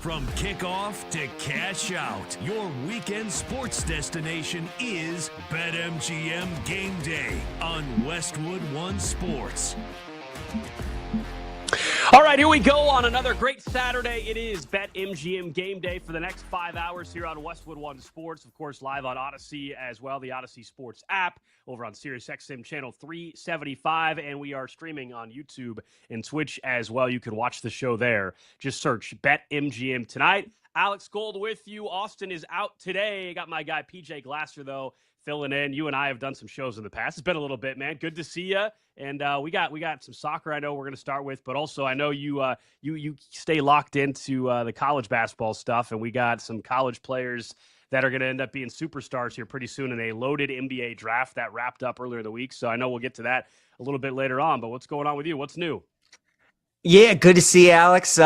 From kickoff to cash out, your weekend sports destination is BetMGM Game Day on Westwood One Sports. All right, here we go on another great Saturday. It is BetMGM Game Day for the next 5 hours here on Westwood One Sports. Of course, live on Odyssey as well, the Odyssey Sports app over on SiriusXM channel 375. And we are streaming on YouTube and Twitch as well. You can watch the show there. Just search BetMGM tonight. Alex Gold with you. Austin is out today. I got my guy PJ Glasser, though, filling in. You and I have done some shows in the past. It's been a little bit, man. Good to see you. And we got some soccer I know we're going to start with, but also I know you stay locked into the college basketball stuff, and we got some college players that are going to end up being superstars here pretty soon in a loaded NBA draft that wrapped up earlier in the week. So I know we'll get to that a little bit later on, but what's going on with you? What's new? Yeah, good to see you, Alex.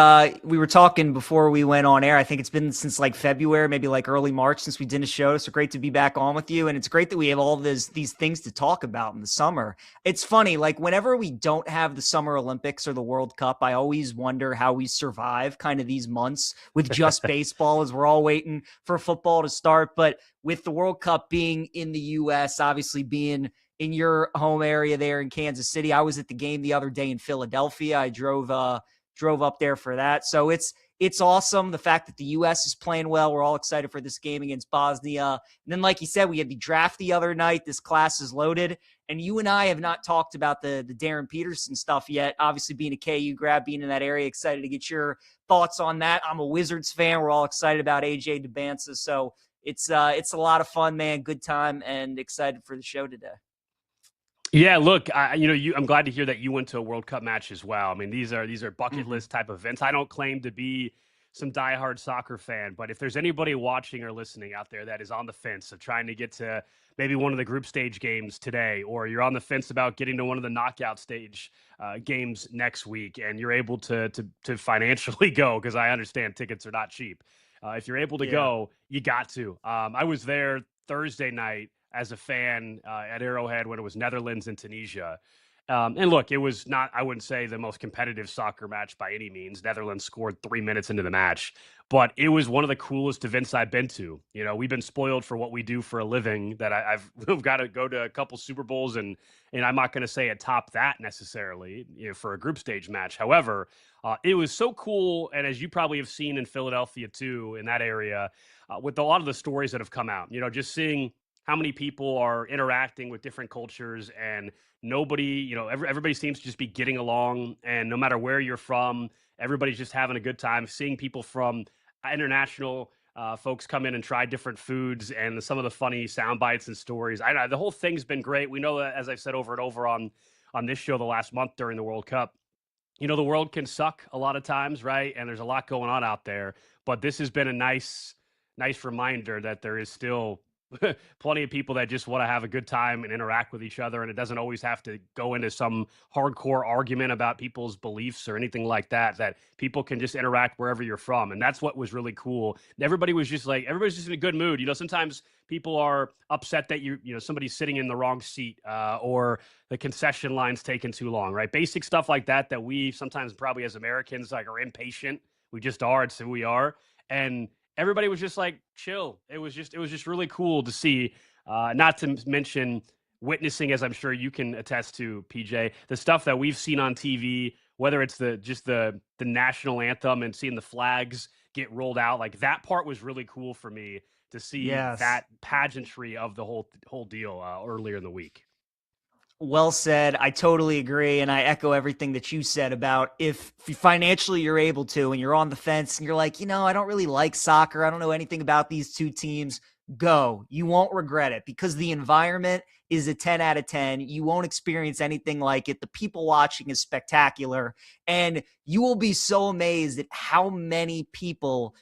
We were talking before we went on air. I think it's been since like February, maybe like early March since we did a show. So great to be back on with you. And it's great that we have all these things to talk about in the summer. It's funny, like whenever we don't have the Summer Olympics or the World Cup, I always wonder how we survive kind of these months with just baseball as we're all waiting for football to start. But with the World Cup being in the U.S., obviously being in your home area there in Kansas City. I was at the game the other day in Philadelphia. I drove up there for that. So it's awesome. The fact that the U.S. is playing well. We're all excited for this game against Bosnia. And then, like you said, we had the draft the other night. This class is loaded. And you and I have not talked about the Darren Peterson stuff yet. Obviously, being a KU grad, being in that area, excited to get your thoughts on that. I'm a Wizards fan. We're all excited about AJ DeBanza. So it's a lot of fun, man. Good time, and excited for the show today. Yeah, look, I'm glad to hear that you went to a World Cup match as well. I mean, these are bucket list type events. I don't claim to be some diehard soccer fan, but if there's anybody watching or listening out there that is on the fence of trying to get to maybe one of the group stage games today, or you're on the fence about getting to one of the knockout stage games next week, and you're able to financially go, because I understand tickets are not cheap. If you're able to go, you got to. I was there Thursday night as a fan at Arrowhead when it was Netherlands and Tunisia. And look, it was not, I wouldn't say the most competitive soccer match by any means. Netherlands scored 3 minutes into the match, but it was one of the coolest events I've been to. You know, we've been spoiled for what we do for a living, that I've got to go to a couple Super Bowls, and I'm not going to say atop that necessarily, you know, for a group stage match. However, it was so cool. And as you probably have seen in Philadelphia too, in that area, with a lot of the stories that have come out, you know, just seeing how many people are interacting with different cultures, and nobody, you know, everybody seems to just be getting along. And no matter where you're from, everybody's just having a good time. Seeing people from international folks come in and try different foods, and some of the funny sound bites and stories. I know the whole thing's been great. We know that, as I've said over and over on this show the last month during the World Cup, you know, the world can suck a lot of times, right? And there's a lot going on out there. But this has been a nice reminder that there is still plenty of people that just want to have a good time and interact with each other. And it doesn't always have to go into some hardcore argument about people's beliefs or anything like that, that people can just interact wherever you're from. And that's what was really cool. Everybody's just in a good mood. You know, sometimes people are upset that you know, somebody's sitting in the wrong seat or the concession line's taking too long, right? Basic stuff like that we sometimes probably as Americans are impatient. We just are. It's who we are. And everybody was just like chill. It was just really cool to see. Not to mention witnessing, as I'm sure you can attest to, PJ, the stuff that we've seen on TV, whether it's the national anthem and seeing the flags get rolled out. Like, that part was really cool for me to see. That pageantry of the whole deal earlier in the week. Well said. I totally agree. And I echo everything that you said about if financially you're able to, and you're on the fence and you're like, you know, I don't really like soccer, I don't know anything about these two teams, go. You won't regret it, because the environment is a 10 out of 10. You won't experience anything like it. The people watching is spectacular. And you will be so amazed at how many people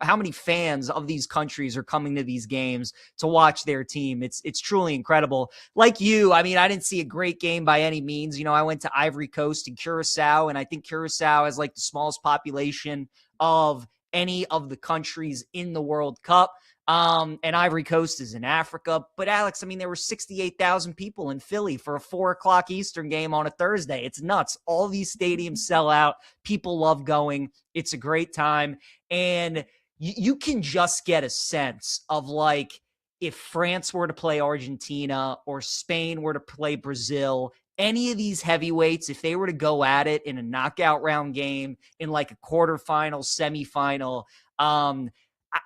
how many fans of these countries are coming to these games to watch their team. It's truly incredible. Like you, I mean, I didn't see a great game by any means. You know, I went to Ivory Coast and Curacao, and I think Curacao has like the smallest population of any of the countries in the World Cup. And Ivory Coast is in Africa. But Alex, I mean, there were 68,000 people in Philly for a 4:00 Eastern game on a Thursday. It's nuts. All these stadiums sell out. People love going. It's a great time. And you can just get a sense of, like, if France were to play Argentina or Spain were to play Brazil, any of these heavyweights, if they were to go at it in a knockout round game, in like a quarterfinal, semifinal,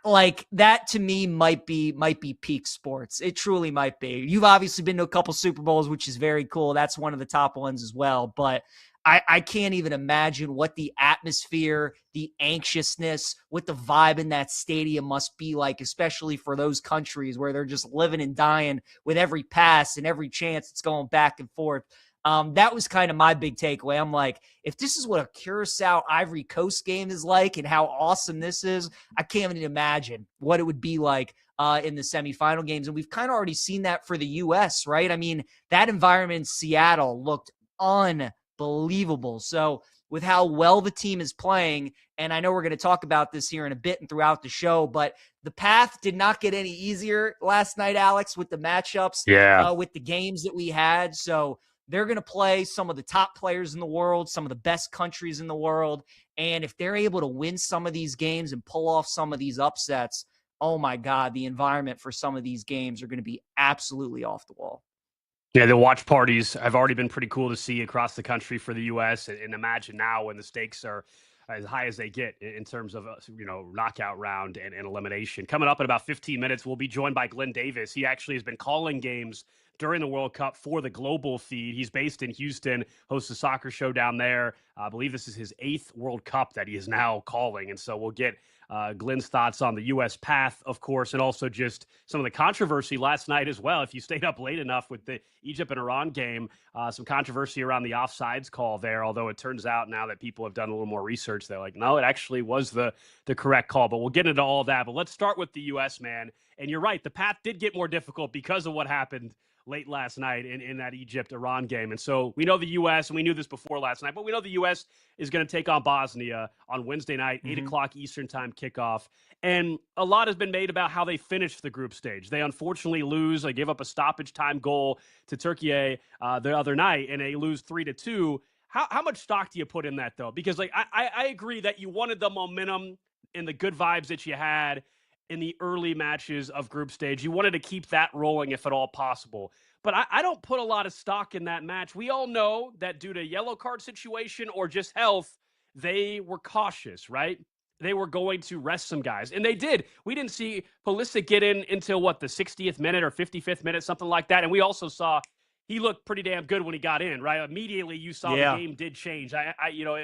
like that to me might be peak sports. It truly might be. You've obviously been to a couple Super Bowls, which is very cool. That's one of the top ones as well. But I can't even imagine what the atmosphere, the anxiousness, what the vibe in that stadium must be like, especially for those countries where they're just living and dying with every pass and every chance it's going back and forth. That was kind of my big takeaway. I'm like, if this is what a Curacao Ivory Coast game is like and how awesome this is, I can't even imagine what it would be like in the semifinal games. And we've kind of already seen that for the U.S., right? I mean, that environment in Seattle looked unbelievable. So with how well the team is playing, and I know we're going to talk about this here in a bit and throughout the show, but the path did not get any easier last night, Alex, with the matchups, with the games that we had. So they're going to play some of the top players in the world, some of the best countries in the world. And if they're able to win some of these games and pull off some of these upsets, oh my God, the environment for some of these games are going to be absolutely off the wall. Yeah, the watch parties have already been pretty cool to see across the country for the U.S. And imagine now when the stakes are as high as they get in terms of, knockout round and elimination. Coming up in about 15 minutes, we'll be joined by Glenn Davis. He actually has been calling games during the World Cup for the global feed. He's based in Houston, hosts a soccer show down there. I believe this is his 8th World Cup that he is now calling. And so we'll get Glenn's thoughts on the U.S. path, of course, and also just some of the controversy last night as well. If you stayed up late enough with the Egypt and Iran game, some controversy around the offsides call there, although it turns out now that people have done a little more research, they're like, no, it actually was the correct call. But we'll get into all that. But let's start with the U.S., man. And you're right, the path did get more difficult because of what happened late last night in that Egypt-Iran game. And so we know the U.S., and we knew this before last night, but we know the U.S. is going to take on Bosnia on Wednesday night, 8 o'clock Eastern time kickoff. And a lot has been made about how they finished the group stage. They unfortunately lose. They give up a stoppage time goal to Turkey the other night, and they lose 3-2. How much stock do you put in that, though? Because I agree that you wanted the momentum and the good vibes that you had in the early matches of group stage. You wanted to keep that rolling if at all possible. But I don't put a lot of stock in that match. We all know that due to yellow card situation or just health, they were cautious, right? They were going to rest some guys. And they did. We didn't see Pulisic get in until, the 60th minute or 55th minute, something like that. And we also saw he looked pretty damn good when he got in, right? Immediately you saw the game did change.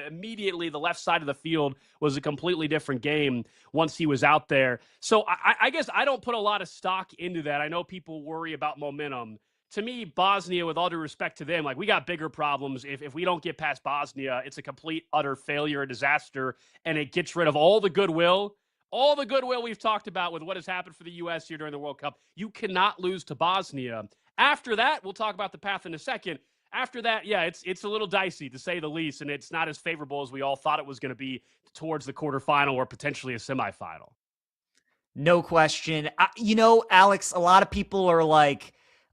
Immediately the left side of the field was a completely different game once he was out there. So I guess I don't put a lot of stock into that. I know people worry about momentum. To me, Bosnia, with all due respect to them, we got bigger problems. If we don't get past Bosnia, it's a complete, utter failure, a disaster, and it gets rid of all the goodwill we've talked about with what has happened for the U.S. here during the World Cup. You cannot lose to Bosnia. After that, we'll talk about the path in a second. After that, it's a little dicey, to say the least, and it's not as favorable as we all thought it was going to be towards the quarterfinal or potentially a semifinal. No question. Alex, a lot of people are like,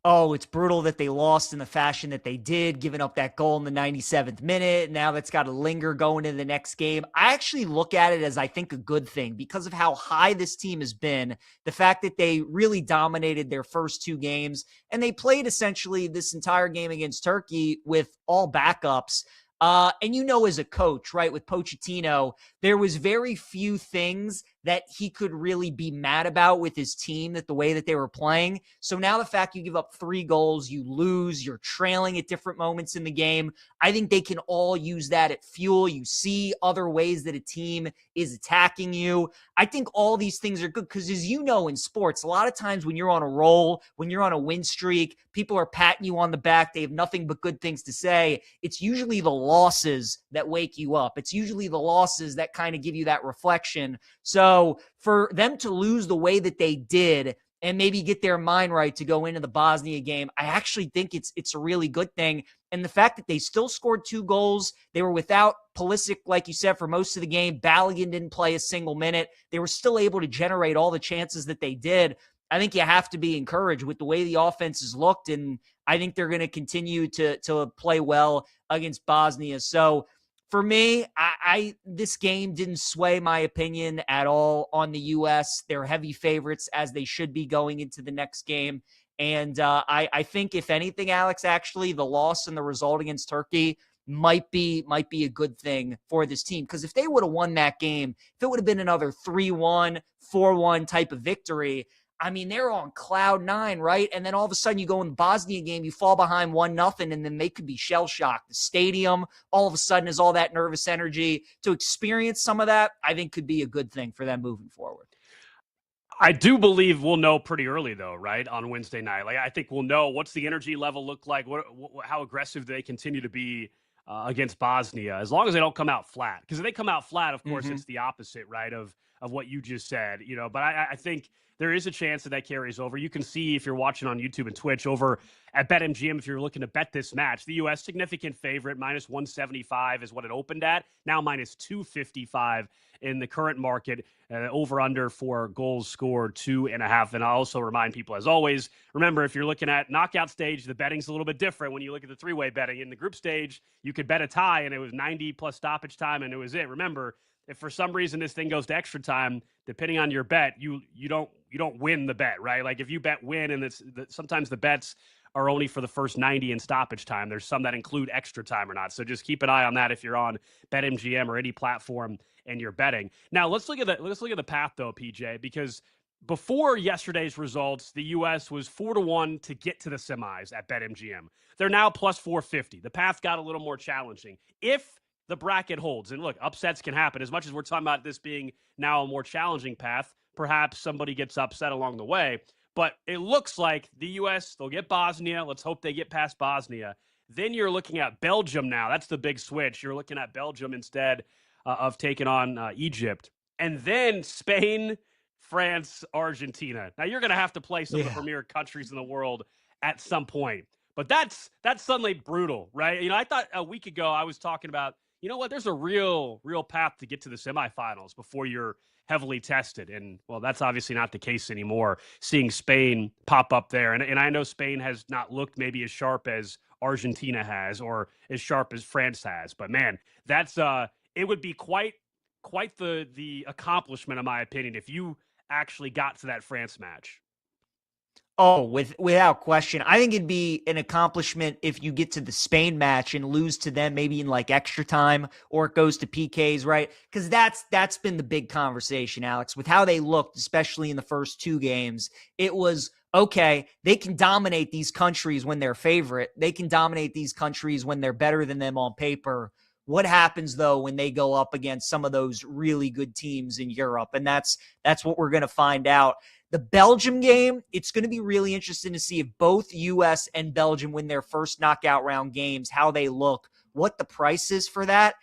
oh, it's brutal that they lost in the fashion that they did, giving up that goal in the 97th minute. Now that's got to linger going into the next game. I actually look at it as, I think, a good thing because of how high this team has been. The fact that they really dominated their first 2 games, and they played essentially this entire game against Turkey with all backups. And as a coach, right, with Pochettino, there was very few things that he could really be mad about with his team, that the way that they were playing. So now the fact you give up 3 goals, you lose, you're trailing at different moments in the game, I think they can all use that at fuel. You see other ways that a team is attacking you. I think all these things are good because, as you know, in sports, a lot of times when you're on a roll, when you're on a win streak, people are patting you on the back. They have nothing but good things to say. It's usually the losses that wake you up. It's usually the losses that kind of give you that reflection. So for them to lose the way that they did and maybe get their mind right to go into the Bosnia game, I actually think it's a really good thing. And the fact that they still scored 2 goals, they were without Pulisic, like you said, for most of the game. Balogun didn't play a single minute. They were still able to generate all the chances that they did. I think you have to be encouraged with the way the offense has looked, and I think they're going to continue to play well against Bosnia. So for me, this game didn't sway my opinion at all on the U.S. They're heavy favorites, as they should be going into the next game. And I think, if anything, Alex, actually, the loss and the result against Turkey might be a good thing for this team. Because if they would have won that game, if it would have been another 3-1, 4-1 type of victory, I mean, they're on cloud nine, right? And then all of a sudden you go in the Bosnia game, you fall behind 1-0, and then they could be shell-shocked. The stadium all of a sudden is all that nervous energy. To experience some of that, I think could be a good thing for them moving forward. I do believe we'll know pretty early, though, right, on Wednesday night. Like, I think we'll know what's the energy level look like, how aggressive do they continue to be against Bosnia, as long as they don't come out flat. Because if they come out flat, of course, it's the opposite, right, of what you just said. But I think there is a chance that carries over. You can see, if you're watching on YouTube and Twitch, over at BetMGM, if you're looking to bet this match, the U.S. significant favorite, minus 175 is what it opened at. Now minus 255 in the current market. Over under for goals scored 2.5. And I'll also remind people, as always, remember, if you're looking at knockout stage, the betting's a little bit different. When you look at the three-way betting in the group stage, you could bet a tie and it was 90 plus stoppage time and it was it. Remember, if for some reason this thing goes to extra time, depending on your bet, you don't win the bet, right? Like, if you bet win, and sometimes the bets are only for the first 90 in stoppage time. There's some that include extra time or not. So just keep an eye on that if you're on BetMGM or any platform and you're betting. Now let's look at the path though, PJ, because before yesterday's results, the U.S. was 4-1 to get to the semis at BetMGM. They're now plus 450. The path got a little more challenging. If the bracket holds, and look, upsets can happen. As much as we're talking about this being now a more challenging path, perhaps somebody gets upset along the way. But it looks like the U.S., they'll get Bosnia. Let's hope they get past Bosnia. Then you're looking at Belgium now. That's the big switch. You're looking at Belgium instead of taking on Egypt. And then Spain, France, Argentina. Now, you're going to have to play some of the premier countries in the world at some point. But that's suddenly brutal, right? I thought a week ago I was talking about, there's a real path to get to the semifinals before you're heavily tested. And, well, that's obviously not the case anymore, seeing Spain pop up there. And I know Spain has not looked maybe as sharp as Argentina has or as sharp as France has. But, man, that's it would be quite the accomplishment, in my opinion, if you actually got to that France match. Oh, without question. I think it'd be an accomplishment if you get to the Spain match and lose to them maybe in like extra time, or it goes to PKs, right? Because that's been the big conversation, Alex, with how they looked, especially in the first two games. It was, okay, they can dominate these countries when they're favorite. They can dominate these countries when they're better than them on paper. What happens, though, when they go up against some of those really good teams in Europe? And that's what we're going to find out. The Belgium game, it's going to be really interesting to see if both U.S. and Belgium win their first knockout round games, how they look, what the price is for that.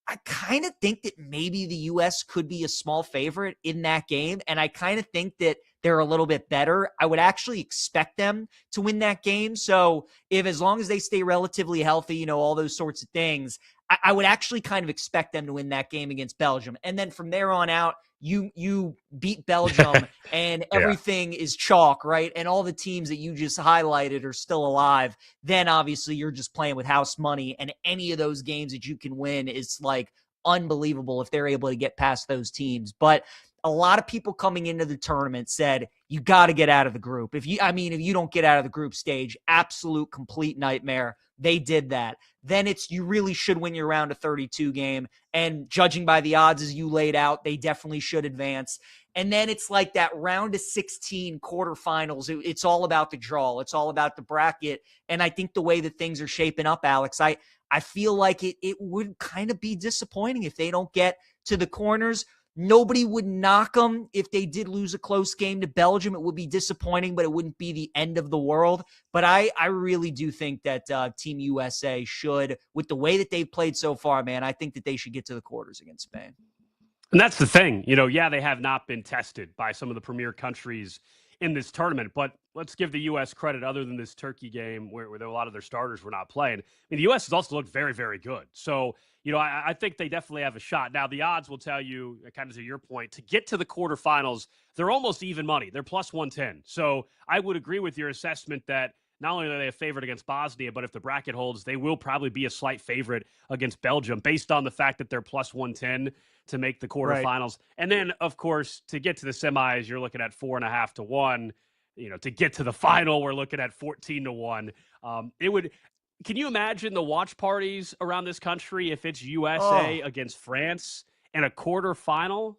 I kind of think that maybe the U.S. could be a small favorite in that game, and I kind of think that they're a little bit better. I would actually expect them to win that game. So as long as they stay relatively healthy, all those sorts of things, I would actually kind of expect them to win that game against Belgium. And then from there on out, you beat Belgium and everything is chalk, right? And all the teams that you just highlighted are still alive. Then obviously you're just playing with house money, and any of those games that you can win is like unbelievable if they're able to get past those teams. But a lot of people coming into the tournament said, you got to get out of the group. If you don't get out of the group stage, absolute complete nightmare. They did that. Then you really should win your round of 32 game. And judging by the odds as you laid out, they definitely should advance. And then it's like that round of 16 quarterfinals. It's all about the draw. It's all about the bracket. And I think the way that things are shaping up, Alex, I feel like it would kind of be disappointing if they don't get to the corners. Nobody would knock them if they did lose a close game to Belgium. It would be disappointing, but it wouldn't be the end of the world. But I really do think that Team USA should, with the way that they've played so far, man, I think that they should get to the quarters against Spain. And that's the thing. They have not been tested by some of the premier countries in this tournament, but let's give the U.S. credit. Other than this Turkey game where a lot of their starters were not playing, the U.S. has also looked very, very good. So, I think they definitely have a shot. Now, the odds will tell you, kind of to your point, to get to the quarterfinals, they're almost even money. They're plus 110. So I would agree with your assessment that not only are they a favorite against Bosnia, but if the bracket holds, they will probably be a slight favorite against Belgium based on the fact that they're plus 110 to make the quarterfinals. Right. And then, of course, to get to the semis, you're looking at 4.5 to 1. to get to the final, we're looking at 14-1. It would. Can you imagine the watch parties around this country if it's USA against France in a quarterfinal?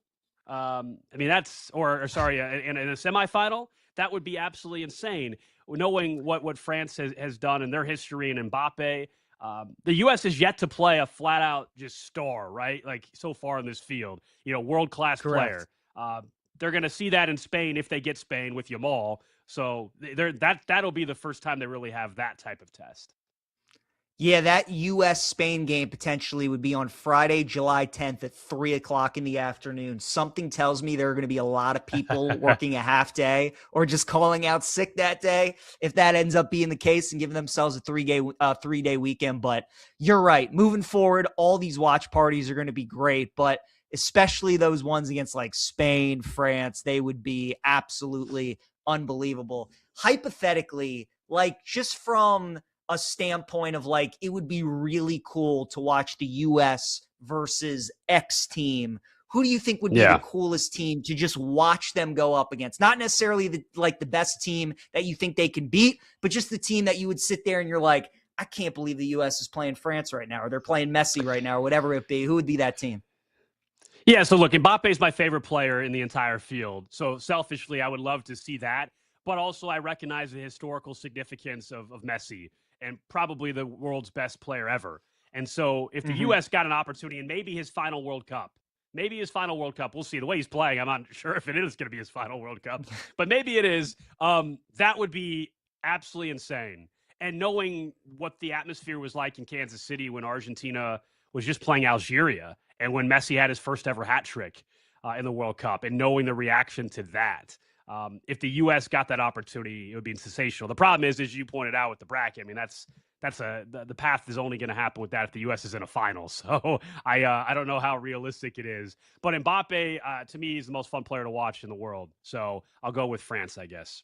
I mean, that's or sorry, in a semifinal. That would be absolutely insane. Knowing what France has done in their history and Mbappe, the U.S. is yet to play a flat out just star, right? Like so far in this field, world class player. They're going to see that in Spain if they get Spain with Yamal. So that'll be the first time they really have that type of test. Yeah, that U.S.-Spain game potentially would be on Friday, July 10th at 3 o'clock in the afternoon. Something tells me there are going to be a lot of people working a half day or just calling out sick that day if that ends up being the case and giving themselves a three-day weekend. But you're right. Moving forward, all these watch parties are going to be great, but especially those ones against like Spain, France, they would be absolutely unbelievable. Hypothetically, like just from a standpoint of like, it would be really cool to watch the US versus X team. Who do you think would be the coolest team to just watch them go up against? Not necessarily the best team that you think they can beat, but just the team that you would sit there and you're like, I can't believe the US is playing France right now, or they're playing Messi right now, or whatever it be. Who would be that team? Yeah, so look, Mbappe is my favorite player in the entire field. So selfishly, I would love to see that. But also I recognize the historical significance of Messi and probably the world's best player ever. And so if the U.S. got an opportunity and maybe his final World Cup, we'll see. The way he's playing, I'm not sure if it is going to be his final World Cup, but maybe it is. That would be absolutely insane. And knowing what the atmosphere was like in Kansas City when Argentina was just playing Algeria and when Messi had his first ever hat trick in the World Cup, and knowing the reaction to that, if the U.S. got that opportunity, it would be sensational. The problem is, as you pointed out with the bracket, I mean, the path is only going to happen with that if the U.S. is in a final. So I don't know how realistic it is. But Mbappe, to me, is the most fun player to watch in the world. So I'll go with France, I guess.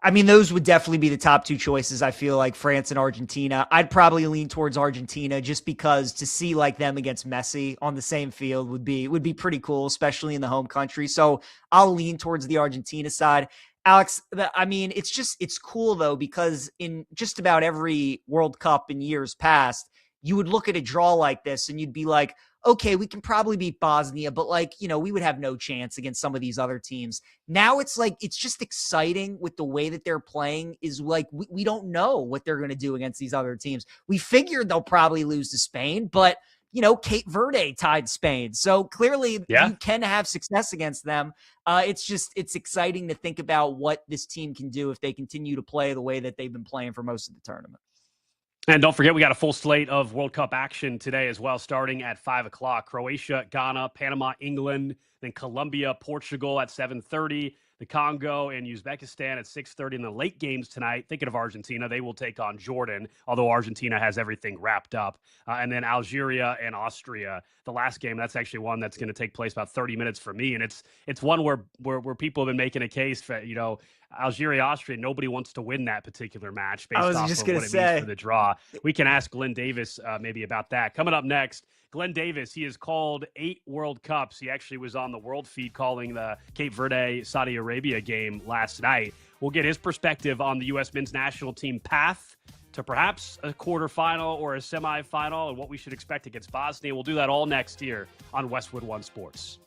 I mean, those would definitely be the top two choices. I feel like France and Argentina. I'd probably lean towards Argentina just because to see like them against Messi on the same field would be pretty cool, especially in the home country. So I'll lean towards the Argentina side. Alex, I mean, it's cool though, because in just about every World Cup in years past, you would look at a draw like this and you'd be like, okay, we can probably beat Bosnia, but like, we would have no chance against some of these other teams. Now it's like, it's just exciting with the way that they're playing is like, we don't know what they're going to do against these other teams. We figured they'll probably lose to Spain, but Cape Verde tied Spain. So clearly you can have success against them. It's exciting to think about what this team can do if they continue to play the way that they've been playing for most of the tournament. And don't forget, we got a full slate of World Cup action today as well, starting at 5 o'clock. Croatia, Ghana, Panama, England, then Colombia, Portugal at 7:30. The Congo and Uzbekistan at 6:30 in the late games tonight. Thinking of Argentina, they will take on Jordan, although Argentina has everything wrapped up. And then Algeria and Austria, the last game, that's actually one that's going to take place about 30 minutes for me. And it's one where people have been making a case for, Algeria, Austria, nobody wants to win that particular match based off of what it means for the draw. We can ask Glenn Davis maybe about that. Coming up next, Glenn Davis, he has called 8 World Cups. He actually was on the World Feed calling the Cape Verde, Saudi Arabia game last night. We'll get his perspective on the U.S. men's national team path to perhaps a quarterfinal or a semifinal and what we should expect against Bosnia. We'll do that all next year on Westwood One Sports.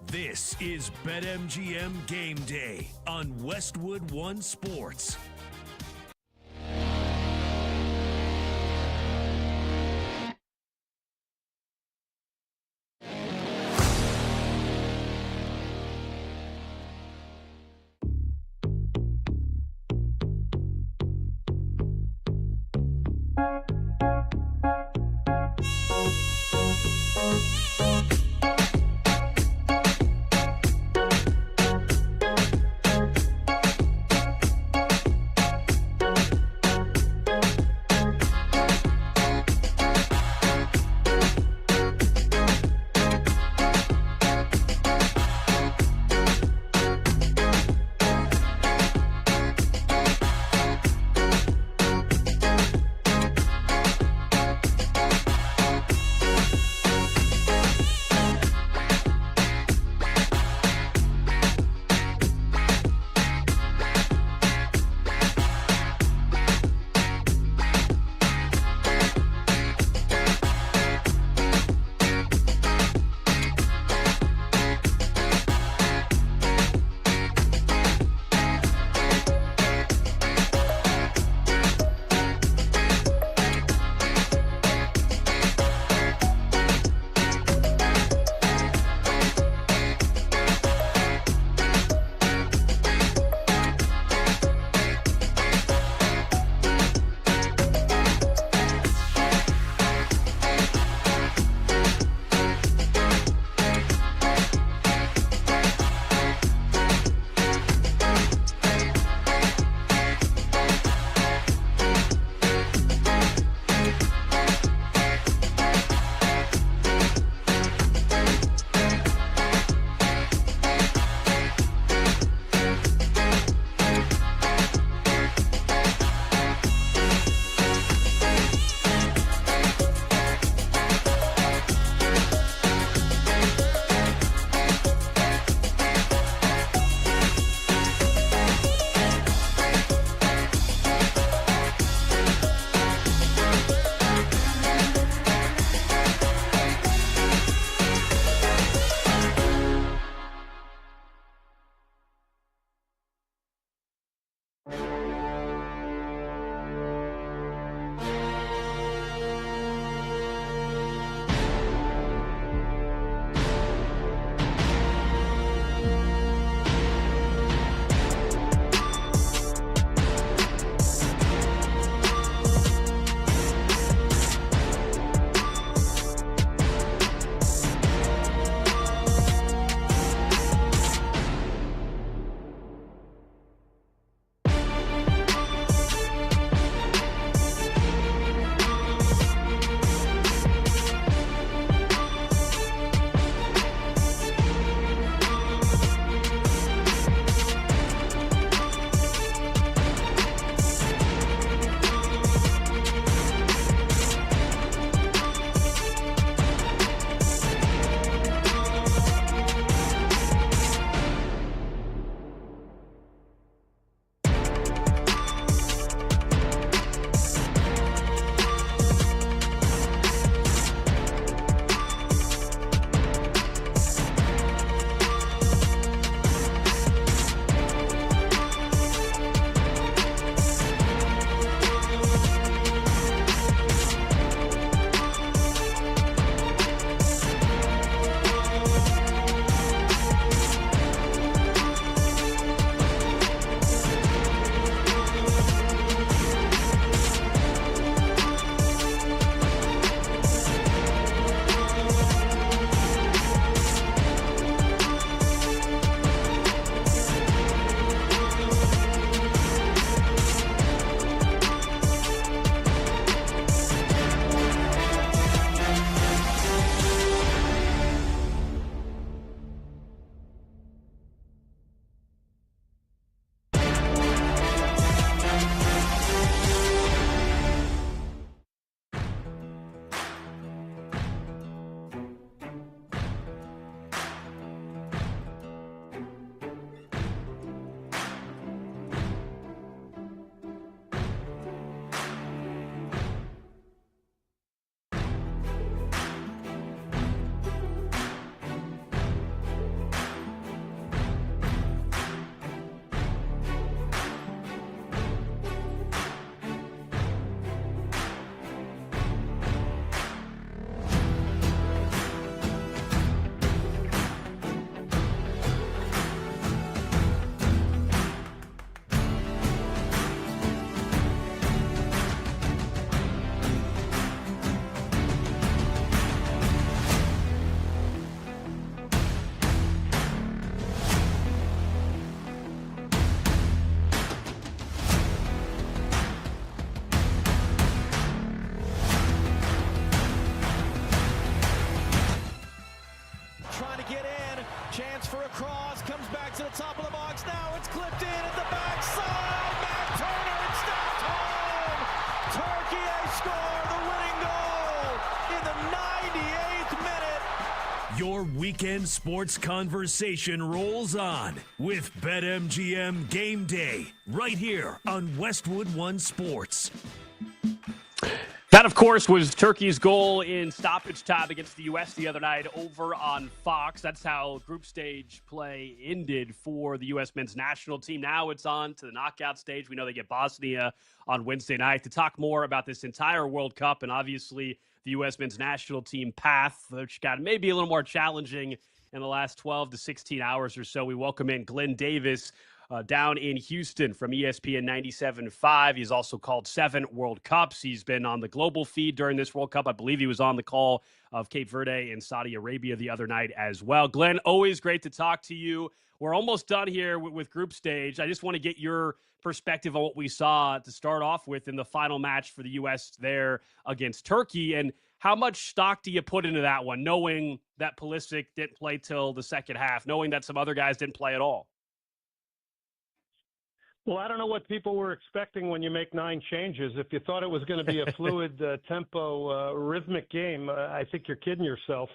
This is BetMGM Game Day on Westwood One Sports. for a cross, comes back to the top of the box. Now it's clipped in at the backside. Matt Turner, it's stopped home. Turkey score the winning goal in the 98th minute. Your weekend sports conversation rolls on with BetMGM Game Day right here on Westwood One Sports. That, of course, was Turkey's goal in stoppage time against the U.S. the other night over on Fox. That's how group stage play ended for the U.S. men's national team. Now it's on to the knockout stage. We know they get Bosnia on Wednesday night. To talk more about this entire World Cup and obviously the U.S. men's national team path, which got maybe a little more challenging in the last 12 to 16 hours or so, we welcome in Glenn Davis, down in Houston from ESPN 97.5. He's also called 7 World Cups. He's been on the global feed during this World Cup. I believe he was on the call of Cape Verde and Saudi Arabia the other night as well. Glenn, always great to talk to you. We're almost done here with group stage. I just want to get your perspective on what we saw to start off with in the final match for the U.S. there against Turkey. And how much stock do you put into that one, knowing that Pulisic didn't play till the second half, knowing that some other guys didn't play at all? Well, I don't know what people were expecting when you make 9 changes. If you thought it was going to be a fluid tempo, rhythmic game, I think you're kidding yourself.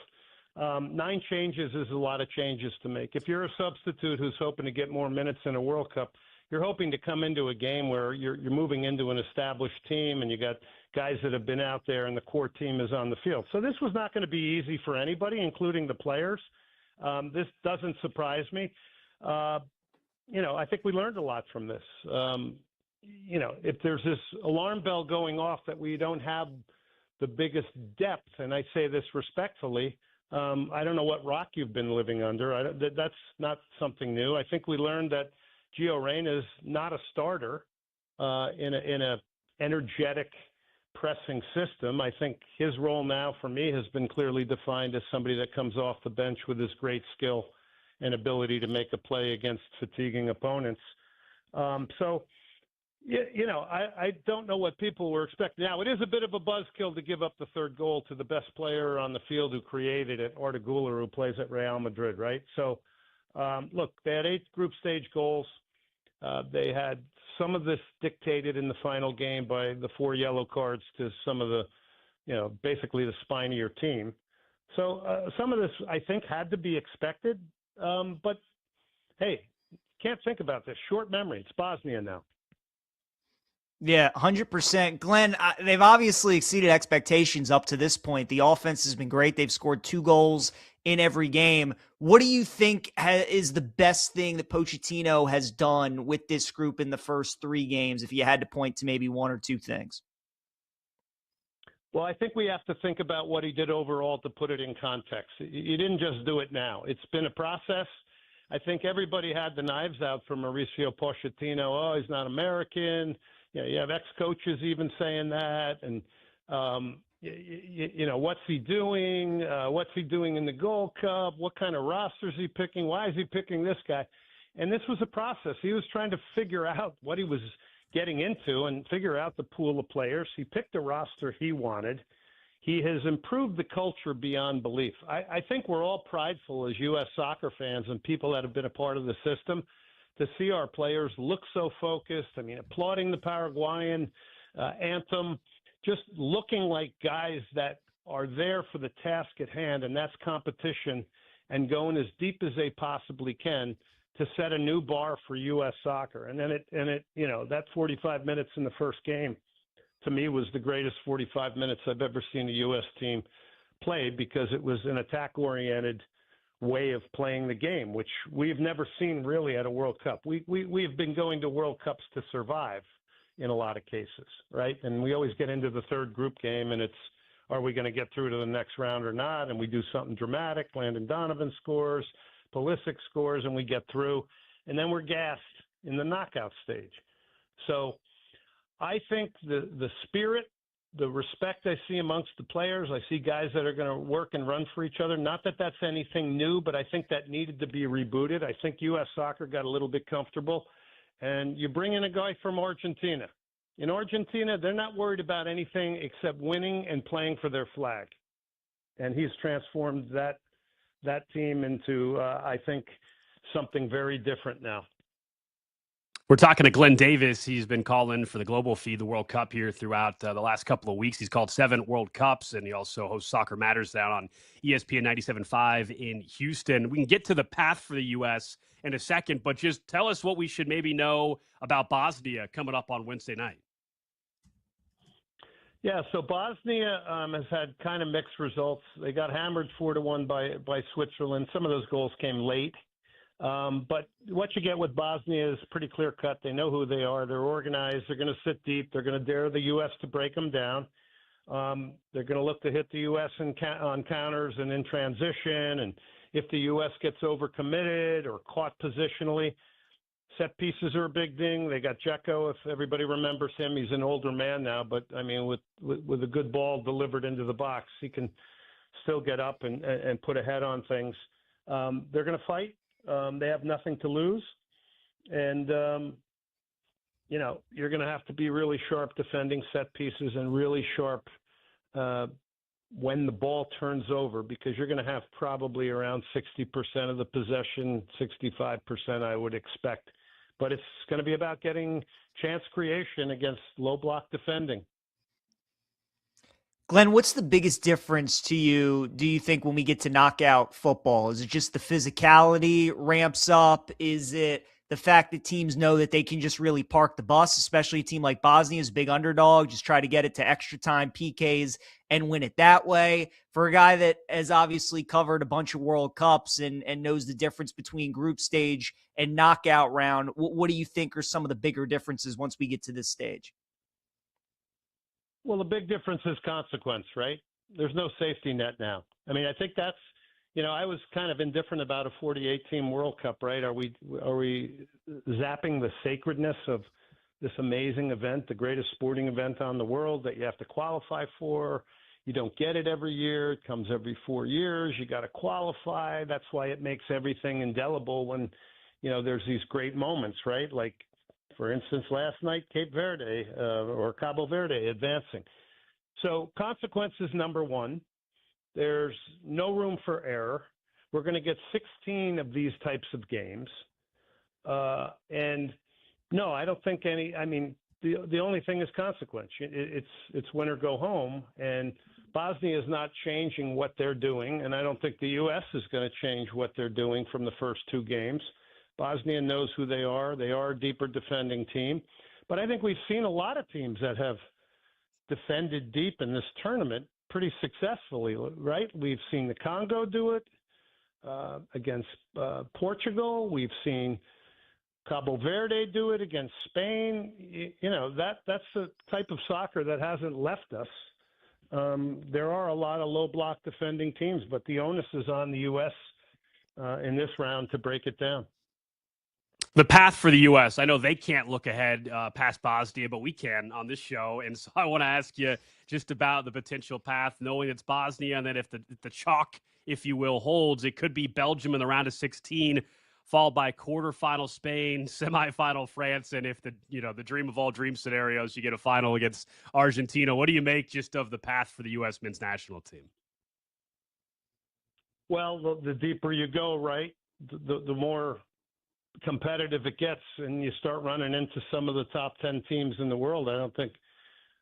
9 changes is a lot of changes to make. If you're a substitute who's hoping to get more minutes in a World Cup, you're hoping to come into a game where you're moving into an established team and you got guys that have been out there and the core team is on the field. So this was not going to be easy for anybody, including the players. This doesn't surprise me. I think we learned a lot from this. If there's this alarm bell going off that we don't have the biggest depth, and I say this respectfully, I don't know what rock you've been living under. That's not something new. I think we learned that Gio Reyna is not a starter in a energetic pressing system. I think his role now for me has been clearly defined as somebody that comes off the bench with his great skill and ability to make a play against fatiguing opponents. I don't know what people were expecting. Now, it is a bit of a buzzkill to give up the third goal to the best player on the field who created it, Arda Güler, who plays at Real Madrid, right? So, look, they had 8 group stage goals. They had some of this dictated in the final game by the 4 yellow cards to some of the, basically the spine of your team. So some of this, I think, had to be expected. But, hey, can't think about this. Short memory. It's Bosnia now. Yeah, 100%. Glenn, they've obviously exceeded expectations up to this point. The offense has been great. They've scored 2 goals in every game. What do you think is the best thing that Pochettino has done with this group in the first 3 games, if you had to point to maybe 1 or 2 things? Well, I think we have to think about what he did overall to put it in context. You didn't just do it now. It's been a process. I think everybody had the knives out for Mauricio Pochettino. Oh, he's not American. You have ex-coaches even saying that. And, what's he doing? What's he doing in the Gold Cup? What kind of roster is he picking? Why is he picking this guy? And this was a process. He was trying to figure out what he was getting into and figure out the pool of players. He picked a roster he wanted. He has improved the culture beyond belief. I think we're all prideful as U.S. soccer fans and people that have been a part of the system to see our players look so focused. I mean, applauding the Paraguayan anthem, just looking like guys that are there for the task at hand, and that's competition, and going as deep as they possibly can to set a new bar for U.S. soccer. And then that 45 minutes in the first game, to me, was the greatest 45 minutes I've ever seen a U.S. team play, because it was an attack-oriented way of playing the game, which we've never seen really at a World Cup. We've been going to World Cups to survive in a lot of cases, right? And we always get into the third group game, and it's, are we going to get through to the next round or not? And we do something dramatic. Landon Donovan scores, Pulisic scores, and we get through. And then we're gassed in the knockout stage. So I think the spirit, the respect I see amongst the players, I see guys that are going to work and run for each other. Not that that's anything new, but I think that needed to be rebooted. I think U.S. soccer got a little bit comfortable. And you bring in a guy from Argentina. In Argentina, they're not worried about anything except winning and playing for their flag. And he's transformed that that team into, I think, something very different now. We're talking to Glenn Davis. He's been calling for the Global Feed, the World Cup here throughout the last couple of weeks. He's called 7 World Cups, and he also hosts Soccer Matters down on ESPN 97.5 in Houston. We can get to the path for the U.S. in a second, but just tell us what we should maybe know about Bosnia coming up on Wednesday night. Yeah, so Bosnia has had kind of mixed results. They got hammered 4-1 by Switzerland. Some of those goals came late. But what you get with Bosnia is pretty clear cut. They know who they are. They're organized. They're going to sit deep. They're going to dare the U.S. to break them down. They're going to look to hit the U.S. on counters and in transition. And if the U.S. gets overcommitted or caught positionally, set pieces are a big thing. They got Dzeko, if everybody remembers him. He's an older man now, but, I mean, with a good ball delivered into the box, he can still get up and put a head on things. They're going to fight. They have nothing to lose. And, you're going to have to be really sharp defending set pieces and really sharp when the ball turns over, because you're going to have probably around 60% of the possession, 65% I would expect. But it's going to be about getting chance creation against low block defending. Glenn, what's the biggest difference to you, do you think, when we get to knockout football? Is it just the physicality ramps up? Is it the fact that teams know that they can just really park the bus, especially a team like Bosnia's big underdog, just try to get it to extra time PKs and win it that way? For a guy that has obviously covered a bunch of World Cups and knows the difference between group stage and knockout round, what do you think are some of the bigger differences once we get to this stage? Well, the big difference is consequence, right? There's no safety net now. I mean, I think that's, I was kind of indifferent about a 48-team World Cup, right? Are we zapping the sacredness of this amazing event, the greatest sporting event on the world that you have to qualify for? You don't get it every year. It comes every 4 years. You got to qualify. That's why it makes everything indelible when, there's these great moments, right? Like, for instance, last night, Cape Verde or Cabo Verde advancing. So consequence is number one. There's no room for error. We're going to get 16 of these types of games. And no, I don't think the only thing is consequence. It's win or go home. And Bosnia is not changing what they're doing. And I don't think the U.S. is going to change what they're doing from the first 2 games. Bosnia knows who they are. They are a deeper defending team. But I think we've seen a lot of teams that have defended deep in this tournament pretty successfully, right? We've seen the Congo do it against Portugal. We've seen Cabo Verde do it against Spain. That's the type of soccer that hasn't left us. There are a lot of low block defending teams, but the onus is on the U.S. In this round to break it down. The path for the U.S., I know they can't look ahead past Bosnia, but we can on this show. And so I want to ask you just about the potential path, knowing it's Bosnia, and then if the chalk, if you will, holds, it could be Belgium in the round of 16, followed by quarterfinal Spain, semifinal France, and if the dream of all dream scenarios, you get a final against Argentina. What do you make just of the path for the U.S. men's national team? Well, the deeper you go, right, the more competitive it gets, and you start running into some of the top 10 teams in the world. I don't think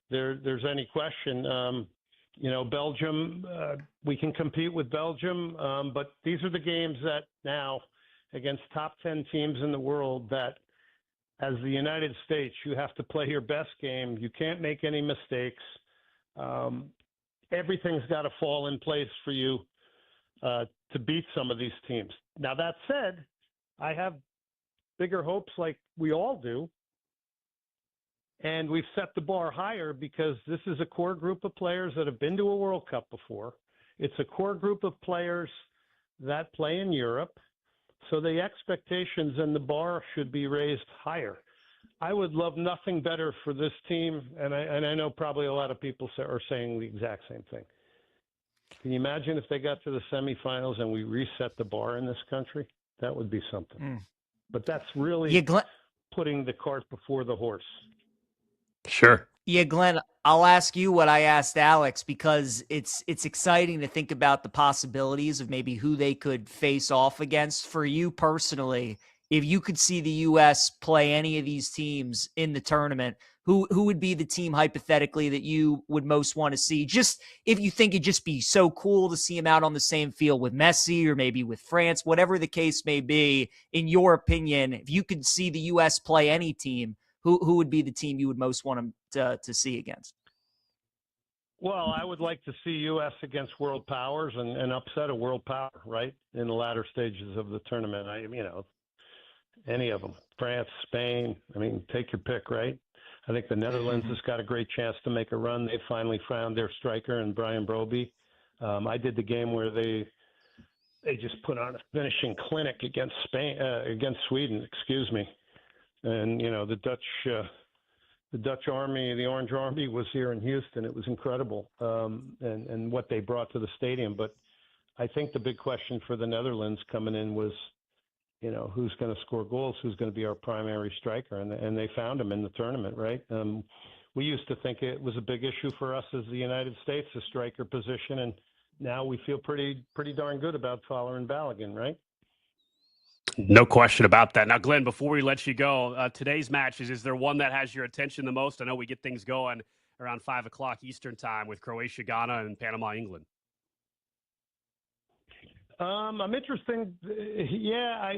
there's any question. Belgium, we can compete with Belgium, but these are the games that now against top 10 teams in the world that, as the United States, you have to play your best game. You can't make any mistakes. Everything's got to fall in place for you to beat some of these teams. Now, that said, I have bigger hopes like we all do. And we've set the bar higher because this is a core group of players that have been to a World Cup before. It's a core group of players that play in Europe. So the expectations and the bar should be raised higher. I would love nothing better for this team. And I know probably a lot of people are saying the exact same thing. Can you imagine if they got to the semifinals and we reset the bar in this country? That would be something. But that's really putting the cart before the horse. Sure. Yeah, Glenn, I'll ask you what I asked Alex because it's exciting to think about the possibilities of maybe who they could face off against. For you personally, if you could see the U.S. play any of these teams in the tournament, who would be the team hypothetically that you would most want to see? Just if you think it'd just be so cool to see him out on the same field with Messi or maybe with France, whatever the case may be, in your opinion, if you could see the U.S. play any team, who would be the team you would most want him to see against? Well, I would like to see U.S. against world powers and upset a world power, right, in the latter stages of the tournament. Any of them, France, Spain, take your pick, right? I think the Netherlands has got a great chance to make a run. They finally found their striker in Brian Broby. I did the game where they just put on a finishing clinic against Sweden, and the Dutch Army, the Orange Army, was here in Houston. It was incredible, and what they brought to the stadium. But I think the big question for the Netherlands coming in was, who's going to score goals, who's going to be our primary striker, and they found him in the tournament, right? We used to think it was a big issue for us as the United States, the striker position, and now we feel pretty darn good about Fowler and Balogun, right? No question about that. Now, Glenn, before we let you go, today's matches, is there one that has your attention the most? I know we get things going around 5 o'clock Eastern time with Croatia, Ghana, and Panama, England. I'm interested. Yeah,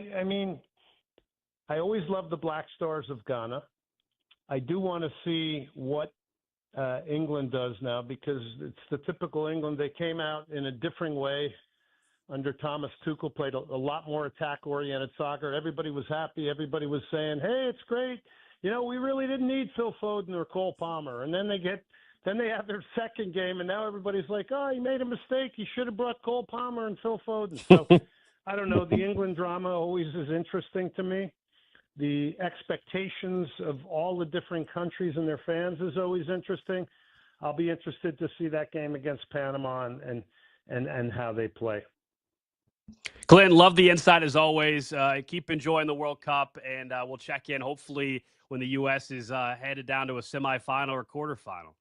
I always love the Black Stars of Ghana. I do want to see what England does now, because it's the typical England. They came out in a different way under Thomas Tuchel, played a lot more attack-oriented soccer. Everybody was happy. Everybody was saying, hey, it's great. We really didn't need Phil Foden or Cole Palmer. And then they have their second game, and now everybody's like, oh, he made a mistake. He should have brought Cole Palmer and Phil Foden. So, I don't know. The England drama always is interesting to me. The expectations of all the different countries and their fans is always interesting. I'll be interested to see that game against Panama and how they play. Glenn, love the insight as always. Keep enjoying the World Cup, and we'll check in hopefully when the U.S. is headed down to a semifinal or quarterfinal.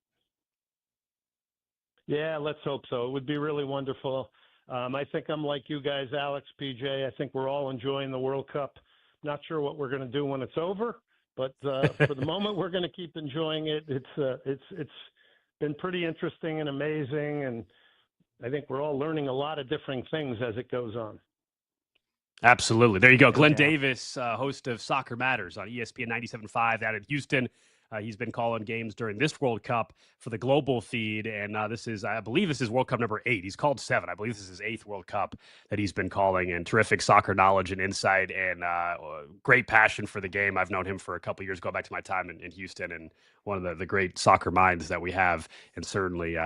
Yeah, let's hope so. It would be really wonderful. I think I'm like you guys, Alex, PJ. I think we're all enjoying the World Cup. Not sure what we're going to do when it's over, but for the moment, we're going to keep enjoying it. It's been pretty interesting and amazing, and I think we're all learning a lot of different things as it goes on. Absolutely. There you go. Glenn Davis, host of Soccer Matters on ESPN 97.5 out in Houston. He's been calling games during this World Cup for the global feed, and I believe this is World Cup number 8. He's called 7. I believe this is his 8th World Cup that he's been calling, and terrific soccer knowledge and insight, and great passion for the game. I've known him for a couple years, going back to my time in Houston, and one of the great soccer minds that we have, and certainly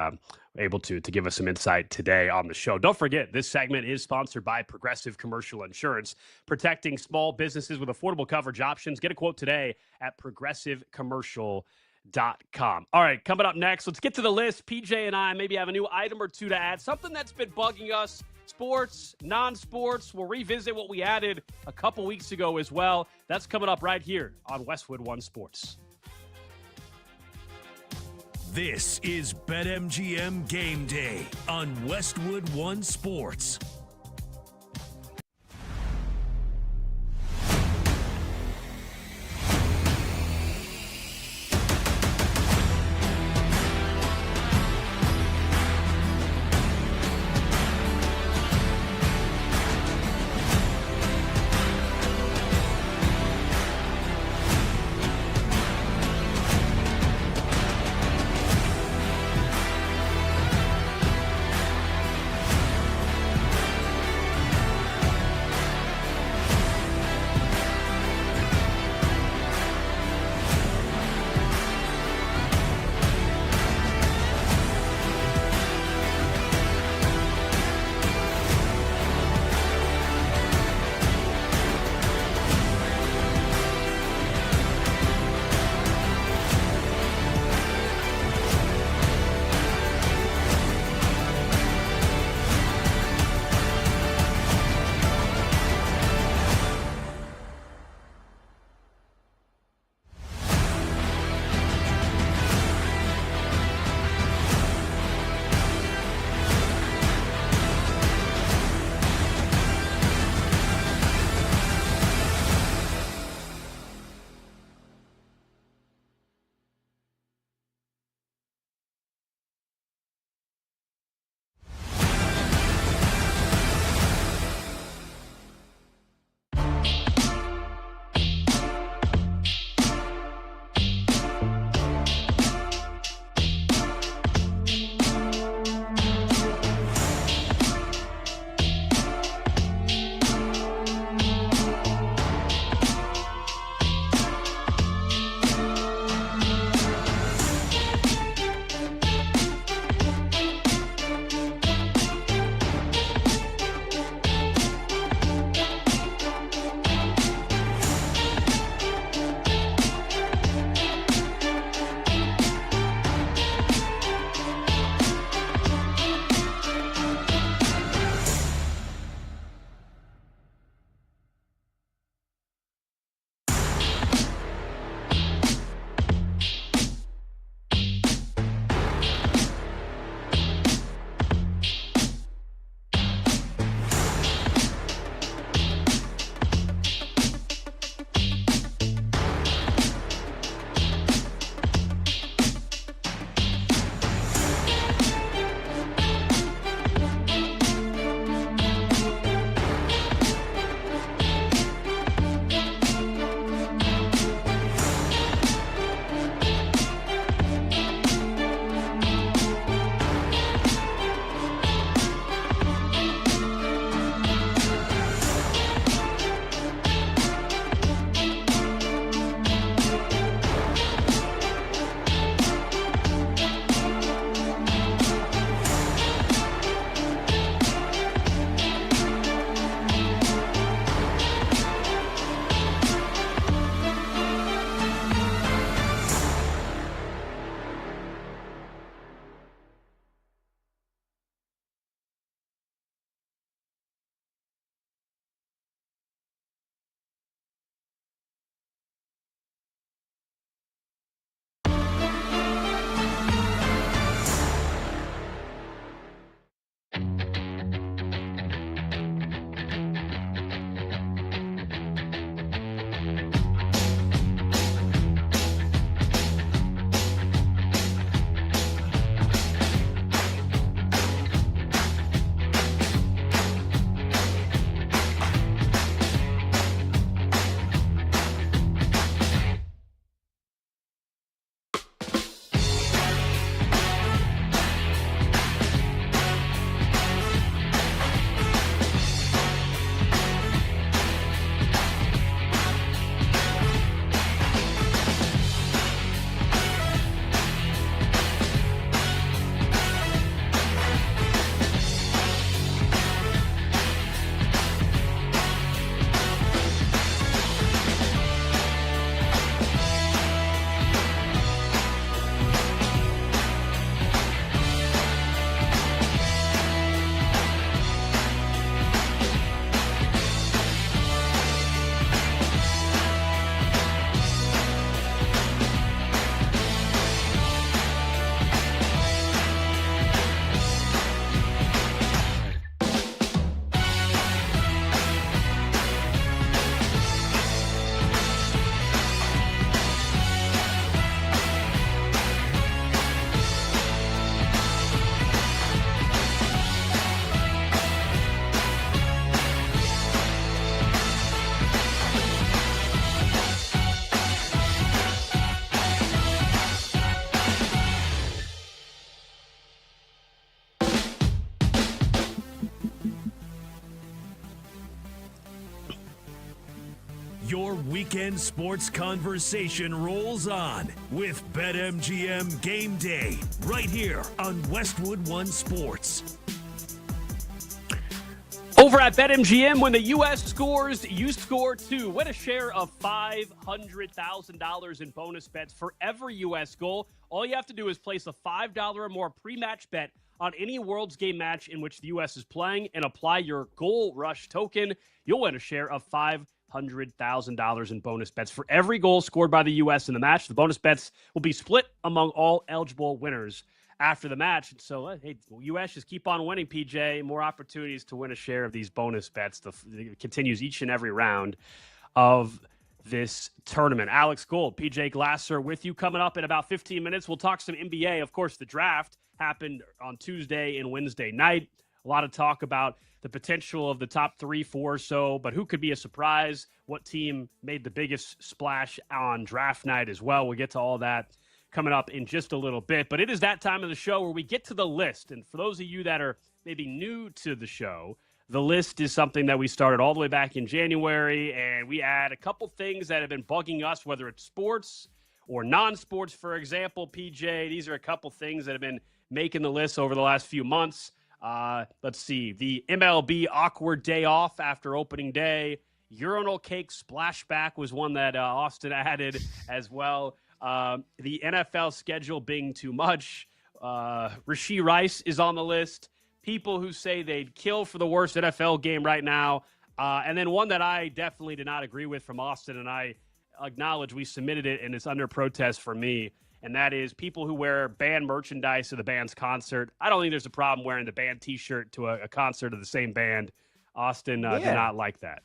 able to give us some insight today on the show. Don't forget, this segment is sponsored by Progressive Commercial Insurance, protecting small businesses with affordable coverage options. Get a quote today at progressivecommercial.com. All right, coming up next, let's get to the list. PJ and I maybe have a new item or two to add, something that's been bugging us, sports, non-sports. We'll revisit what we added a couple weeks ago as well. That's coming up right here on Westwood One Sports. This is BetMGM Game Day on Westwood One Sports. Your weekend sports conversation rolls on with BetMGM Game Day right here on Westwood One Sports. Over at BetMGM, when the U.S. scores, you score too. Win a share of $500,000 in bonus bets for every U.S. goal. All you have to do is place a $5 or more pre-match bet on any World's Game match in which the U.S. is playing and apply your Goal Rush token. You'll win a share of $500,000 in bonus bets for every goal scored by the U.S. in the match. The bonus bets will be split among all eligible winners after the match. So, hey, U.S. just keep on winning, PJ. More opportunities to win a share of these bonus bets. It continues each and every round of this tournament. Alex Gold, PJ Glasser with you coming up in about 15 minutes. We'll talk some NBA. Of course, the draft happened on Tuesday and Wednesday night. A lot of talk about the potential of the top 3, 4 or so, but who could be a surprise? What team made the biggest splash on draft night as well? We'll get to all that coming up in just a little bit, but it is that time of the show where we get to the list. And for those of you that are maybe new to the show, the list is something that we started all the way back in January, and we add a couple things that have been bugging us, whether it's sports or non-sports. For example, PJ, these are a couple things that have been making the list over the last few months. Let's see. The MLB awkward day off after opening day. Urinal cake splashback was one that Austin added as well. The NFL schedule being too much. Rashee Rice is on the list. People who say they'd kill for the worst NFL game right now. And then one that I definitely did not agree with from Austin, and I acknowledge we submitted it, and it's under protest for me. And that is people who wear band merchandise to the band's concert. I don't think there's a problem wearing the band T-shirt to a concert of the same band. Austin did not like that.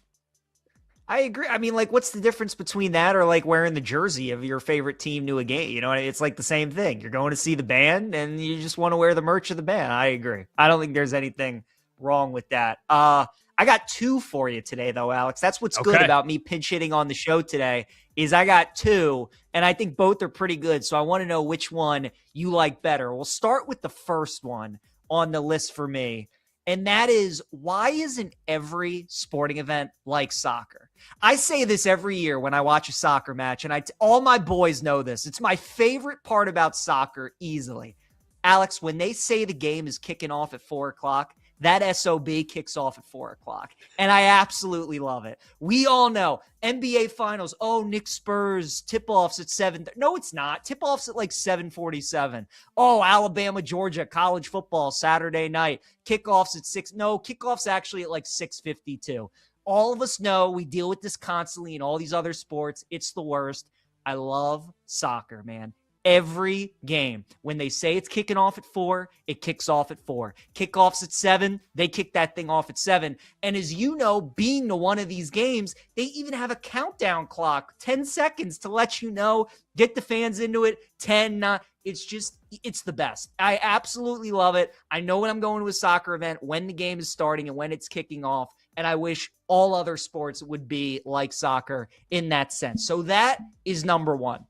I agree. I mean, like, what's the difference between that or like wearing the jersey of your favorite team to a game? You know, it's like the same thing. You're going to see the band and you just want to wear the merch of the band. I agree. I don't think there's anything wrong with that. I got 2 for you today, though, Alex. That's what's good about me pinch hitting on the show today is I got 2, and I think both are pretty good. So I want to know which one you like better. We'll start with the first one on the list for me. And that is, why isn't every sporting event like soccer? I say this every year when I watch a soccer match, and all my boys know this. It's my favorite part about soccer easily. Alex, when they say the game is kicking off at 4 o'clock, that SOB kicks off at 4 o'clock. And I absolutely love it. We all know NBA Finals. Oh, Knicks Spurs tip-offs at 7. No, it's not. Tip-offs at like 7:47. Oh, Alabama, Georgia, college football, Saturday night. Kickoffs at 6. No, kickoffs actually at like 6:52. All of us know we deal with this constantly in all these other sports. It's the worst. I love soccer, man. Every game, when they say it's kicking off at 4, it kicks off at 4. Kickoffs at 7, they kick that thing off at 7. And as you know, being to one of these games, they even have a countdown clock, 10 seconds to let you know, get the fans into it, 10, 9. It's the best. I absolutely love it. I know when I'm going to a soccer event, when the game is starting and when it's kicking off. And I wish all other sports would be like soccer in that sense. So that is number 1.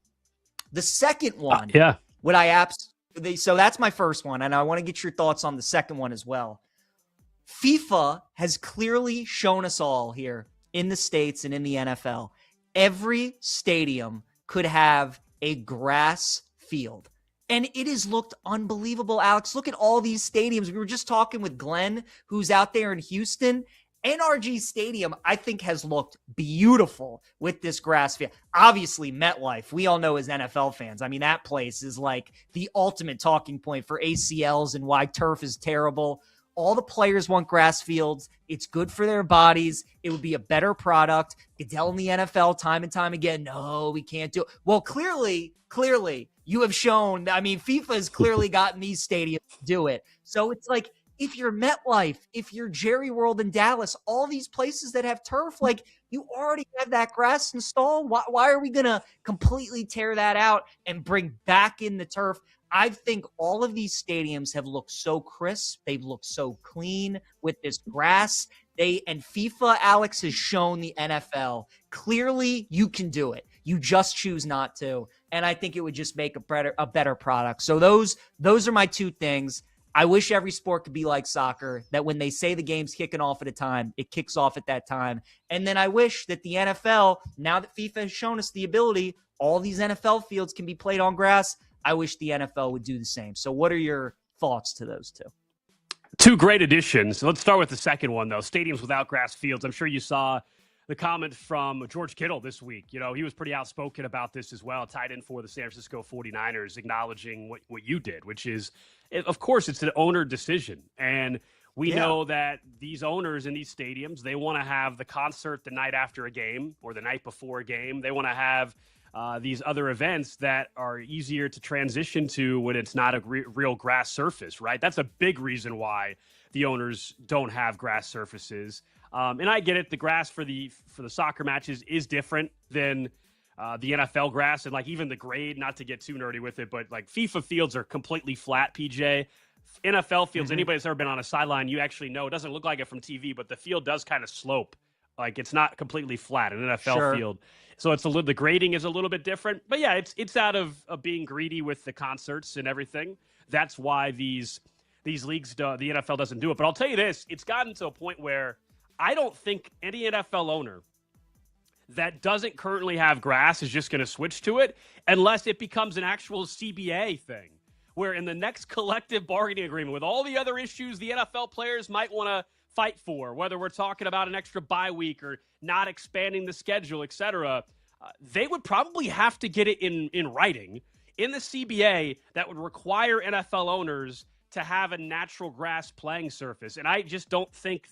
The second one, so that's my first one, and I want to get your thoughts on the second one as well. FIFA has clearly shown us all here in the States and in the NFL, every stadium could have a grass field. And it has looked unbelievable, Alex. Look at all these stadiums. We were just talking with Glenn, who's out there in Houston. NRG Stadium, I think, has looked beautiful with this grass field. Obviously, MetLife, we all know as NFL fans. I mean, that place is like the ultimate talking point for ACLs and why turf is terrible. All the players want grass fields. It's good for their bodies. It would be a better product. Goodell in the NFL time and time again, no, we can't do it. Well, clearly, you have shown, I mean, FIFA has clearly gotten these stadiums to do it. So it's like, if you're MetLife, if you're Jerry World in Dallas, all these places that have turf, like you already have that grass installed. Why are we going to completely tear that out and bring back in the turf? I think all of these stadiums have looked so crisp. They've looked so clean with this grass. And FIFA, Alex, has shown the NFL clearly you can do it. You just choose not to. And I think it would just make a better product. So those are my 2 things. I wish every sport could be like soccer, that when they say the game's kicking off at a time, it kicks off at that time. And then I wish that the NFL, now that FIFA has shown us the ability, all these NFL fields can be played on grass. I wish the NFL would do the same. So what are your thoughts to those two? Two great additions. Let's start with the second one, though. Stadiums without grass fields. I'm sure you saw the comment from George Kittle this week. You know, he was pretty outspoken about this as well, tied in for the San Francisco 49ers, acknowledging what you did, which is, of course, it's an owner decision. And we know that these owners in these stadiums, they want to have the concert the night after a game or the night before a game. They want to have these other events that are easier to transition to when it's not a real grass surface, right? That's a big reason why the owners don't have grass surfaces. And I get it. The grass for the soccer matches is different than the NFL grass, and like even the grade, not to get too nerdy with it, but like FIFA fields are completely flat, PJ. NFL fields, anybody that's ever been on a sideline, you actually know, it doesn't look like it from TV, but the field does kind of slope. Like it's not completely flat, an NFL field. So it's the grading is a little bit different. But yeah, it's out of being greedy with the concerts and everything. That's why these leagues, the NFL doesn't do it. But I'll tell you this, it's gotten to a point where I don't think any NFL owner that doesn't currently have grass is just going to switch to it unless it becomes an actual CBA thing, where in the next collective bargaining agreement with all the other issues the NFL players might want to fight for, whether we're talking about an extra bye week or not expanding the schedule, etc., they would probably have to get it in writing in the CBA that would require NFL owners to have a natural grass playing surface. And I just don't think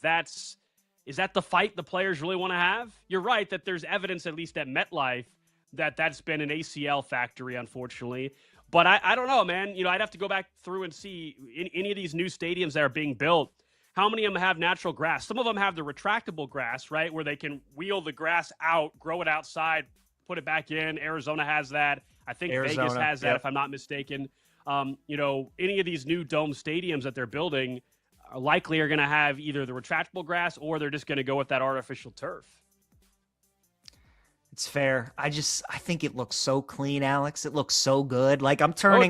is that the fight the players really want to have? You're right that there's evidence, at least at MetLife, that's been an ACL factory, unfortunately. But I don't know, man. You know, I'd have to go back through and see in any of these new stadiums that are being built, how many of them have natural grass? Some of them have the retractable grass, right, where they can wheel the grass out, grow it outside, put it back in. Arizona has that. I think Vegas has that, if I'm not mistaken. You know, any of these new dome stadiums that they're building likely are going to have either the retractable grass or they're just going to go with that artificial turf. It's fair. I think it looks so clean, Alex. It looks so good. Like I'm telling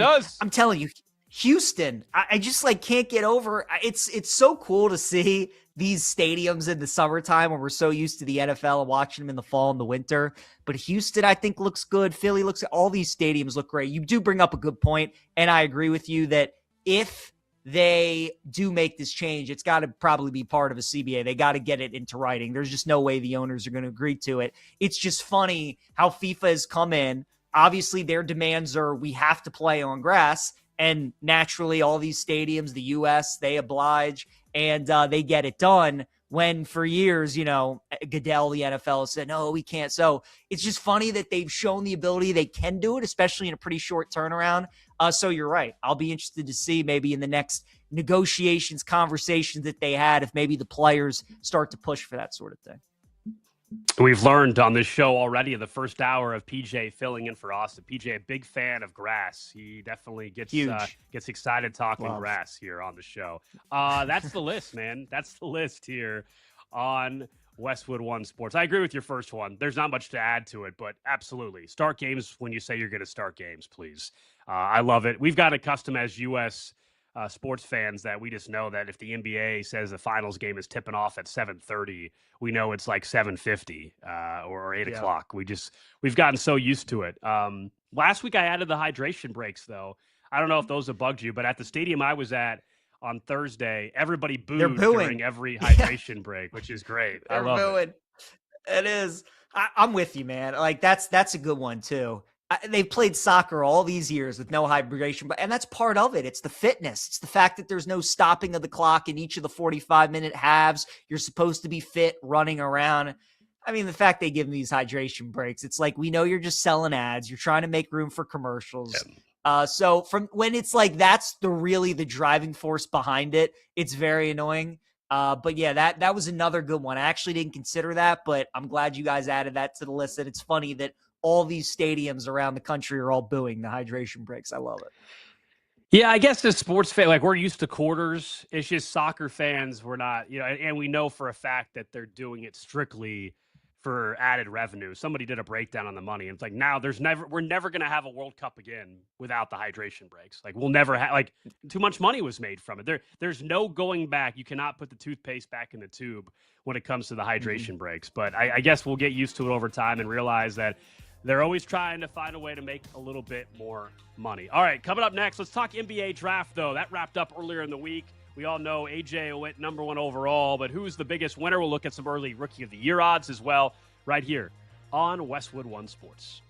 you, Houston, I just like can't get over. It's so cool to see these stadiums in the summertime when we're so used to the NFL and watching them in the fall and the winter. But Houston, I think, looks good. Philly looks, all these stadiums look great. You do bring up a good point, and I agree with you that if they do make this change, it's got to probably be part of a CBA. They got to get it into writing. There's just no way the owners are going to agree to it. It's just funny how FIFA has come in. Obviously, their demands are we have to play on grass. And naturally, all these stadiums, the U.S., they oblige and they get it done. When for years, you know, Goodell, the NFL, said, no, we can't. So it's just funny that they've shown the ability they can do it, especially in a pretty short turnaround. So you're right. I'll be interested to see maybe in the next negotiations, conversations that they had, if maybe the players start to push for that sort of thing. We've learned on this show already in the first hour of PJ filling in for Austin. PJ, a big fan of grass. He definitely gets excited talking grass here on the show. That's the list, man. That's the list here on Westwood One Sports. I agree with your first one. There's not much to add to it, but absolutely. Start games when you say you're going to start games, please. I love it. We've got accustomed as U.S. Sports fans that we just know that if the NBA says the finals game is tipping off at 7:30, we know it's like 7:50 or 8 o'clock. We've gotten so used to it. Last week I added the hydration breaks, though. I don't know if those have bugged you, but at the stadium I was at on Thursday, everybody booed during every hydration break, which is great. I love it. It is. I'm with you, man. Like that's a good one too. They've played soccer all these years with no hydration, and that's part of it. It's the fitness. It's the fact that there's no stopping of the clock in each of the 45-minute halves. You're supposed to be fit running around. I mean, the fact they give them these hydration breaks, it's like, we know you're just selling ads. You're trying to make room for commercials. So from when it's like, that's really the driving force behind it, it's very annoying. But yeah, that was another good one. I actually didn't consider that, but I'm glad you guys added that to the list. And it's funny that all these stadiums around the country are all booing the hydration breaks. I love it. Yeah, I guess as sports fans, like, we're used to quarters. It's just soccer fans, we're not, you know, and we know for a fact that they're doing it strictly for added revenue. Somebody did a breakdown on the money, and it's like now we're never going to have a World Cup again without the hydration breaks. Like we'll never have, like, too much money was made from it. There's no going back. You cannot put the toothpaste back in the tube when it comes to the hydration breaks. But I guess we'll get used to it over time and realize that they're always trying to find a way to make a little bit more money. All right, coming up next, let's talk NBA draft, though. That wrapped up earlier in the week. We all know AJ went number 1 overall, but who's the biggest winner? We'll look at some early Rookie of the Year odds as well right here on Westwood One Sports.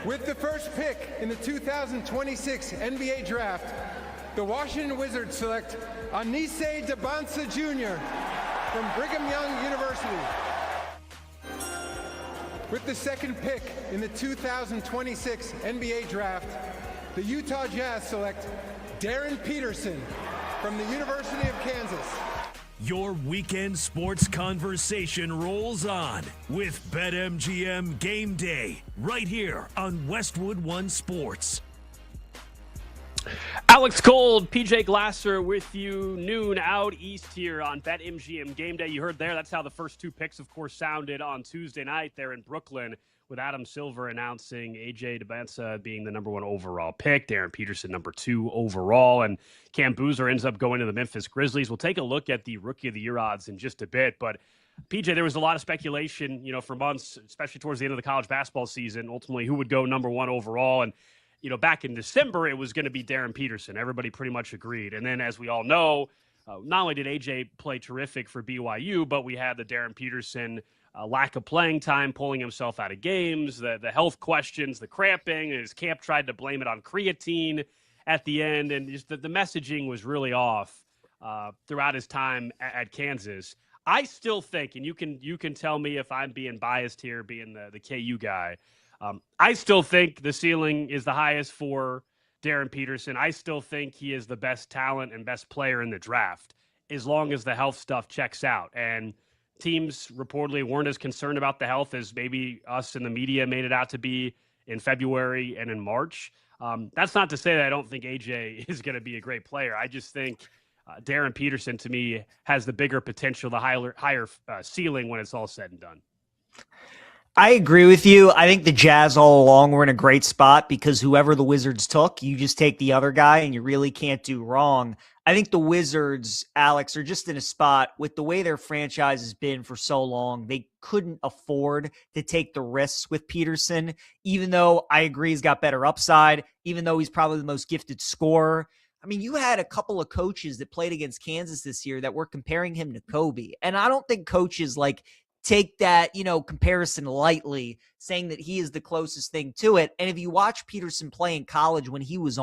With the first pick in the 2026 NBA Draft, the Washington Wizards select Anise Debansa Jr. from Brigham Young University. With the second pick in the 2026 NBA Draft, the Utah Jazz select Darren Peterson from the University of Kansas. Your weekend sports conversation rolls on with BetMGM Game Day right here on Westwood One Sports. Alex Gold, PJ Glasser with you, noon out east here on BetMGM Game Day. You heard there, that's how the first two picks, of course, sounded on Tuesday night there in Brooklyn, with Adam Silver announcing A.J. Debansa being the number 1 overall pick, Darren Peterson number 2 overall, and Cam Boozer ends up going to the Memphis Grizzlies. We'll take a look at the Rookie of the Year odds in just a bit, but PJ, there was a lot of speculation, for months, especially towards the end of the college basketball season, ultimately who would go number 1 overall, and back in December, it was going to be Darren Peterson. Everybody pretty much agreed. And then, as we all know, not only did A.J. play terrific for BYU, but we had the Darren Peterson lack of playing time, pulling himself out of games, the health questions, the cramping. His camp tried to blame it on creatine at the end, and just the messaging was really off throughout his time at Kansas. I still think, and you can tell me if I'm being biased here, being the KU guy, I still think the ceiling is the highest for Darren Peterson. I still think he is the best talent and best player in the draft, as long as the health stuff checks out. And teams reportedly weren't as concerned about the health as maybe us in the media made it out to be in February and in March. That's not to say that I don't think AJ is going to be a great player. I just think Darren Peterson, to me, has the bigger potential, the higher ceiling when it's all said and done. I agree with you. I think the Jazz all along were in a great spot because whoever the Wizards took, you just take the other guy and you really can't do wrong. I think the Wizards, Alex, are just in a spot with the way their franchise has been for so long. They couldn't afford to take the risks with Peterson, even though I agree he's got better upside, even though he's probably the most gifted scorer. I mean, you had a couple of coaches that played against Kansas this year that were comparing him to Kobe. And I don't think coaches take that, comparison lightly, saying that he is the closest thing to it. And if you watch Peterson play in college when he was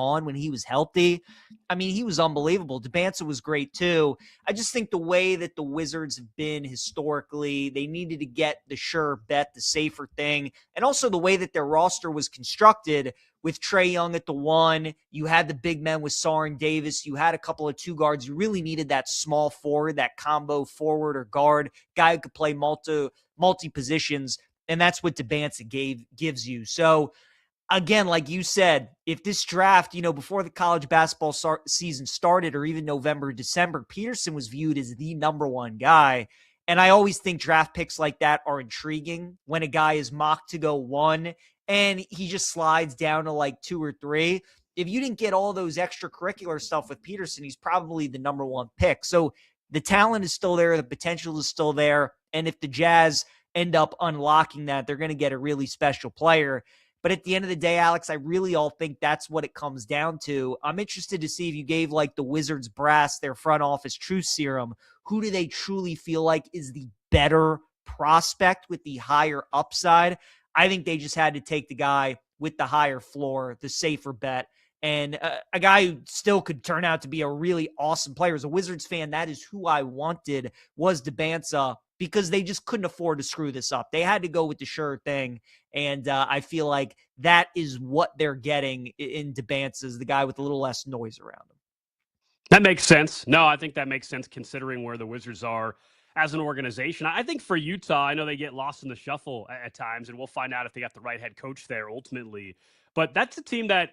healthy, I mean, he was unbelievable. Debansa was great too. I just think the way that the Wizards have been historically, they needed to get the sure bet, the safer thing. And also the way that their roster was constructed with Trae Young at the 1, you had the big men with Sarr and Davis, you had a couple of 2 guards. You really needed that small forward, that combo forward or guard, guy who could play multi positions, and that's what Debansa gives you. So, again, like you said, if this draft, before the college basketball season started or even November, December, Peterson was viewed as the number 1 guy. And I always think draft picks like that are intriguing when a guy is mocked to go 1 and he just slides down to 2 or 3. If you didn't get all those extracurricular stuff with Peterson, he's probably the number 1 pick. So the talent is still there. The potential is still there. And if the Jazz end up unlocking that, they're going to get a really special player. But at the end of the day, Alex, I really all think that's what it comes down to. I'm interested to see if you gave the Wizards brass, their front office truth serum, who do they truly feel like is the better prospect with the higher upside? I think they just had to take the guy with the higher floor, the safer bet, and a guy who still could turn out to be a really awesome player. As a Wizards fan, that is who I wanted, was Debansa, because they just couldn't afford to screw this up. They had to go with the sure thing, and I feel like that is what they're getting in Debansa, is the guy with a little less noise around him. That makes sense. No, I think that makes sense considering where the Wizards are as an organization. I think for Utah, I know they get lost in the shuffle at times, and we'll find out if they got the right head coach there ultimately. But that's a team that,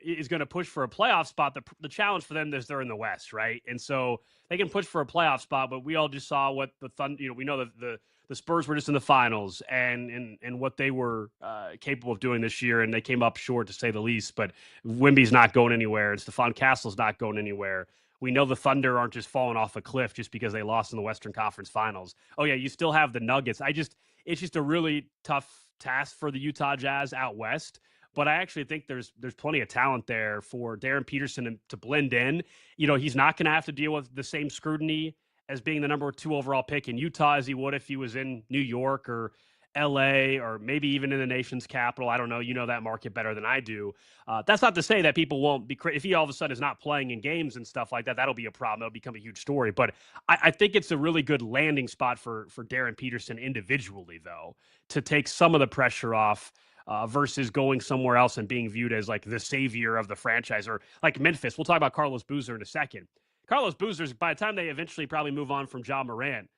is going to push for a playoff spot. The challenge for them is they're in the West, right? And so they can push for a playoff spot, but we all just saw what the Thunder, we know that the Spurs were just in the finals and what they were capable of doing this year, and they came up short to say the least. But Wemby's not going anywhere, and Stephon Castle's not going anywhere. We know the Thunder aren't just falling off a cliff just because they lost in the Western Conference Finals. Oh, yeah, you still have the Nuggets. It's just a really tough task for the Utah Jazz out west. But I actually think there's plenty of talent there for Darren Peterson to blend in. He's not going to have to deal with the same scrutiny as being the number 2 overall pick in Utah as he would if he was in New York or LA, or maybe even in the nation's capital. I don't know. You know that market better than I do. That's not to say that people won't be if he all of a sudden is not playing in games and stuff like that. That'll be a problem. It'll become a huge story. But I think it's a really good landing spot for Darren Peterson individually, though, to take some of the pressure off. Versus going somewhere else and being viewed as like the savior of the franchise, or like Memphis. We'll talk about Carlos Boozer in a second. Carlos Boozer's, by the time they eventually probably move on from Ja Morant,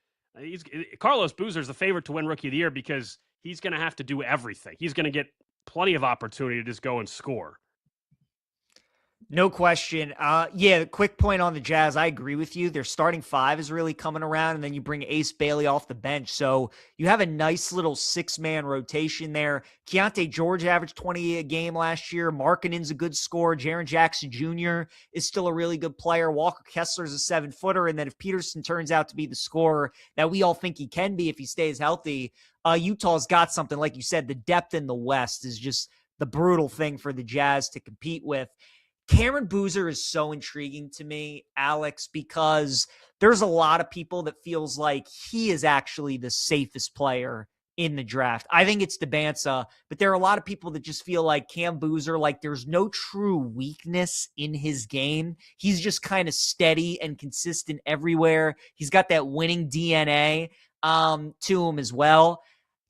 Carlos Boozer's the favorite to win Rookie of the Year because he's going to have to do everything. He's going to get plenty of opportunity to just go and score. No question. Quick point on the Jazz. I agree with you. Their starting five is really coming around, and then you bring Ace Bailey off the bench. So you have a nice little six-man rotation there. Keontae George averaged 20 a game last year. Markkanen's a good scorer. Jaren Jackson Jr. is still a really good player. Walker Kessler's a 7-footer. And then if Peterson turns out to be the scorer that we all think he can be if he stays healthy, Utah's got something. Like you said, the depth in the West is just the brutal thing for the Jazz to compete with. Cameron Boozer is so intriguing to me, Alex, because there's a lot of people that feels like he is actually the safest player in the draft. I think it's Debansa, but there are a lot of people that just feel like Cam Boozer, like there's no true weakness in his game. He's just kind of steady and consistent everywhere. He's got that winning DNA to him as well.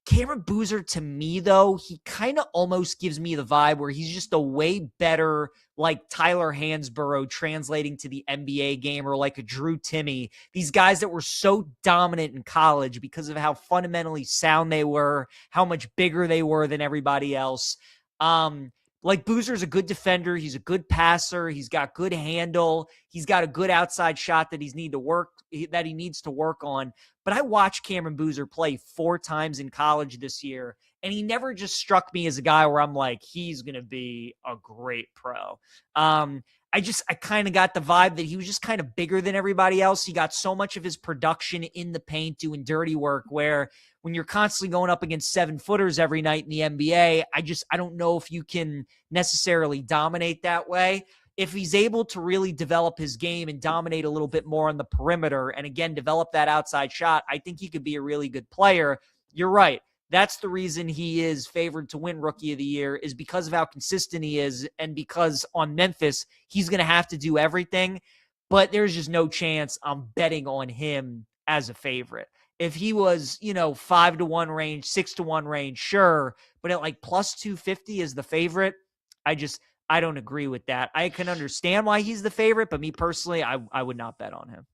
Cameron Boozer, to me, though, he kind of almost gives me the vibe where he's just a way better, like Tyler Hansborough translating to the NBA game, or like a Drew Timme. These guys that were so dominant in college because of how fundamentally sound they were, how much bigger they were than everybody else. Like Boozer's a good defender. He's a good passer. He's got good handle. He's got a good outside shot that he needs to work on. But I watched Cameron Boozer play 4 times in college this year, and he never just struck me as a guy where I'm like, he's going to be a great pro. I kind of got the vibe that he was just kind of bigger than everybody else. He got so much of his production in the paint doing dirty work, where when you're constantly going up against 7-footers every night in the NBA, I don't know if you can necessarily dominate that way. If he's able to really develop his game and dominate a little bit more on the perimeter, and again, develop that outside shot, I think he could be a really good player. You're right. That's the reason he is favored to win Rookie of the Year, is because of how consistent he is, and because on Memphis, he's going to have to do everything. But there's just no chance I'm betting on him as a favorite. If he was, 5-1 range, 6-1 range, sure. But at like plus 250 as the favorite, I don't agree with that. I can understand why he's the favorite, but me personally, I would not bet on him.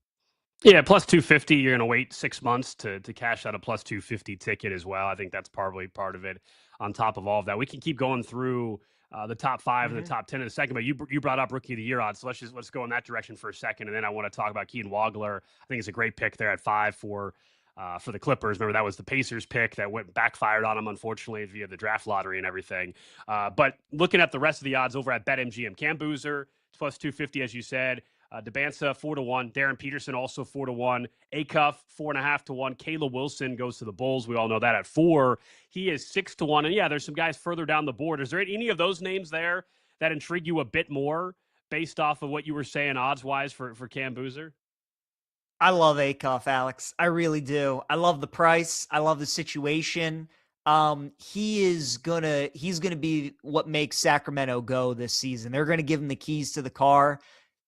Yeah, plus 250, you're going to wait 6 months to cash out a plus 250 ticket as well. I think that's probably part of it on top of all of that. We can keep going through the top 5 and the top 10 in a second, but you brought up Rookie of the Year odds, so let's go in that direction for a second, and then I want to talk about Keaton Wagler. I think it's a great pick there at 5 for the Clippers. Remember, that was the Pacers pick that backfired on them, unfortunately, via the draft lottery and everything. But looking at the rest of the odds over at BetMGM, Cam Boozer, plus 250, as you said. Debansa, 4-1. Darren Peterson, also 4-1. Acuff, 4.5-1. Caleb Wilson goes to the Bulls. We all know that at 4. He is 6-1. And yeah, there's some guys further down the board. Is there any of those names there that intrigue you a bit more based off of what you were saying odds-wise for Cam Boozer? I love Acuff, Alex. I really do. I love the price. I love the situation. He's gonna be what makes Sacramento go this season. They're gonna give him the keys to the car.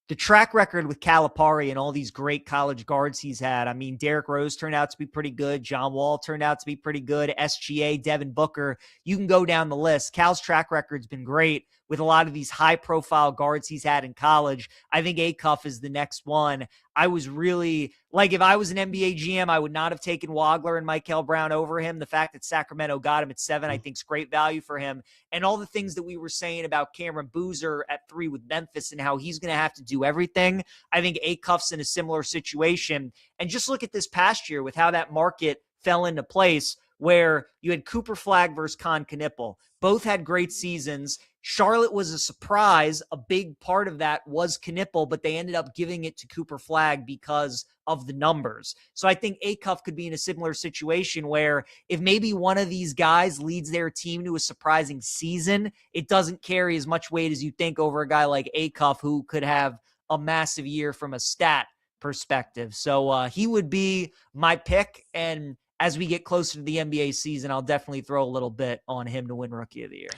The track record with Calipari and all these great college guards he's had. I mean, Derrick Rose turned out to be pretty good. John Wall turned out to be pretty good. SGA, Devin Booker. You can go down the list. Cal's track record's been great with a lot of these high-profile guards he's had in college. I think Acuff is the next one. I was really, if I was an NBA GM, I would not have taken Wagler and Michael Brown over him. The fact that Sacramento got him at 7, I think is great value for him. And all the things that we were saying about Cameron Boozer at 3 with Memphis and how he's going to have to do everything, I think Acuff's in a similar situation. And just look at this past year with how that market fell into place, where you had Cooper Flagg versus Con Knippel. Both had great seasons. Charlotte was a surprise. A big part of that was Knippel, but they ended up giving it to Cooper Flagg because of the numbers. So I think Acuff could be in a similar situation where if maybe one of these guys leads their team to a surprising season, it doesn't carry as much weight as you think over a guy like Acuff, who could have a massive year from a stat perspective. So he would be my pick. And as we get closer to the NBA season, I'll definitely throw a little bit on him to win Rookie of the Year.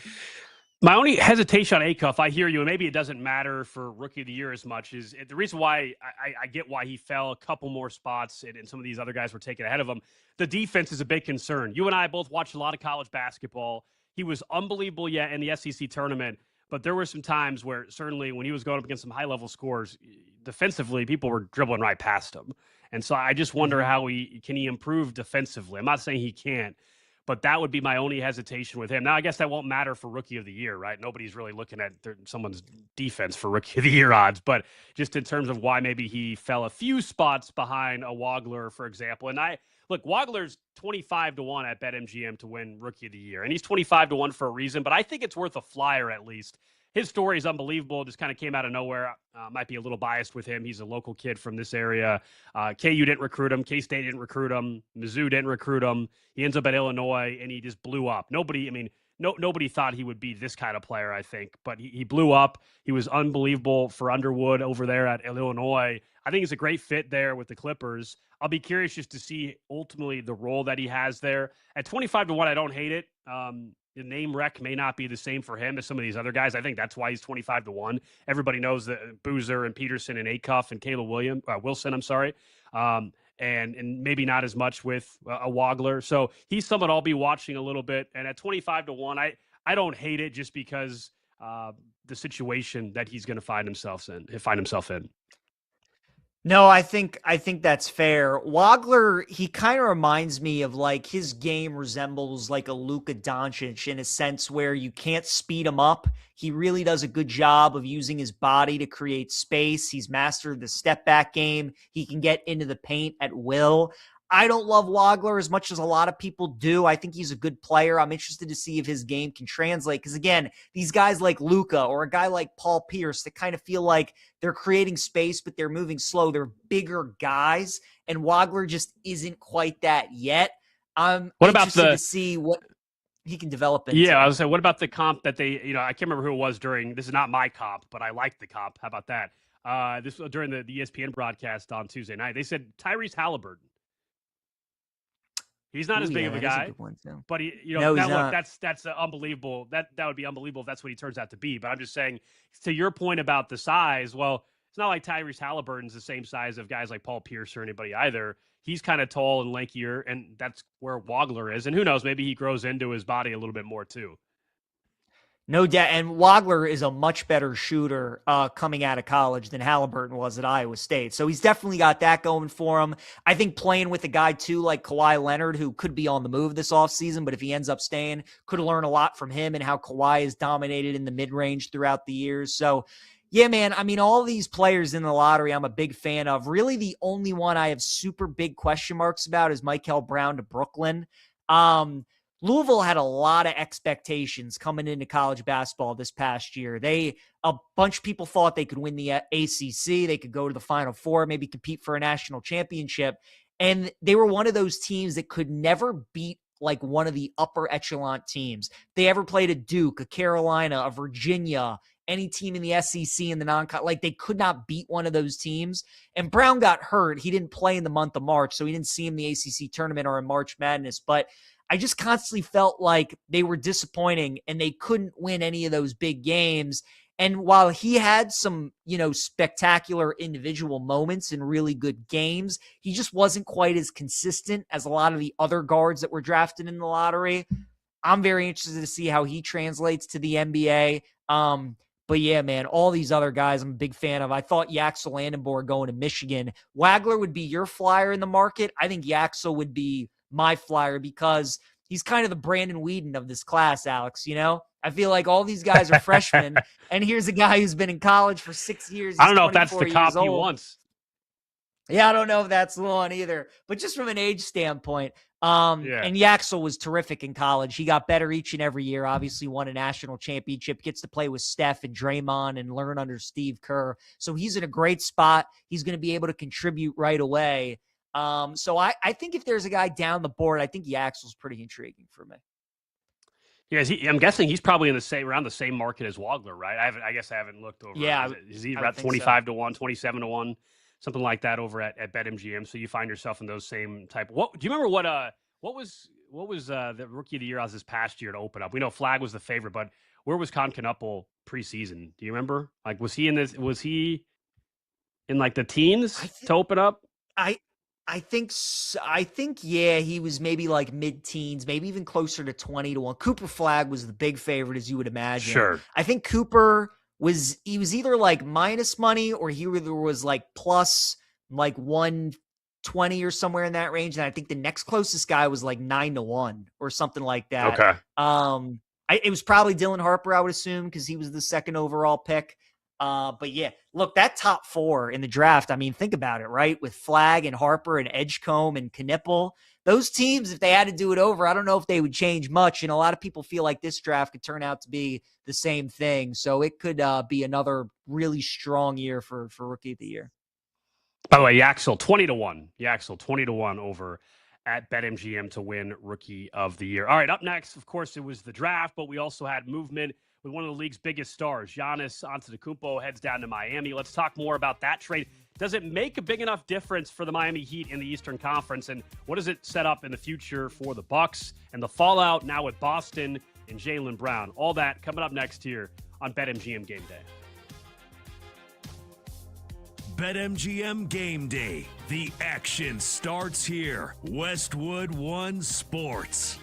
My only hesitation on Acuff, I hear you, and maybe it doesn't matter for Rookie of the Year as much, is the reason why I get why he fell a couple more spots and some of these other guys were taken ahead of him. The defense is a big concern. You and I both watched a lot of college basketball. He was unbelievable in the SEC tournament, but there were some times where certainly when he was going up against some high-level scores, defensively, people were dribbling right past him. And so I just wonder how can he improve defensively. I'm not saying he can't, but that would be my only hesitation with him. Now, I guess that won't matter for Rookie of the Year, right? Nobody's really looking at someone's defense for Rookie of the Year odds, but just in terms of why maybe he fell a few spots behind a Wagler, for example. And look, Wagler's 25-1 at BetMGM to win Rookie of the Year, and he's 25-1 for a reason, but I think it's worth a flyer at least. His story is unbelievable. Just kind of came out of nowhere. Might be a little biased with him. He's a local kid from this area. KU didn't recruit him. K-State didn't recruit him. Mizzou didn't recruit him. He ends up at Illinois, and he just blew up. Nobody thought he would be this kind of player, I think. But he blew up. He was unbelievable for Underwood over there at Illinois. I think he's a great fit there with the Clippers. I'll be curious just to see ultimately the role that he has there. At 25-1, I don't hate it. The name rec may not be the same for him as some of these other guys. I think that's why he's 25-1. Everybody knows that Boozer and Peterson and Acuff and Caleb Wilson, and maybe not as much with a Wagler. So he's someone I'll be watching a little bit. And at 25-1, I don't hate it just because the situation that he's going to find himself in. No, I think that's fair. Wagler, he kind of reminds me of like his game resembles like a Luka Doncic in a sense where you can't speed him up. He really does a good job of using his body to create space. He's mastered the step back game. He can get into the paint at will. I don't love Wagler as much as a lot of people do. I think he's a good player. I'm interested to see if his game can translate. Because again, these guys like Luka or a guy like Paul Pierce that kind of feel like they're creating space, but they're moving slow. They're bigger guys, and Wagler just isn't quite that yet. I'm interested to see what he can develop into. Yeah, I was saying, what about the comp that they, I can't remember who it was this is not my comp, but I liked the comp. How about that? This was during the ESPN broadcast on Tuesday night. They said Tyrese Halliburton. He's not as big of a guy, but look, that's unbelievable. That would be unbelievable if that's what he turns out to be. But I'm just saying, to your point about the size, well, it's not like Tyrese Halliburton's the same size of guys like Paul Pierce or anybody either. He's kind of tall and lankier, and that's where Wagler is. And who knows, maybe he grows into his body a little bit more too. No doubt. And Wagler is a much better shooter coming out of college than Halliburton was at Iowa State. So he's definitely got that going for him. I think playing with a guy, too, like Kawhi Leonard, who could be on the move this offseason, but if he ends up staying, could learn a lot from him and how Kawhi has dominated in the mid-range throughout the years. So, yeah, man, all these players in the lottery I'm a big fan of. Really, the only one I have super big question marks about is Michael Brown to Brooklyn. Louisville had a lot of expectations coming into college basketball this past year. A bunch of people thought they could win the ACC. They could go to the Final Four, maybe compete for a national championship. And they were one of those teams that could never beat like one of the upper echelon teams. They ever played a Duke, a Carolina, a Virginia, any team in the SEC in the they could not beat one of those teams. And Brown got hurt. He didn't play in the month of March, so he didn't see him in the ACC tournament or in March Madness. But I just constantly felt like they were disappointing and they couldn't win any of those big games. And while he had some, spectacular individual moments and really good games, he just wasn't quite as consistent as a lot of the other guards that were drafted in the lottery. I'm very interested to see how he translates to the NBA. But yeah, man, all these other guys I'm a big fan of. I thought Yaxel Landenborg going to Michigan. Wagler would be your flyer in the market. I think Yaxel would be my flyer because he's kind of the Brandon Whedon of this class, Alex. I feel like all these guys are freshmen, and here's a guy who's been in college for 6 years. I don't know if that's the comp he wants. Yeah, I don't know if that's the one either. But just from an age standpoint, and Yaxel was terrific in college. He got better each and every year. Obviously won a national championship, gets to play with Steph and Draymond and learn under Steve Kerr. So he's in a great spot. He's going to be able to contribute right away. So I think if there's a guy down the board, I think Yaxel's pretty intriguing for me. Yeah, I'm guessing he's probably around the same market as Wagler, right? I guess I haven't looked over. Yeah, is he about 25-1, 27-1, something like that over at BetMGM? So you find yourself in those same type. Do you remember What was the rookie of the year as this past year to open up? We know Flag was the favorite, but where was Knuppel preseason? Do you remember? Like, was he in like the teens to open up? I I think yeah, he was maybe like mid-teens, maybe even closer to 20-1. Cooper Flag was the big favorite, as you would imagine. Sure. I think Cooper was either like minus money or he either was like plus like 120 or somewhere in that range. And I think the next closest guy was like 9-1 or something like that. Okay. It was probably Dylan Harper, I would assume, because he was the second overall pick. But yeah, look, that top four in the draft, I mean, think about it, right? With Flag and Harper and Edgecombe and Knuppel, those teams, if they had to do it over, I don't know if they would change much. And a lot of people feel like this draft could turn out to be the same thing. So it could be another really strong year for Rookie of the Year. By the way, Yaxel 20-1. Yaxel 20-1 over at BetMGM to win Rookie of the Year. All right, up next, of course, it was the draft, but we also had movement with one of the league's biggest stars. Giannis Antetokounmpo heads down to Miami. Let's talk more about that trade. Does it make a big enough difference for the Miami Heat in the Eastern Conference? And what does it set up in the future for the Bucks and the fallout now with Boston and Jaylen Brown? All that coming up next here on BetMGM Game Day. BetMGM Game Day. The action starts here. Westwood One Sports.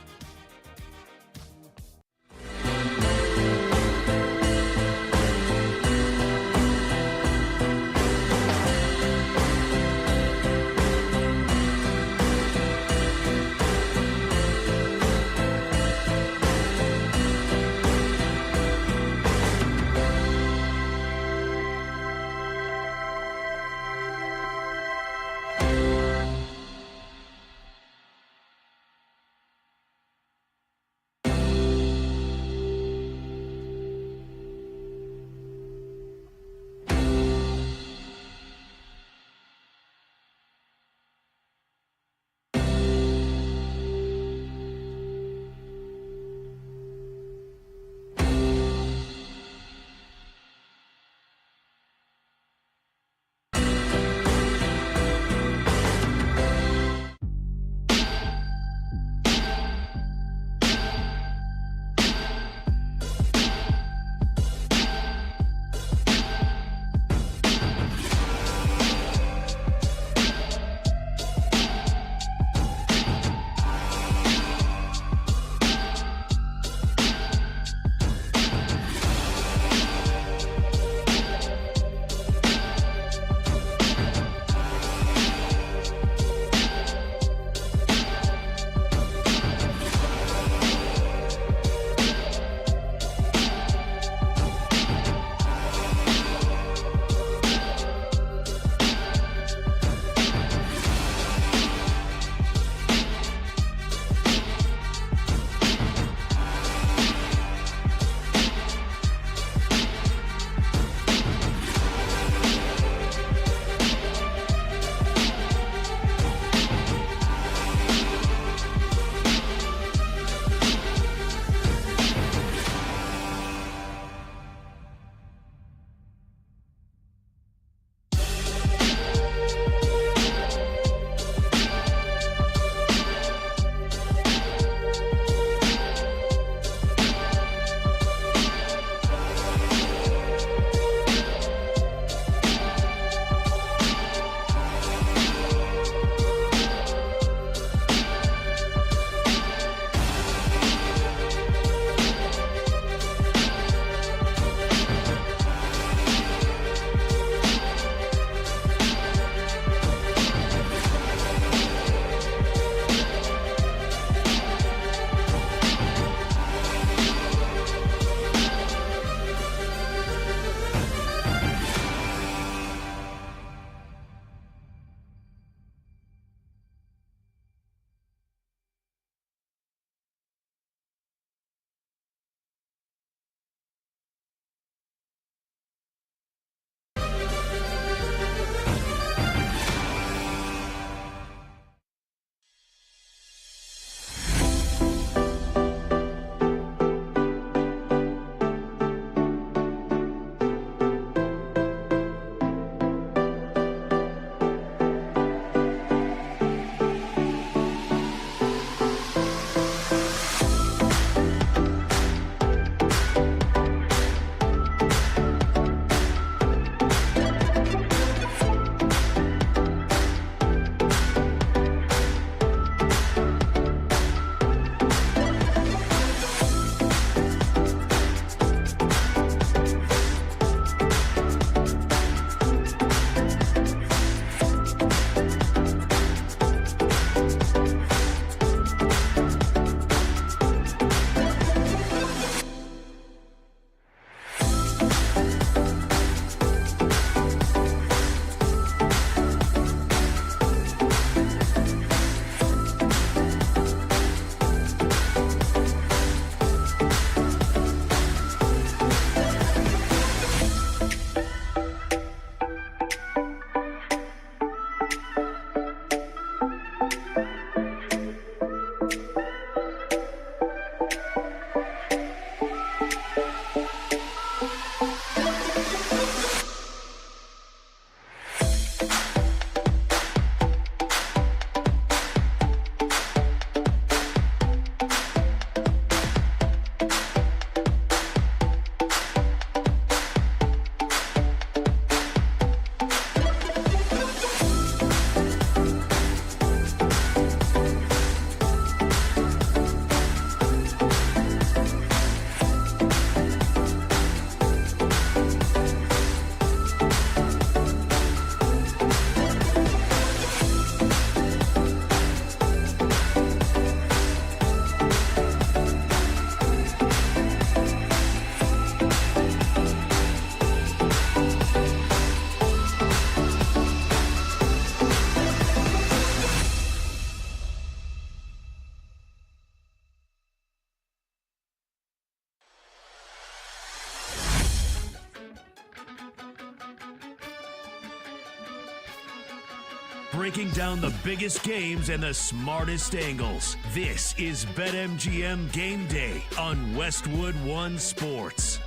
breaking down the biggest games and the smartest angles. This is BetMGM Game Day on Westwood One Sports.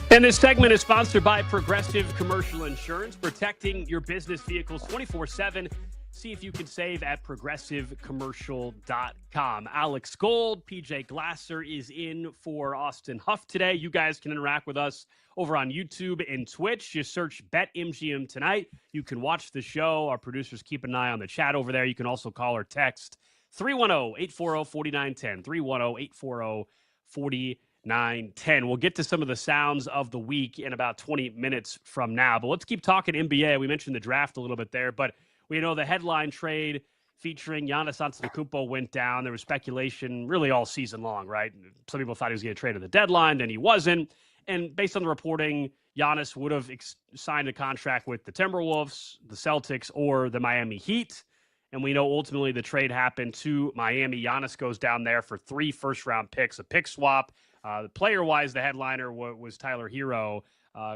And this segment is sponsored by Progressive Commercial Insurance, protecting your business vehicles 24/7. See if you can save at progressivecommercial.com. Alex Gold, PJ Glasser is in for Austin Huff today. You guys can interact with us over on YouTube and Twitch. Just search BetMGM tonight. You can watch the show. Our producers keep an eye on the chat over there. You can also call or text 310-840-4910, 310-840-4910. We'll get to some of the sounds of the week in about 20 minutes from now. But let's keep talking NBA. We mentioned the draft a little bit there, but we know the headline trade featuring Giannis Antetokounmpo went down. There was speculation really all season long, right? Some people thought he was going to trade at the deadline, then he wasn't. And based on the reporting, Giannis would have signed a contract with the Timberwolves, the Celtics, or the Miami Heat. And we know ultimately the trade happened to Miami. Giannis goes down there for 3 first-round picks, a pick swap. Player-wise, the headliner was Tyler Hero,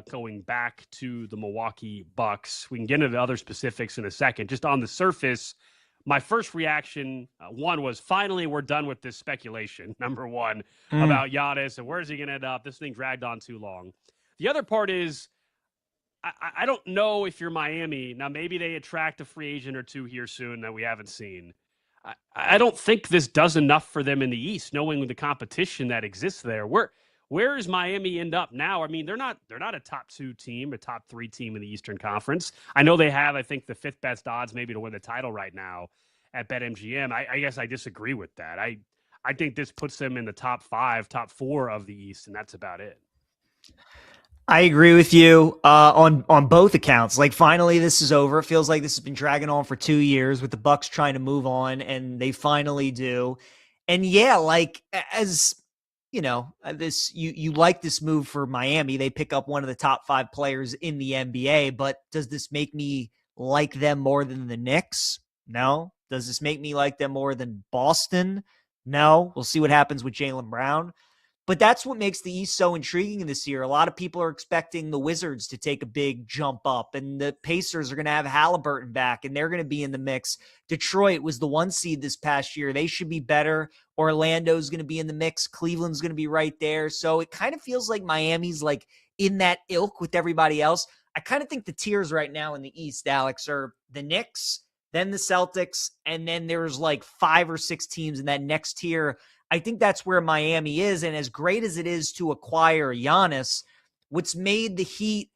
going back to the Milwaukee Bucks. We can get into the other specifics in a second. Just on the surface, my first reaction, one, was finally we're done with this speculation, number one, about Giannis and where's he going to end up. This thing dragged on too long. The other part is I don't know if you're Miami. Now, maybe they attract a free agent or two here soon that we haven't seen. I don't think this does enough for them in the East, knowing the competition that exists there. Where does Miami end up now? I mean, they're not a top 2 team, a top 3 team in the Eastern Conference. I know they have, I think, the 5th best odds maybe to win the title right now at BetMGM. I guess I disagree with that. I think this puts them in the top 5, top 4 of the East, and that's about it. I agree with you on both accounts. Like, finally, this is over. It feels like this has been dragging on for 2 years with the Bucks trying to move on, and they finally do. And yeah, like, as you know, you like this move for Miami. They pick up one of the top 5 players in the NBA, but does this make me like them more than the Knicks? No. Does this make me like them more than Boston? No. We'll see what happens with Jaylen Brown. But that's what makes the East so intriguing this year. A lot of people are expecting the Wizards to take a big jump up, and the Pacers are going to have Halliburton back, and they're going to be in the mix. Detroit was the 1 seed this past year. They should be better. Orlando's going to be in the mix. Cleveland's going to be right there. So it kind of feels like Miami's like in that ilk with everybody else. I kind of think the tiers right now in the East, Alex, are the Knicks, then the Celtics, and then there's like 5 or 6 teams in that next tier. I think that's where Miami is. And as great as it is to acquire Giannis, what's made the Heat,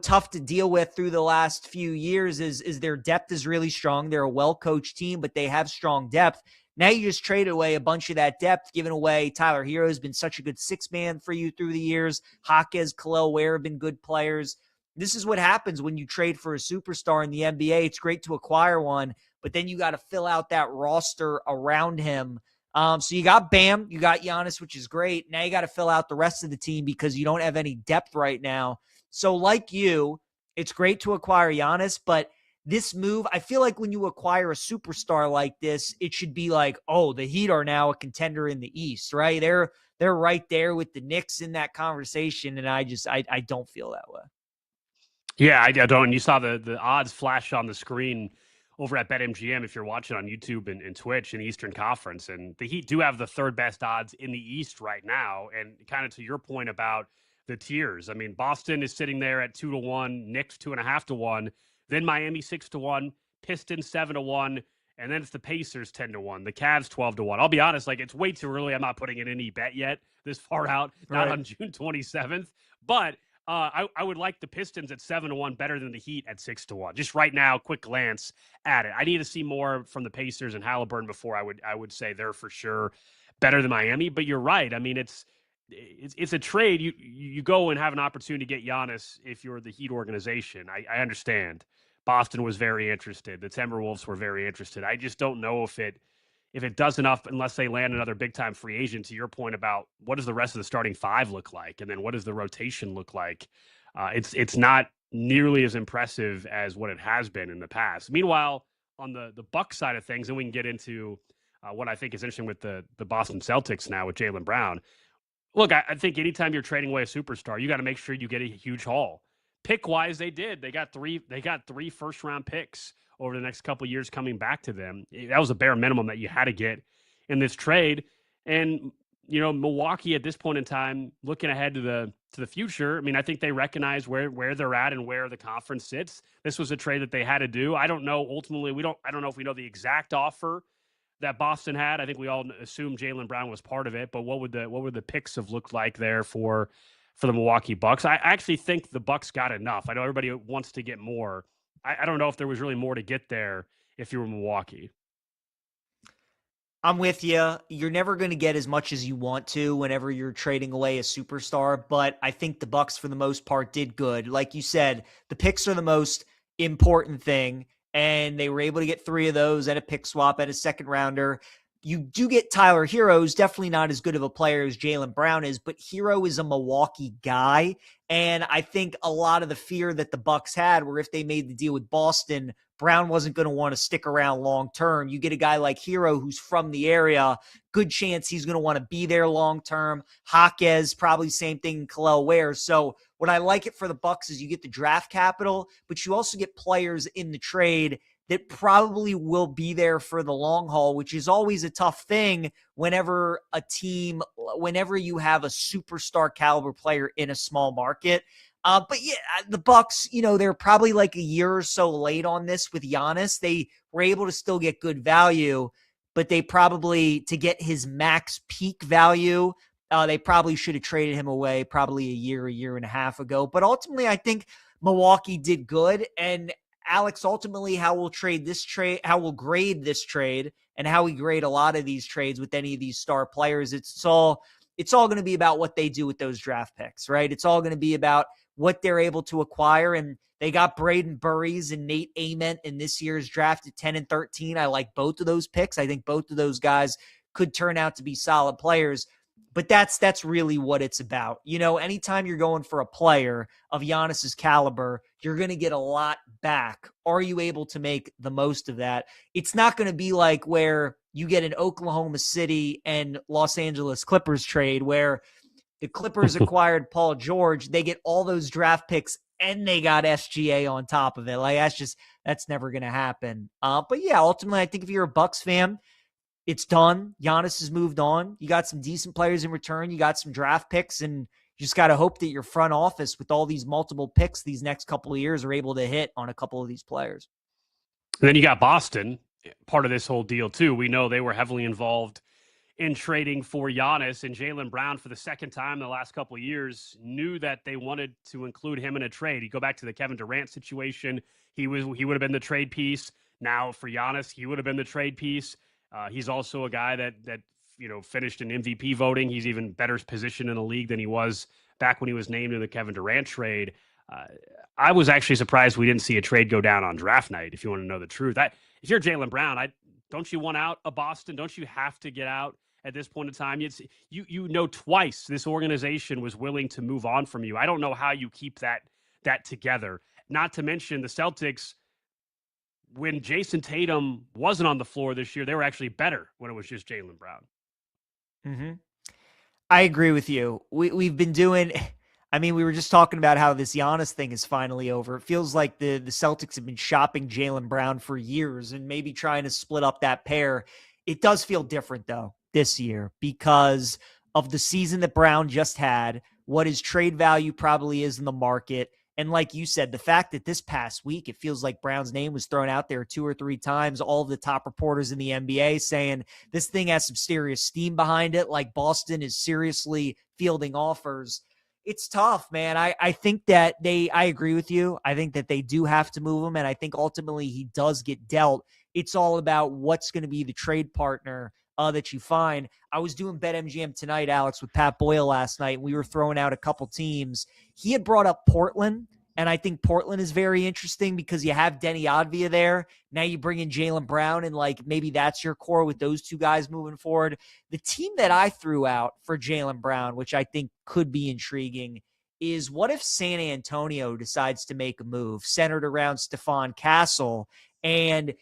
tough to deal with through the last few years is their depth is really strong. They're a well-coached team, but they have strong depth. Now you just trade away a bunch of that depth, giving away Tyler Hero has been such a good 6-man for you through the years. Jaquez, Khalil Ware have been good players. This is what happens when you trade for a superstar in the NBA. It's great to acquire one, but then you got to fill out that roster around him. So you got Bam, you got Giannis, which is great. Now you got to fill out the rest of the team because you don't have any depth right now. So like you, it's great to acquire Giannis, but this move, I feel like when you acquire a superstar like this, it should be like, oh, the Heat are now a contender in the East, right? They're right there with the Knicks in that conversation, and I don't feel that way. Yeah, I don't. You saw the odds flash on the screen over at BetMGM if you're watching on YouTube and Twitch in the Eastern Conference. And the Heat do have the 3rd best odds in the East right now. And kind of to your point about the tiers, I mean, Boston is sitting there at 2-1, Knicks 2.5-1, then Miami 6-1, Pistons 7-1, and then it's the Pacers 10-1, the Cavs 12-1. I'll be honest, like, it's way too early. I'm not putting in any bet yet this far out, not on June 27th. But I would like the Pistons at 7-1 better than the Heat at 6-1. Just right now, quick glance at it. I need to see more from the Pacers and Halliburton before I would say they're for sure better than Miami. But you're right. I mean, it's a trade. You go and have an opportunity to get Giannis if you're the Heat organization. I understand. Boston was very interested. The Timberwolves were very interested. I just don't know if it does enough unless they land another big-time free agent, to your point about what does the rest of the starting 5 look like, and then what does the rotation look like. It's not nearly as impressive as what it has been in the past. Meanwhile, on the Bucks side of things, and we can get into what I think is interesting with the Boston Celtics now with Jaylen Brown. Look, I think anytime you're trading away a superstar, you got to make sure you get a huge haul. pick wise, they did. They got three first round picks over the next couple of years coming back to them. That was a bare minimum that you had to get in this trade. And Milwaukee at this point in time, looking ahead to the future, I mean, I think they recognize where they're at and where the conference sits. This was a trade that they had to do. I don't know. Ultimately, I don't know if we know the exact offer that Boston had. I think we all assume Jaylen Brown was part of it. But what would the picks have looked like there for the Milwaukee Bucks? I actually think the Bucks got enough. I know everybody wants to get more. I don't know if there was really more to get there if you were Milwaukee. I'm with you. You're never going to get as much as you want to whenever you're trading away a superstar, but I think the Bucks, for the most part, did good. Like you said, the picks are the most important thing, and they were able to get 3 of those at a pick swap at a second rounder. You do get Tyler Hero, who's definitely not as good of a player as Jaylen Brown is, but Hero is a Milwaukee guy, and I think a lot of the fear that the Bucks had were if they made the deal with Boston, Brown wasn't going to want to stick around long term. You get a guy like Hero who's from the area, good chance he's going to want to be there long term. Jaquez, probably same thing in Khalil Ware. So what I like it for the Bucks is you get the draft capital, but you also get players in the trade that probably will be there for the long haul, which is always a tough thing whenever you have a superstar caliber player in a small market. But yeah, the Bucks, they're probably like a year or so late on this with Giannis. They were able to still get good value, but they probably, to get his max peak value, they probably should have traded him away probably a year and a half ago. But ultimately, I think Milwaukee did good. And Alex, ultimately, how we'll grade this trade, and how we grade a lot of these trades with any of these star players, it's all going to be about what they do with those draft picks, right? It's all going to be about what they're able to acquire. And they got Braden Burries and Nate Ament in this year's draft at 10 and 13. I like both of those picks. I think both of those guys could turn out to be solid players. But that's really what it's about. Anytime you're going for a player of Giannis's caliber, you're going to get a lot back. Are you able to make the most of that? It's not going to be like where you get an Oklahoma City and Los Angeles Clippers trade where the Clippers acquired Paul George. They get all those draft picks and they got SGA on top of it. Like that's never going to happen. But yeah, ultimately, I think if you're a Bucks fan, it's done. Giannis has moved on. You got some decent players in return. You got some draft picks, and you just got to hope that your front office with all these multiple picks these next couple of years are able to hit on a couple of these players. And then you got Boston, part of this whole deal too. We know they were heavily involved in trading for Giannis, and Jaylen Brown, for the second time in the last couple of years, knew that they wanted to include him in a trade. You go back to the Kevin Durant situation. He would have been the trade piece. Now for Giannis, he would have been the trade piece. He's also a guy that finished in MVP voting. He's even better positioned in the league than he was back when he was named in the Kevin Durant trade. I was actually surprised we didn't see a trade go down on draft night, if you want to know the truth. If you're Jaylen Brown, don't you want out of Boston? Don't you have to get out at this point in time? Twice this organization was willing to move on from you. I don't know how you keep that together. Not to mention the Celtics, when Jason Tatum wasn't on the floor this year, they were actually better when it was just Jaylen Brown. Mm-hmm. I agree with you. We've been doing... we were just talking about how this Giannis thing is finally over. It feels like the Celtics have been shopping Jaylen Brown for years and maybe trying to split up that pair. It does feel different, though, this year because of the season that Brown just had, what his trade value probably is in the market. And like you said, the fact that this past week, it feels like Brown's name was thrown out there 2 or 3 times. All of the top reporters in the NBA saying this thing has some serious steam behind it, like Boston is seriously fielding offers. It's tough, man. I think that I agree with you. I think that they do have to move him, and I think ultimately he does get dealt. It's all about what's going to be the trade partner that you find. I was doing BetMGM tonight, Alex, with Pat Boyle last night, and we were throwing out a couple teams. He had brought up Portland, and I think Portland is very interesting because you have Denny Advia there. Now you bring in Jaylen Brown, and maybe that's your core with those two guys moving forward. The team that I threw out for Jaylen Brown, which I think could be intriguing, is what if San Antonio decides to make a move centered around Stephon Castle? And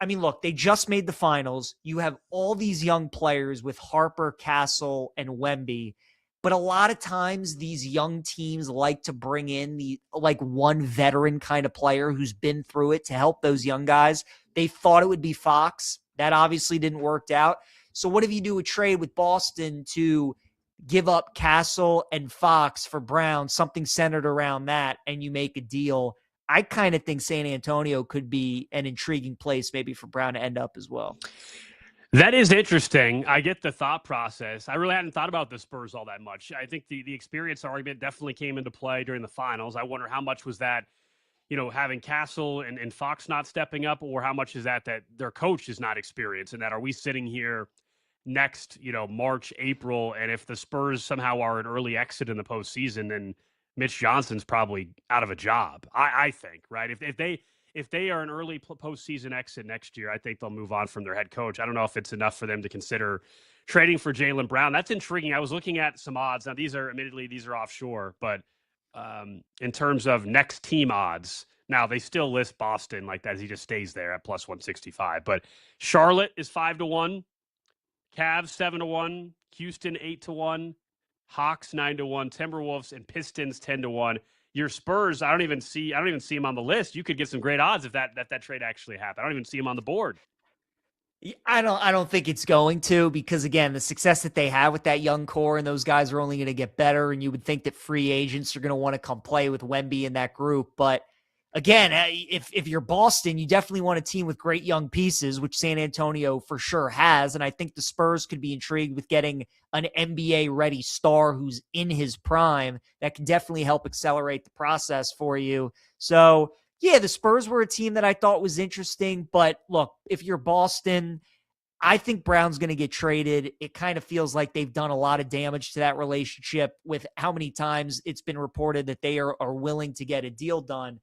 look, they just made the finals. You have all these young players with Harper, Castle, and Wemby. But a lot of times these young teams like to bring in one veteran kind of player who's been through it to help those young guys. They thought it would be Fox. That obviously didn't work out. So what if you do a trade with Boston to give up Castle and Fox for Brown, something centered around that, and you make a deal? I kind of think San Antonio could be an intriguing place maybe for Brown to end up as well. That is interesting. I get the thought process. I really hadn't thought about the Spurs all that much. I think the experience argument definitely came into play during the finals. I wonder how much was that, having Castle and Fox not stepping up, or how much is that their coach is not experienced, and that are we sitting here next, March, April, and if the Spurs somehow are an early exit in the postseason, then Mitch Johnson's probably out of a job. I think, right? If they are an early postseason exit next year, I think they'll move on from their head coach. I don't know if it's enough for them to consider trading for Jaylen Brown. That's intriguing. I was looking at some odds. Now, these are offshore, but in terms of next team odds, now they still list Boston like that. He just stays there at plus 165. But Charlotte is 5-1, Cavs 7-1, Houston 8-1, Hawks 9-1, Timberwolves and Pistons 10-1. Your Spurs, I don't even see them on the list. You could get some great odds if that trade actually happened. I don't even see them on the board. I don't think it's going to, because again, the success that they have with that young core and those guys are only going to get better. And you would think that free agents are going to want to come play with Wemby in that group. But again, if you're Boston, you definitely want a team with great young pieces, which San Antonio for sure has. And I think the Spurs could be intrigued with getting an NBA-ready star who's in his prime. That can definitely help accelerate the process for you. So, yeah, the Spurs were a team that I thought was interesting. But look, if you're Boston, I think Brown's going to get traded. It kind of feels like they've done a lot of damage to that relationship with how many times it's been reported that they are willing to get a deal done.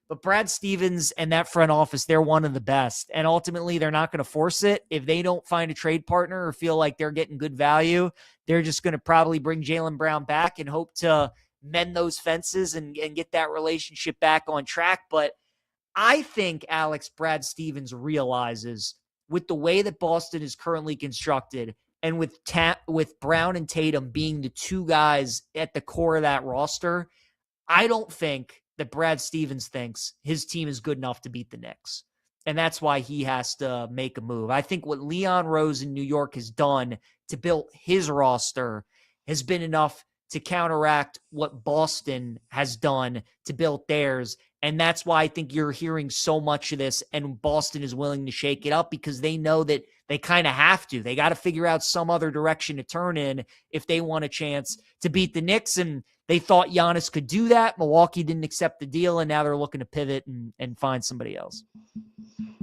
But Brad Stevens and that front office, they're one of the best. And ultimately, they're not going to force it. If they don't find a trade partner or feel like they're getting good value, they're just going to probably bring Jaylen Brown back and hope to mend those fences and get that relationship back on track. But I think, Alex, Brad Stevens realizes with the way that Boston is currently constructed and with Brown and Tatum being the two guys at the core of that roster, I don't think that Brad Stevens thinks his team is good enough to beat the Knicks. And that's why he has to make a move. I think what Leon Rose in New York has done to build his roster has been enough to counteract what Boston has done to build theirs. And that's why I think you're hearing so much of this, and Boston is willing to shake it up because they know that they kind of have to. They got to figure out some other direction to turn in if they want a chance to beat the Knicks. And they thought Giannis could do that. Milwaukee didn't accept the deal, and now they're looking to pivot and find somebody else.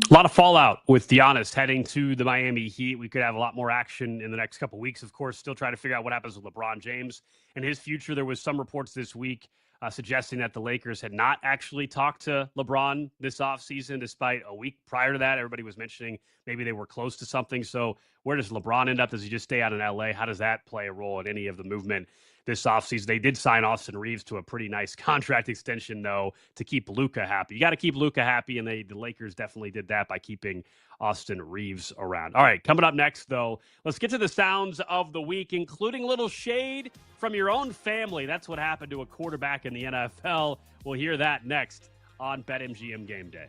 A lot of fallout with Giannis heading to the Miami Heat. We could have a lot more action in the next couple of weeks. Of course, still trying to figure out what happens with LeBron James and his future. There was some reports this week suggesting that the Lakers had not actually talked to LeBron this offseason, despite a week prior to that, everybody was mentioning maybe they were close to something. So where does LeBron end up? Does he just stay out in LA? How does that play a role in any of the movement this offseason? They did sign Austin Reeves to a pretty nice contract extension, though, to keep Luka happy. You got to keep Luka happy, and the Lakers definitely did that by keeping Austin Reeves around. All right, coming up next, though, let's get to the sounds of the week, including a little shade from your own family. That's what happened to a quarterback in the NFL. We'll hear that next on BetMGM Game Day.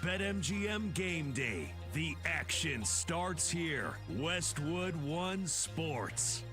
BetMGM Game Day. The action starts here. Westwood One Sports.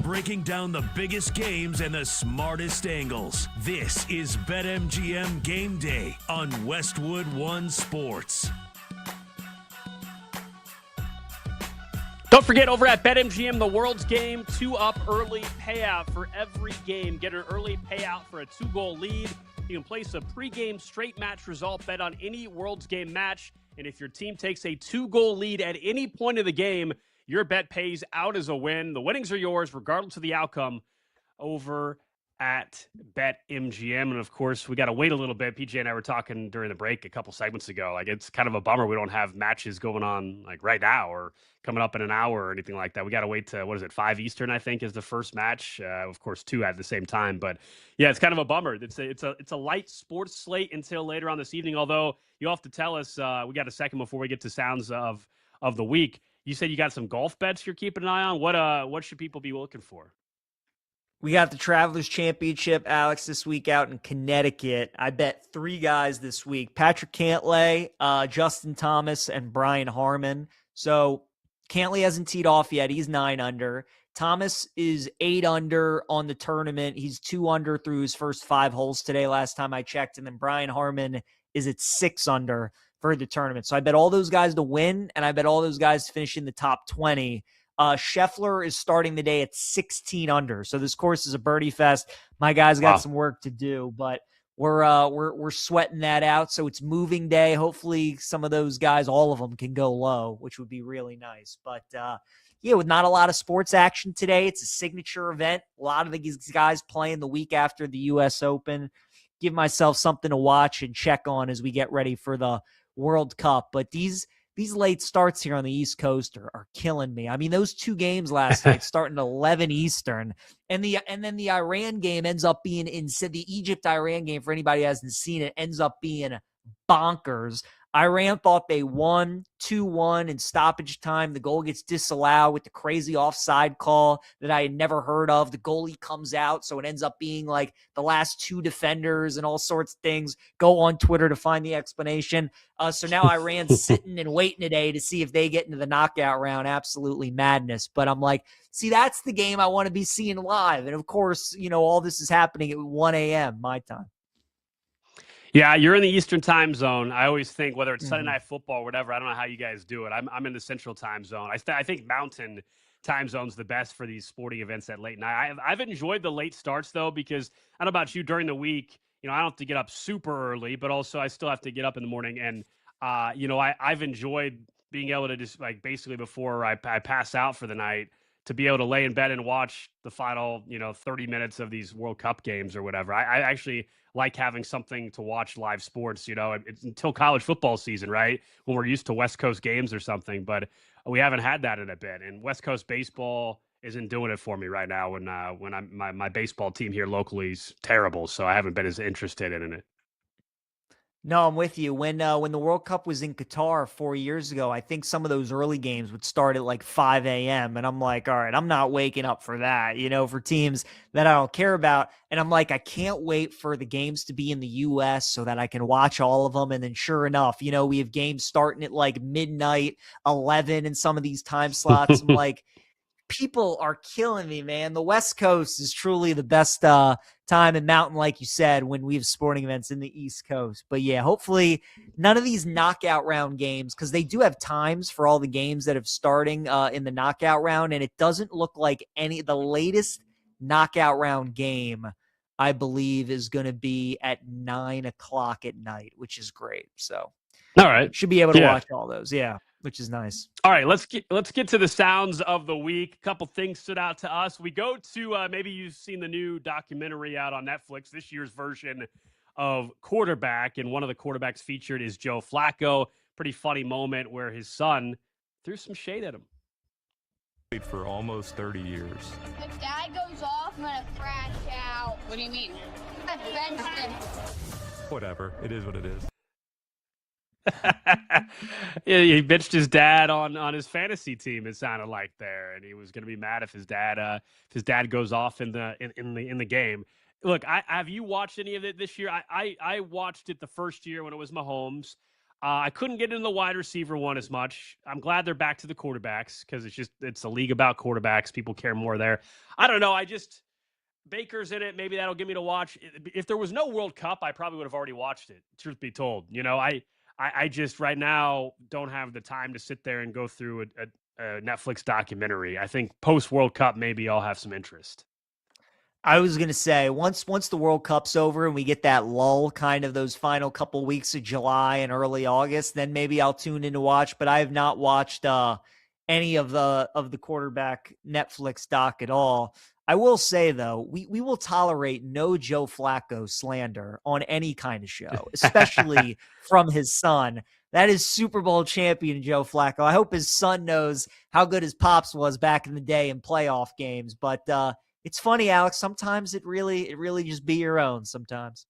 Breaking down the biggest games and the smartest angles. This is BetMGM Game Day on Westwood One Sports. Don't forget, over at BetMGM, the world's game, 2-up early payout for every game. Get an early payout for a 2-goal lead. You can place a pregame straight match result bet on any world's game match. And if your team takes a 2-goal lead at any point of the game, your bet pays out as a win. The winnings are yours, regardless of the outcome, over at BetMGM. And, of course, we got to wait a little bit. PJ and I were talking during the break a couple segments ago. Like, it's kind of a bummer we don't have matches going on, like, right now or coming up in an hour or anything like that. We got to wait to, 5 Eastern, I think, is the first match. Of course, 2 at the same time. But, yeah, it's kind of a bummer. It's a light sports slate until later on this evening, although you'll have to tell us, we got a second before we get to sounds of the week. You said you got some golf bets you're keeping an eye on. What should people be looking for? We got the Travelers Championship, Alex, this week out in Connecticut. I bet 3 guys this week: Patrick Cantlay, Justin Thomas, and Brian Harman. So Cantlay hasn't teed off yet. He's 9 under. Thomas is 8 under on the tournament. He's 2 under through his first 5 holes today, last time I checked. And then Brian Harman is at 6 under for the tournament. So I bet all those guys to win, and I bet all those guys to finish in the top 20. Scheffler is starting the day at 16 under. So this course is a birdie fest. My guys got some work to do, but we're sweating that out. So it's moving day. Hopefully some of those guys, all of them, can go low, which would be really nice. But yeah, with not a lot of sports action today, it's a signature event. A lot of these guys playing the week after the U.S. Open. Give myself something to watch and check on as we get ready for the World Cup. But these late starts here on the East Coast are killing me. I mean, those 2 games last night starting at 11 Eastern, and then the Iran game ends up being the Egypt-Iran game, for anybody who hasn't seen it, ends up being bonkers. Iran thought they won 2-1 in stoppage time. The goal gets disallowed with the crazy offside call that I had never heard of. The goalie comes out, so it ends up being like the last 2 defenders and all sorts of things. Go on Twitter to find the explanation. So now Iran's sitting and waiting today to see if they get into the knockout round. Absolutely madness. But I'm like, see, that's the game I want to be seeing live. And of course, all this is happening at 1 a.m. my time. Yeah, you're in the Eastern time zone. I always think, whether it's Sunday Night Football or whatever, I don't know how you guys do it. I'm in the Central time zone. I think Mountain time zone's the best for these sporting events at late night. I've enjoyed the late starts though, because I don't know about you, during the week, I don't have to get up super early, but also I still have to get up in the morning. And, I've enjoyed being able to just like basically before I pass out for the night, to be able to lay in bed and watch the final, 30 minutes of these World Cup games or whatever. I actually like having something to watch live sports, it's until college football season, right? When we're used to West Coast games or something, but we haven't had that in a bit. And West Coast baseball isn't doing it for me right now when my baseball team here locally is terrible. So I haven't been as interested in it. No, I'm with you. When the World Cup was in Qatar 4 years ago, I think some of those early games would start at like 5 a.m. And I'm like, all right, I'm not waking up for that, for teams that I don't care about. And I'm like, I can't wait for the games to be in the U.S. so that I can watch all of them. And then sure enough, we have games starting at like midnight, 11 in some of these time slots. I'm like, people are killing me, man. The West Coast is truly the best time in mountain, like you said, when we have sporting events in the East Coast. But yeah, hopefully none of these knockout round games, because they do have times for all the games that have starting in the knockout round, and it doesn't look like the latest knockout round game, I believe, is going to be at 9 o'clock at night, which is great. So all right, should be able to watch all those. Yeah. Which is nice. All right, let's get to the sounds of the week. A couple things stood out to us. We go to maybe you've seen the new documentary out on Netflix, this year's version of Quarterback, and one of the quarterbacks featured is Joe Flacco. Pretty funny moment where his son threw some shade at him. For almost 30 years. If Dad goes off, I'm gonna crash out. What do you mean? I benched him. Whatever, it is what it is. Yeah, he bitched his dad on his fantasy team. It sounded like there, and he was going to be mad if his dad goes off in the game. Look, have you watched any of it this year? I watched it the first year when it was Mahomes. I couldn't get into the wide receiver one as much. I'm glad they're back to the quarterbacks, because it's a league about quarterbacks. People care more there. I don't know. Baker's in it. Maybe that'll get me to watch. If there was no World Cup, I probably would have already watched it. Truth be told, I just right now don't have the time to sit there and go through a Netflix documentary. I think post World Cup, maybe I'll have some interest. I was going to say, once the World Cup's over and we get that lull, kind of those final couple weeks of July and early August, then maybe I'll tune in to watch. But I have not watched any of the quarterback Netflix doc at all. I will say, though, we will tolerate no Joe Flacco slander on any kind of show, especially from his son. That is Super Bowl champion Joe Flacco. I hope his son knows how good his pops was back in the day in playoff games. But it's funny, Alex. Sometimes it really just be your own sometimes.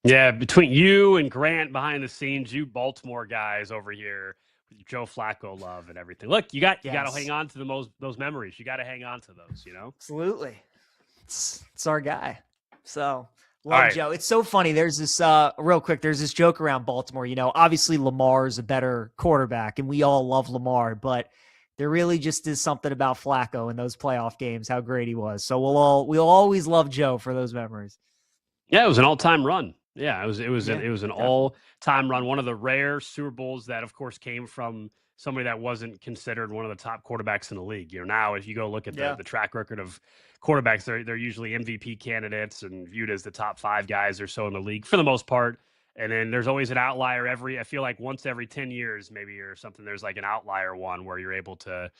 Yeah, between you and Grant behind the scenes, you Baltimore guys over here, Joe Flacco love and everything. Look, you got to hang on to those memories. You got to hang on to those, Absolutely. It's our guy. So love Joe. It's so funny. There's this real quick. There's this joke around Baltimore. Obviously Lamar is a better quarterback, and we all love Lamar, but there really just is something about Flacco in those playoff games, how great he was. So we'll always love Joe for those memories. Yeah, it was an all-time run. Yeah, it was an all-time run. One of the rare Super Bowls that, of course, came from somebody that wasn't considered one of the top quarterbacks in the league. Now, if you go look at the track record of quarterbacks, they're usually MVP candidates and viewed as the top 5 guys or so in the league for the most part. And then there's always an outlier I feel like once every 10 years, maybe, or something. There's like an outlier one where you're able to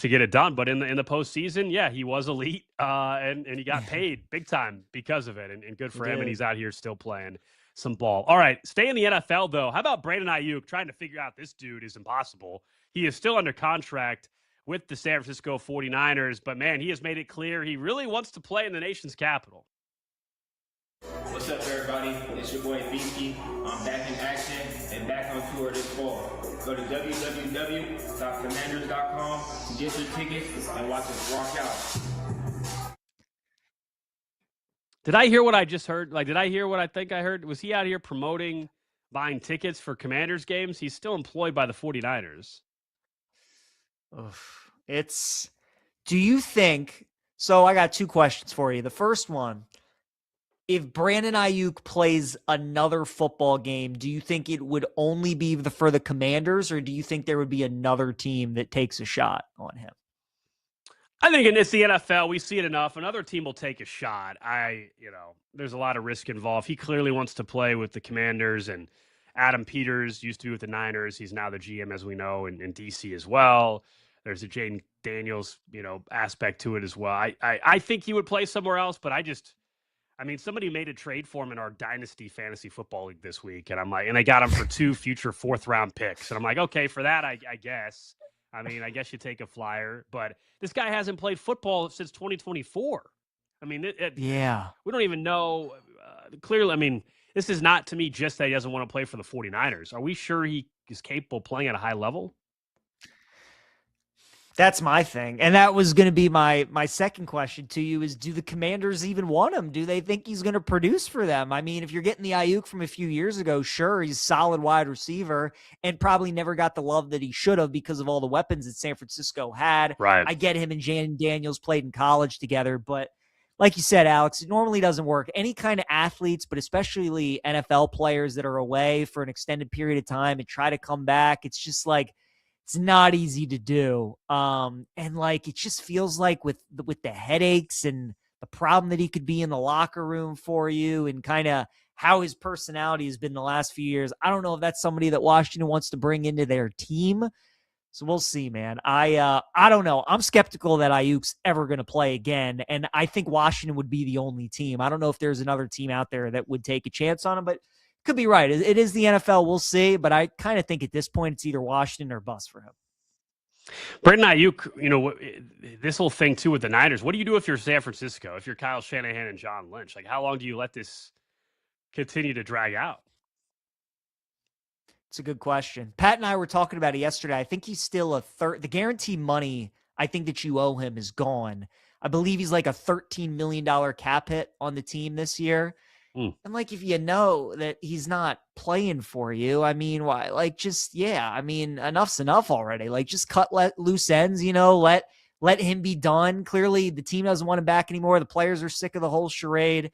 get it done. But in the postseason, yeah, he was elite, and he got paid big time because of it, and good for him. And he's out here still playing some ball. All right, stay in the NFL though. How about Brandon Ayuk? Trying to figure out this dude is impossible. He is still under contract with the San Francisco 49ers, but man, he has made it clear he really wants to play in the nation's capital. What's up, everybody? It's your boy Beaky. I'm back in action and back on tour this fall. Go to www.commanders.com to get your tickets and watch us rock out. Did I hear what I just heard? Did I hear what I think I heard? Was he out here promoting buying tickets for Commanders games? He's still employed by the 49ers. Do you think, so I got 2 questions for you. The first one, if Brandon Ayuk plays another football game, do you think it would only be for the Commanders, or do you think there would be another team that takes a shot on him? I think it's the NFL. We see it enough. Another team will take a shot. There's a lot of risk involved. He clearly wants to play with the Commanders, and Adam Peters used to be with the Niners. He's now the GM, as we know, in DC as well. There's a Jaden Daniels, aspect to it as well. I think he would play somewhere else, but somebody made a trade for him in our Dynasty Fantasy Football League this week, and I'm like, and they got him for 2 future 4th-round picks, and I'm like, okay, for that, I guess. I guess you take a flyer, but this guy hasn't played football since 2024. Yeah. We don't even know. Clearly, this is not, to me, just that he doesn't want to play for the 49ers. Are we sure he is capable of playing at a high level? That's my thing. And that was going to be my second question to you is, do the Commanders even want him? Do they think he's going to produce for them? If you're getting the Ayuk from a few years ago, sure, he's a solid wide receiver and probably never got the love that he should have because of all the weapons that San Francisco had. Right. I get him and Jan Daniels played in college together, but like you said, Alex, it normally doesn't work. Any kind of athletes, but especially NFL players that are away for an extended period of time and try to come back, it's just like, it's not easy to do. It just feels like with the headaches and the problem that he could be in the locker room for you and kind of how his personality has been the last few years, I don't know if that's somebody that Washington wants to bring into their team. So we'll see, man. I don't know. I'm skeptical that Ayuk's ever going to play again, and I think Washington would be the only team. I don't know if there's another team out there that would take a chance on him, but could be right. It is the NFL. We'll see, but I kind of think at this point it's either Washington or bust for him. Brandon Ayuk, this whole thing too with the Niners. What do you do if you're San Francisco? If you're Kyle Shanahan and John Lynch, how long do you let this continue to drag out? It's a good question. Pat and I were talking about it yesterday. I think he's still the guarantee money I think that you owe him is gone. I believe he's like a $13 million cap hit on the team this year. And if you know that he's not playing for you, why? Enough's enough already. Just cut loose ends, let him be done. Clearly the team doesn't want him back anymore. The players are sick of the whole charade.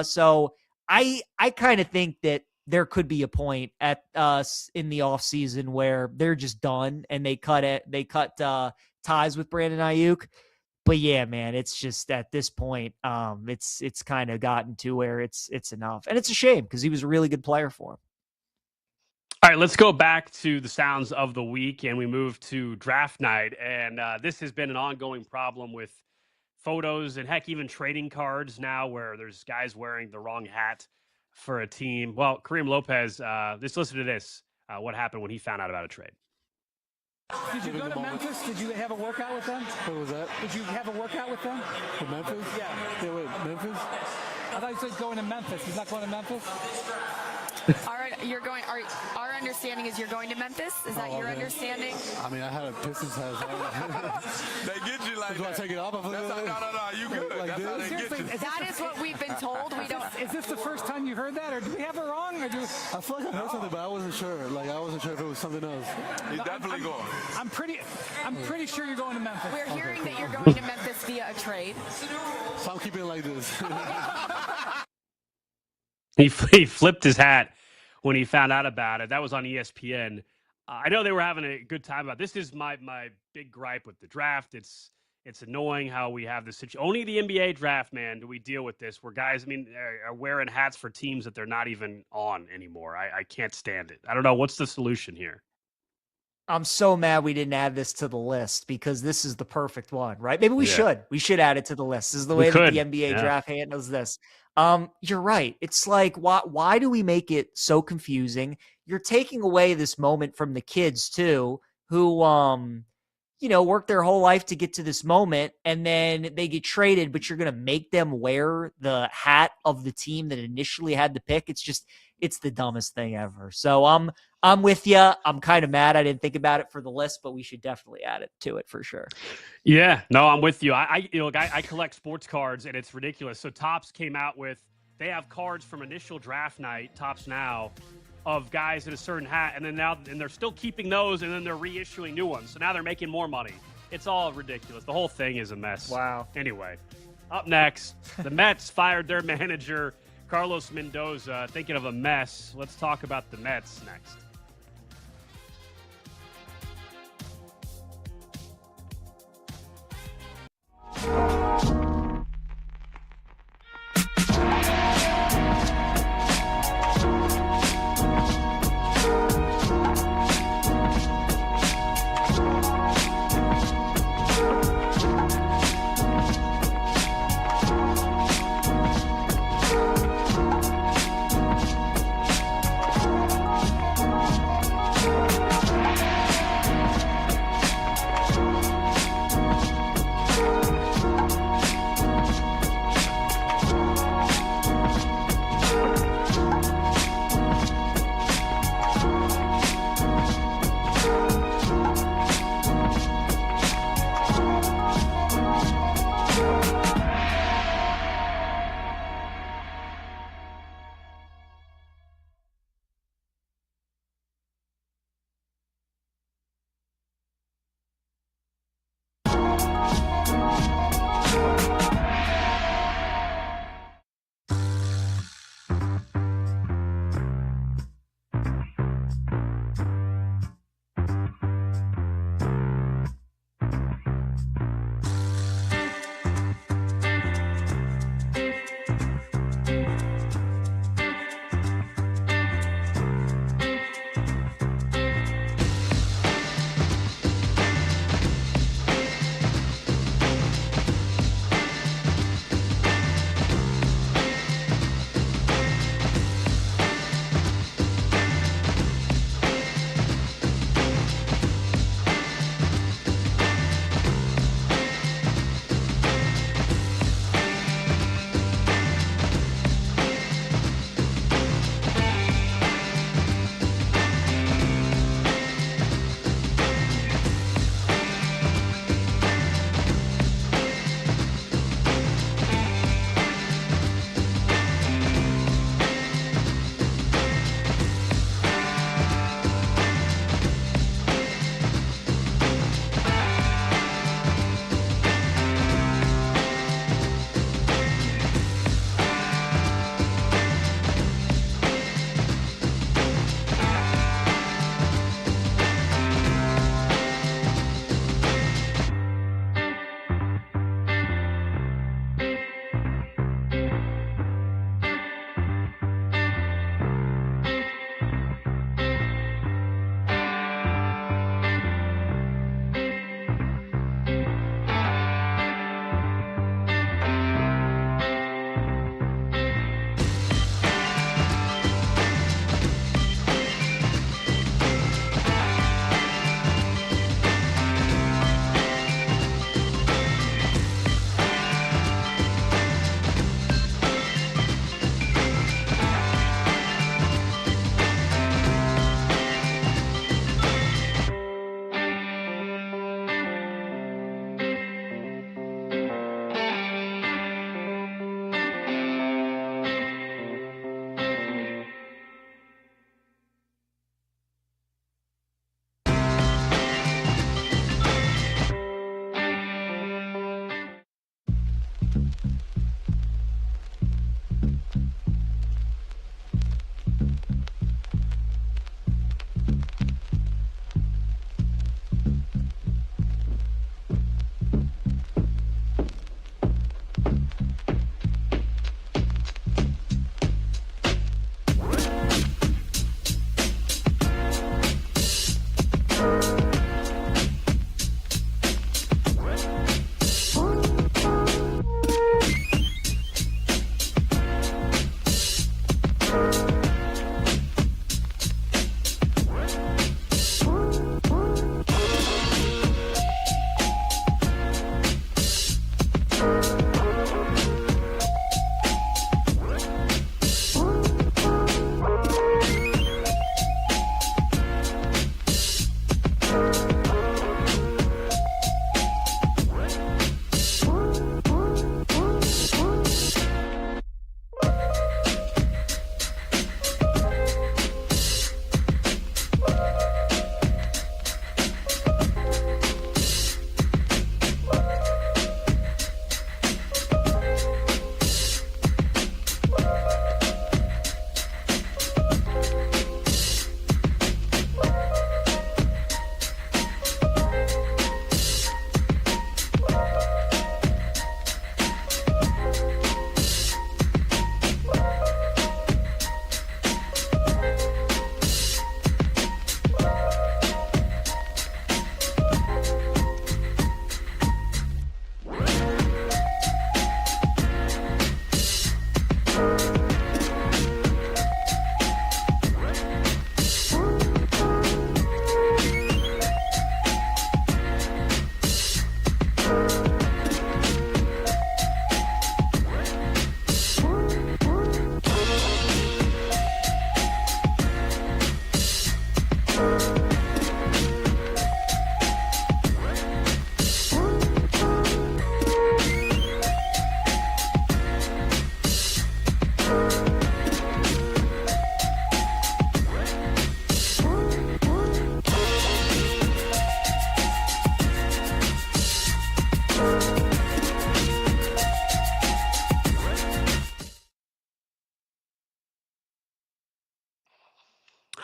So I kind of think that there could be a point at in the offseason where they're just done and they cut ties with Brandon Ayuk. But yeah, man, it's just at this point, it's kind of gotten to where it's enough. And it's a shame because he was a really good player for him. All right, let's go back to the sounds of the week, and we move to draft night. And this has been an ongoing problem with photos and, heck, even trading cards now where there's guys wearing the wrong hat for a team. Well, Kareem Lopez, just listen to this, what happened when he found out about a trade. Did you go to Memphis? Did you have a workout with them? What was that? Did you have a workout with them? For Memphis? Yeah. Yeah, wait, Memphis? I thought you said going to Memphis. He's not going to Memphis? Our understanding is you're going to Memphis. Is that your understanding? I had a Pistons hat. They get you like do that. I take it off? No, you good. Like That's how they get you. That is what we've been told. We don't. Is this the first time you heard that, or do we have it wrong? Or I feel like I heard something, but I wasn't sure. I wasn't sure if it was something else. He's definitely going. I'm pretty sure you're going to Memphis. We're hearing that you're going to Memphis via a trade. So I'm keeping it like this. He flipped his hat when he found out about it. That was on ESPN. I know they were having a good time about it. This is my big gripe with the draft. It's annoying how we have this situation. Only the NBA draft, man, do we deal with this where guys, are wearing hats for teams that they're not even on anymore. I can't stand it. I don't know. What's the solution here? I'm so mad we didn't add this to the list because this is the perfect one, right? Maybe we should. We should add it to the list. This is the way that the NBA draft handles this. You're right. It's like, why do we make it so confusing? You're taking away this moment from the kids too, who, worked their whole life to get to this moment, and then they get traded, but you're going to make them wear the hat of the team that initially had the pick. It's the dumbest thing ever. So I'm with you. I'm kind of mad I didn't think about it for the list, but we should definitely add it to it for sure. Yeah, no, I'm with you. I collect sports cards, and it's ridiculous. So Topps came out they have cards from initial draft night, Topps now, of guys in a certain hat, and they're still keeping those, and then they're reissuing new ones. So now they're making more money. It's all ridiculous. The whole thing is a mess. Wow. Anyway, up next, the Mets fired their manager, Carlos Mendoza. Thinking of a mess. Let's talk about the Mets next.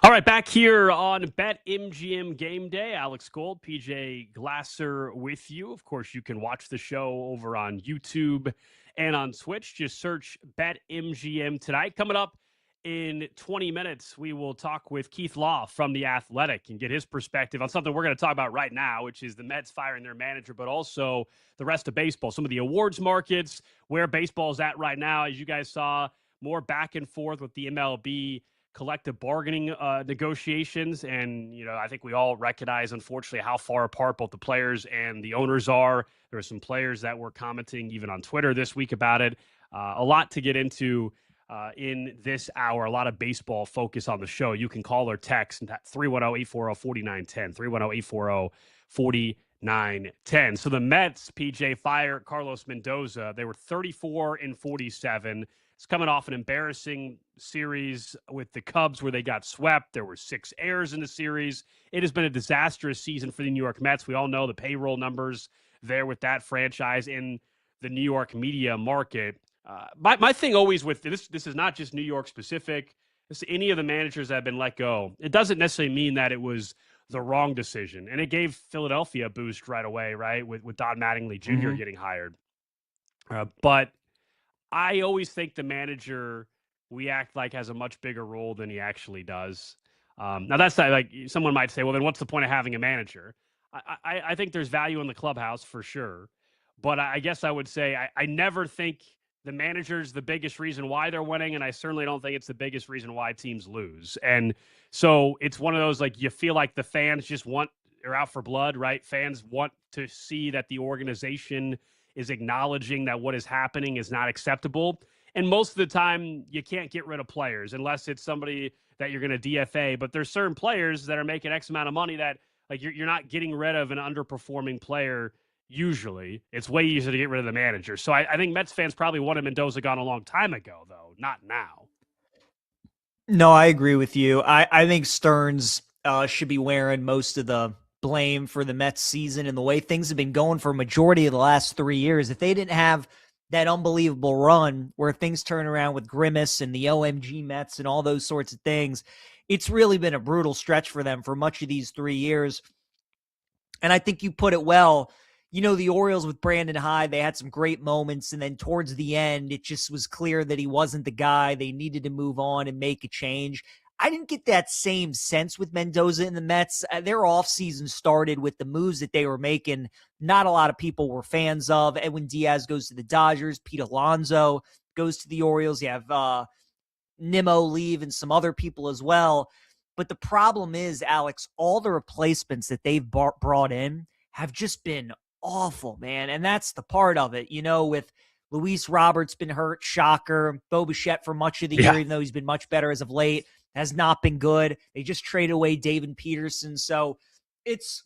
All right, back here on BetMGM Game Day. Alex Gold, PJ Glasser with you. Of course, you can watch the show over on YouTube and on Twitch. Just search BetMGM tonight. Coming up in 20 minutes, we will talk with Keith Law from The Athletic and get his perspective on something we're going to talk about right now, which is the Mets firing their manager, but also the rest of baseball. Some of the awards markets, where baseball is at right now. As you guys saw, more back and forth with the MLB collective bargaining negotiations. And, you know, I think we all recognize, unfortunately, how far apart both the players and the owners are. There are some players that were commenting even on Twitter this week about it. A lot to get into in this hour. A lot of baseball focus on the show. You can call or text 310-840-4910, 310-840-4910. So the Mets, PJ, fire Carlos Mendoza. They were 34-47. It's coming off an embarrassing series with the Cubs where they got swept. There were 6 errors in the series. It has been a disastrous season for the New York Mets. We all know the payroll numbers there with that franchise in the New York media market. My thing always with this is not just New York specific. This any of the managers that have been let go. It doesn't necessarily mean that it was the wrong decision. And it gave Philadelphia a boost right away, right, with Don Mattingly Jr. getting hired. But I always think the manager we act like has a much bigger role than he actually does. Now, that's not, like, someone might say, well, then what's the point of having a manager? I think there's value in the clubhouse for sure. But I guess I would say I never think the manager's the biggest reason why they're winning, and I certainly don't think it's the biggest reason why teams lose. And so it's one of those, like, you feel like the fans just are out for blood, right? Fans want to see that the organization is acknowledging that what is happening is not acceptable. And most of the time, you can't get rid of players unless it's somebody that you're going to DFA. But there's certain players that are making X amount of money that, like, you're not getting rid of an underperforming player. Usually, it's way easier to get rid of the manager. So I think Mets fans probably wanted Mendoza gone a long time ago, though, not now. No, I agree with you. I think Stearns should be wearing most of the blame for the Mets season and the way things have been going for a majority of the last 3 years. If they didn't have that unbelievable run where things turn around with Grimace and the OMG Mets and all those sorts of things. It's really been a brutal stretch for them for much of these 3 years. And I think you put it well. The Orioles with Brandon Hyde, they had some great moments. And then towards the end, it just was clear that he wasn't the guy. They needed to move on and make a change. I didn't get that same sense with Mendoza and the Mets. Their offseason started with the moves that they were making. Not a lot of people were fans of. Edwin Diaz goes to the Dodgers. Pete Alonso goes to the Orioles. You have Nimmo leave and some other people as well. But the problem is, Alex, all the replacements that they've brought in have just been awful, man. And that's the part of it, with Luis Roberts been hurt, shocker. Bo Bichette for much of the year, even though he's been much better as of late, has not been good. They just traded away David Peterson. So it's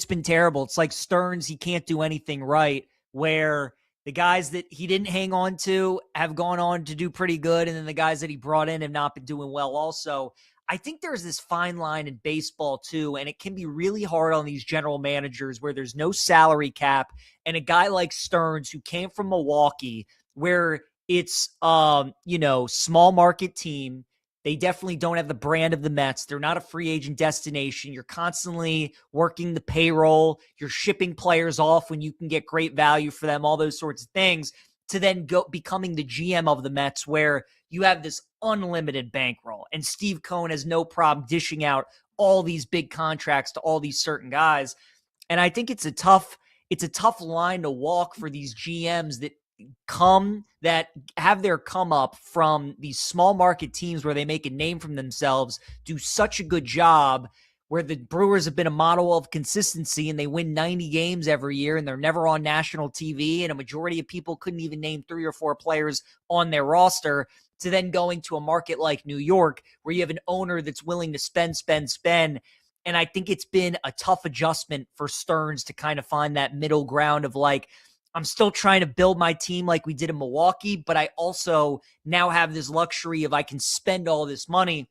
been terrible. It's like Stearns, he can't do anything right, where the guys that he didn't hang on to have gone on to do pretty good, and then the guys that he brought in have not been doing well also. I think there's this fine line in baseball too, and it can be really hard on these general managers where there's no salary cap, and a guy like Stearns who came from Milwaukee where it's small market team. They definitely don't have the brand of the Mets. They're not a free agent destination. You're constantly working the payroll. You're shipping players off when you can get great value for them, all those sorts of things, to then go becoming the GM of the Mets where you have this unlimited bankroll. And Steve Cohen has no problem dishing out all these big contracts to all these certain guys. And I think it's a tough line to walk for these GMs that have their come up from these small market teams where they make a name for themselves, do such a good job, where the Brewers have been a model of consistency and they win 90 games every year and they're never on national TV, and a majority of people couldn't even name 3 or 4 players on their roster, to then going to a market like New York where you have an owner that's willing to spend. And I think it's been a tough adjustment for Stearns to kind of find that middle ground of like, I'm still trying to build my team like we did in Milwaukee, but I also now have this luxury of I can spend all this money.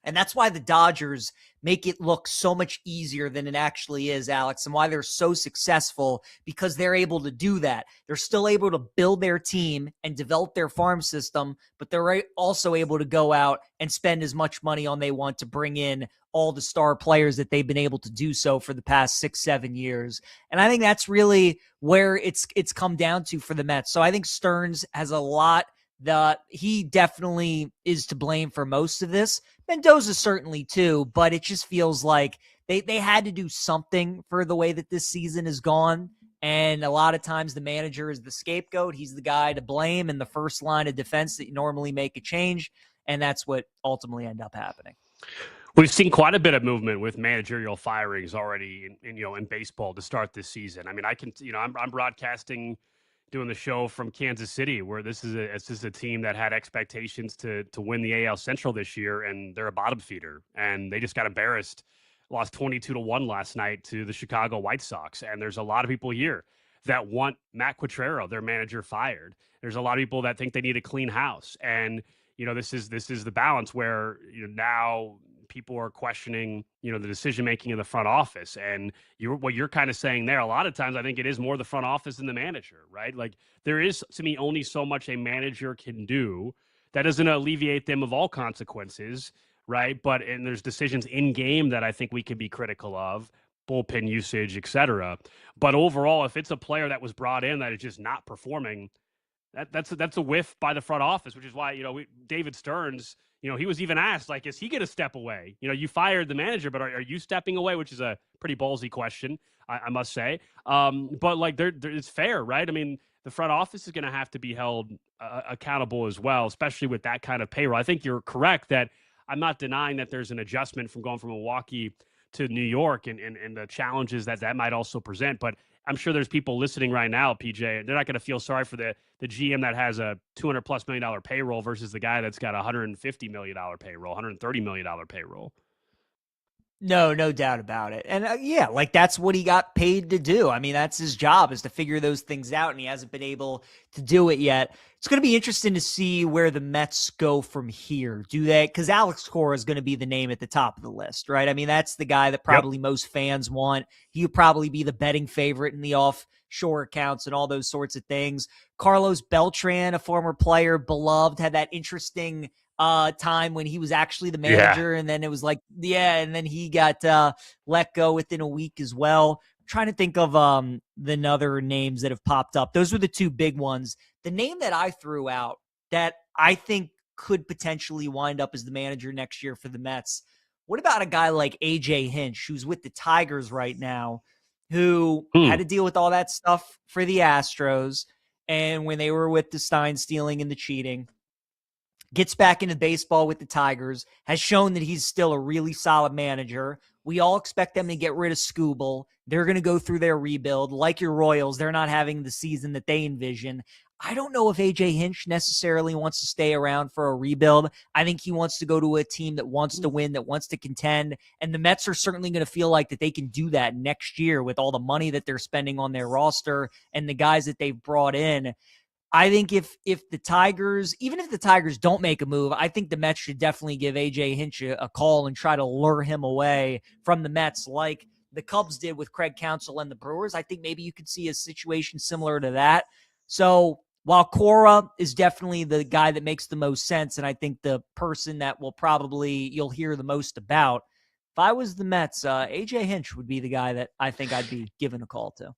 And that's why the Dodgers make it look so much easier than it actually is, Alex, and why they're so successful, because they're able to do that. They're still able to build their team and develop their farm system, but they're also able to go out and spend as much money on they want to bring in all the star players that they've been able to do so for the past 6-7 years. And I think that's really where it's come down to for the Mets. So I think Stearns has a lot that he definitely is to blame for most of this. Mendoza certainly too, but it just feels like they had to do something for the way that this season has gone. And a lot of times the manager is the scapegoat. He's the guy to blame in the first line of defense that you normally make a change. And that's what ultimately ended up happening. We've seen quite a bit of movement with managerial firings already in baseball to start this season. I mean, I'm broadcasting, doing the show from Kansas City, where this is a team that had expectations to win the AL Central this year, and they're a bottom feeder, and they just got embarrassed, lost 22-1 last night to the Chicago White Sox. And there's a lot of people here that want Matt Quatraro, their manager, fired. There's a lot of people that think they need a clean house, and this is the balance where now people are questioning, the decision-making in the front office. And what you're kind of saying there, a lot of times, I think it is more the front office than the manager, right? Like, there is, to me, only so much a manager can do. That doesn't alleviate them of all consequences, right? And there's decisions in game that I think we could be critical of, bullpen usage, et cetera. But overall, if it's a player that was brought in that is just not performing, that's a whiff by the front office, which is why, David Stearns, he was even asked, like, is he going to step away? You fired the manager, but are you stepping away? Which is a pretty ballsy question, I must say. But like, it's fair, right? I mean, the front office is going to have to be held accountable as well, especially with that kind of payroll. I think you're correct that I'm not denying that there's an adjustment from going from Milwaukee to New York and the challenges that might also present. But I'm sure there's people listening right now, PJ, they're not going to feel sorry for the GM that has a $200+ million payroll versus the guy that's got a $150 million payroll, $130 million payroll. No doubt about it. And yeah, like that's what he got paid to do. I mean, that's his job, is to figure those things out, and he hasn't been able to do it yet. It's going to be interesting to see where the Mets go from here. Do they? Because Alex Cora is going to be the name at the top of the list, right? I mean, that's the guy that probably most fans want. He'll probably be the betting favorite in the offshore accounts and all those sorts of things. Carlos Beltran, a former player, beloved, had that interesting time when he was actually the manager, and then it was like, and then he got let go within a week as well. I'm trying to think of the other names that have popped up. Those were the two big ones. The name that I threw out that I think could potentially wind up as the manager next year for the Mets. What about a guy like AJ Hinch, who's with the Tigers right now, who had to deal with all that stuff for the Astros, and when they were with the Stein stealing and the cheating, gets back into baseball with the Tigers, has shown that he's still a really solid manager. We all expect them to get rid of Scooble. They're going to go through their rebuild. Like your Royals, they're not having the season that they envision. I don't know if AJ Hinch necessarily wants to stay around for a rebuild. I think he wants to go to a team that wants to win, that wants to contend. And the Mets are certainly going to feel like that they can do that next year with all the money that they're spending on their roster and the guys that they've brought in. I think if the Tigers, even if the Tigers don't make a move, I think the Mets should definitely give AJ Hinch a call and try to lure him away from the Mets like the Cubs did with Craig Counsell and the Brewers. I think maybe you could see a situation similar to that. So while Cora is definitely the guy that makes the most sense, and I think the person that you'll hear the most about, if I was the Mets, AJ Hinch would be the guy that I think I'd be giving a call to.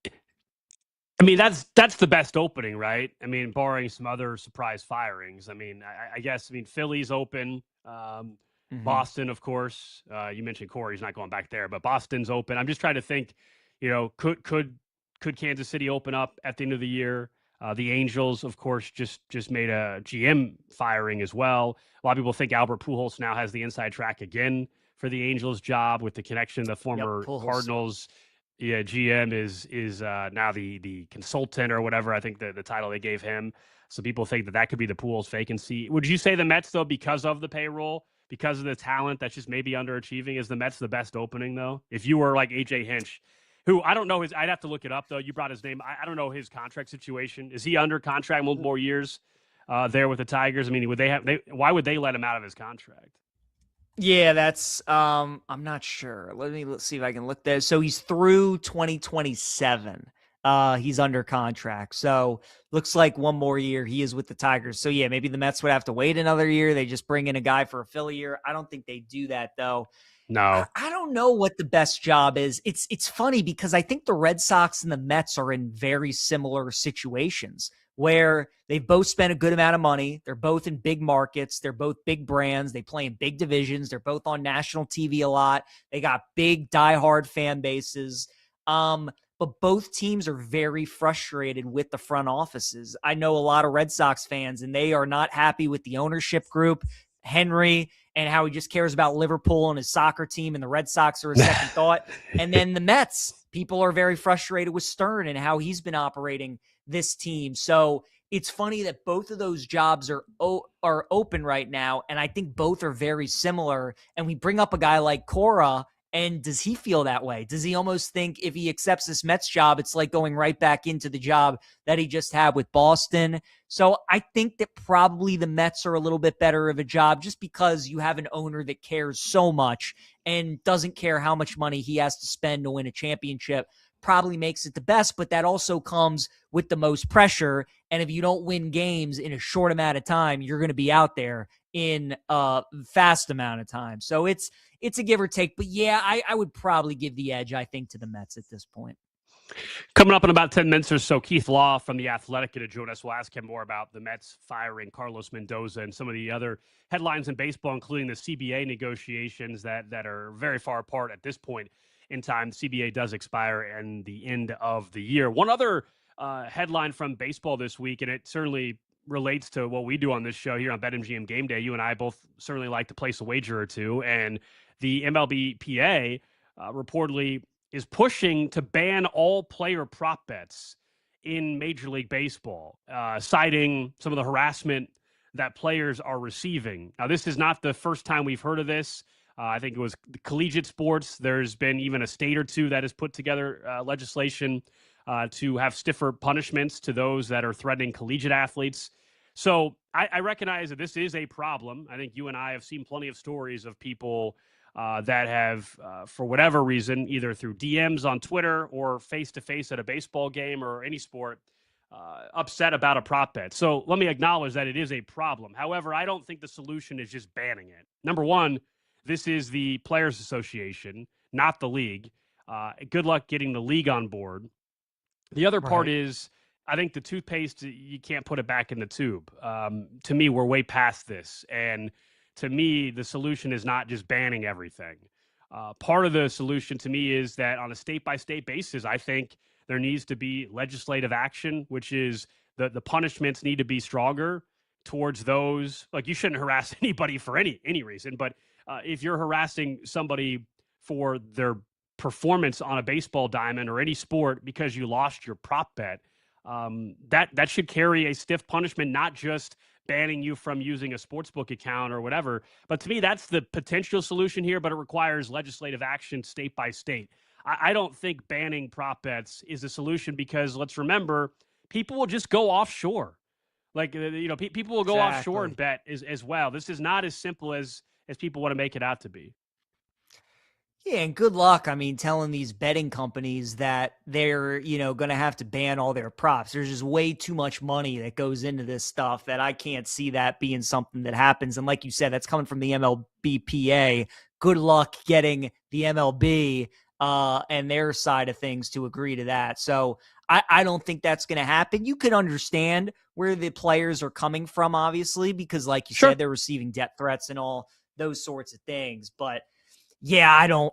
I mean, that's the best opening, right? I mean, barring some other surprise firings. I mean, I guess, Philly's open. Boston, of course. You mentioned Corey's not going back there, but Boston's open. I'm just trying to think, could Kansas City open up at the end of the year? The Angels, of course, just made a GM firing as well. A lot of people think Albert Pujols now has the inside track again for the Angels job with the connection to the former Cardinals. Yeah, GM is now the consultant or whatever. I think the title they gave him. So people think that could be the Pujols vacancy. Would you say the Mets, though, because of the payroll, because of the talent that's just maybe underachieving, is the Mets the best opening, though? If you were like AJ Hinch, who I don't know I'd have to look it up, though. You brought his name. I don't know his contract situation. Is he under contract multiple more years there with the Tigers? I mean, why would they let him out of his contract? Yeah, that's I'm not sure. Let's see if I can look there. So he's through 2027. He's under contract. So looks like one more year he is with the Tigers. So yeah, maybe the Mets would have to wait another year. They just bring in a guy for a Philly year. I don't think they do that though. No. I don't know what the best job is. It's funny because I think the Red Sox and the Mets are in very similar situations where they've both spent a good amount of money. They're both in big markets. They're both big brands. They play in big divisions. They're both on national TV a lot. They got big, diehard fan bases. But both teams are very frustrated with the front offices. I know a lot of Red Sox fans, and they are not happy with the ownership group, Henry, and how he just cares about Liverpool and his soccer team, and the Red Sox are a second thought. And then the Mets, people are very frustrated with Stern and how he's been operating this team. So it's funny that both of those jobs are open right now, and I think both are very similar. And we bring up a guy like Cora, and does he feel that way? Does he almost think if he accepts this Mets job, it's like going right back into the job that he just had with Boston? So I think that probably the Mets are a little bit better of a job just because you have an owner that cares so much and doesn't care how much money he has to spend to win a championship. Probably makes it the best, but that also comes with the most pressure. And if you don't win games in a short amount of time, you're going to be out there in a fast amount of time. So it's a give or take. But yeah, I would probably give the edge, I think, to the Mets at this point. Coming up in about 10 minutes or so, Keith Law from The Athletic to join us. We'll ask him more about the Mets firing Carlos Mendoza and some of the other headlines in baseball, including the CBA negotiations that are very far apart at this point in time. The CBA does expire in the end of the year. One other headline from baseball this week, and it certainly relates to what we do on this show here on BetMGM Gameday. You and I both certainly like to place a wager or two, and the MLBPA reportedly is pushing to ban all player prop bets in Major League Baseball, citing some of the harassment that players are receiving. Now, this is not the first time we've heard of this. I think it was collegiate sports. There's been even a state or two that has put together legislation to have stiffer punishments to those that are threatening collegiate athletes. So I recognize that this is a problem. I think you and I have seen plenty of stories of people that have, for whatever reason, either through DMs on Twitter or face-to-face at a baseball game or any sport, upset about a prop bet. So let me acknowledge that it is a problem. However, I don't think the solution is just banning it. Number one, this is the Players Association, not the league. Good luck getting the league on board. The other part is, I think the toothpaste, you can't put it back in the tube. To me, we're way past this. And to me, the solution is not just banning everything. Part of the solution to me is that on a state-by-state basis, I think there needs to be legislative action, which is the punishments need to be stronger towards those. Like, you shouldn't harass anybody for any reason, but if you're harassing somebody for their performance on a baseball diamond or any sport because you lost your prop bet, that should carry a stiff punishment, not just banning you from using a sportsbook account or whatever. But to me, that's the potential solution here, but it requires legislative action state by state. I don't think banning prop bets is a solution because, let's remember, people will just go offshore. Like, people will go offshore and bet as well. This is not as simple as people want to make it out to be. Yeah, and good luck, telling these betting companies that they're, going to have to ban all their props. There's just way too much money that goes into this stuff that I can't see that being something that happens. And like you said, that's coming from the MLBPA. Good luck getting the MLB and their side of things to agree to that. So I don't think that's going to happen. You can understand where the players are coming from, obviously, because like you said, they're receiving death threats and all those sorts of things. But yeah,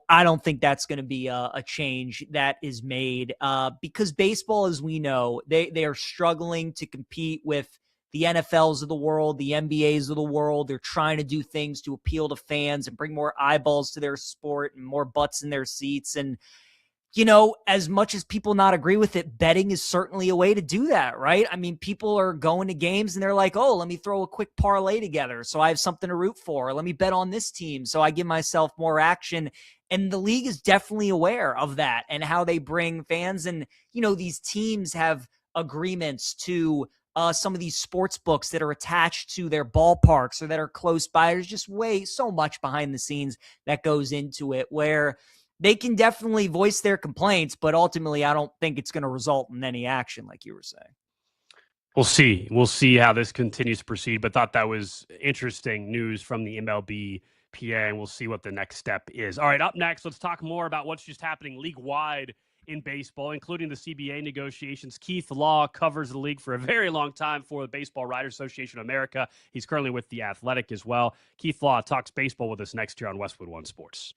I don't think that's going to be a change that is made because baseball, as we know, they are struggling to compete with the NFLs of the world, the NBAs of the world. They're trying to do things to appeal to fans and bring more eyeballs to their sport and more butts in their seats. And, as much as people not agree with it, betting is certainly a way to do that, right? People are going to games and they're like, oh, let me throw a quick parlay together so I have something to root for. Or let me bet on this team so I give myself more action. And the league is definitely aware of that and how they bring fans. And, these teams have agreements to some of these sports books that are attached to their ballparks or that are close by. There's just so much behind the scenes that goes into it where they can definitely voice their complaints, but ultimately I don't think it's going to result in any action like you were saying. We'll see. We'll see how this continues to proceed, but thought that was interesting news from the MLB PA, and we'll see what the next step is. All right, up next, let's talk more about what's just happening league-wide in baseball, including the CBA negotiations. Keith Law covers the league for a very long time for the Baseball Writers Association of America. He's currently with The Athletic as well. Keith Law talks baseball with us next year on Westwood One Sports.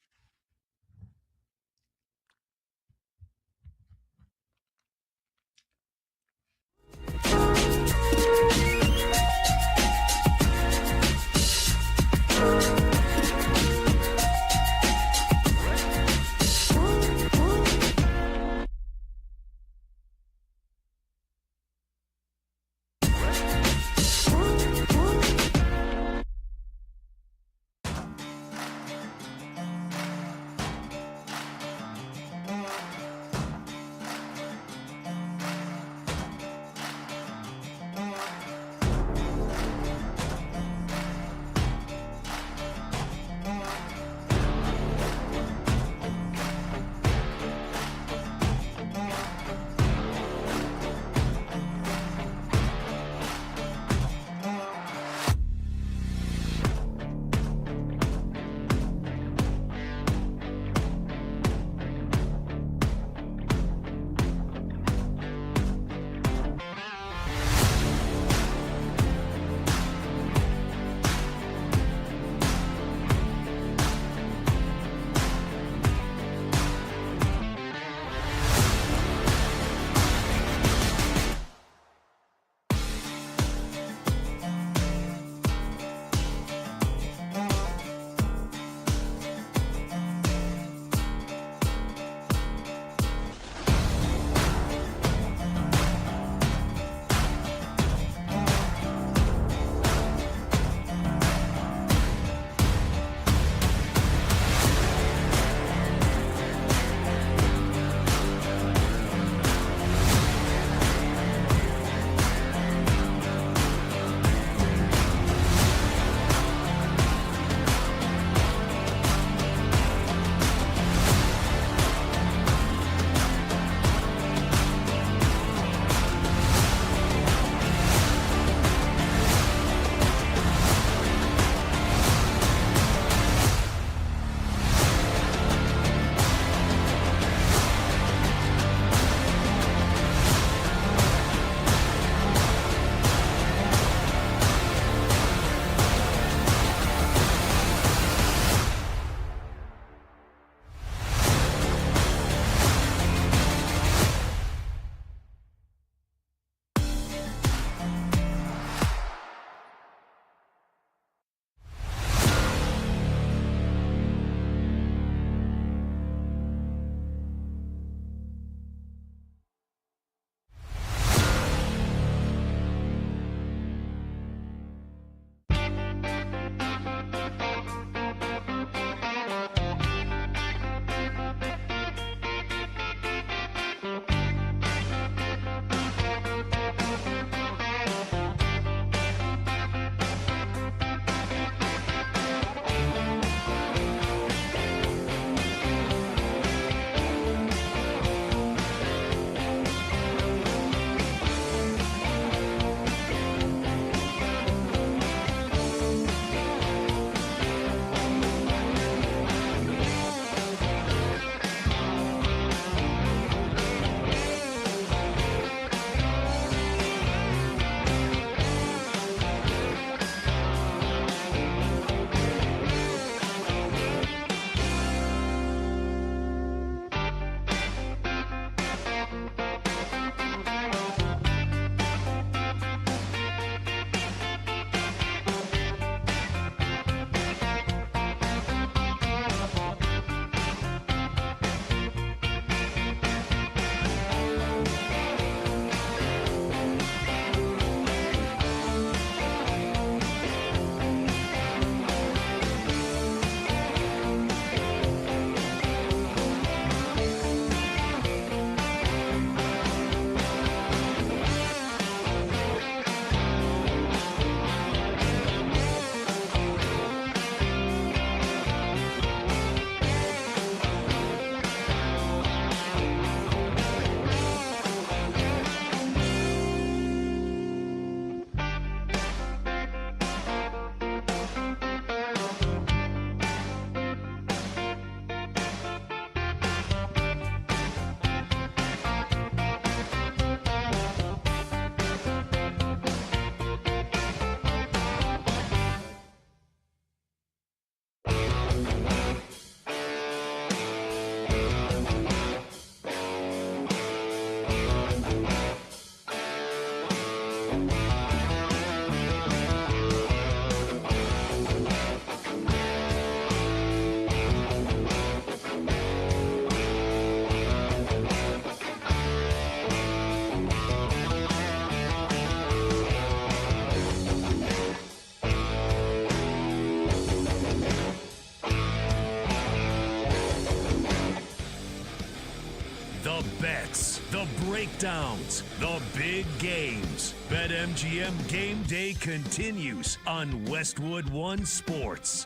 breakdowns, the big games. BetMGM Game Day continues on Westwood One Sports.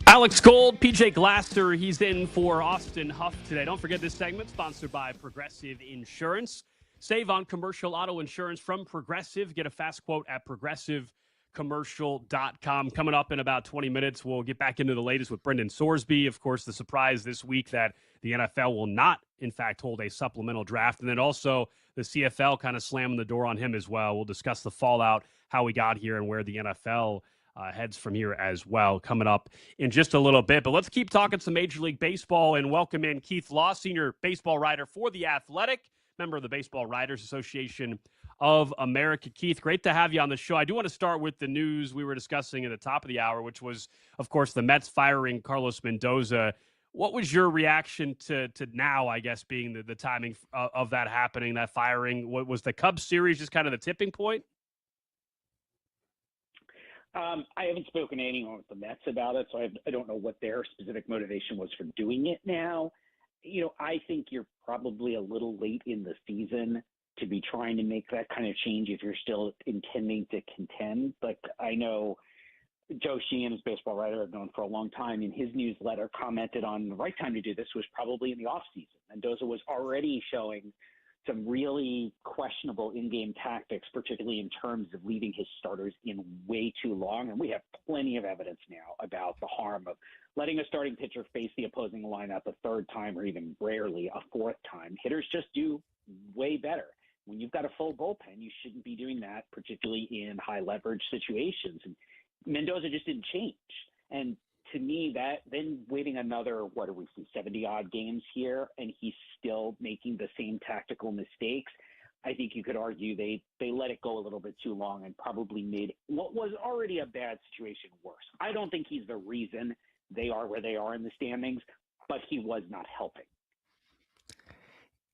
Alex Gold, PJ Glasser, he's in for Austin Huff today. Don't forget this segment sponsored by Progressive Insurance. Save on commercial auto insurance from Progressive. Get a fast quote at progressivecommercial.com. Coming up in about 20 minutes, we'll get back into the latest with Brendan Sorsby. Of course, the surprise this week that the NFL will not, in fact, hold a supplemental draft. And then also the CFL kind of slamming the door on him as well. We'll discuss the fallout, how we got here, and where the NFL heads from here as well, coming up in just a little bit. But let's keep talking some Major League Baseball and welcome in Keith Law, senior baseball writer for The Athletic, member of the Baseball Writers Association of America. Keith, great to have you on the show. I do want to start with the news we were discussing at the top of the hour, which was, of course, the Mets firing Carlos Mendoza. What was your reaction to now, I guess, being the timing of that happening, that firing? What was the Cubs series just kind of the tipping point? I haven't spoken to anyone with the Mets about it, so I don't know what their specific motivation was for doing it now. You know, I think you're probably a little late in the season to be trying to make that kind of change if you're still intending to contend. But I know Joe Sheehan, as baseball writer I've known for a long time, in his newsletter commented on the right time to do this was probably in the offseason. Mendoza was already showing some really questionable in-game tactics, particularly in terms of leaving his starters in way too long. And we have plenty of evidence now about the harm of letting a starting pitcher face the opposing lineup a third time or even rarely a fourth time. Hitters just do way better. When you've got a full bullpen, you shouldn't be doing that, particularly in high leverage situations. And Mendoza just didn't change. And to me, that then waiting another, 70 odd games here, and he's still making the same tactical mistakes. I think you could argue they let it go a little bit too long and probably made what was already a bad situation worse. I don't think he's the reason they are where they are in the standings, but he was not helping.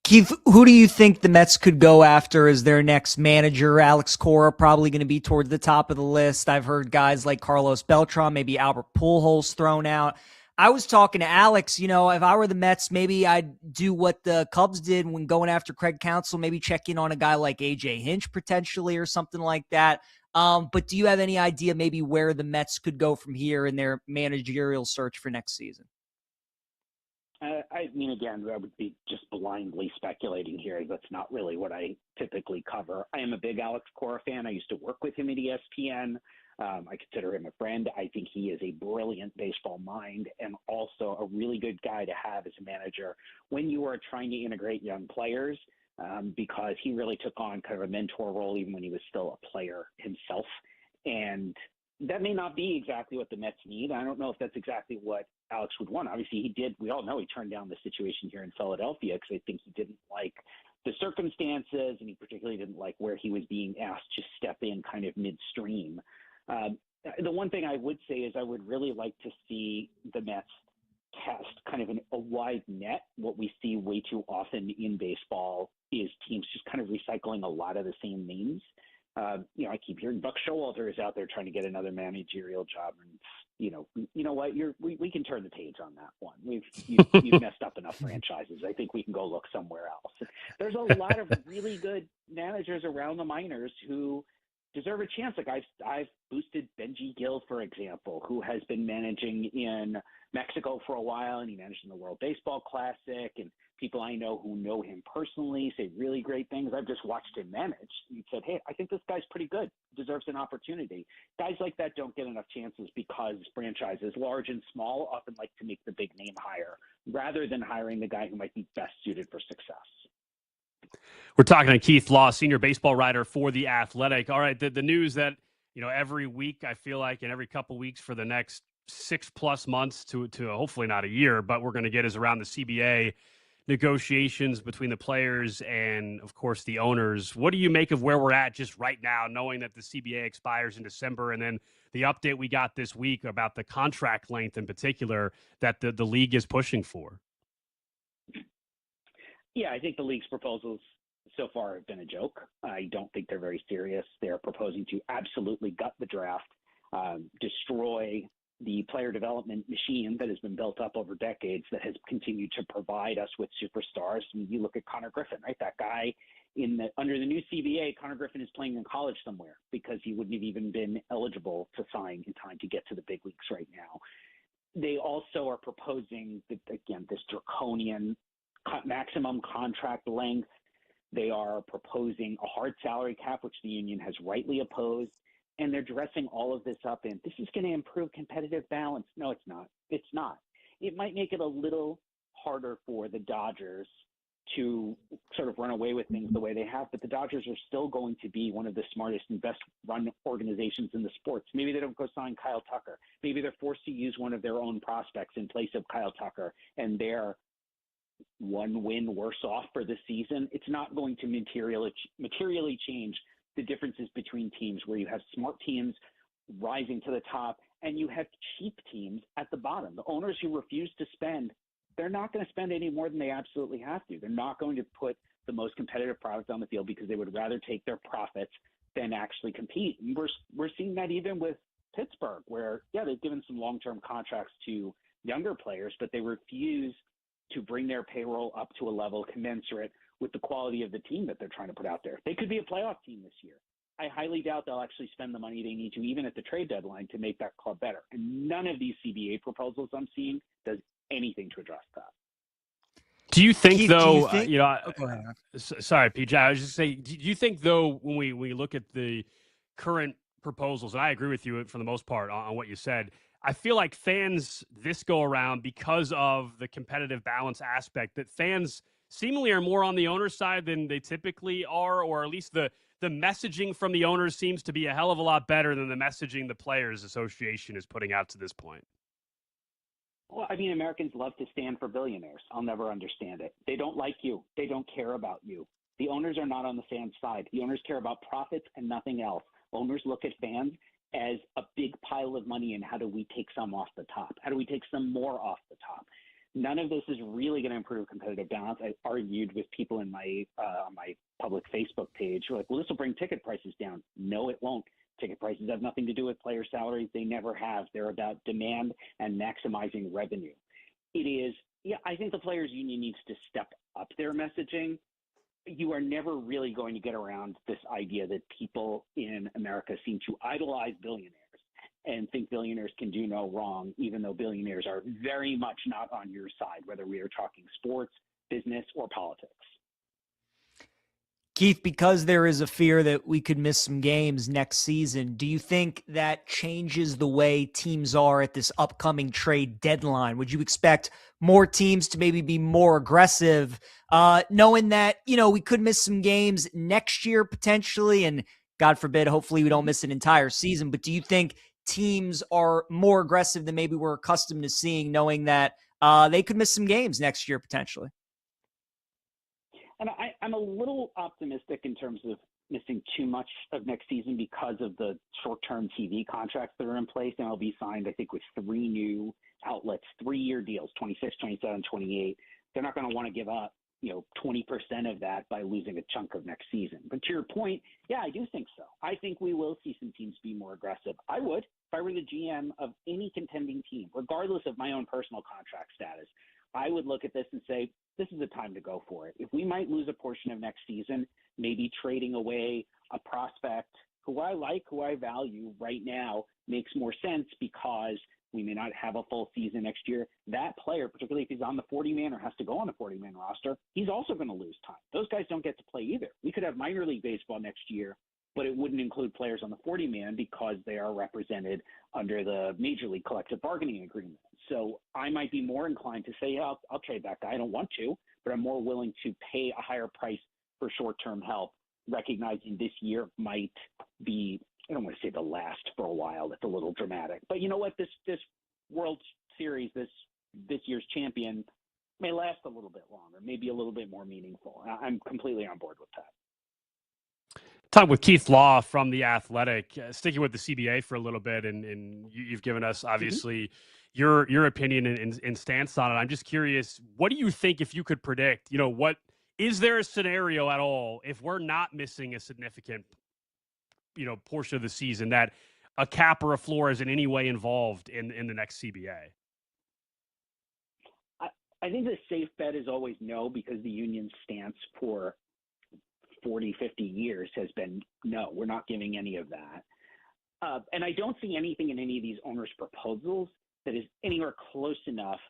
Keith, who do you think the Mets could go after as their next manager? Alex Cora probably going to be towards the top of the list. I've heard guys like Carlos Beltran, maybe Albert Pujols thrown out. I was talking to Alex, if I were the Mets, maybe I'd do what the Cubs did when going after Craig Counsell, maybe check in on a guy like A.J. Hinch potentially or something like that. But do you have any idea maybe where the Mets could go from here in their managerial search for next season? I mean, again, I would be just blindly speculating here. That's not really what I typically cover. I am a big Alex Cora fan. I used to work with him at ESPN. I consider him a friend. I think he is a brilliant baseball mind and also a really good guy to have as a manager when you are trying to integrate young players, because he really took on kind of a mentor role even when he was still a player himself. And that may not be exactly what the Mets need. I don't know if that's exactly what Alex would want. Obviously, he did. We all know he turned down the situation here in Philadelphia because I think he didn't like the circumstances, and he particularly didn't like where he was being asked to step in kind of midstream. The one thing I would say is I would really like to see the Mets test kind of a wide net. What we see way too often in baseball is teams just kind of recycling a lot of the same names. I keep hearing Buck Showalter is out there trying to get another managerial job, and you know what? We can turn the page on that one. You've messed up enough franchises. I think we can go look somewhere else. There's a lot of really good managers around the minors who deserve a chance. Like I've boosted Benji Gill, for example, who has been managing in Mexico for a while, and he managed in the World Baseball Classic, and people I know who know him personally say really great things. I've just watched him manage and said, hey, I think this guy's pretty good, deserves an opportunity. Guys like that don't get enough chances because franchises, large and small, often like to make the big name hire rather than hiring the guy who might be best suited for success. We're talking to Keith Law, senior baseball writer for The Athletic. All right, the news that, every week I feel like, and every couple weeks for the next 6+ months to hopefully not a year, but we're going to get is around the CBA negotiations between the players and, of course, the owners. What do you make of where we're at just right now, knowing that the CBA expires in December, and then the update we got this week about the contract length in particular that the league is pushing for? Yeah, I think the league's proposals so far have been a joke. I don't think they're very serious. They're proposing to absolutely gut the draft, destroy the player development machine that has been built up over decades that has continued to provide us with superstars. I mean, you look at Connor Griffin, right? That guy under the new CBA, Connor Griffin is playing in college somewhere because he wouldn't have even been eligible to sign in time to get to the big leagues right now. They also are proposing, again, this draconian maximum contract length. They are proposing a hard salary cap, which the union has rightly opposed. And they're dressing all of this up in, this is going to improve competitive balance. No, it's not. It's not. It might make it a little harder for the Dodgers to sort of run away with things the way they have, but the Dodgers are still going to be one of the smartest and best run organizations in the sports. Maybe they don't go sign Kyle Tucker. Maybe they're forced to use one of their own prospects in place of Kyle Tucker, and they're one win worse off for the season. It's not going to materially change the differences between teams where you have smart teams rising to the top and you have cheap teams at the bottom. The owners who refuse to spend, they're not going to spend any more than they absolutely have to. They're not going to put the most competitive product on the field because they would rather take their profits than actually compete. And we're seeing that even with Pittsburgh, where, yeah, they've given some long-term contracts to younger players, but they refuse to bring their payroll up to a level commensurate with the quality of the team that they're trying to put out there. They could be a playoff team this year. I highly doubt they'll actually spend the money they need to, even at the trade deadline, to make that club better. And none of these CBA proposals I'm seeing does anything to address that. Do you think, Keith, though, go ahead. Sorry, PJ, I was just saying, do you think, though, when we look at the current proposals, and I agree with you for the most part on what you said, I feel like fans this go around, because of the competitive balance aspect, that fans seemingly are more on the owner's side than they typically are, or at least the messaging from the owners seems to be a hell of a lot better than the messaging the Players Association is putting out to this point. Well, I mean, Americans love to stand for billionaires. I'll never understand it. They don't like you. They don't care about you. The owners are not on the fans' side. The owners care about profits and nothing else. Owners look at fans as a big pile of money, and how do we take some off the top? How do we take some more off the top? None of this is really going to improve competitive balance. I argued with people in my public Facebook page who are like, well, this will bring ticket prices down. No, it won't. Ticket prices have nothing to do with player salaries. They never have. They're about demand and maximizing revenue. It is, yeah, I think the Players Union needs to step up their messaging. You are never really going to get around this idea that people in America seem to idolize billionaires and think billionaires can do no wrong, even though billionaires are very much not on your side, whether we are talking sports, business, or politics. Keith, because there is a fear that we could miss some games next season, do you think that changes the way teams are at this upcoming trade deadline? Would you expect more teams to maybe be more aggressive, knowing that, we could miss some games next year potentially, and God forbid, hopefully we don't miss an entire season, but do you think teams are more aggressive than maybe we're accustomed to seeing, knowing that they could miss some games next year potentially? And I'm a little optimistic in terms of missing too much of next season because of the short-term TV contracts that are in place. And MLB signed, I think, with 3 new outlets, 3-year deals, 26, 27, 28. They're not going to want to give up, 20% of that by losing a chunk of next season. But to your point, yeah, I do think so. I think we will see some teams be more aggressive. I would, if I were the GM of any contending team, regardless of my own personal contract status, I would look at this and say, this is the time to go for it. If we might lose a portion of next season, maybe trading away a prospect who I like, who I value right now makes more sense because we may not have a full season next year. That player, particularly if he's on the 40-man or has to go on the 40-man roster, he's also going to lose time. Those guys don't get to play either. We could have minor league baseball next year, but it wouldn't include players on the 40-man because they are represented under the Major League collective bargaining agreement. So I might be more inclined to say, yeah, I'll trade that guy. I don't want to, but I'm more willing to pay a higher price for short-term help, recognizing this year might be, I don't want to say the last for a while. That's a little dramatic. But you know what? This World Series, this year's champion may last a little bit longer, maybe a little bit more meaningful. I'm completely on board with that. Talking with Keith Law from The Athletic, sticking with the CBA for a little bit, and you've given us, obviously, your opinion and stance on it. I'm just curious, what do you think, if you could predict, what is there a scenario at all if we're not missing a significant, portion of the season that a cap or a floor is in any way involved in the next CBA? I think the safe bet is always no, because the union's stance for 40, 50 years has been no, we're not giving any of that. And I don't see anything in any of these owners' proposals that is anywhere close enough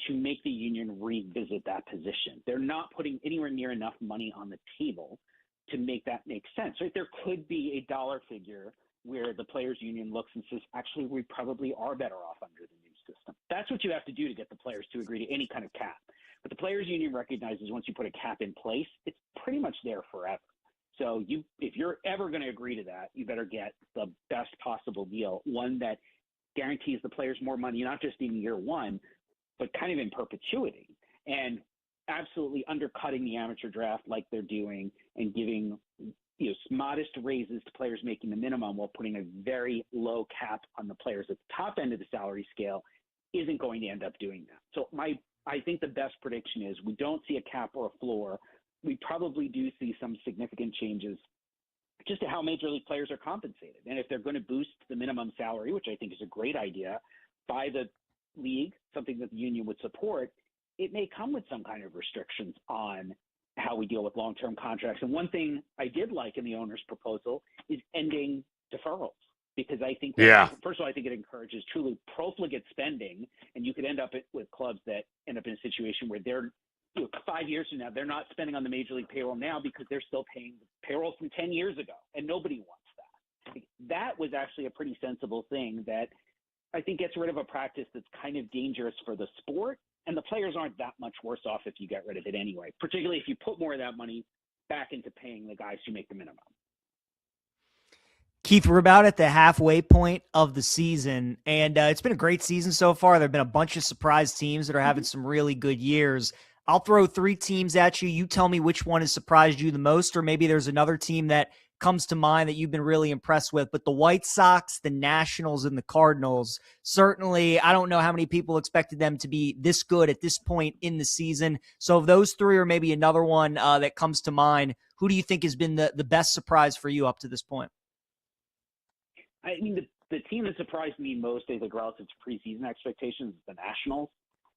to make the union revisit that position. They're not putting anywhere near enough money on the table to make that make sense. Right? There could be a dollar figure where the players' union looks and says, actually, we probably are better off under the new system. That's what you have to do to get the players to agree to any kind of cap. But the players' union recognizes once you put a cap in place, it's pretty much there forever. So if you're ever going to agree to that, you better get the best possible deal, one that guarantees the players more money, not just in year one, but kind of in perpetuity, and absolutely undercutting the amateur draft like they're doing and giving modest raises to players making the minimum while putting a very low cap on the players at the top end of the salary scale isn't going to end up doing that. So I think the best prediction is we don't see a cap or a floor. We probably do see some significant changes just to how major league players are compensated. And if they're going to boost the minimum salary, which I think is a great idea, by the league, something that the union would support, it may come with some kind of restrictions on how we deal with long-term contracts. And one thing I did like in the owner's proposal is ending deferrals, because I think that, first of all, I think it encourages truly profligate spending, and you could end up with clubs that end up in a situation where they're 5 years from now, they're not spending on the major league payroll now because they're still paying payroll from 10 years ago, and nobody wants that. That was actually a pretty sensible thing that I think gets rid of a practice that's kind of dangerous for the sport, and the players aren't that much worse off if you get rid of it anyway, particularly if you put more of that money back into paying the guys who make the minimum. Keith, we're about at the halfway point of the season, and it's been a great season so far. There have been a bunch of surprise teams that are having some really good years. I'll throw three teams at you. You tell me which one has surprised you the most, or maybe there's another team that comes to mind that you've been really impressed with. But the White Sox, the Nationals, and the Cardinals, certainly, I don't know how many people expected them to be this good at this point in the season. So of those three, or maybe another one that comes to mind, who do you think has been the best surprise for you up to this point? I mean, the team that surprised me most, I think, relative to preseason expectations is the Nationals.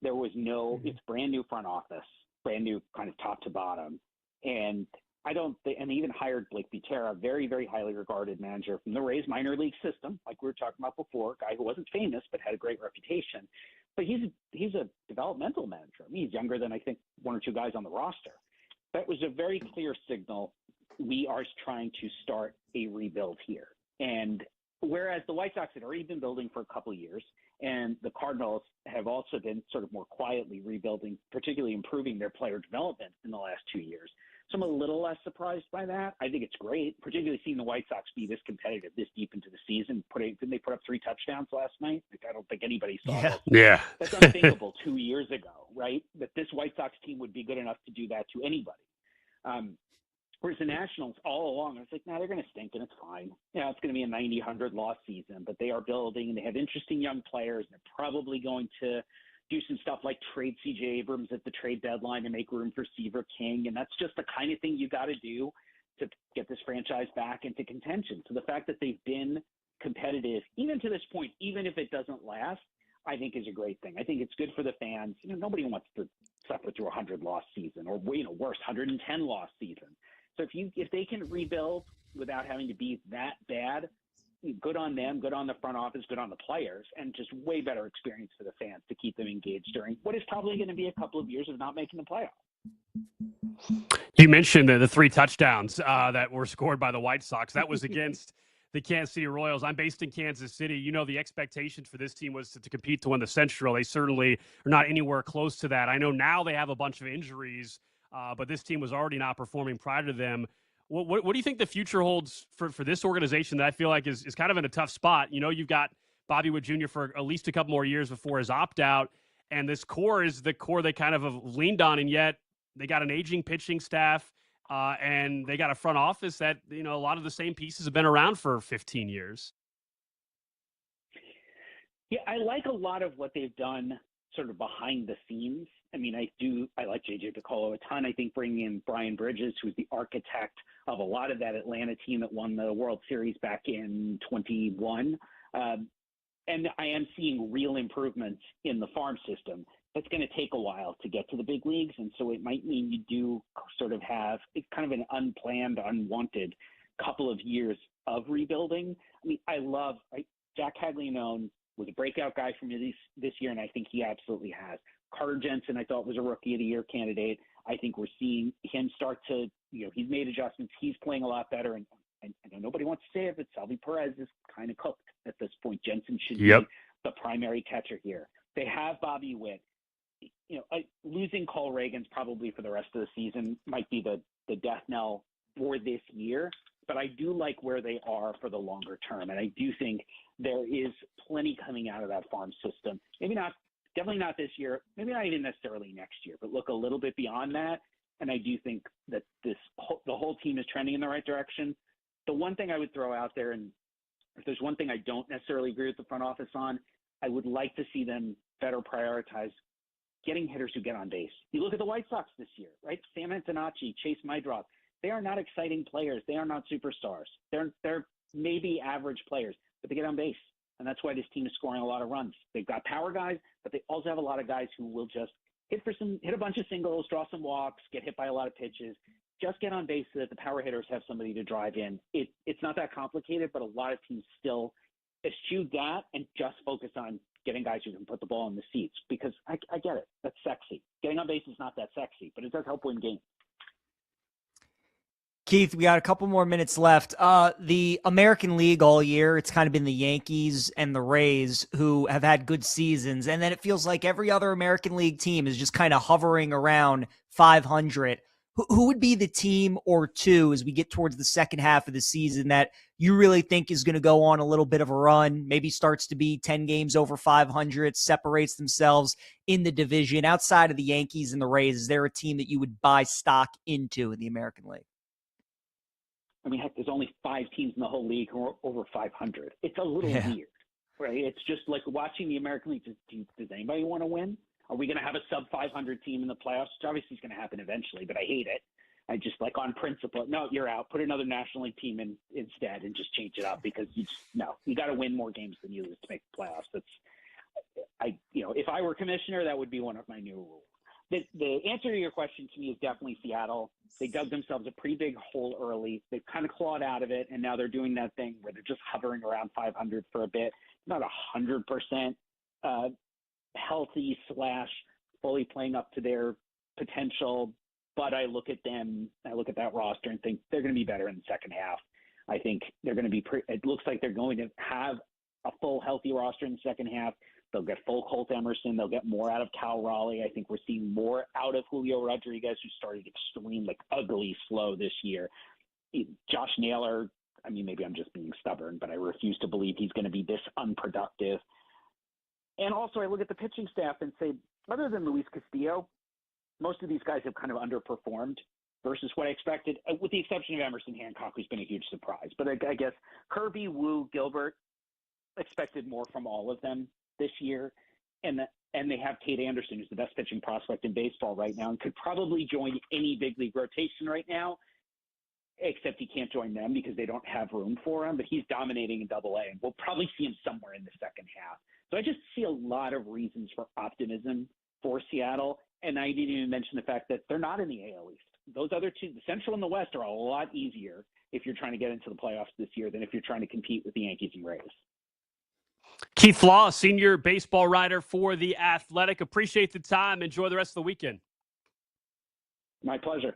There was it's brand new front office, brand new kind of top to bottom. And and they even hired Blake Butera, a very, very highly regarded manager from the Rays minor league system, like we were talking about before, a guy who wasn't famous but had a great reputation. But he's a developmental manager. I mean, he's younger than I think one or two guys on the roster. That was a very clear signal. We are trying to start a rebuild here. And whereas the White Sox had already been building for a couple of years, and the Cardinals have also been sort of more quietly rebuilding, particularly improving their player development in the last 2 years. So I'm a little less surprised by that. I think it's great, particularly seeing the White Sox be this competitive this deep into the season. Didn't they put up 3 touchdowns last night? I don't think anybody saw that. Yeah. That's unthinkable 2 years ago, right? That this White Sox team would be good enough to do that to anybody. Whereas the Nationals all along, I was like, they're going to stink and it's fine. It's going to be a 90, 100 loss season, but they are building and they have interesting young players. And they're probably going to do some stuff like trade C.J. Abrams at the trade deadline to make room for Seaver King. And that's just the kind of thing you got to do to get this franchise back into contention. So the fact that they've been competitive, even to this point, even if it doesn't last, I think is a great thing. I think it's good for the fans. Nobody wants to suffer through a 100-loss season or, worse, 110-loss season. So if they can rebuild without having to be that bad, good on them, good on the front office, good on the players, and just way better experience for the fans to keep them engaged during what is probably going to be a couple of years of not making the playoffs. You mentioned the 3 touchdowns that were scored by the White Sox. That was against the Kansas City Royals. I'm based in Kansas City. The expectation for this team was to compete to win the Central. They certainly are not anywhere close to that. I know now they have a bunch of injuries, but this team was already not performing prior to them. What do you think the future holds for this organization that I feel like is kind of in a tough spot? You've got Bobby Wood Jr. for at least a couple more years before his opt-out, and this core is the core they kind of have leaned on, and yet they got an aging pitching staff, and they got a front office that, a lot of the same pieces have been around for 15 years. Yeah, I like a lot of what they've done sort of behind the scenes I mean, I like JJ Piccolo a ton. I think bringing in Brian Bridges, who's the architect of a lot of that Atlanta team that won the World Series back in 21. And I am seeing real improvements in the farm system. That's going to take a while to get to the big leagues. And so it might mean you do sort of have kind of an unplanned, unwanted couple of years of rebuilding. I mean, Jack Caglianone was a breakout guy for me this year, and I think he absolutely has. Carter Jensen, I thought, was a Rookie of the Year candidate. I think we're seeing him start to, he's made adjustments. He's playing a lot better. And I know nobody wants to say it, but Salvi Perez is kind of cooked at this point. Jensen should be the primary catcher here. They have Bobby Witt. Losing Cole Reagan's probably for the rest of the season might be the death knell for this year. But I do like where they are for the longer term. And I do think there is plenty coming out of that farm system. Definitely not this year, maybe not even necessarily next year, but look a little bit beyond that. And I do think that the whole team is trending in the right direction. The one thing I would throw out there, and if there's one thing I don't necessarily agree with the front office on, I would like to see them better prioritize getting hitters who get on base. You look at the White Sox this year, right? Sam Antonacci, Chase Maidroff. They are not exciting players. They are not superstars. They're maybe average players, but they get on base. And that's why this team is scoring a lot of runs. They've got power guys, but they also have a lot of guys who will just hit a bunch of singles, draw some walks, get hit by a lot of pitches. Just get on base so that the power hitters have somebody to drive in. It's not that complicated, but a lot of teams still eschew that and just focus on getting guys who can put the ball in the seats, because I get it. That's sexy. Getting on base is not that sexy, but it does help win games. Keith, we got a couple more minutes left. The American League all year, it's kind of been the Yankees and the Rays who have had good seasons. And then it feels like every other American League team is just kind of hovering around 500. Who would be the team or two as we get towards the second half of the season that you really think is going to go on a little bit of a run, maybe starts to be 10 games over 500, separates themselves in the division? Outside of the Yankees and the Rays, is there a team that you would buy stock into in the American League? I mean, heck, there's only 5 teams in the whole league who are over 500. It's a little weird, right? It's just like watching the American League. Does anybody want to win? Are we going to have a sub-500 team in the playoffs? Which obviously is going to happen eventually, but I hate it. I just, like, on principle, no, you're out. Put another National League team in instead and just change it up, because you got to win more games than you lose to make the playoffs. If I were commissioner, that would be one of my new rules. The answer to your question to me is definitely Seattle. They dug themselves a pretty big hole early. They've kind of clawed out of it, and now they're doing that thing where they're just hovering around 500 for a bit. Not 100% healthy / fully playing up to their potential, but I look at that roster and think they're going to be better in the second half. I think they're going to be it looks like they're going to have a full healthy roster in the second half. They'll get full Colt Emerson. They'll get more out of Cal Raleigh. I think we're seeing more out of Julio Rodriguez, who started ugly slow this year. Josh Naylor, I mean, maybe I'm just being stubborn, but I refuse to believe he's going to be this unproductive. And also I look at the pitching staff and say, other than Luis Castillo, most of these guys have kind of underperformed versus what I expected, with the exception of Emerson Hancock, who's been a huge surprise. But I guess Kirby, Wu, Gilbert, expected more from all of them this year. And they have Tate Anderson, who's the best pitching prospect in baseball right now and could probably join any big league rotation right now, except he can't join them because they don't have room for him. But he's dominating in Double-A, and we'll probably see him somewhere in the second half. So I just see a lot of reasons for optimism for Seattle. And I didn't even mention the fact that they're not in the AL East. Those other two, the Central and the West, are a lot easier if you're trying to get into the playoffs this year than if you're trying to compete with the Yankees and Rays. Keith Law, senior baseball writer for The Athletic. Appreciate the time. Enjoy the rest of the weekend. My pleasure.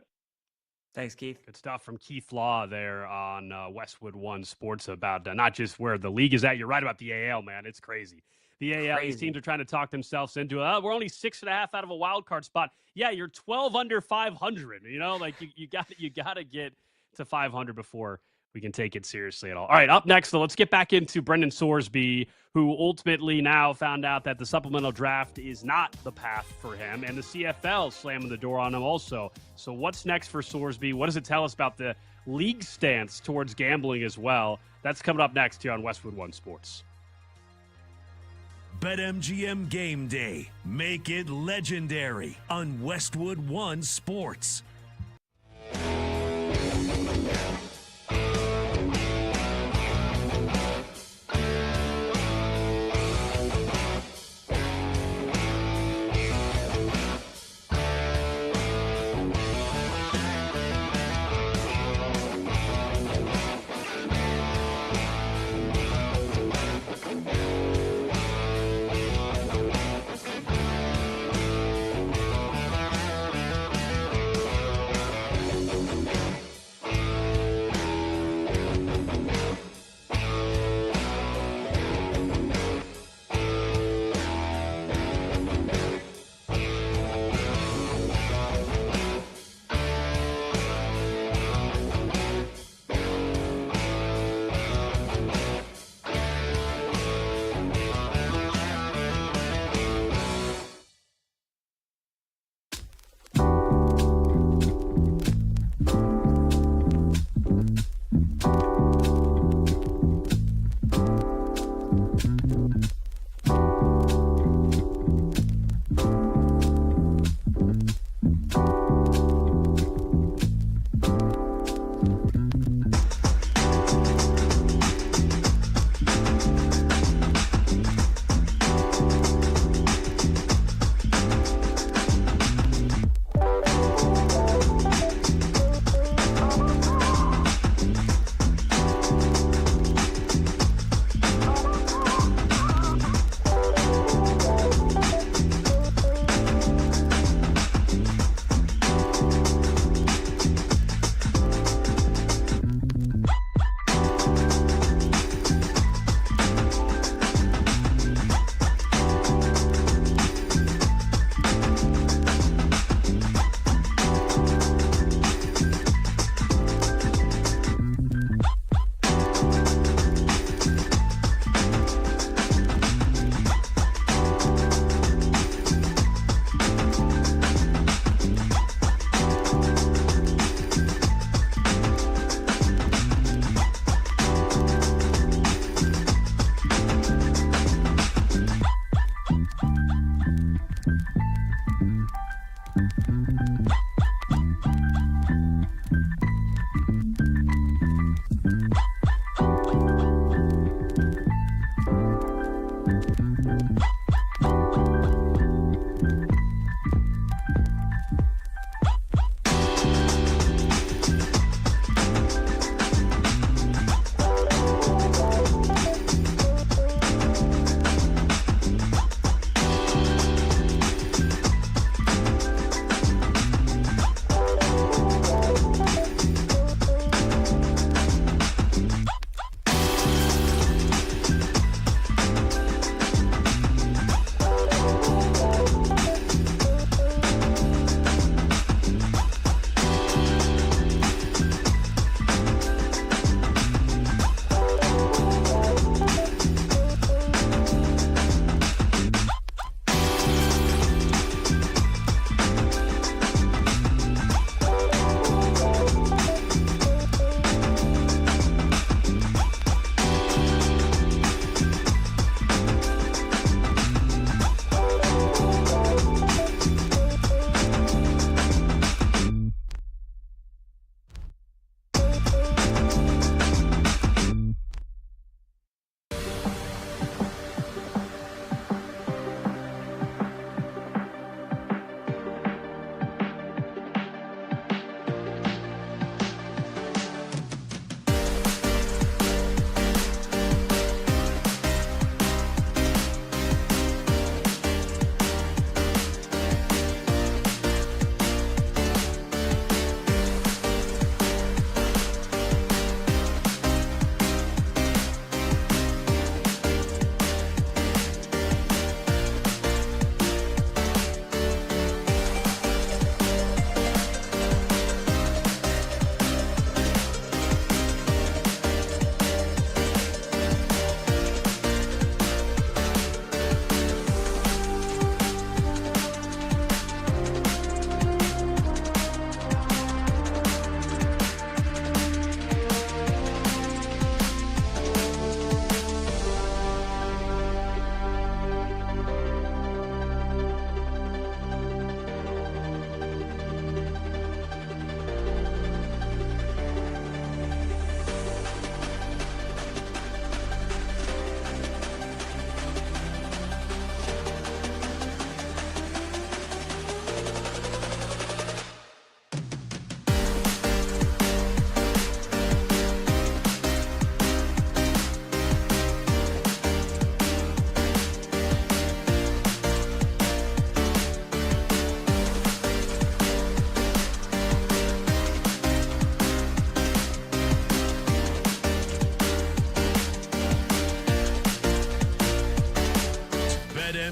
Thanks, Keith. Good stuff from Keith Law there on Westwood One Sports about not just where the league is at. You're right about the AL, man. It's crazy. The AL, these teams are trying to talk themselves into it. We're only 6.5 out of a wild card spot. Yeah, you're 12 under 500. You got to get to 500 before we can take it seriously at all. All right, up next, though, let's get back into Brendan Sorsby, who ultimately now found out that the supplemental draft is not the path for him, and the CFL slamming the door on him also. So what's next for Sorsby? What does it tell us about the league stance towards gambling as well? That's coming up next here on Westwood One Sports. BetMGM Game Day. Make it legendary on Westwood One Sports.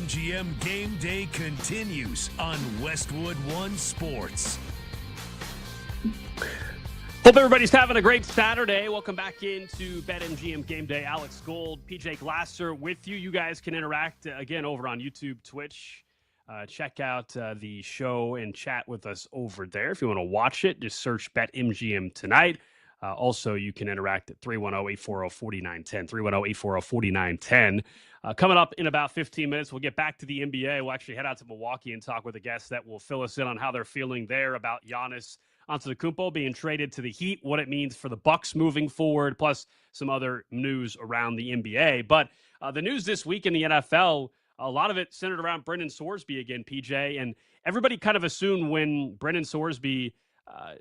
BetMGM Game Day continues on Westwood One Sports. Hope everybody's having a great Saturday. Welcome back into BetMGM Game Day. Alex Gold, PJ Glasser with you. You guys can interact again over on YouTube, Twitch. Check out the show and chat with us over there. If you want to watch it, just search BetMGM tonight. Also, you can interact at 310-840-4910, 310-840-4910. Coming up in about 15 minutes, we'll get back to the NBA. We'll actually head out to Milwaukee and talk with a guest that will fill us in on how they're feeling there about Giannis Antetokounmpo being traded to the Heat, what it means for the Bucks moving forward, plus some other news around the NBA. But the news this week in the NFL, a lot of it centered around Brendan Sorsby again, PJ. And everybody kind of assumed when Brendan Sorsby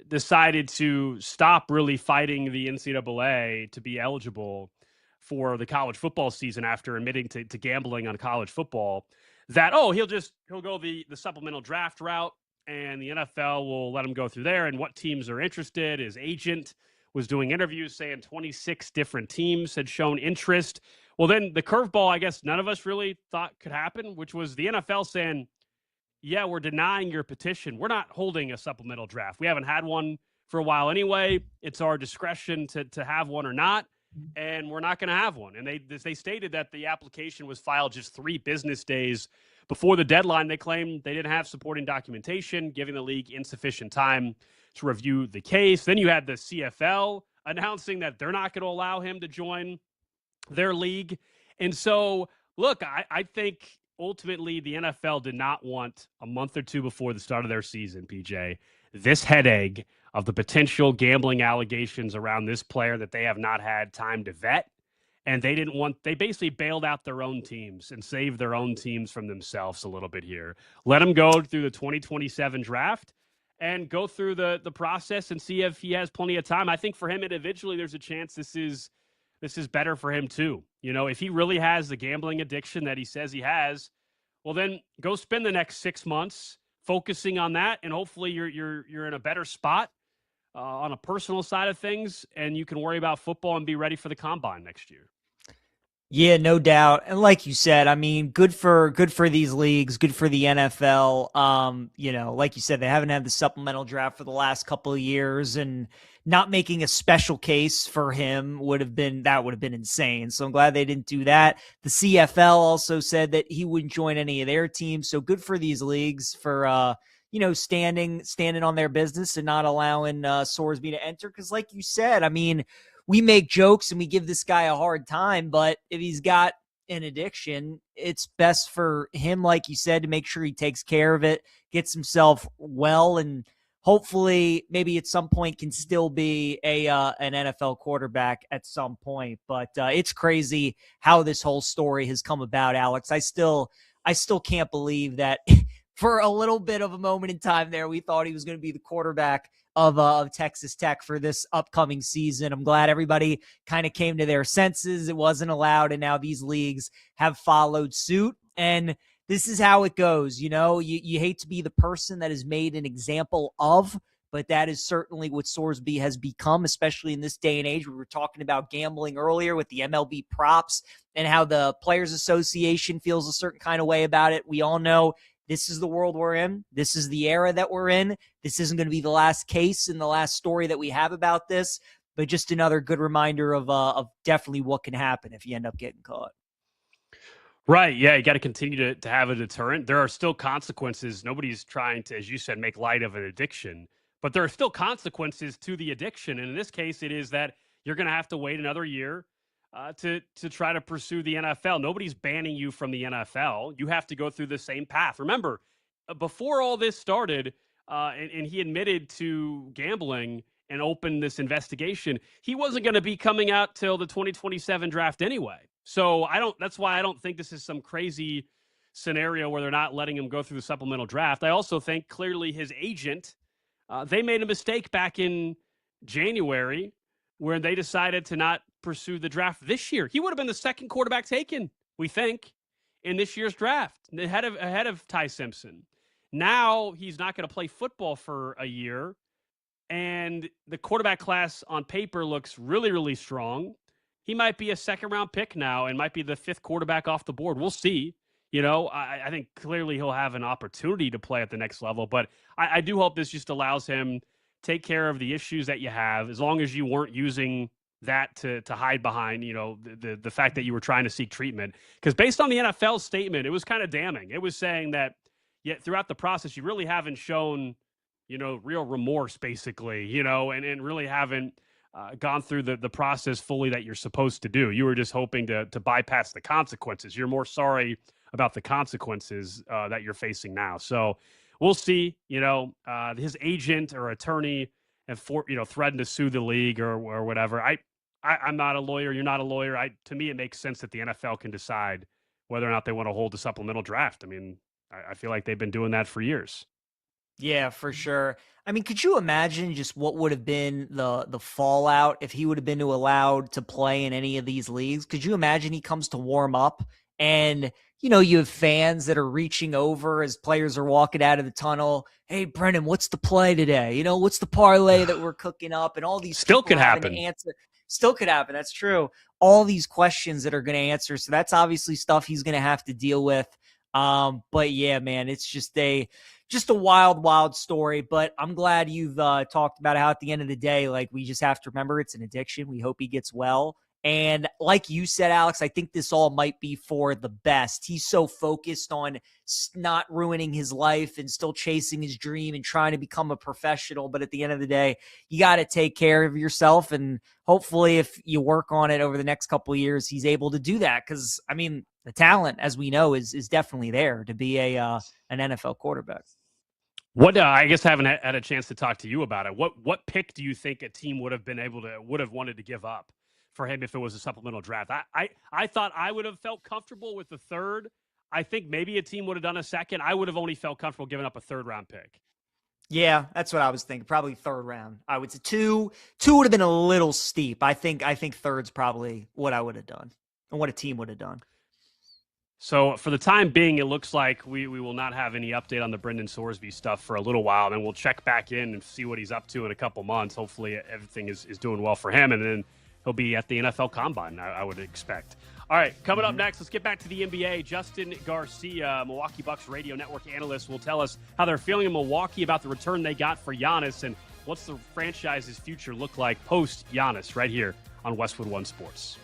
decided to stop really fighting the NCAA to be eligible for the college football season after admitting to gambling on college football, that, he'll go the supplemental draft route, and the NFL will let him go through there. And what teams are interested? His agent was doing interviews saying 26 different teams had shown interest. Well, then the curveball, I guess none of us really thought could happen, which was the NFL saying, yeah, we're denying your petition. We're not holding a supplemental draft. We haven't had one for a while anyway. It's our discretion to have one or not, and we're not going to have one. And they stated that the application was filed just 3 business days before the deadline. They claimed they didn't have supporting documentation, giving the league insufficient time to review the case. Then you had the CFL announcing that they're not going to allow him to join their league. And so, look, I think ultimately the NFL did not want a month or two before the start of their season, PJ, this headache of the potential gambling allegations around this player that they have not had time to vet. And they basically bailed out their own teams and saved their own teams from themselves a little bit here. Let him go through the 2027 draft and go through the process and see if he has plenty of time. I think for him individually, there's a chance this is better for him too. You know, if he really has the gambling addiction that he says he has, well, then go spend the next 6 months focusing on that, and hopefully you're in a better spot on a personal side of things, and you can worry about football and be ready for the combine next year. Yeah, no doubt. And like you said, I mean, good for these leagues, good for the NFL. Like you said, they haven't had the supplemental draft for the last couple of years, and not making a special case for him would have been insane. So I'm glad they didn't do that. The CFL also said that he wouldn't join any of their teams. So good for these leagues for standing on their business and not allowing Sorsby to enter. Because like you said, I mean, we make jokes and we give this guy a hard time, but if he's got an addiction, it's best for him, like you said, to make sure he takes care of it, gets himself well, and hopefully maybe at some point can still be an NFL quarterback at some point. But it's crazy how this whole story has come about, Alex. I still can't believe that for a little bit of a moment in time there, we thought he was going to be the quarterback of Texas Tech for this upcoming season. I'm glad everybody kind of came to their senses. It wasn't allowed, and now these leagues have followed suit. And this is how it goes. You hate to be the person that is made an example of, but that is certainly what Sorsby has become, especially in this day and age. We were talking about gambling earlier with the MLB props and how the Players Association feels a certain kind of way about it. We all know this is the world we're in. This is the era that we're in. This isn't going to be the last case and the last story that we have about this, but just another good reminder of definitely what can happen if you end up getting caught. Right. Yeah. You got to continue to have a deterrent. There are still consequences. Nobody's trying to, as you said, make light of an addiction, but there are still consequences to the addiction. And in this case, it is that you're going to have to wait another year to try to pursue the NFL. Nobody's banning you from the NFL. You have to go through the same path. Remember, before all this started, and he admitted to gambling and opened this investigation, he wasn't going to be coming out till the 2027 draft anyway. So that's why I don't think this is some crazy scenario where they're not letting him go through the supplemental draft. I also think clearly his agent, they made a mistake back in January where they decided to not pursue the draft this year. He would have been the second quarterback taken, we think, in this year's draft, ahead of Ty Simpson. Now he's not going to play football for a year, and the quarterback class on paper looks really, really strong. He might be a second-round pick now and might be the 5th quarterback off the board. We'll see. I think clearly he'll have an opportunity to play at the next level, but I do hope this just allows him take care of the issues that you have, as long as you weren't using that to hide behind, the fact that you were trying to seek treatment. Because based on the NFL statement, it was kind of damning. It was saying that yet throughout the process, you really haven't shown, real remorse, basically, and really haven't gone through the process fully that you're supposed to do. You were just hoping to bypass the consequences. You're more sorry about the consequences that you're facing now. So we'll see. His agent or attorney have threatened to sue the league or whatever. I'm not a lawyer. You're not a lawyer. To me, it makes sense that the NFL can decide whether or not they want to hold a supplemental draft. I mean, I feel like they've been doing that for years. Yeah, for sure. I mean, could you imagine just what would have been the fallout if he would have been allowed to play in any of these leagues? Could you imagine he comes to warm up and, you have fans that are reaching over as players are walking out of the tunnel. Hey, Brennan, what's the play today? What's the parlay that we're cooking up? And all these still could happen. Still could happen. That's true. All these questions that are going to answer. So that's obviously stuff he's going to have to deal with. But yeah, man, it's just a wild, wild story. But I'm glad you've talked about how at the end of the day, like, we just have to remember it's an addiction. We hope he gets well. And like you said, Alex, I think this all might be for the best. He's so focused on not ruining his life and still chasing his dream and trying to become a professional. But at the end of the day, you got to take care of yourself. And hopefully if you work on it over the next couple of years, he's able to do that. Because, I mean, the talent, as we know, is definitely there to be an NFL quarterback. What I guess I haven't had a chance to talk to you about it. What pick do you think a team would have wanted to give up for him if it was a supplemental draft? I thought I would have felt comfortable with the third. I think maybe a team would have done a second. I would have only felt comfortable giving up a third-round pick. Yeah, that's what I was thinking. Probably third round. I would say two would have been a little steep. I think third's probably what I would have done and what a team would have done. So for the time being, it looks like we will not have any update on the Brendan Sorsby stuff for a little while. Then we'll check back in and see what he's up to in a couple months. Hopefully everything is doing well for him, and then he'll be at the NFL Combine, I would expect. All right, coming up next, let's get back to the NBA. Justin Garcia, Milwaukee Bucks radio network analyst, will tell us how they're feeling in Milwaukee about the return they got for Giannis and what's the franchise's future look like post Giannis right here on Westwood One Sports.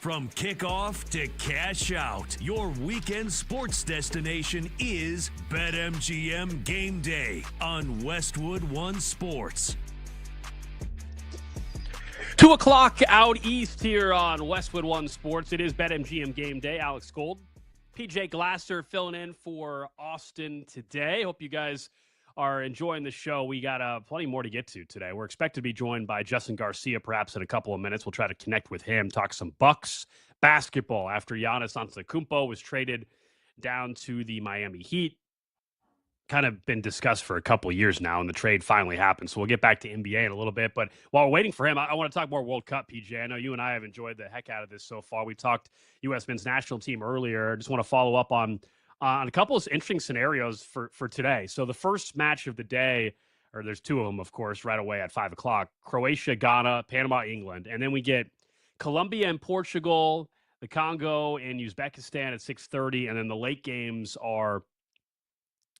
From kickoff to cash out, your weekend sports destination is BetMGM Game Day on Westwood One Sports. 2 o'clock out east here on Westwood One Sports. It is BetMGM Game Day. Alex Gold, PJ Glasser filling in for Austin today. Hope you guys are enjoying the show. We got plenty more to get to today. We're expected to be joined by Justin Garcia perhaps in a couple of minutes. We'll try to connect with him, talk some Bucks basketball after Giannis Antetokounmpo was traded down to the Miami Heat. Kind of been discussed for a couple of years now, and the trade finally happened. So we'll get back to NBA in a little bit. But while we're waiting for him, I want to talk more World Cup, PJ. I know you and I have enjoyed the heck out of this so far. We talked U.S. men's national team earlier. I just want to follow up on a couple of interesting scenarios for today. So the first match of the day, or there's two of them, of course, right away at 5 o'clock, Croatia, Ghana, Panama, England. And then we get Colombia and Portugal, the Congo and Uzbekistan at 6:30. And then the late games are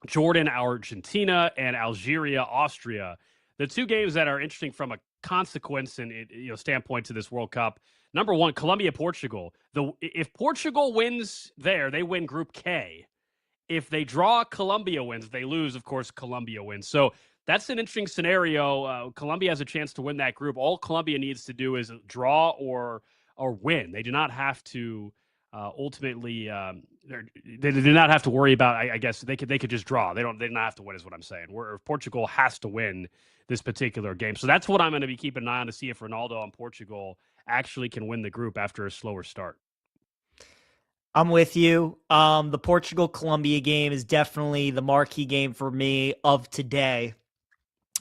Jordan, Argentina, and Algeria, Austria. The two games that are interesting from a consequence and standpoint to this World Cup. Number one, Colombia, Portugal. If Portugal wins there, they win Group K. If they draw, Colombia wins. If they lose, of course, Colombia wins. So that's an interesting scenario. Colombia has a chance to win that group. All Colombia needs to do is draw or win. They do not have to ultimately. They do not have to worry about. I guess they could just draw. They don't have to win, is what I'm saying. Where Portugal has to win this particular game. So that's what I'm going to be keeping an eye on to see if Ronaldo and Portugal actually can win the group after a slower start. I'm with you. The Portugal-Colombia game is definitely the marquee game for me of today.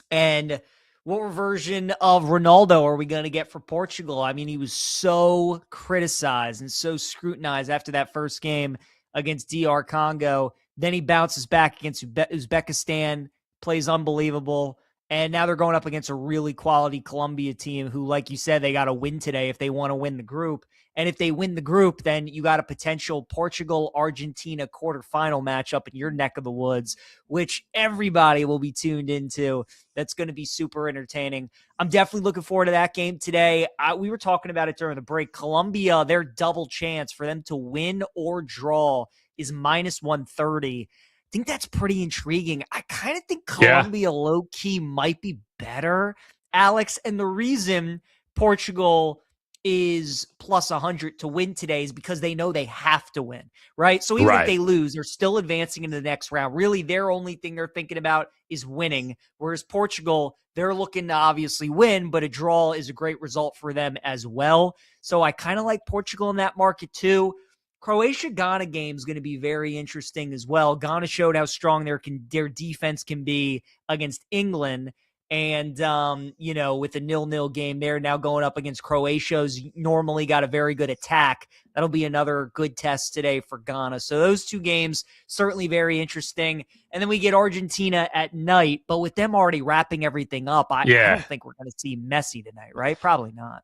And what version of Ronaldo are we going to get for Portugal? I mean, he was so criticized and so scrutinized after that first game against DR Congo. Then he bounces back against Uzbekistan, plays unbelievable. And now they're going up against a really quality Colombia team who, like you said, they got to win today if they want to win the group. And if they win the group, then you got a potential Portugal-Argentina quarterfinal matchup in your neck of the woods, which everybody will be tuned into. That's going to be super entertaining. I'm definitely looking forward to that game today. We were talking about it during the break. Colombia, their double chance for them to win or draw is minus 130. I think that's pretty intriguing. I kind of think Colombia low-key might be better, Alex. And the reason Portugal is plus 100 to win today is because they know they have to win, right? So even if they lose, they're still advancing into the next round. Really, their only thing they're thinking about is winning. Whereas Portugal, they're looking to obviously win, but a draw is a great result for them as well. So I kind of like Portugal in that market too. Croatia-Ghana game is going to be very interesting as well. Ghana showed how strong their defense can be against England. And, with a 0-0 game there, now going up against Croatia, who's normally got a very good attack. That'll be another good test today for Ghana. So those two games, certainly very interesting. And then we get Argentina at night, but with them already wrapping everything up, I don't think we're going to see Messi tonight, right? Probably not.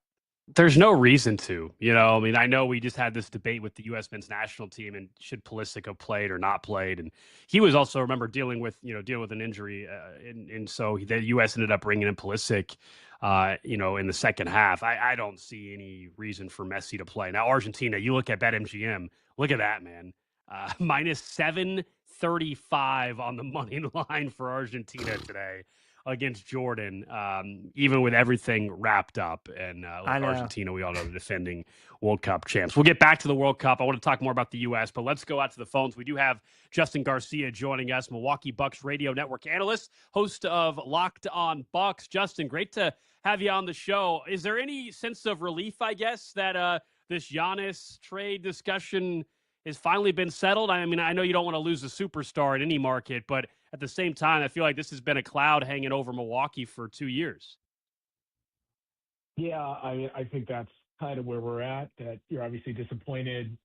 There's no reason to, I mean, I know we just had this debate with the U.S. men's national team and should Pulisic have played or not played. And he was also, remember, dealing with an injury. And so the U.S. ended up bringing in Pulisic, in the second half. I don't see any reason for Messi to play. Now, Argentina, you look at BetMGM, look at that, man. Minus 735 on the money line for Argentina today against Jordan, even with everything wrapped up. And Argentina, we all know, the defending World Cup champs. We'll get back to the World Cup. I want to talk more about the U.S., but let's go out to the phones. We do have Justin Garcia joining us, Milwaukee Bucks radio network analyst, host of Locked On Bucks. Justin, great to have you on the show. Is there any sense of relief, I guess, that this Giannis trade discussion has finally been settled? I mean, I know you don't want to lose a superstar in any market, but at the same time, I feel like this has been a cloud hanging over Milwaukee for 2 years. Yeah, I think that's kind of where we're at, that you're obviously disappointed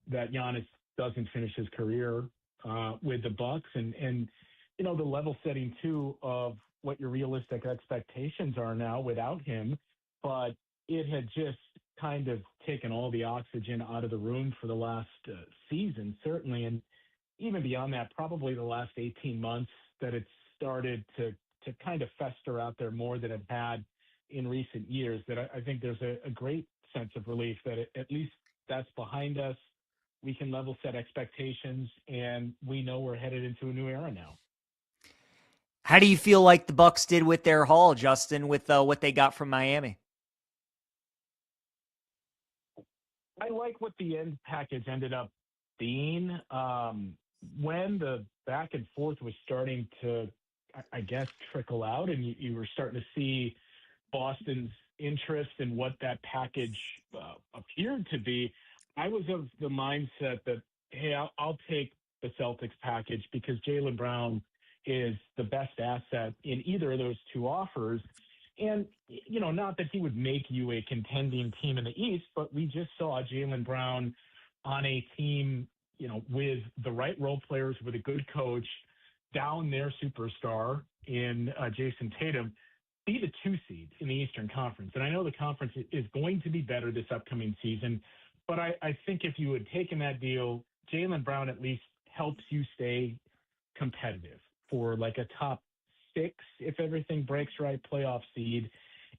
that Giannis doesn't finish his career with the Bucks, and the level setting too of what your realistic expectations are now without him. But it had just kind of taken all the oxygen out of the room for the last season, certainly, and even beyond that, probably the last 18 months, that it started to kind of fester out there more than it had in recent years. That I think there's a great sense of relief that at least that's behind us. We can level set expectations, and we know we're headed into a new era now. How do you feel like the Bucks did with their haul, Justin, with what they got from Miami? I like what the end package ended up being. When the back and forth was starting to, I guess, trickle out, and you were starting to see Boston's interest in what that package appeared to be, I was of the mindset that, hey, I'll take the Celtics package because Jaylen Brown is the best asset in either of those two offers. And, not that he would make you a contending team in the East, but we just saw Jaylen Brown on a team, with the right role players, with a good coach, down their superstar in Jason Tatum, be the 2 seed in the Eastern Conference. And I know the conference is going to be better this upcoming season, but I think if you had taken that deal, Jaylen Brown at least helps you stay competitive for like a top 6, if everything breaks right, playoff seed.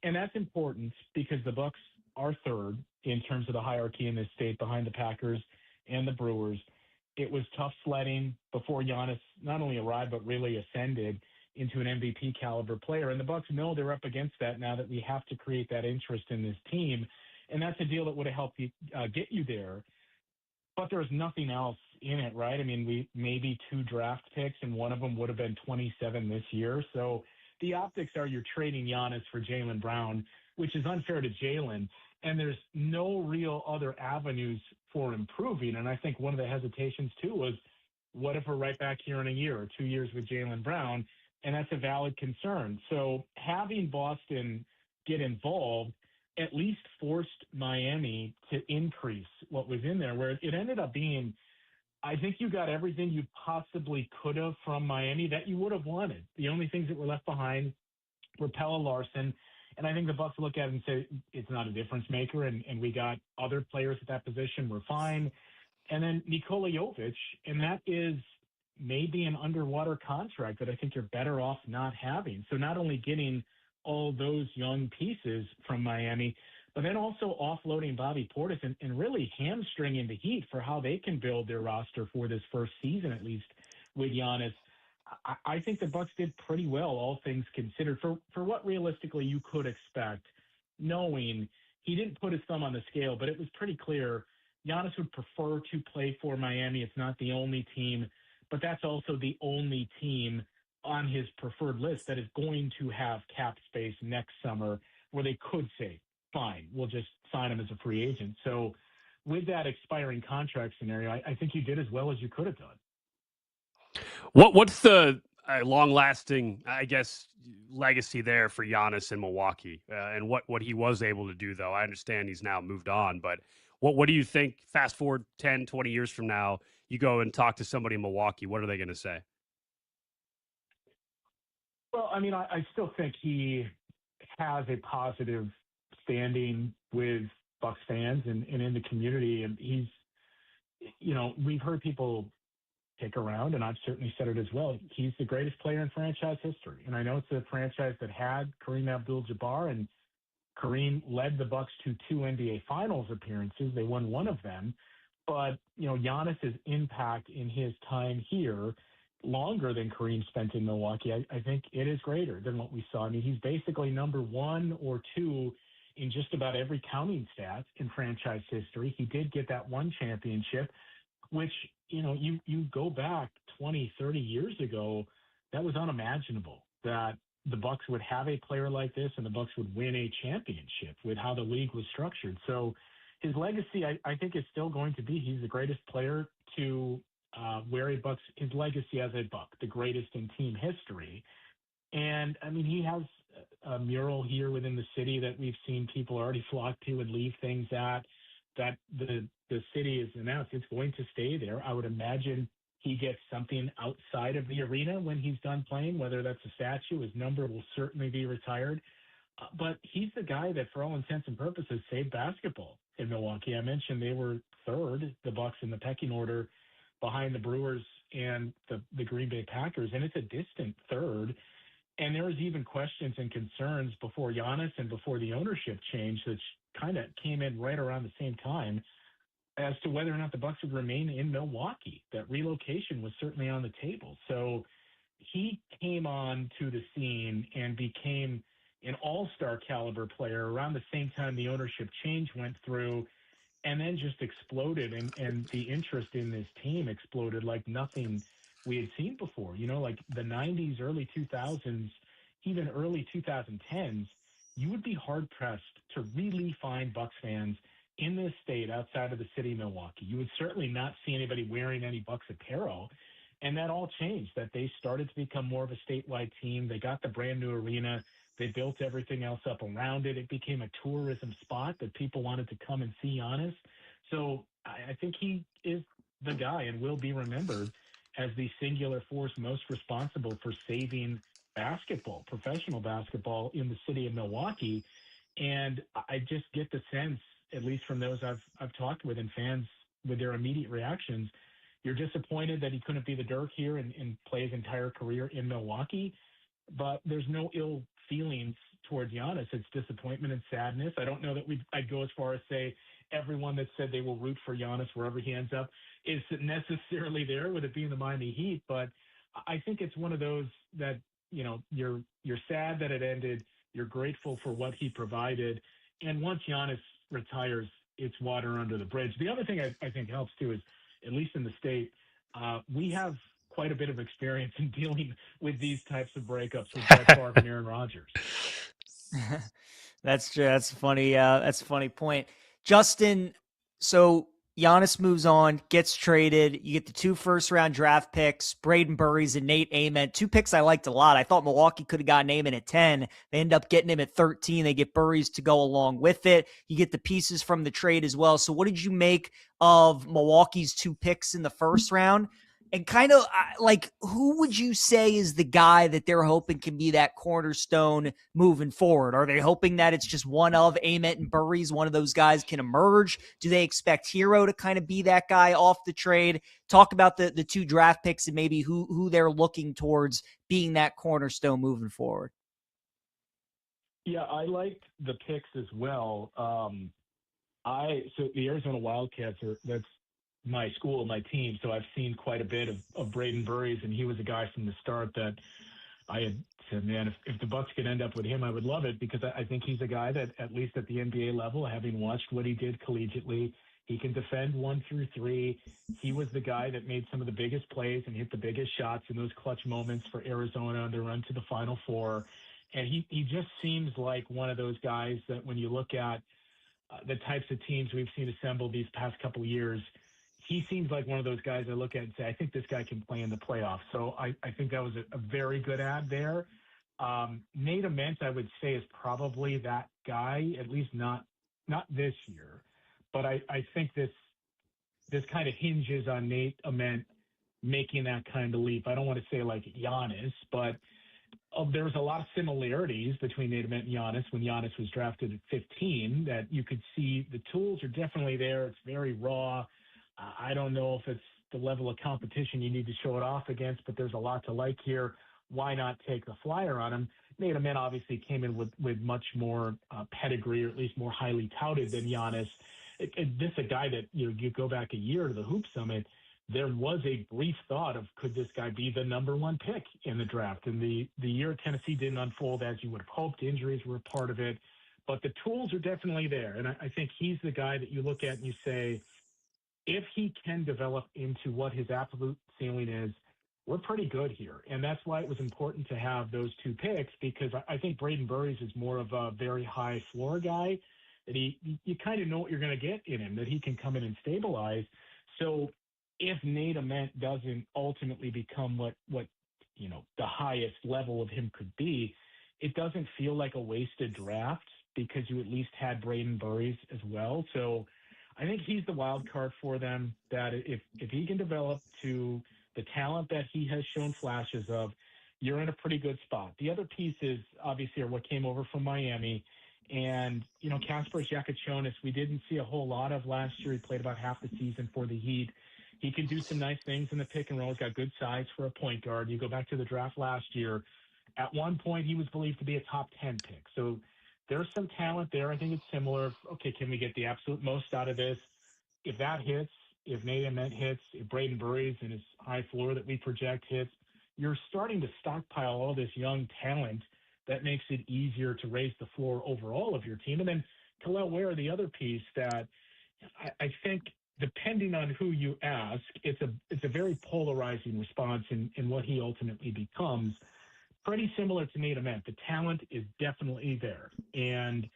And that's important because the Bucks are third in terms of the hierarchy in this state behind the Packers and the Brewers. It was tough sledding before Giannis not only arrived, but really ascended into an MVP caliber player. And the Bucks know they're up against that now that we have to create that interest in this team. And that's a deal that would have helped you get you there. But there's nothing else in it, right? I mean, we maybe 2 draft picks, and one of them would have been 27 this year. So the optics are you're trading Giannis for Jaylen Brown, which is unfair to Jaylen. And there's no real other avenues for improving. And I think one of the hesitations, too, was what if we're right back here in a year or 2 years with Jaylen Brown? And that's a valid concern. So having Boston get involved at least forced Miami to increase what was in there, where it ended up being, I think you got everything you possibly could have from Miami that you would have wanted. The only things that were left behind were Pella Larson. And I think the Bucks look at it and say, it's not a difference maker. And we got other players at that position. We're fine. And then Nikola Jovic, and that is maybe an underwater contract that I think you're better off not having. So not only getting all those young pieces from Miami, but then also offloading Bobby Portis and really hamstringing the Heat for how they can build their roster for this first season, at least with Giannis. I think the Bucks did pretty well, all things considered, for what realistically you could expect, knowing he didn't put his thumb on the scale, but it was pretty clear Giannis would prefer to play for Miami. It's not the only team, but that's also the only team on his preferred list that is going to have cap space next summer where they could say, fine, we'll just sign him as a free agent. So with that expiring contract scenario, I think you did as well as you could have done. What's the long-lasting, I guess, legacy there for Giannis in Milwaukee, and what he was able to do, though? I understand he's now moved on, but what do you think, fast forward 10, 20 years from now, you go and talk to somebody in Milwaukee, what are they going to say? Well, I mean, I still think he has a positive standing with Bucks fans and in the community. And he's, we've heard people kick around, and I've certainly said it as well. He's the greatest player in franchise history. And I know it's a franchise that had Kareem Abdul-Jabbar, and Kareem led the Bucks to 2 NBA Finals appearances. They won one of them. But, Giannis's impact in his time here, longer than Kareem spent in Milwaukee, I think it is greater than what we saw. I mean, he's basically number 1 or 2 in just about every counting stat in franchise history. He did get that one championship, which, you go back 20, 30 years ago, that was unimaginable that the Bucks would have a player like this and the Bucks would win a championship with how the league was structured. So his legacy, I think, is still going to be he's the greatest player to wear a Bucks, his legacy as a Buck, the greatest in team history. And, I mean, he has a mural here within the city that we've seen people already flock to and leave things at, that the city has announced it's going to stay there. I would imagine he gets something outside of the arena when he's done playing, whether that's a statue. His number will certainly be retired. But he's the guy that, for all intents and purposes, saved basketball in Milwaukee. I mentioned they were third, the Bucks, in the pecking order behind the Brewers and the Green Bay Packers, and it's a distant third. And there was even questions and concerns before Giannis and before the ownership change, which kind of came in right around the same time, as to whether or not the Bucks would remain in Milwaukee. That relocation was certainly on the table. So he came on to the scene and became an all-star caliber player around the same time the ownership change went through, and then just exploded, and the interest in this team exploded like nothing we had seen before. Like the 90s, early 2000s, even early 2010s, you would be hard-pressed to really find Bucks fans in this state outside of the city of Milwaukee. You would certainly not see anybody wearing any Bucks apparel. And that all changed, that they started to become more of a statewide team. They got the brand new arena. They built everything else up around it. It became a tourism spot that people wanted to come and see Giannis. So I think he is the guy and will be remembered as the singular force most responsible for saving basketball, professional basketball in the city of Milwaukee. And I just get the sense, at least from those I've talked with and fans with their immediate reactions, you're disappointed that he couldn't be the Dirk here and play his entire career in Milwaukee, but there's no ill feelings towards Giannis. It's disappointment and sadness. I don't know that I'd go as far as say everyone that said they will root for Giannis wherever he ends up is necessarily there with it being the Miami Heat, but I think it's one of those that, you're sad that it ended. You're grateful for what he provided. And once Giannis retires, it's water under the bridge. The other thing I think helps too is, at least in the state, we have quite a bit of experience in dealing with these types of breakups with Brett Favre and Aaron Rodgers. That's true. That's funny. That's a funny point. Justin, so Giannis moves on, gets traded. You get the 2 first-round draft picks, Braden Burries and Nate Ament. 2 picks I liked a lot. I thought Milwaukee could have gotten Ament at 10. They end up getting him at 13. They get Burries to go along with it. You get the pieces from the trade as well. So what did you make of Milwaukee's 2 picks in the first round? And kind of like, who would you say is the guy that they're hoping can be that cornerstone moving forward? Are they hoping that it's just one of Ament and Burries, one of those guys can emerge? Do they expect Hero to kind of be that guy off the trade? Talk about the 2 draft picks and maybe who they're looking towards being that cornerstone moving forward. Yeah, I liked the picks as well. So the Arizona Wildcats that's my school, my team. So I've seen quite a bit of Braden Burries, and he was a guy from the start that I had said, man, if the Bucks could end up with him, I would love it, because I think he's a guy that, at least at the NBA level, having watched what he did collegiately, he can defend 1 through 3. He was the guy that made some of the biggest plays and hit the biggest shots in those clutch moments for Arizona on their run to the Final Four. And he just seems like one of those guys that when you look at the types of teams we've seen assemble these past couple of years, he seems like one of those guys I look at and say, I think this guy can play in the playoffs. So I think that was a very good ad there. Nate Ament, I would say, is probably that guy, at least not this year. But I think this kind of hinges on Nate Ament making that kind of leap. I don't want to say like Giannis, but there's a lot of similarities between Nate Ament and Giannis when Giannis was drafted at 15 that you could see the tools are definitely there. It's very raw. I don't know if it's the level of competition you need to show it off against, but there's a lot to like here. Why not take the flyer on him? Nate Ament obviously came in with much more pedigree, or at least more highly touted than Giannis. This a guy that, you go back a year to the Hoop Summit, there was a brief thought of, could this guy be the number 1 pick in the draft? And the year at Tennessee didn't unfold as you would have hoped. Injuries were a part of it, but the tools are definitely there. And I think he's the guy that you look at and you say, if he can develop into what his absolute ceiling is, we're pretty good here. And that's why it was important to have those 2 picks, because I think Braden Burries is more of a very high floor guy, that you kind of know what you're going to get in him, that he can come in and stabilize. So if Nate Ament doesn't ultimately become what the highest level of him could be, it doesn't feel like a wasted draft, because you at least had Braden Burries as well. So I think he's the wild card for them, that if he can develop to the talent that he has shown flashes of, you're in a pretty good spot. The other pieces obviously are what came over from Miami. And, Kasper Jakachonis, we didn't see a whole lot of last year. He played about half the season for the Heat. He can do some nice things in the pick and roll. He's got good size for a point guard. You go back to the draft last year. At one point, he was believed to be a top 10 pick. So there's some talent there. I think it's similar. Okay, can we get the absolute most out of this? if that hits, if Nate Ament hits, if Braden Burries and his high floor that we project hits, you're starting to stockpile all this young talent that makes it easier to raise the floor overall of your team. And then Khalil Ware, the other piece that I think, depending on who you ask, it's a very polarizing response in what he ultimately becomes. Pretty similar to Nate Ament. The talent is definitely there, and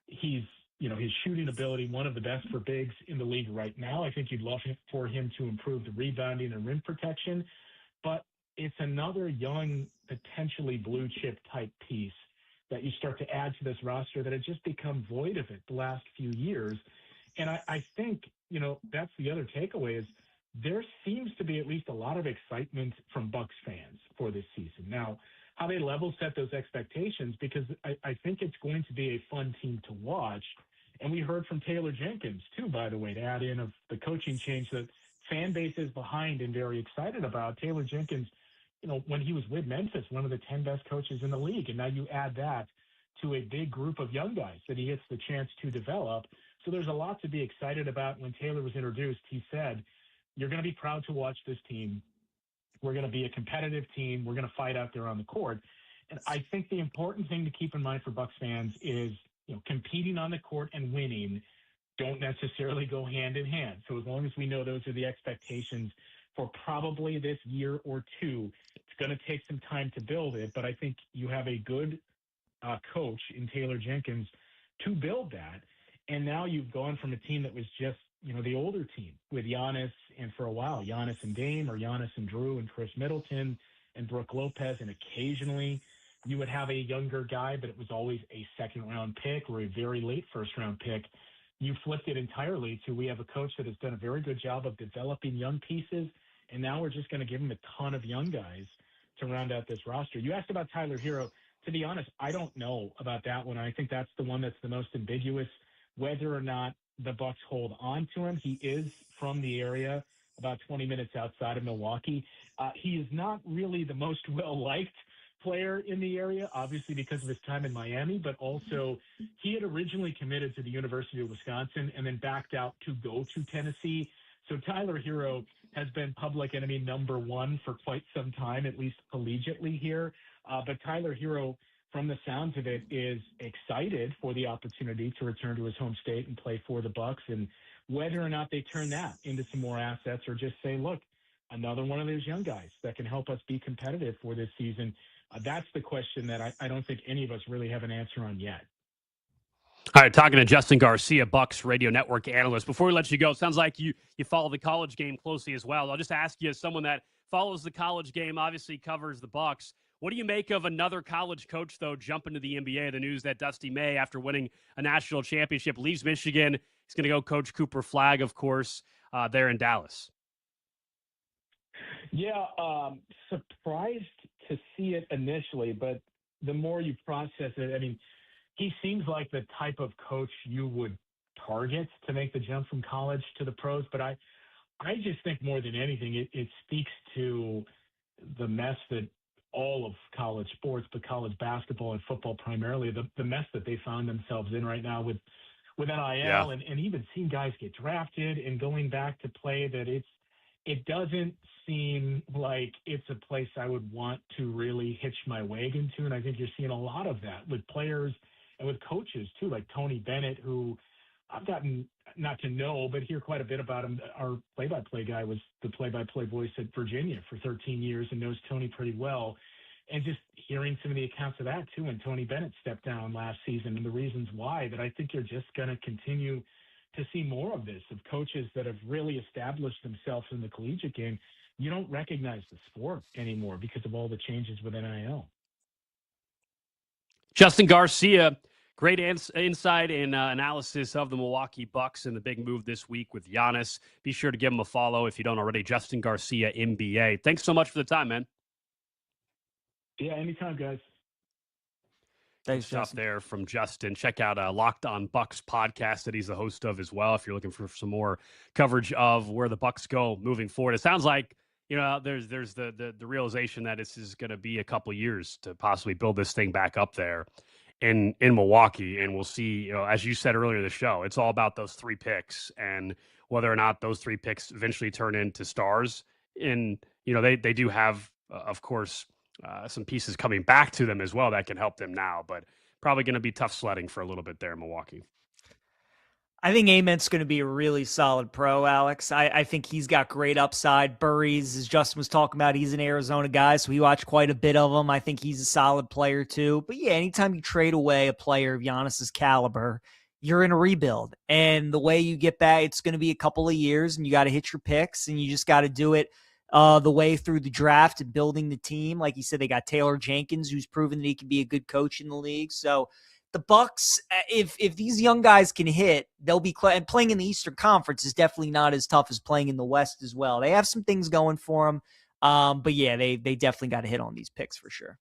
he's his shooting ability, one of the best for bigs in the league right now. I think you'd love for him to improve the rebounding and rim protection, but it's another young, potentially blue chip type piece that you start to add to this roster that had just become void of it the last few years. And I think, that's the other takeaway is there seems to be at least a lot of excitement from Bucks fans for this season. Now, how they level set those expectations, because I think it's going to be a fun team to watch. And we heard from Taylor Jenkins, too, by the way, to add in of the coaching change that fan base is behind and very excited about. Taylor Jenkins, when he was with Memphis, one of the 10 best coaches in the league. And now you add that to a big group of young guys that he gets the chance to develop. So there's a lot to be excited about. When Taylor was introduced, he said, you're going to be proud to watch this team. We're going to be a competitive team. We're going to fight out there on the court. And I think the important thing to keep in mind for Bucks fans is, competing on the court and winning don't necessarily go hand in hand. So as long as we know those are the expectations for probably this year or two, it's going to take some time to build it. But I think you have a good coach in Taylor Jenkins to build that. And now you've gone from a team that was just, the older team with Giannis, and for a while, Giannis and Dame, or Giannis and Drew and Chris Middleton and Brooke Lopez, and occasionally you would have a younger guy, but it was always a second-round pick or a very late first-round pick. You flipped it entirely to we have a coach that has done a very good job of developing young pieces, and now we're just going to give him a ton of young guys to round out this roster. You asked about Tyler Hero. To be honest, I don't know about that one. I think that's the one that's the most ambiguous, whether or not the Bucks hold on to him. He is from the area, about 20 minutes outside of Milwaukee. He is not really the most well-liked player in the area, obviously because of his time in Miami, but also he had originally committed to the University of Wisconsin and then backed out to go to Tennessee. So Tyler Hero has been public enemy number one for quite some time, at least collegiately here. But Tyler Hero, from the sounds of it, is excited for the opportunity to return to his home state and play for the Bucks. And whether or not they turn that into some more assets or just say, look, another one of those young guys that can help us be competitive for this season, that's the question that I don't think any of us really have an answer on yet. All right, talking to Justin Garcia, Bucks Radio Network analyst. Before we let you go, it sounds like you follow the college game closely as well. I'll just ask you, as someone that follows the college game, obviously covers the Bucks, what do you make of another college coach, though, jumping to the NBA? The news that Dusty May, after winning a national championship, leaves Michigan. He's going to go coach Cooper Flagg, of course, there in Dallas. Yeah, surprised to see it initially, but the more you process it, I mean, he seems like the type of coach you would target to make the jump from college to the pros. But I just think more than anything, it speaks to the mess that all of college sports, but college basketball and football primarily, the mess that they found themselves in right now with NIL and even seeing guys get drafted and going back to play, that it doesn't seem like it's a place I would want to really hitch my wagon to. And I think you're seeing a lot of that with players and with coaches too, like Tony Bennett, who I've gotten not to know, but hear quite a bit about him. Our play-by-play guy was the play-by-play voice at Virginia for 13 years and knows Tony pretty well. And just hearing some of the accounts of that too, when Tony Bennett stepped down last season and the reasons why, that I think you're just going to continue to see more of this, of coaches that have really established themselves in the collegiate game. You don't recognize the sport anymore because of all the changes with NIL. Justin Garcia, great insight and analysis of the Milwaukee Bucks and the big move this week with Giannis. Be sure to give him a follow if you don't already. Justin Garcia, NBA. Thanks so much for the time, man. Yeah, anytime, guys. Thanks, stuff Justin. there from Justin. Check out Locked On Bucks podcast that he's the host of as well if you're looking for some more coverage of where the Bucks go moving forward. It sounds like, there's the realization that this is going to be a couple years to possibly build this thing back up there. in Milwaukee, and we'll see. As you said earlier in the show, it's all about those 3 picks and whether or not those 3 picks eventually turn into stars. And they do have, of course, some pieces coming back to them as well that can help them now, but probably going to be tough sledding for a little bit there in Milwaukee. I think Ament's going to be a really solid pro, Alex. I think he's got great upside. Burries, as Justin was talking about, he's an Arizona guy, so we watch quite a bit of him. I think he's a solid player too. But yeah, anytime you trade away a player of Giannis's caliber, you're in a rebuild. And the way you get back, it's going to be a couple of years, and you got to hit your picks, and you just got to do it the way through the draft and building the team. Like you said, they got Taylor Jenkins, who's proven that he can be a good coach in the league. So the Bucks, if these young guys can hit, they'll be and playing in the Eastern Conference is definitely not as tough as playing in the West as well. They have some things going for them, but yeah, they definitely got to hit on these picks for sure.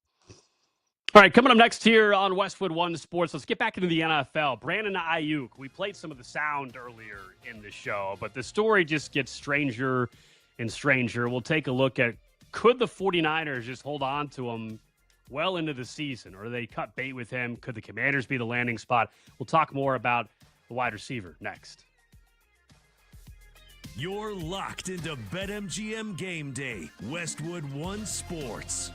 All right, coming up next here on Westwood One Sports, let's get back into the NFL. Brandon Ayuk, we played some of the sound earlier in the show, but the story just gets stranger and stranger. We'll take a look at, could the 49ers just hold on to him well into the season, or do they cut bait with him? Could the Commanders be the landing spot? We'll talk more about the wide receiver next. You're locked into BetMGM Game Day, Westwood One Sports.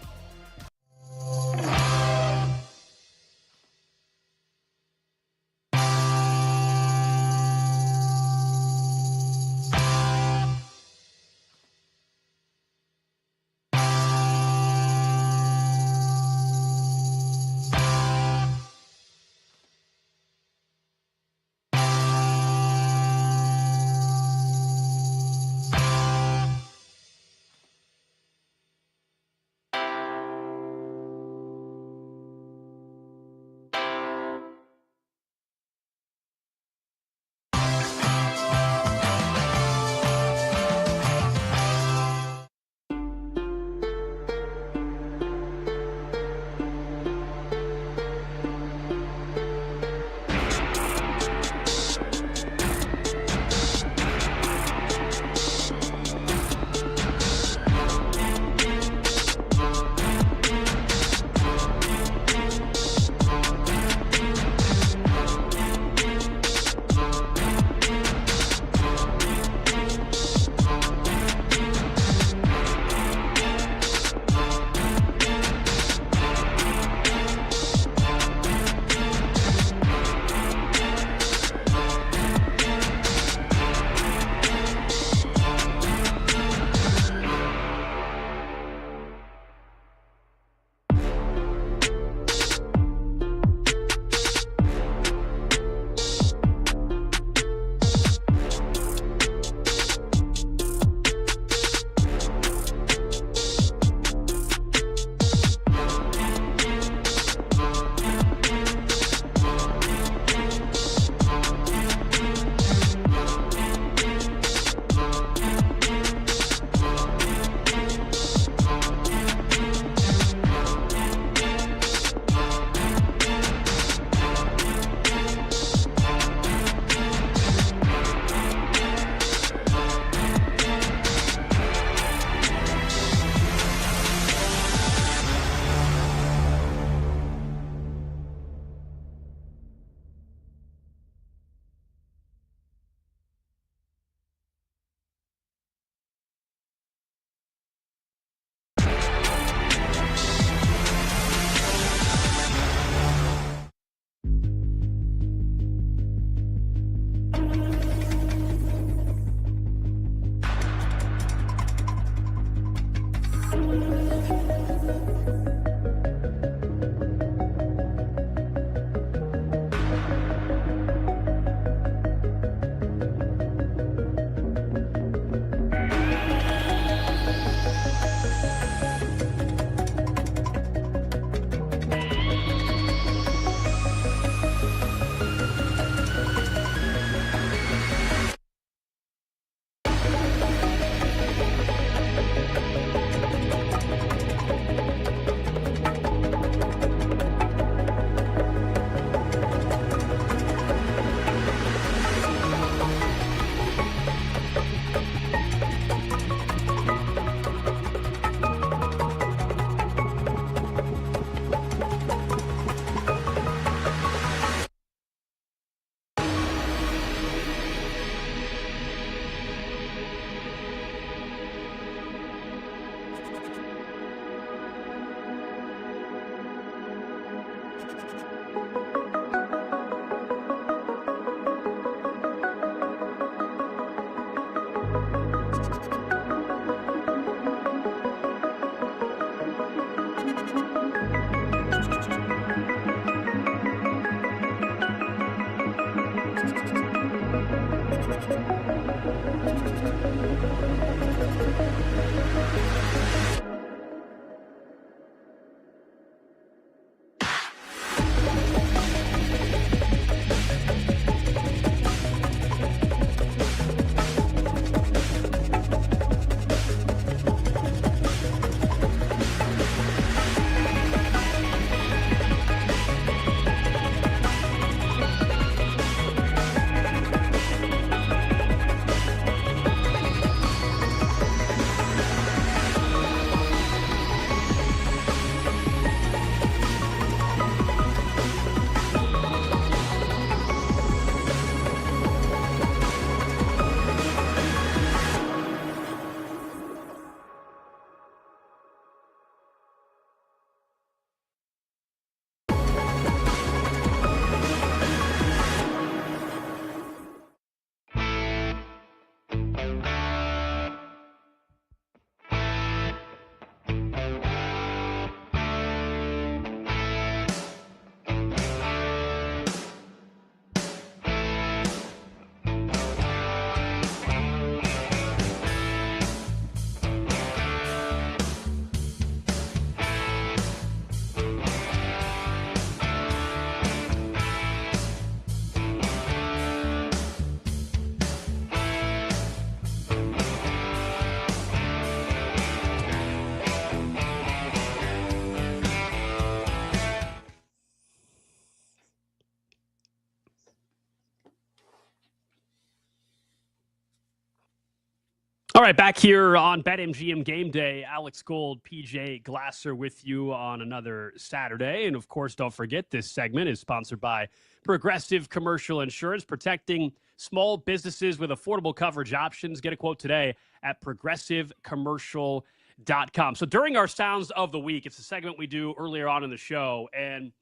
right, back here on BetMGM Game Day. Alex Gold, PJ Glasser with you on another Saturday. And, of course, don't forget this segment is sponsored by Progressive Commercial Insurance, protecting small businesses with affordable coverage options. Get a quote today at progressivecommercial.com. So during our Sounds of the Week, it's a segment we do earlier on in the show, and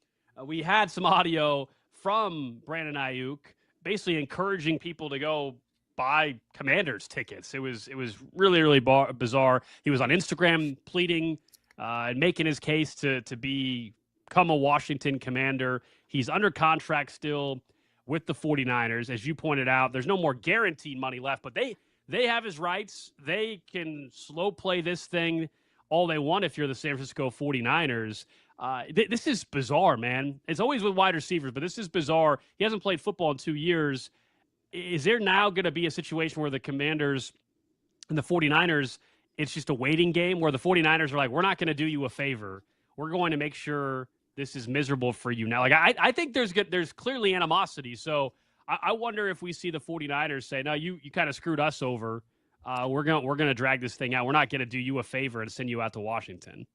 we had some audio from Brandon Ayuk basically encouraging people to go buy Commanders tickets. It was really bizarre. He was on Instagram pleading and making his case to become a Washington Commander. He's under contract still with the 49ers. As you pointed out, there's no more guaranteed money left, but they have his rights. They can slow play this thing all they want if you're the San Francisco 49ers. This is bizarre, man. It's always with wide receivers, but this is bizarre. He hasn't played football in 2 years. Is there now going to be a situation where the Commanders and the 49ers, it's just a waiting game where the 49ers are like, we're not going to do you a favor. We're going to make sure this is miserable for you now. Like, I think there's clearly animosity. So I wonder if we see the 49ers say, no, you kind of screwed us over. We're going to drag this thing out. We're not going to do you a favor and send you out to Washington.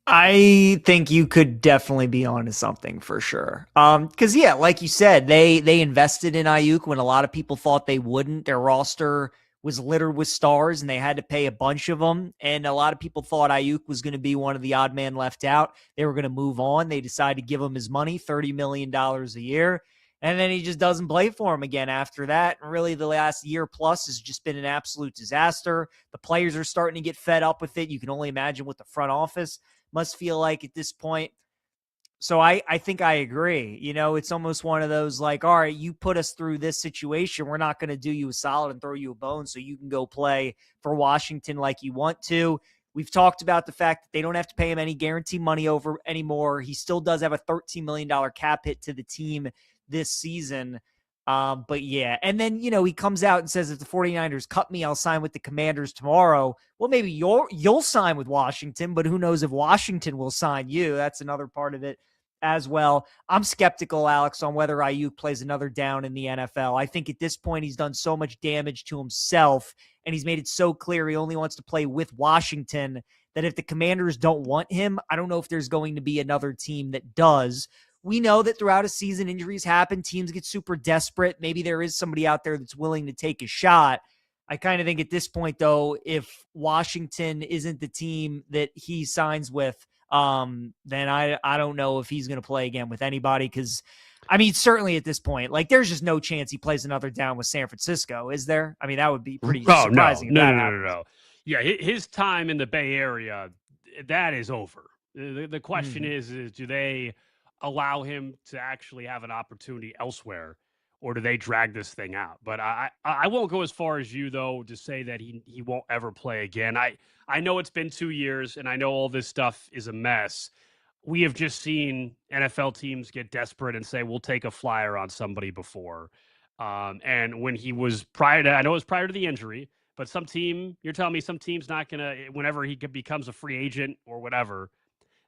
I think you could definitely be onto something for sure. Because yeah, like you said, they invested in Ayuk when a lot of people thought they wouldn't. Their roster was littered with stars, and they had to pay a bunch of them. And a lot of people thought Ayuk was going to be one of the odd man left out. They were going to move on. They decided to give him his money, $30 million a year. And then he just doesn't play for him again after that. And really the last year plus has just been an absolute disaster. The players are starting to get fed up with it. You can only imagine what the front office must feel like at this point. So I think I agree. You know, it's almost one of those like, all right, you put us through this situation. We're not going to do you a solid and throw you a bone so you can go play for Washington like you want to. We've talked about the fact that they don't have to pay him any guarantee money over anymore. He still does have a $13 million cap hit to the team this season. But yeah, and then, you know, he comes out and says, if the 49ers cut me, I'll sign with the Commanders tomorrow. Well, maybe you'll sign with Washington, but who knows if Washington will sign you? That's another part of it as well. I'm skeptical, Alex, on whether Ayuk plays another down in the NFL. I think at this point he's done so much damage to himself, and he's made it so clear he only wants to play with Washington that if the Commanders don't want him, I don't know if there's going to be another team that does. We know that throughout a season, injuries happen. Teams get super desperate. Maybe there is somebody out there that's willing to take a shot. I kind of think at this point, though, if Washington isn't the team that he signs with, then I don't know if he's going to play again with anybody. Because, I mean, certainly at this point, like, there's just no chance he plays another down with San Francisco, is there? I mean, that would be pretty surprising. No. Yeah, his time in the Bay Area, that is over. The question is do they allow him to actually have an opportunity elsewhere, or do they drag this thing out? But I won't go as far as you, though, to say that he won't ever play again. I know it's been 2 years, and I know all this stuff is a mess. We have just seen NFL teams get desperate and say, we'll take a flyer on somebody before. And when he was prior to, I know it was prior to the injury, but you're telling me some team's not going to, whenever he becomes a free agent or whatever,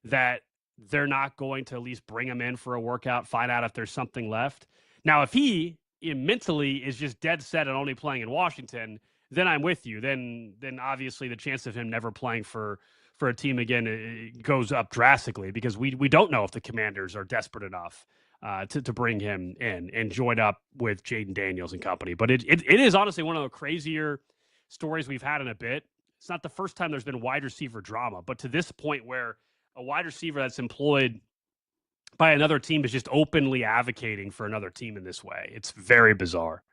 that they're not going to at least bring him in for a workout, find out if there's something left. Now, if he mentally is just dead set on only playing in Washington, then I'm with you. Then obviously the chance of him never playing for a team again goes up drastically, because we don't know if the Commanders are desperate enough to bring him in and join up with Jaden Daniels and company. But it is honestly one of the crazier stories we've had in a bit. It's not the first time there's been wide receiver drama, but to this point where a wide receiver that's employed by another team is just openly advocating for another team in this way. It's very bizarre.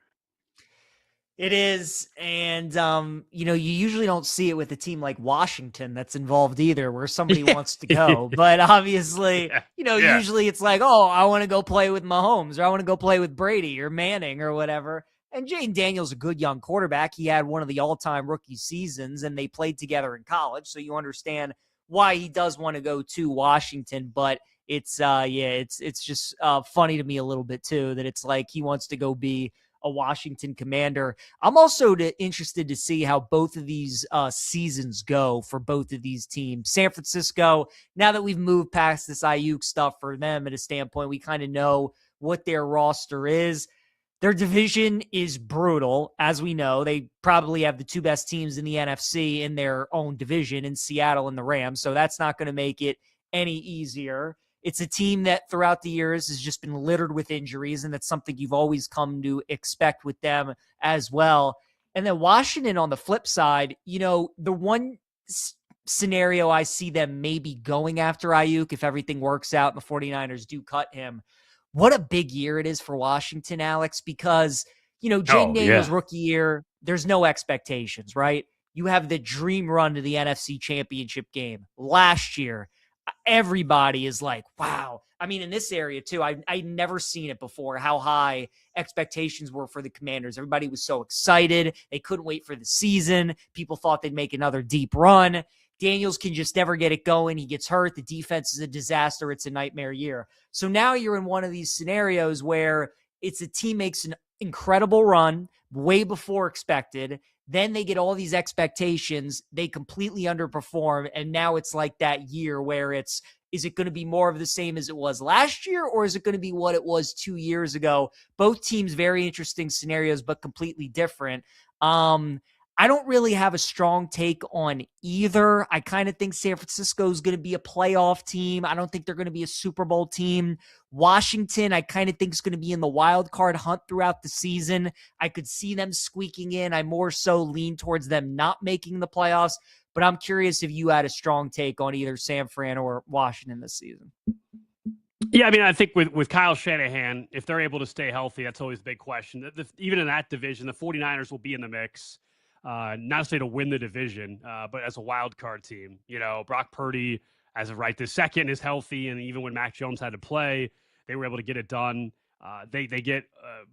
It is. And, you usually don't see it with a team like Washington that's involved either, where somebody wants to go. But obviously, usually it's like, oh, I want to go play with Mahomes, or I want to go play with Brady or Manning or whatever. And Jaden Daniels a good young quarterback. He had one of the all-time rookie seasons, and they played together in college. So you understand why he does want to go to Washington. But it's just funny to me a little bit too, that it's like he wants to go be a Washington Commander. I'm also interested to see how both of these seasons go for both of these teams. San Francisco, now that we've moved past this Ayuk stuff for them at a standpoint, we kind of know what their roster is. Their division is brutal, as we know. They probably have the two best teams in the NFC in their own division in Seattle and the Rams, so that's not going to make it any easier. It's a team that throughout the years has just been littered with injuries, and that's something you've always come to expect with them as well. And then Washington on the flip side, the one scenario I see them maybe going after Ayuk if everything works out and the 49ers do cut him. What a big year it is for Washington, Alex, because, Jaden Daniels' rookie year, there's no expectations, right? You have the dream run to the NFC Championship game. Last year, everybody is like, wow. I mean, in this area, too, I'd never seen it before, how high expectations were for the Commanders. Everybody was so excited. They couldn't wait for the season. People thought they'd make another deep run. Daniels can just never get it going. He gets hurt. The defense is a disaster. It's a nightmare year. So now you're in one of these scenarios where it's a team makes an incredible run way before expected. Then they get all these expectations. They completely underperform. And now it's like that year where is it going to be more of the same as it was last year, or is it going to be what it was 2 years ago? Both teams, very interesting scenarios, but completely different. I don't really have a strong take on either. I kind of think San Francisco is going to be a playoff team. I don't think they're going to be a Super Bowl team. Washington, I kind of think is going to be in the wild card hunt throughout the season. I could see them squeaking in. I more so lean towards them not making the playoffs, but I'm curious if you had a strong take on either San Fran or Washington this season. Yeah, I mean, I think with Kyle Shanahan, if they're able to stay healthy, that's always a big question. Even in that division, the 49ers will be in the mix. Not necessarily to win the division, but as a wild card team. Brock Purdy, as of right this second, is healthy, and even when Mac Jones had to play, they were able to get it done. They get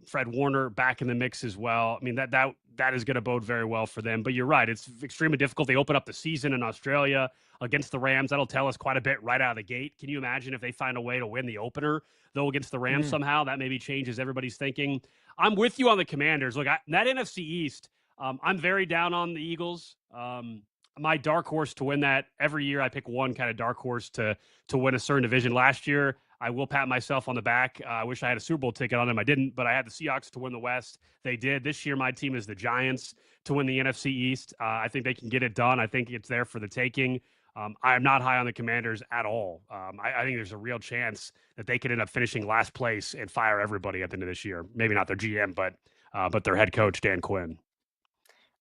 Fred Warner back in the mix as well. I mean, that is going to bode very well for them. But you're right; it's extremely difficult. They open up the season in Australia against the Rams. That'll tell us quite a bit right out of the gate. Can you imagine if they find a way to win the opener, though, against the Rams somehow? That maybe changes everybody's thinking. I'm with you on the Commanders. Look, that NFC East. I'm very down on the Eagles. My dark horse to win that every year, I pick one kind of dark horse to win a certain division. Last year, I will pat myself on the back. I wish I had a Super Bowl ticket on them. I didn't, but I had the Seahawks to win the West. They did. This year, my team is the Giants to win the NFC East. I think they can get it done. I think it's there for the taking. I am not high on the Commanders at all. I think there's a real chance that they could end up finishing last place and fire everybody at the end of this year. Maybe not their GM, but their head coach, Dan Quinn.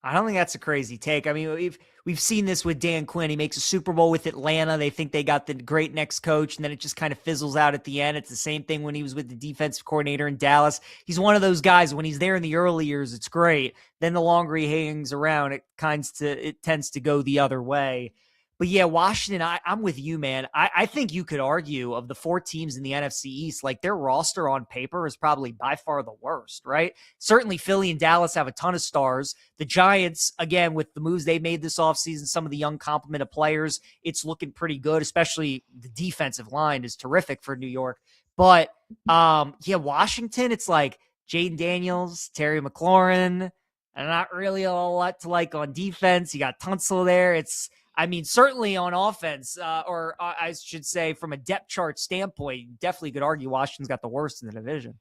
I don't think that's a crazy take. I mean, we've seen this with Dan Quinn. He makes a Super Bowl with Atlanta. They think they got the great next coach, and then it just kind of fizzles out at the end. It's the same thing when he was with the defensive coordinator in Dallas. He's one of those guys, when he's there in the early years, it's great. Then the longer he hangs around, it tends to go the other way. But yeah, Washington, I'm with you, man. I think you could argue of the four teams in the NFC East, like their roster on paper is probably by far the worst, right? Certainly Philly and Dallas have a ton of stars. The Giants, again, with the moves they made this offseason, some of the young complement of players, it's looking pretty good, especially the defensive line is terrific for New York. But yeah, Washington, it's like Jaden Daniels, Terry McLaurin, and not really a lot to like on defense. You got Tunsil there. Certainly on offense, or I should say from a depth chart standpoint, you definitely could argue Washington's got the worst in the division.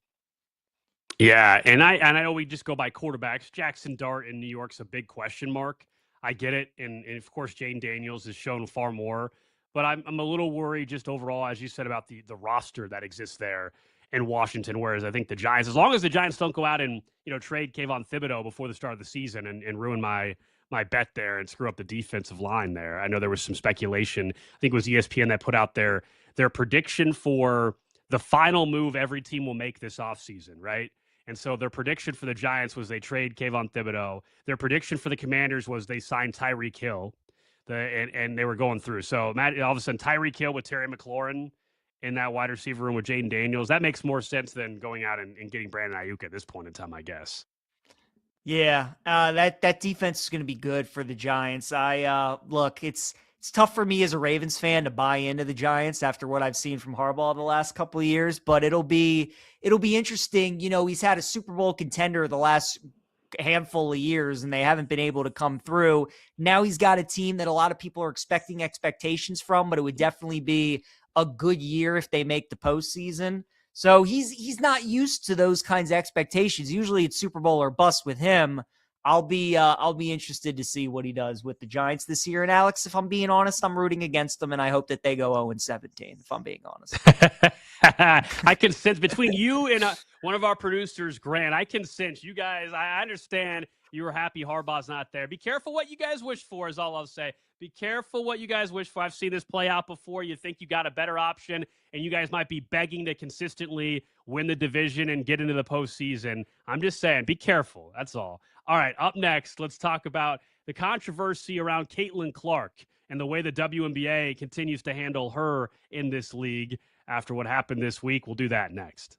Yeah, and I know we just go by quarterbacks. Jackson Dart in New York's a big question mark. I get it, and of course, Jaden Daniels has shown far more. But I'm a little worried just overall, as you said, about the roster that exists there in Washington, whereas I think the Giants, as long as the Giants don't go out and trade Kayvon Thibodeau before the start of the season and ruin my bet there and screw up the defensive line there. I know there was some speculation. I think it was ESPN that put out their prediction for the final move every team will make this offseason, right? And so their prediction for the Giants was they trade Kayvon Thibodeau. Their prediction for the Commanders was they signed Tyreek Hill. And they were going through. So, Matt, all of a sudden, Tyreek Hill with Terry McLaurin in that wide receiver room with Jaden Daniels, that makes more sense than going out and getting Brandon Ayuk at this point in time, I guess. Yeah, that defense is going to be good for the Giants. Look, it's tough for me as a Ravens fan to buy into the Giants after what I've seen from Harbaugh the last couple of years, but it'll be interesting. He's had a Super Bowl contender the last handful of years and they haven't been able to come through. Now he's got a team that a lot of people are expecting expectations from, but it would definitely be a good year if they make the postseason. So he's not used to those kinds of expectations. Usually it's Super Bowl or bust with him. I'll be interested to see what he does with the Giants this year. And Alex, if I'm being honest, I'm rooting against them, and I hope that they go 0-17. If I'm being honest, I can sense between you and one of our producers, Grant. I can sense you guys. I understand you were happy Harbaugh's not there. Be careful what you guys wish for. Is all I'll say. Be careful what you guys wish for. I've seen this play out before. You think you got a better option, and you guys might be begging to consistently win the division and get into the postseason. I'm just saying, be careful. That's all. All right, up next, let's talk about the controversy around Caitlin Clark and the way the WNBA continues to handle her in this league after what happened this week. We'll do that next.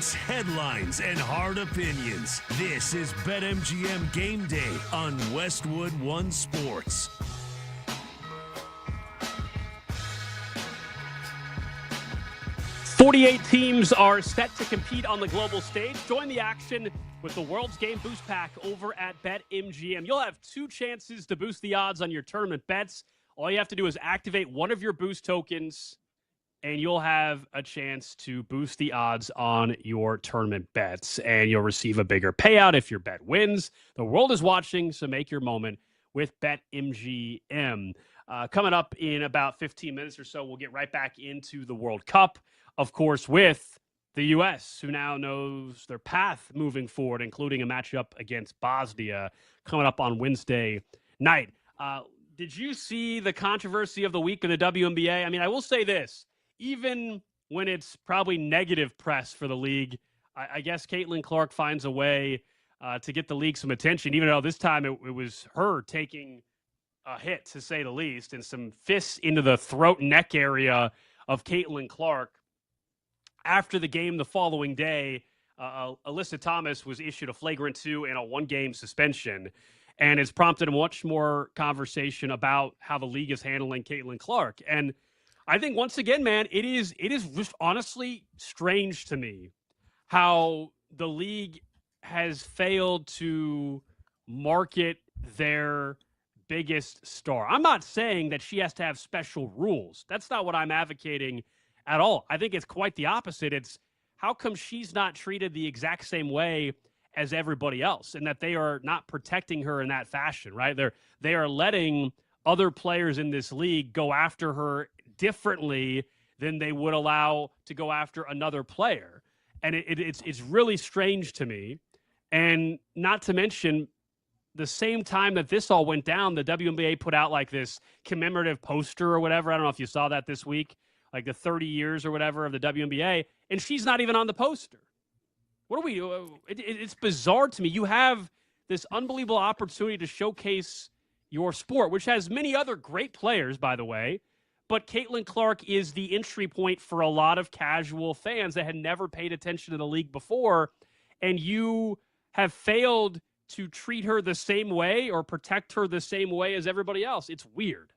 Picks, headlines, and hard opinions. This is BetMGM Game Day on Westwood One Sports. "48 teams are set to compete on the global stage. Join the action with the World's Game Boost Pack over at BetMGM. You'll have 2 chances to boost the odds on your tournament bets. All you have to do is activate one of your boost tokens, and you'll have a chance to boost the odds on your tournament bets, and you'll receive a bigger payout if your bet wins. The world is watching, so make your moment with BetMGM. Coming up in about 15 minutes or so, we'll get right back into the World Cup, of course, with the U.S., who now knows their path moving forward, including a matchup against Bosnia coming up on Wednesday night. Did you see the controversy of the week in the WNBA? I mean, I will say this. Even when it's probably negative press for the league, I guess Caitlin Clark finds a way to get the league some attention, even though this time it was her taking a hit, to say the least, and some fists into the throat and neck area of Caitlin Clark. After the game the following day, Alyssa Thomas was issued a flagrant 2 and a 1-game suspension, and it's prompted much more conversation about how the league is handling Caitlin Clark. And I think, once again, man, it is just honestly strange to me how the league has failed to market their biggest star. I'm not saying that she has to have special rules. That's not what I'm advocating at all. I think it's quite the opposite. It's how come she's not treated the exact same way as everybody else, and that they are not protecting her in that fashion, right? They are letting other players in this league go after her differently than they would allow to go after another player. And it's really strange to me. And not to mention, the same time that this all went down, the WNBA put out like this commemorative poster or whatever. I don't know if you saw that this week, like the 30 years or whatever of the WNBA, and she's not even on the poster. What are we? It's bizarre to me. You have this unbelievable opportunity to showcase your sport, which has many other great players, by the way, but Caitlin Clark is the entry point for a lot of casual fans that had never paid attention to the league before, and you have failed to treat her the same way or protect her the same way as everybody else. It's weird.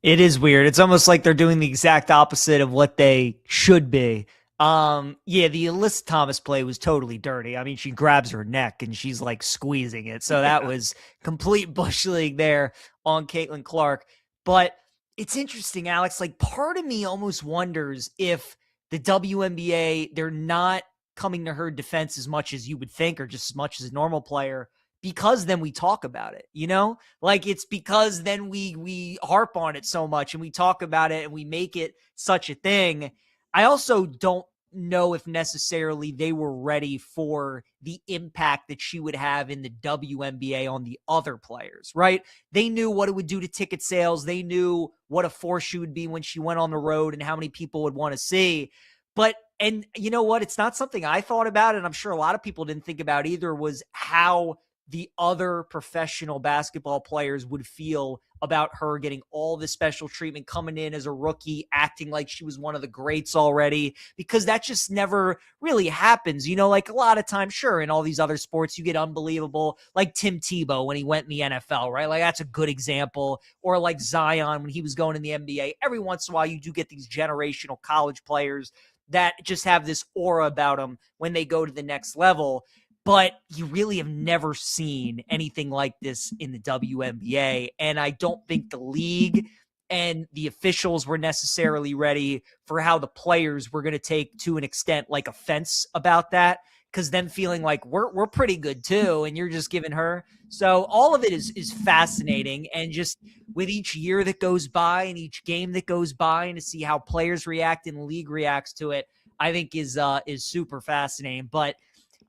It is weird. It's almost like they're doing the exact opposite of what they should be. Yeah, the Alyssa Thomas play was totally dirty. I mean, she grabs her neck and she's like squeezing it. So that was complete bush league there on Caitlin Clark. But it's interesting, Alex. Like, part of me almost wonders if the WNBA, they're not coming to her defense as much as you would think, or just as much as a normal player, because then we talk about it, you know? Like, it's because then we harp on it so much and we talk about it and we make it such a thing. I also don't know if necessarily they were ready for the impact that she would have in the WNBA on the other players, right? They knew what it would do to ticket sales. They knew what a force she would be when she went on the road and how many people would want to see. But, and you know what? It's not something I thought about, and I'm sure a lot of people didn't think about either, was how the other professional basketball players would feel about her getting all this special treatment, coming in as a rookie, acting like she was one of the greats already, because that just never really happens. You know, like a lot of times, sure, in all these other sports, you get unbelievable, like Tim Tebow when he went in the NFL, right? Like, that's a good example. Or like Zion when he was going in the NBA. Every once in a while, you do get these generational college players that just have this aura about them when they go to the next level. But you really have never seen anything like this in the WNBA. And I don't think the league and the officials were necessarily ready for how the players were going to take, to an extent, like offense about that. Because them feeling like we're pretty good too, and you're just giving her. So all of it is fascinating. And just with each year that goes by and each game that goes by, and to see how players react and the league reacts to it, I think is super fascinating. But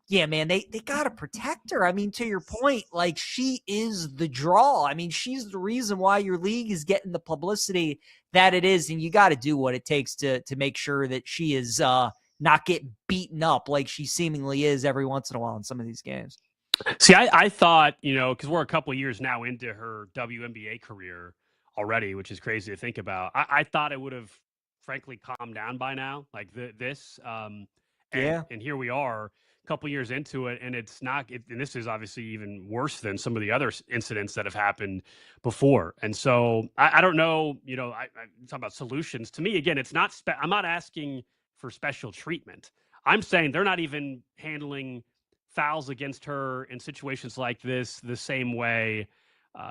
yeah, man, they got to protect her. I mean, to your point, like, she is the draw. I mean, she's the reason why your league is getting the publicity that it is. And you got to do what it takes to make sure that she is not get beaten up like she seemingly is every once in a while in some of these games. See, I thought, you know, because we're a couple of years now into her WNBA career already, which is crazy to think about. I thought it would have, frankly, calmed down by now, like this. Yeah. And here we are a couple years into it, and it's not. And this is obviously even worse than some of the other incidents that have happened before. And so I don't know. I talk about solutions. To me, again, it's not. I'm not asking for special treatment. I'm saying they're not even handling fouls against her in situations like this the same way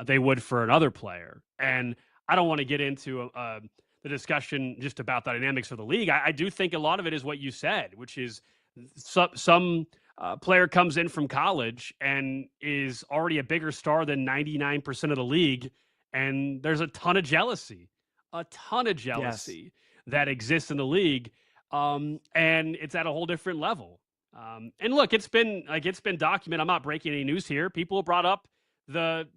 they would for another player. And I don't want to get into the discussion just about the dynamics of the league. I do think a lot of it is what you said, which is some player comes in from college and is already a bigger star than 99% of the league, and there's a ton of jealousy that exists in the league, and it's at a whole different level. And look, it's been documented. I'm not breaking any news here. People have brought up the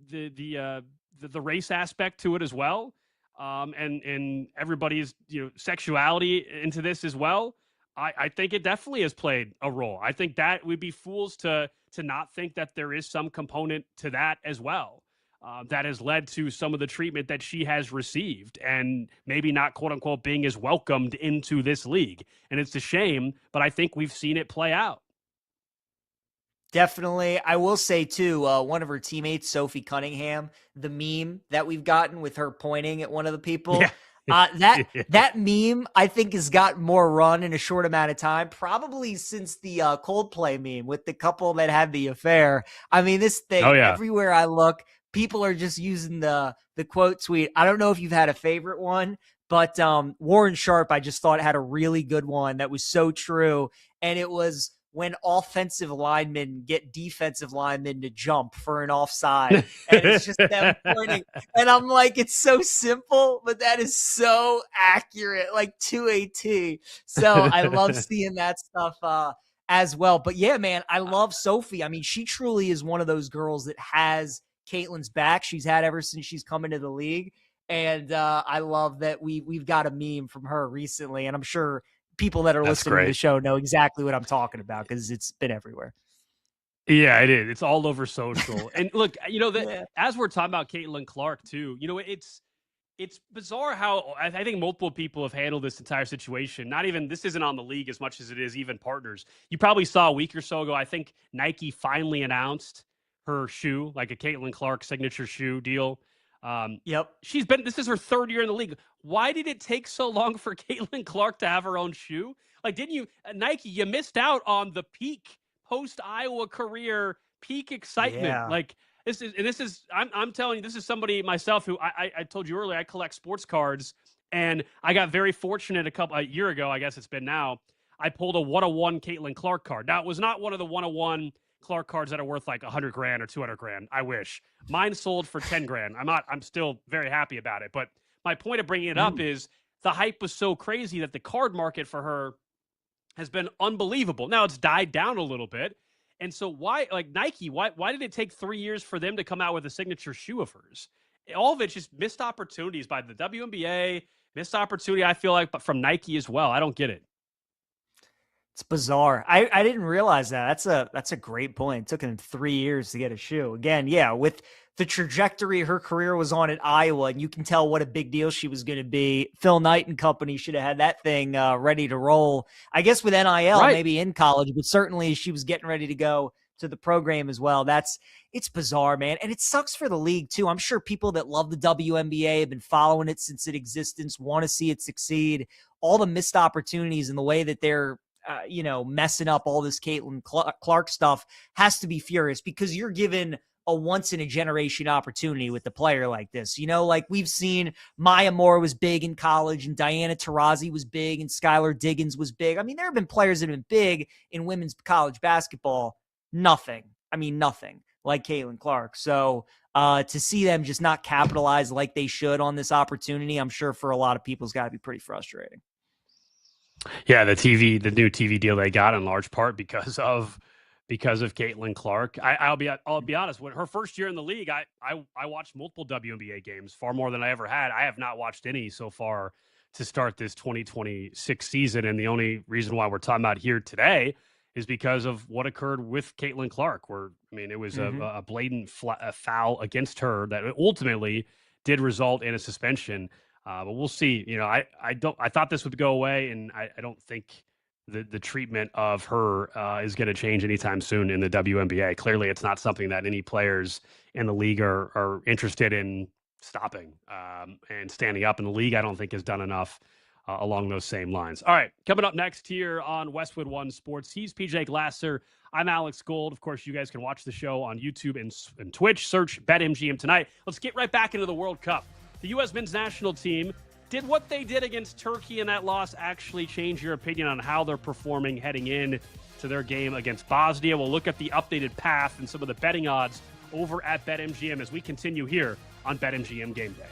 race aspect to it as well, and everybody's sexuality into this as well. I think it definitely has played a role. I think that we'd be fools to not think that there is some component to that as well, that has led to some of the treatment that she has received and maybe not, quote unquote, being as welcomed into this league. And it's a shame, but I think we've seen it play out. Definitely. I will say, too, one of her teammates, Sophie Cunningham, the meme that we've gotten with her pointing at one of the people, that meme, I think, has gotten more run in a short amount of time, probably since the Coldplay meme with the couple that had the affair. I mean, this thing, everywhere I look, people are just using the quote tweet. I don't know if you've had a favorite one, but Warren Sharp, I just thought, had a really good one that was so true. And it was, when offensive linemen get defensive linemen to jump for an offside. And it's just them pointing. And I'm like, it's so simple, but that is so accurate, like to a T. So I love seeing that stuff as well. But yeah, man, I love Sophie. I mean, she truly is one of those girls that has Caitlin's back. She's had ever since she's come into the league. And I love that we've got a meme from her recently. And I'm sure people that are listening to the show know exactly what I'm talking about because it's been everywhere. Yeah, it is. It's all over social. And look, as we're talking about Caitlin Clark too, it's bizarre how I think multiple people have handled this entire situation. This isn't on the league as much as it is even partners. You probably saw a week or so ago, I think Nike finally announced her shoe, like a Caitlin Clark signature shoe deal. Yep. This is her third year in the league. Why did it take so long for Caitlin Clark to have her own shoe? Like, didn't you, Nike, you missed out on the peak post-Iowa career, peak excitement. Yeah. Like, I'm telling you, this is somebody myself who I told you earlier, I collect sports cards, and I got very fortunate a year ago, I guess it's been now, I pulled a 101 Caitlin Clark card. Now, it was not one of the 101 Clark cards that are worth like $100 grand or $200 grand. I wish. Mine sold for 10 grand. I'm still very happy about it. But my point of bringing it up is the hype was so crazy that the card market for her has been unbelievable. Now it's died down a little bit. And so why did it take 3 years for them to come out with a signature shoe of hers? All of it's just missed opportunities by the WNBA, missed opportunity, I feel like, but from Nike as well. I don't get it. It's bizarre. I didn't realize that. That's a great point. It took him 3 years to get a shoe. Again, yeah, with the trajectory her career was on at Iowa, and you can tell what a big deal she was going to be. Phil Knight and company should have had that thing ready to roll. I guess with NIL, maybe in college, but certainly she was getting ready to go to the program as well. It's bizarre, man. And it sucks for the league too. I'm sure people that love the WNBA have been following it since its existence, want to see it succeed. All the missed opportunities and the way that they're messing up all this Caitlin Clark stuff has to be furious, because you're given a once in a generation opportunity with a player like this. Like we've seen Maya Moore was big in college, and Diana Taurasi was big, and Skylar Diggins was big. I mean, there have been players that have been big in women's college basketball. Nothing like Caitlin Clark. So to see them just not capitalize like they should on this opportunity, I'm sure for a lot of people, it's got to be pretty frustrating. Yeah, the new TV deal they got in large part because of Caitlin Clark. I'll be honest. When her first year in the league, I watched multiple WNBA games, far more than I ever had. I have not watched any so far to start this 2026 season, and the only reason why we're talking about here today is because of what occurred with Caitlin Clark. It was a blatant foul against her that ultimately did result in a suspension. But we'll see. I thought this would go away, and I don't think the treatment of her is going to change anytime soon in the WNBA. Clearly, it's not something that any players in the league are interested in stopping and standing up. And the league, I don't think, has done enough along those same lines. All right, coming up next here on Westwood One Sports, he's PJ Glasser. I'm Alex Gold. Of course, you guys can watch the show on YouTube and Twitch. Search BetMGM tonight. Let's get right back into the World Cup. The U.S. men's national team, did what they did against Turkey in that loss actually change your opinion on how they're performing heading in to their game against Bosnia? We'll look at the updated path and some of the betting odds over at BetMGM as we continue here on BetMGM Game Day.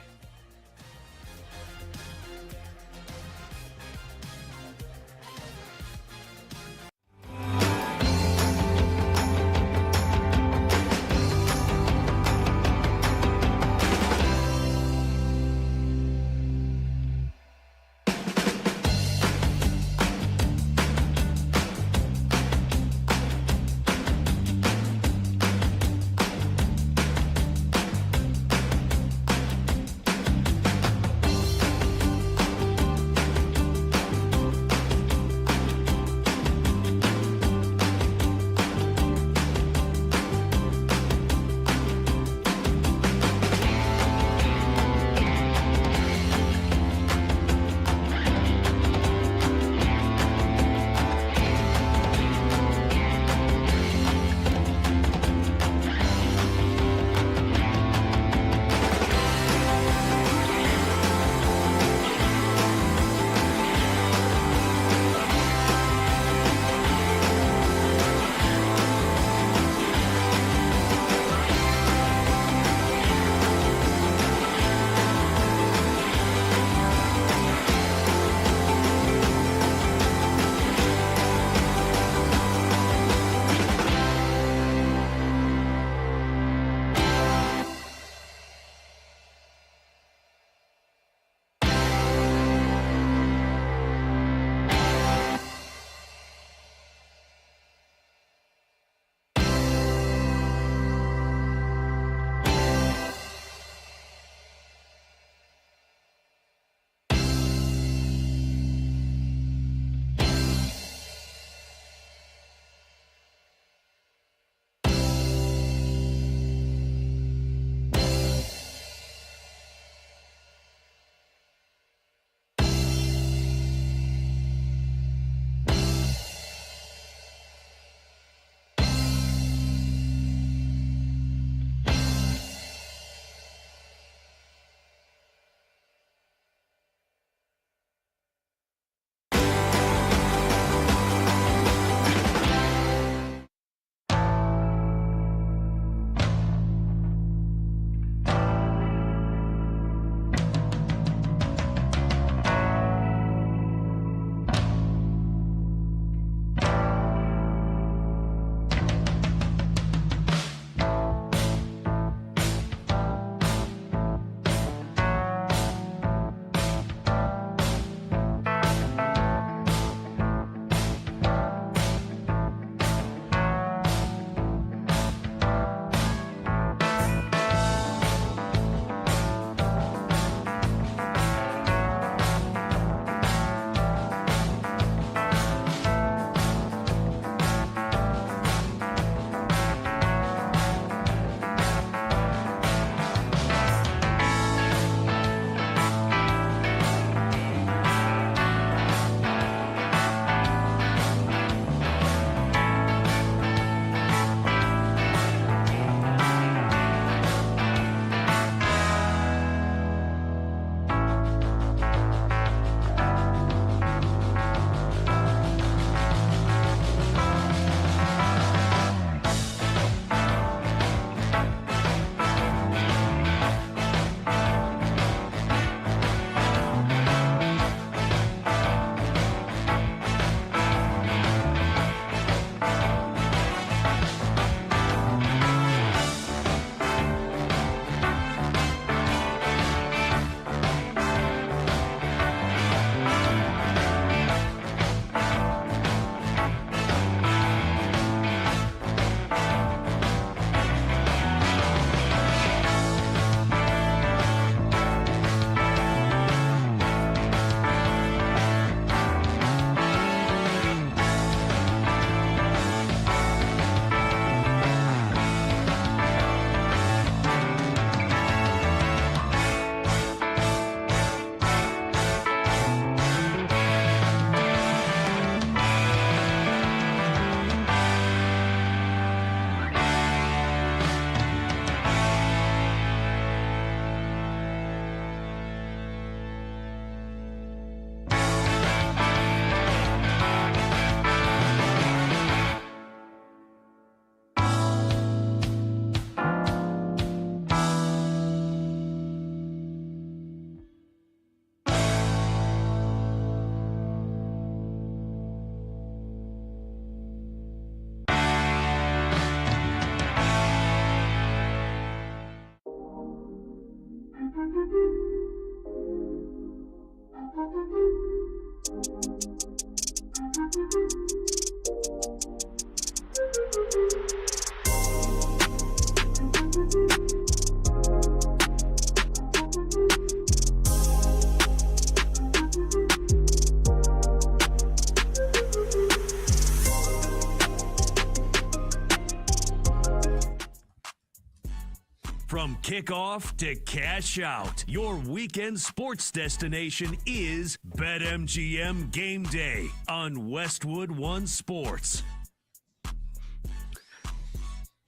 From kickoff to cash out, your weekend sports destination is BetMGM Game Day on Westwood One Sports.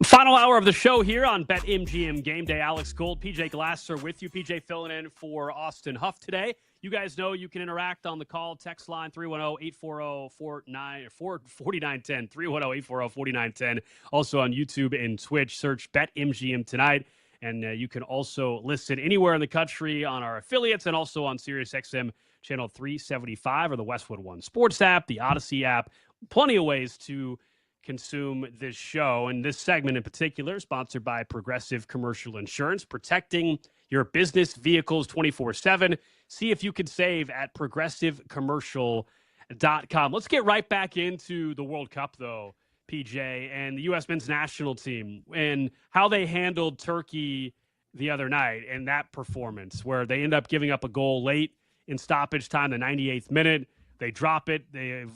Final hour of the show here on BetMGM Game Day. Alex Gold, PJ Glasser with you. PJ filling in for Austin Huff today. You guys know you can interact on the call. Text line 310-840-4910. 310-840-4910. Also on YouTube and Twitch. Search BetMGM tonight. And you can also listen anywhere in the country on our affiliates and also on SiriusXM channel 375 or the Westwood One Sports app, the Odyssey app. Plenty of ways to consume this show. And this segment in particular, sponsored by Progressive Commercial Insurance, protecting your business vehicles 24/7. See if you can save at progressivecommercial.com. Let's get right back into the World Cup, though, PJ, and the U.S. men's national team and how they handled Turkey the other night and that performance where they end up giving up a goal late in stoppage time, the 98th minute. They drop it. They're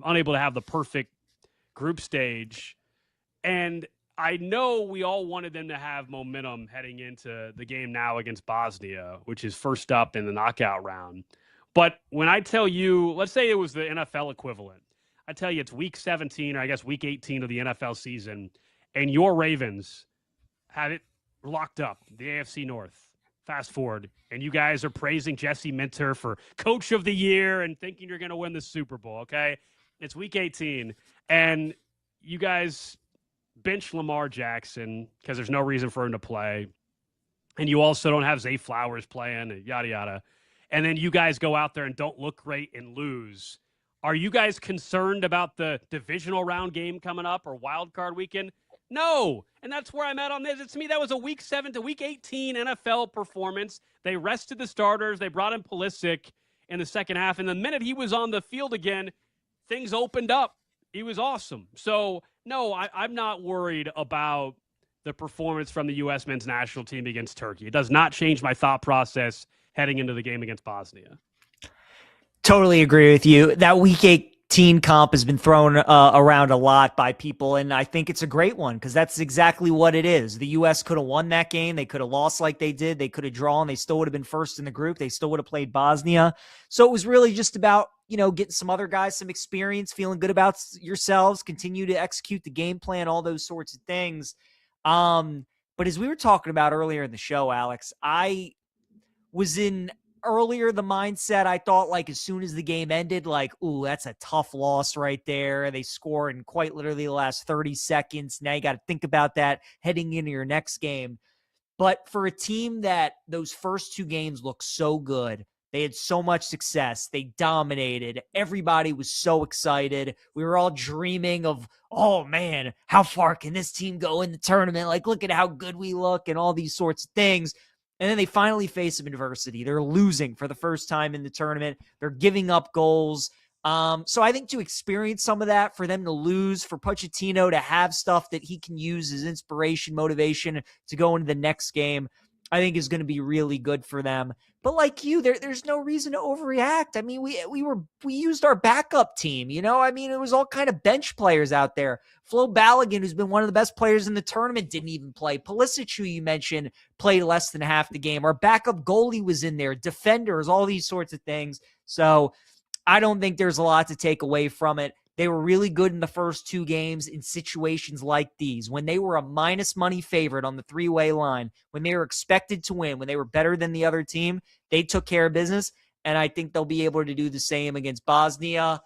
unable to have the perfect group stage. And I know we all wanted them to have momentum heading into the game now against Bosnia, which is first up in the knockout round. But when I tell you, let's say it was the NFL equivalent, I tell you it's week 17, or I guess week 18 of the NFL season, and your Ravens had it locked up, the AFC North. Fast forward, and you guys are praising Jesse Minter for Coach of the Year and thinking you're going to win the Super Bowl, okay? It's week 18, and you guys bench Lamar Jackson because there's no reason for him to play, and you also don't have Zay Flowers playing, and yada, yada. And then you guys go out there and don't look great and lose. Are you guys concerned about the divisional round game coming up or wild card weekend? No. And that's where I'm at on this. To me, that was a week 7 to week 18 NFL performance. They rested the starters. They brought in Pulisic in the second half. And the minute he was on the field again, things opened up. He was awesome. So, no, I'm not worried about the performance from the U.S. men's national team against Turkey. It does not change my thought process heading into the game against Bosnia. Totally agree with you. That week 18 comp has been thrown around a lot by people, and I think it's a great one because that's exactly what it is. The U.S. could have won that game. They could have lost like they did. They could have drawn. They still would have been first in the group. They still would have played Bosnia. So it was really just about, getting some other guys some experience, feeling good about yourselves, continue to execute the game plan, all those sorts of things. But as we were talking about earlier in the show, Alex, I was in earlier the mindset, I thought like as soon as the game ended, like, ooh, that's a tough loss right there. They score in quite literally the last 30 seconds. Now you got to think about that heading into your next game. But for a team that those first two games looked so good, they had so much success. They dominated. Everybody was so excited. We were all dreaming of, oh man, how far can this team go in the tournament? Like, look at how good we look and all these sorts of things. And then they finally face some adversity. They're losing for the first time in the tournament. They're giving up goals. So I think to experience some of that, for them to lose, for Pochettino to have stuff that he can use as inspiration, motivation to go into the next game, I think is going to be really good for them. But like you, there's no reason to overreact. I mean, we used our backup team, I mean, it was all kind of bench players out there. Flo Balogun, who's been one of the best players in the tournament, didn't even play. Pulisic, who you mentioned, played less than half the game. Our backup goalie was in there, defenders, all these sorts of things. So I don't think there's a lot to take away from it. They were really good in the first two games in situations like these, when they were a minus money favorite on the three-way line, when they were expected to win, when they were better than the other team, they took care of business, and I think they'll be able to do the same against Bosnia.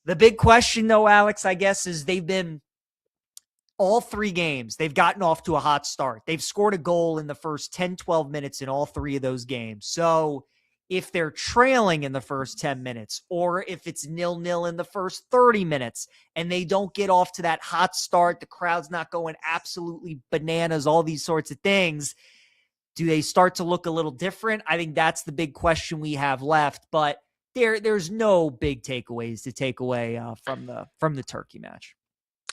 The big question, though, Alex, I guess, is they've been all three games, they've gotten off to a hot start. They've scored a goal in the first 10, 12 minutes in all three of those games. So if they're trailing in the first 10 minutes, or if it's 0-0 in the first 30 minutes, and they don't get off to that hot start, the crowd's not going absolutely bananas, all these sorts of things, Do they start to look a little different? I think that's the big question we have left, but there's no big takeaways to take away from the Turkey match.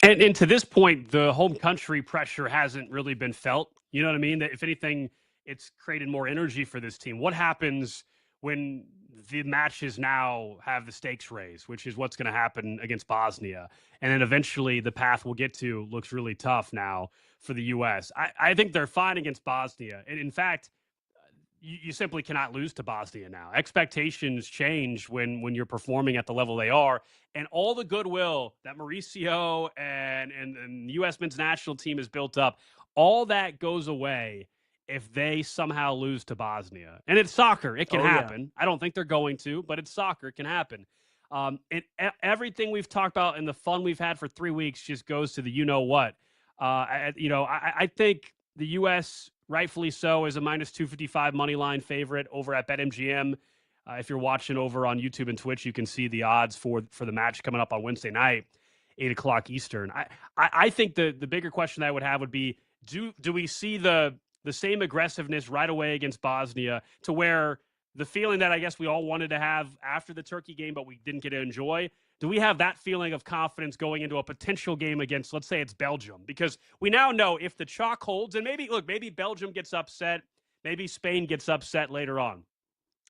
And to this point, the home country pressure hasn't really been felt. You know what I mean? That if anything, it's created more energy for this team. What happens when the matches now have the stakes raised, which is what's going to happen against Bosnia? And then eventually the path we'll get to looks really tough now for the U.S. I think they're fine against Bosnia. And in fact, you simply cannot lose to Bosnia now. Expectations change when you're performing at the level they are. And all the goodwill that Mauricio and the U.S. men's national team has built up, all that goes away if they somehow lose to Bosnia. And it's soccer. It can happen. I don't think they're going to, but it's soccer. It can happen. Everything we've talked about and the fun we've had for 3 weeks just goes to the you-know-what. I think the U.S., rightfully so, is a minus 255 money line favorite over at BetMGM. If you're watching over on YouTube and Twitch, you can see the odds for the match coming up on Wednesday night, 8 o'clock Eastern. I think the bigger question I would have would be, do we see the same aggressiveness right away against Bosnia to where the feeling that I guess we all wanted to have after the Turkey game, but we didn't get to enjoy? Do we have that feeling of confidence going into a potential game against, let's say it's Belgium? Because we now know if the chalk holds, and maybe Belgium gets upset, maybe Spain gets upset later on.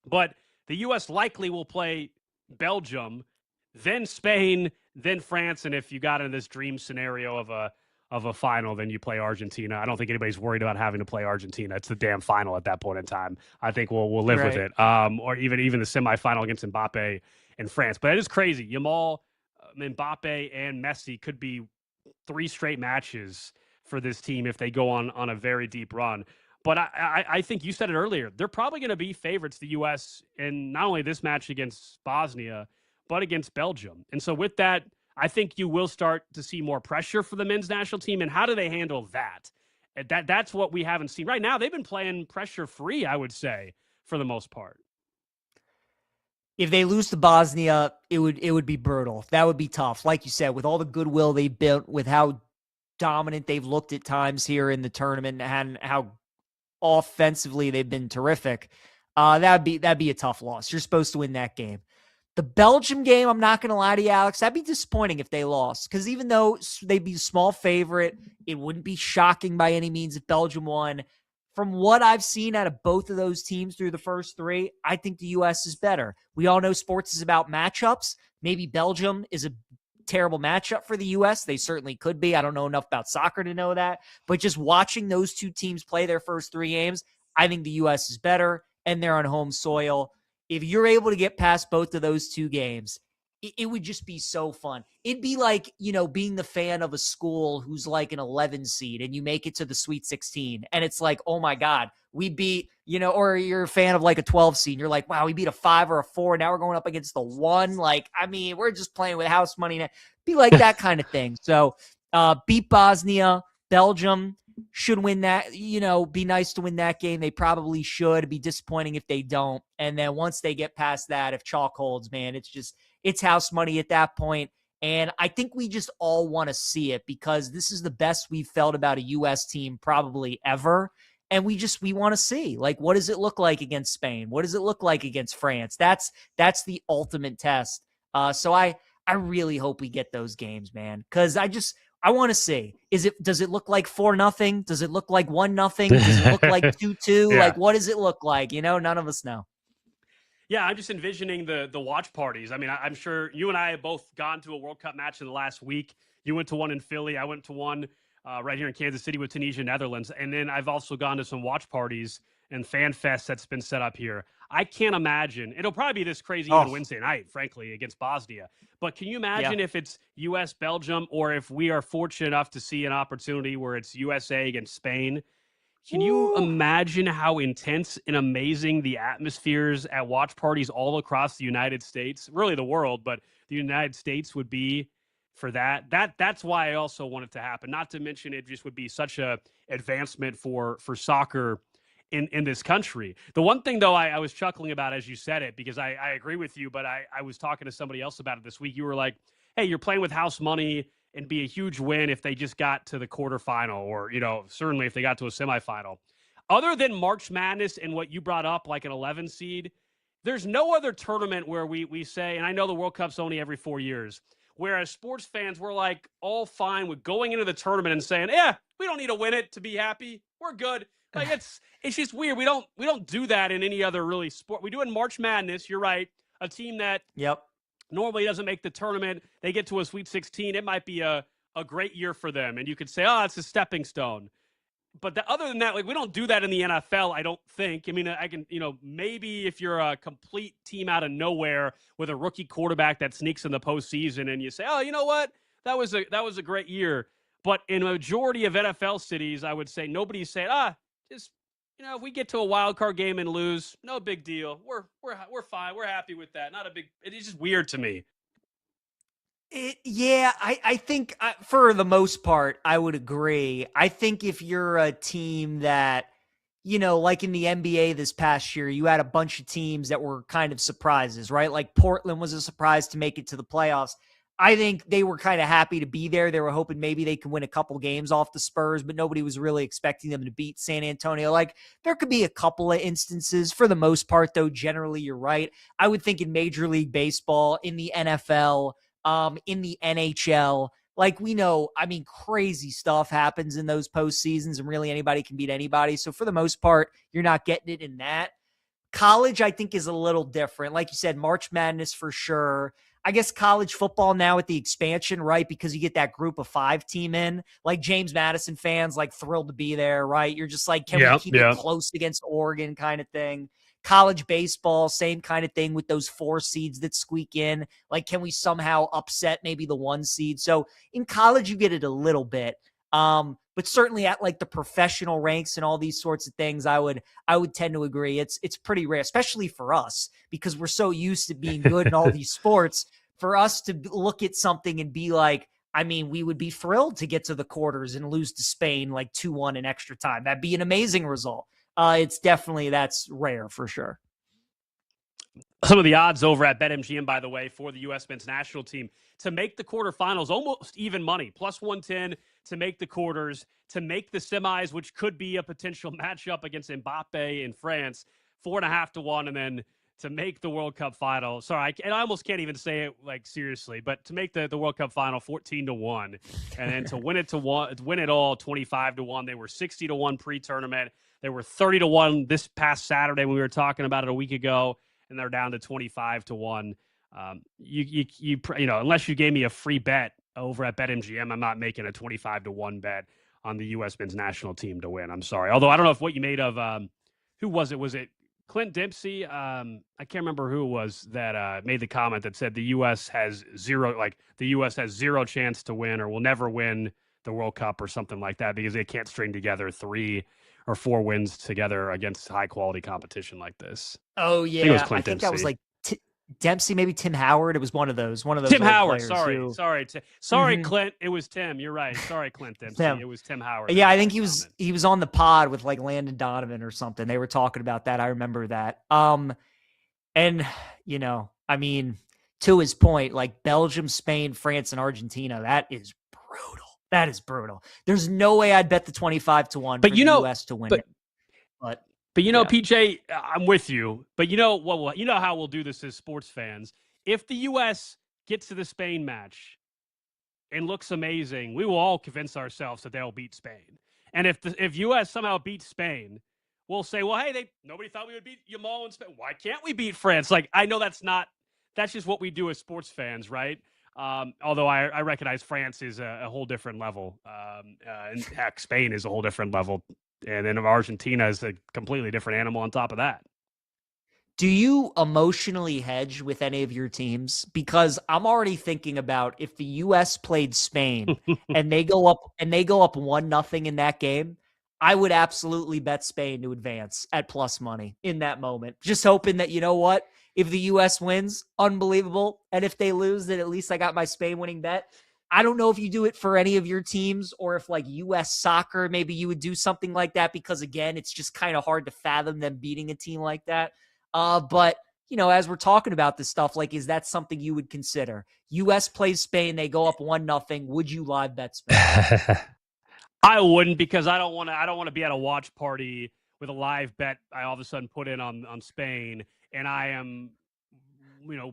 But the U.S. likely will play Belgium, then Spain, then France, and if you got in this dream scenario of a final, then you play Argentina. I don't think anybody's worried about having to play Argentina. It's the damn final at that point in time. I think we'll live with it. Or even the semifinal against Mbappe in France. But it is crazy. Yamal, Mbappe, and Messi could be 3 straight matches for this team if they go on a very deep run. But I think you said it earlier. They're probably going to be favorites, the U.S., in not only this match against Bosnia, but against Belgium. And so with that, I think you will start to see more pressure for the men's national team. And how do they handle that? That's what we haven't seen. Right now, they've been playing pressure-free, I would say, for the most part. If they lose to Bosnia, it would be brutal. That would be tough. Like you said, with all the goodwill they built, with how dominant they've looked at times here in the tournament, and how offensively they've been terrific, that'd be a tough loss. You're supposed to win that game. The Belgium game, I'm not going to lie to you, Alex, that'd be disappointing if they lost. Because even though they'd be a small favorite, it wouldn't be shocking by any means if Belgium won. From what I've seen out of both of those teams through the first 3, I think the U.S. is better. We all know sports is about matchups. Maybe Belgium is a terrible matchup for the U.S. They certainly could be. I don't know enough about soccer to know that. But just watching those two teams play their first 3 games, I think the U.S. is better, and they're on home soil. If you're able to get past both of those 2 games, it would just be so fun. It'd be like, being the fan of a school who's like an 11 seed and you make it to the Sweet 16. And it's like, oh my God, we beat, or you're a fan of like a 12 seed. And you're like, wow, we beat a 5 or a 4. Now we're going up against the 1. Like, I mean, we're just playing with house money. Be like that kind of thing. So beat Bosnia, Belgium should win that, be nice to win that game. They probably should. It'd be disappointing if they don't. And then once they get past that, if chalk holds, man, it's house money at that point. And I think we just all want to see it because this is the best we've felt about a U.S. team probably ever. And we want to see, like, what does it look like against Spain? What does it look like against France? That's the ultimate test. So I really hope we get those games, man, because I want to see, does it look like 4-0? Does it look like 1-0? Does it look like 2-2? Yeah. Like, what does it look like? None of us know. Yeah, I'm just envisioning the watch parties. I mean, I'm sure you and I have both gone to a World Cup match in the last week. You went to one in Philly. I went to one right here in Kansas City with Tunisia, Netherlands. And then I've also gone to some watch parties and fan fest that's been set up here. I can't imagine. It'll probably be this crazy even Wednesday night, frankly, against Bosnia. But can you imagine if it's U.S., Belgium, or if we are fortunate enough to see an opportunity where it's USA against Spain? Can you imagine how intense and amazing the atmospheres at watch parties all across the United States, really the world, but the United States would be for that? That's why I also want it to happen. Not to mention it just would be such a advancement for soccer in this country. The one thing, though, I was chuckling about as you said it, because I agree with you, but I was talking to somebody else about it this week. You were like, hey, you're playing with house money and be a huge win if they just got to the quarterfinal or, certainly if they got to a semifinal. other than March Madness and what you brought up, like an 11 seed, there's no other tournament where we say, and I know the World Cup's only every 4 years, whereas sports fans, we're like all fine with going into the tournament and saying, yeah, we don't need to win it to be happy. We're good. Like it's just weird. We don't do that in any other really sport. We do it in March Madness. You're right. A team that normally doesn't make the tournament, they get to a Sweet 16. It might be a great year for them. And you could say, oh, it's a stepping stone. But other than that, like we don't do that in the NFL, I don't think. I mean, I can, maybe if you're a complete team out of nowhere with a rookie quarterback that sneaks in the postseason and you say, oh, you know what? That was a great year. But in a majority of NFL cities, I would say nobody's saying, just, if we get to a wild card game and lose, no big deal. We're fine. We're happy with that. It's just weird to me. I think for the most part, I would agree. I think if you're a team that, like in the NBA this past year, you had a bunch of teams that were kind of surprises, right? Like Portland was a surprise to make it to the playoffs. I think they were kind of happy to be there. They were hoping maybe they could win a couple games off the Spurs, but nobody was really expecting them to beat San Antonio. Like there could be a couple of instances. For the most part, though, generally you're right. I would think in Major League Baseball, in the NFL, in the NHL, like we know, I mean, crazy stuff happens in those postseasons and really anybody can beat anybody. So for the most part, you're not getting it in that. College, I think, is a little different. Like you said, March Madness for sure. I guess college football now with the expansion, right? Because you get that group of 5 team in, like James Madison fans, like thrilled to be there, right? You're just like, can we keep it close against Oregon kind of thing? College baseball, same kind of thing with those 4 seeds that squeak in. Like, can we somehow upset maybe the 1 seed? So in college, you get it a little bit. But certainly at like the professional ranks and all these sorts of things, I would tend to agree. It's pretty rare, especially for us, because we're so used to being good in all these sports. For us to look at something and be like, I mean, we would be thrilled to get to the quarters and lose to Spain like 2-1 in extra time. That'd be an amazing result. That's rare for sure. Some of the odds over at BetMGM, by the way, for the U.S. men's national team to make the quarterfinals, almost even money, plus 110 to make the quarters, to make the semis, which could be a potential matchup against Mbappe in France, 4.5 to 1, and then to make the World Cup final. Sorry, I almost can't even say it like seriously, but to make the World Cup final, 14 to 1, and then to win it all, 25 to 1. They were 60 to 1 pre-tournament. They were 30 to 1 this past Saturday when we were talking about it a week ago, and they're down to 25 to 1. Unless you gave me a free bet over at BetMGM, I'm not making a 25 to 1 bet on the U.S. men's national team to win. I'm sorry. Although I don't know what you made of. Who was it? Was it Clint Dempsey? I can't remember who it was that made the comment that said the U.S. has zero chance to win or will never win the World Cup or something like that because they can't string together 3 or 4 wins together against high quality competition like this. Oh yeah, I think that was like Dempsey, maybe Tim Howard. It was one of those. Tim Howard. Sorry, Clint. It was Tim. You're right. Sorry, Clint Dempsey. It was Tim Howard. Yeah, I think he was on the pod with like Landon Donovan or something. They were talking about that. I remember that. And I mean, to his point, like Belgium, Spain, France, and Argentina. That is brutal. That is brutal. There's no way I'd bet the 25 to 1 for the U.S. to win it. But PJ, I'm with you. But you know how we'll do this as sports fans. If the U.S. gets to the Spain match and looks amazing, we will all convince ourselves that they'll beat Spain. And if U.S. somehow beats Spain, we'll say, well, hey, nobody thought we would beat Yamal and Spain. Why can't we beat France? Like, I know that's just what we do as sports fans, right? Although I recognize France is a whole different level. And heck, Spain is a whole different level. And then Argentina is a completely different animal on top of that. Do you emotionally hedge with any of your teams? Because I'm already thinking about if the U.S. played Spain and they go up 1-0 in that game, I would absolutely bet Spain to advance at plus money in that moment. Just hoping that, you know what? If the U.S. wins, unbelievable. And if they lose, then at least I got my Spain winning bet. I don't know if you do it for any of your teams or if like U.S. soccer, maybe you would do something like that because, again, it's just kind of hard to fathom them beating a team like that. But, as we're talking about this stuff, like, is that something you would consider? U.S. plays Spain, they go up 1-0. Would you live bet Spain? I wouldn't because I don't want to be at a watch party with a live bet I all of a sudden put in on Spain, and I am,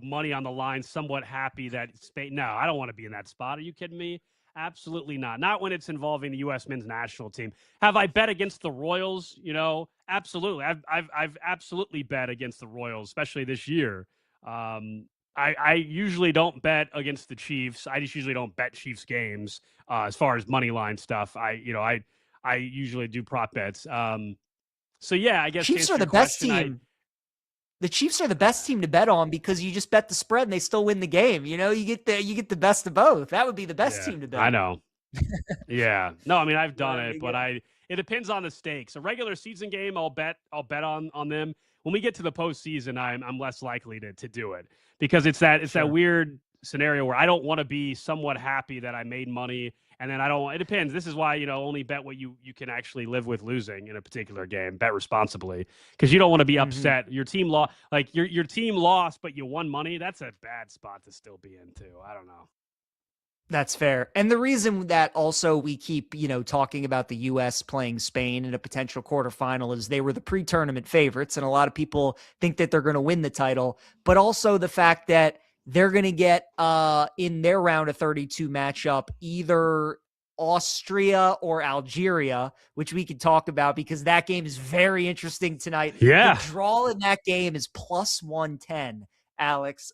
money on the line, somewhat happy that Spain. No, I don't want to be in that spot. Are you kidding me? Absolutely not. Not when it's involving the U.S. men's national team. Have I bet against the Royals? Absolutely. I've absolutely bet against the Royals, especially this year. I usually don't bet against the Chiefs. I just usually don't bet Chiefs games as far as money line stuff. I usually do prop bets. So yeah, I guess Chiefs are the best team. The Chiefs are the best team to bet on because you just bet the spread and they still win the game. You get the best of both. That would be the best team to bet. I know. Yeah. No, I mean I've done it, but it depends on the stakes. A regular season game, I'll bet on them. When we get to the postseason, I'm less likely to do it because it's that weird scenario where I don't want to be somewhat happy that I made money. And then it depends. This is why, only bet what you can actually live with losing in a particular game. Bet responsibly because you don't want to be upset. Your team lost, your team lost, but you won money. That's a bad spot to still be in too. I don't know. That's fair. And the reason that also we keep, talking about the U.S. playing Spain in a potential quarterfinal is they were the pre-tournament favorites. And a lot of people think that they're going to win the title, but also the fact that they're going to get in their round of 32 matchup either Austria or Algeria, which we could talk about because that game is very interesting tonight. Yeah. The draw in that game is plus 110, Alex.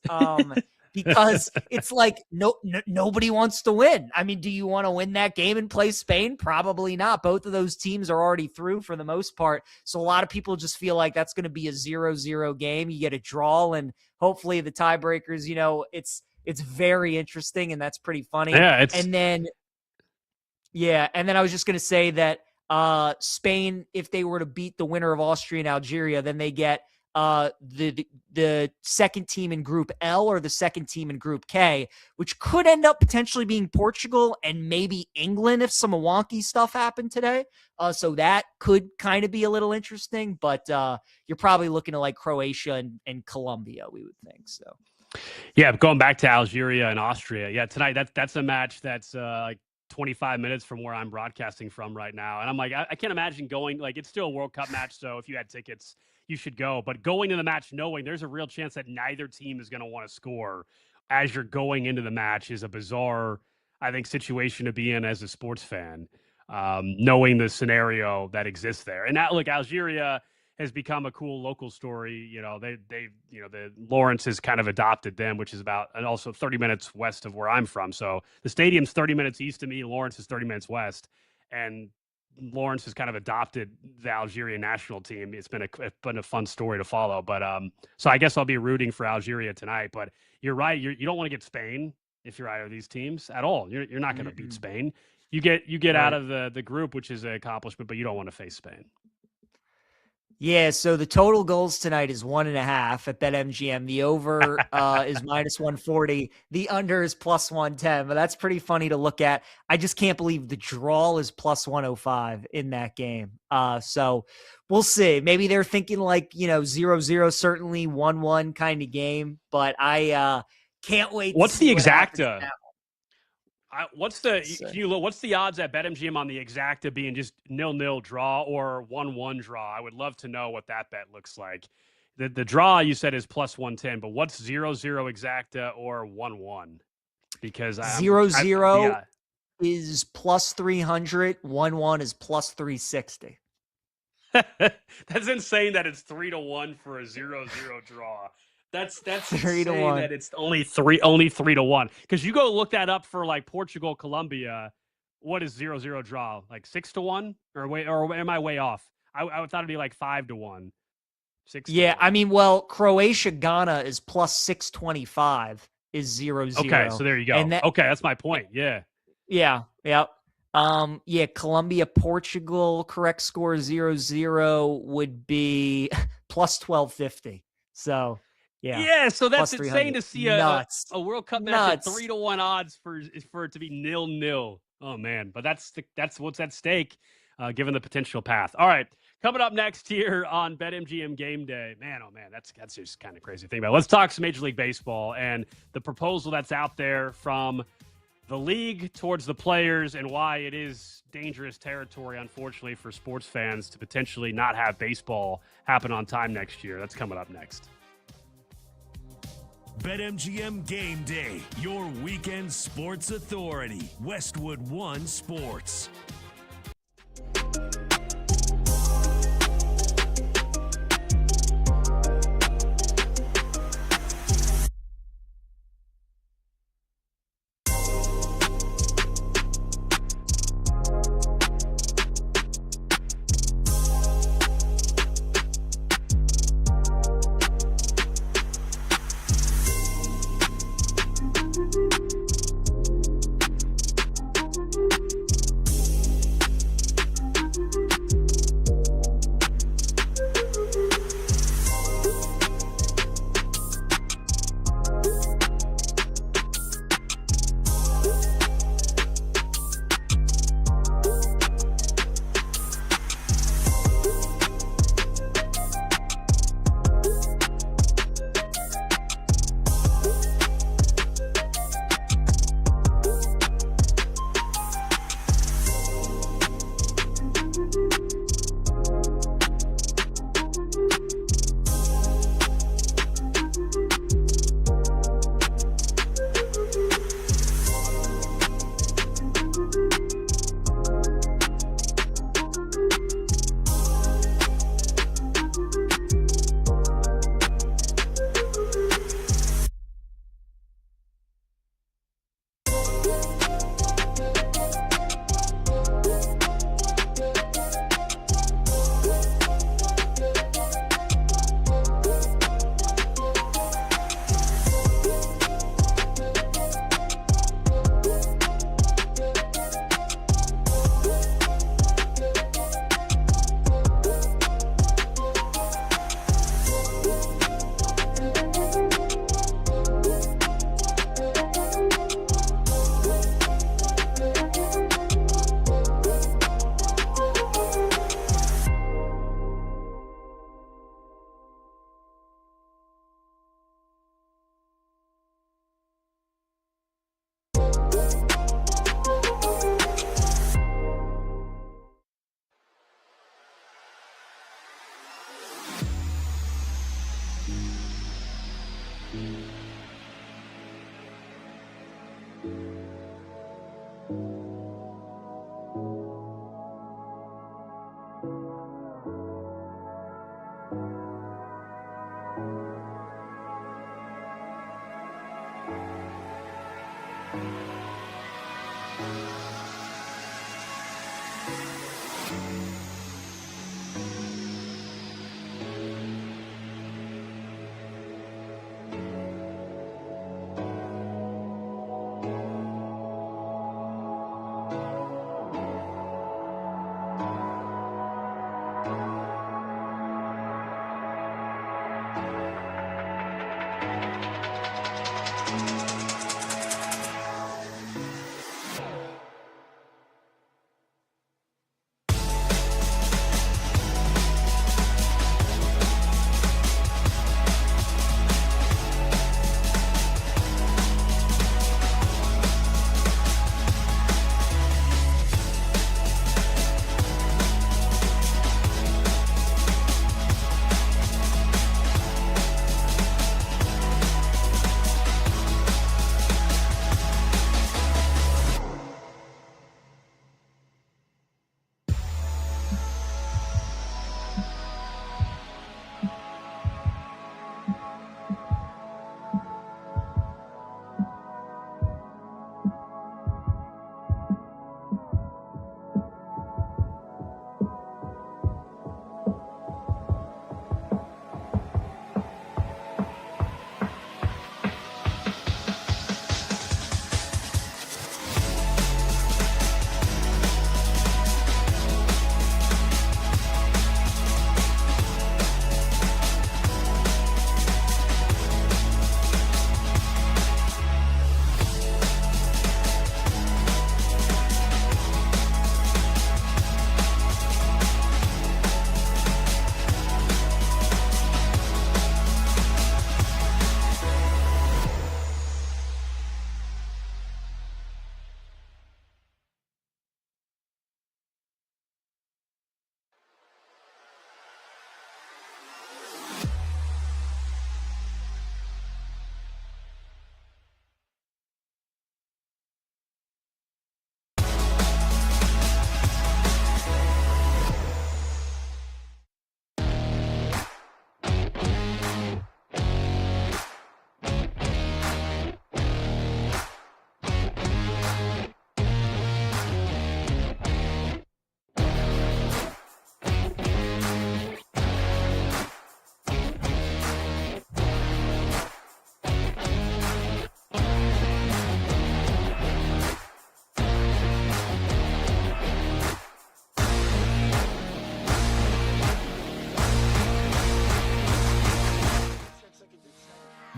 Because it's like nobody wants to win. I mean, do you want to win that game and play Spain? Probably not. Both of those teams are already through for the most part. So a lot of people just feel like that's going to be a 0-0 game. You get a draw and hopefully the tiebreakers, it's very interesting and that's pretty funny. Yeah. And then I was just going to say that Spain, if they were to beat the winner of Austria and Algeria, then they get the second team in Group L or the second team in Group K, which could end up potentially being Portugal and maybe England if some wonky stuff happened today. So that could kind of be a little interesting, but you're probably looking at like Croatia and Colombia, we would think. So, yeah, going back to Algeria and Austria. Yeah, tonight that's a match that's like 25 minutes from where I'm broadcasting from right now. And I'm like, I can't imagine going, it's still a World Cup match. So if you had tickets, you should go. But going to the match knowing there's a real chance that neither team is going to want to score as you're going into the match is a bizarre, I think, situation to be in as a sports fan, knowing the scenario that exists there. And now, look, Algeria has become a cool local story. The Lawrence has kind of adopted them, which is about, and also 30 minutes west of where I'm from. So the stadium's 30 minutes east of me. Lawrence is 30 minutes west. And Lawrence has kind of adopted the Algerian national team. It's been a fun story to follow. But so I guess I'll be rooting for Algeria tonight. But you're right. You don't want to get Spain if you're either of these teams at all. You're not going to beat Spain. You get right out of the group, which is an accomplishment, but you don't want to face Spain. Yeah, so the total goals tonight is 1.5 at BetMGM. The over is minus 140. The under is plus 110, but that's pretty funny to look at. I just can't believe the draw is plus 105 in that game. So we'll see. Maybe they're thinking 0-0, certainly 1-1 kind of game, but I can't wait. What's the exacta? What's the odds at BetMGM on the exacta being just 0-0 draw or 1-1 draw? I would love to know what that bet looks like. The draw you said is plus 110, but what's 0-0 exacta or 1-1? Because 0-0 is plus 300, 1-1 is plus 360. That's insane that it's 3-1 for a 0-0 draw. That's 3-1. That it's only 3-1. Because you go look that up for Portugal, Colombia. What is 0-0 draw? 6-1? Or am I way off? I thought it'd be 5-1. 6. Yeah, I mean, Croatia, Ghana is plus 625 is 0-0. Okay, so there you go. Okay, that's my point. Yeah. Yeah. Colombia, Portugal, correct score 0-0 would be plus 1250. So. Yeah, so that's insane to see a World Cup match at 3-1 odds for it to be 0-0. Oh man, but that's what's at stake, given the potential path. All right, coming up next here on BetMGM Game Day. Man, oh man, that's just kind of crazy to think about. Let's talk some Major League Baseball and the proposal that's out there from the league towards the players and why it is dangerous territory, unfortunately, for sports fans to potentially not have baseball happen on time next year. That's coming up next. BetMGM Game Day, your weekend sports authority. Westwood One Sports.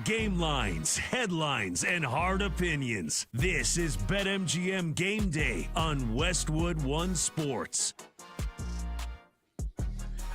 Game lines, headlines, and hard opinions. This is BetMGM Game Day on Westwood One Sports.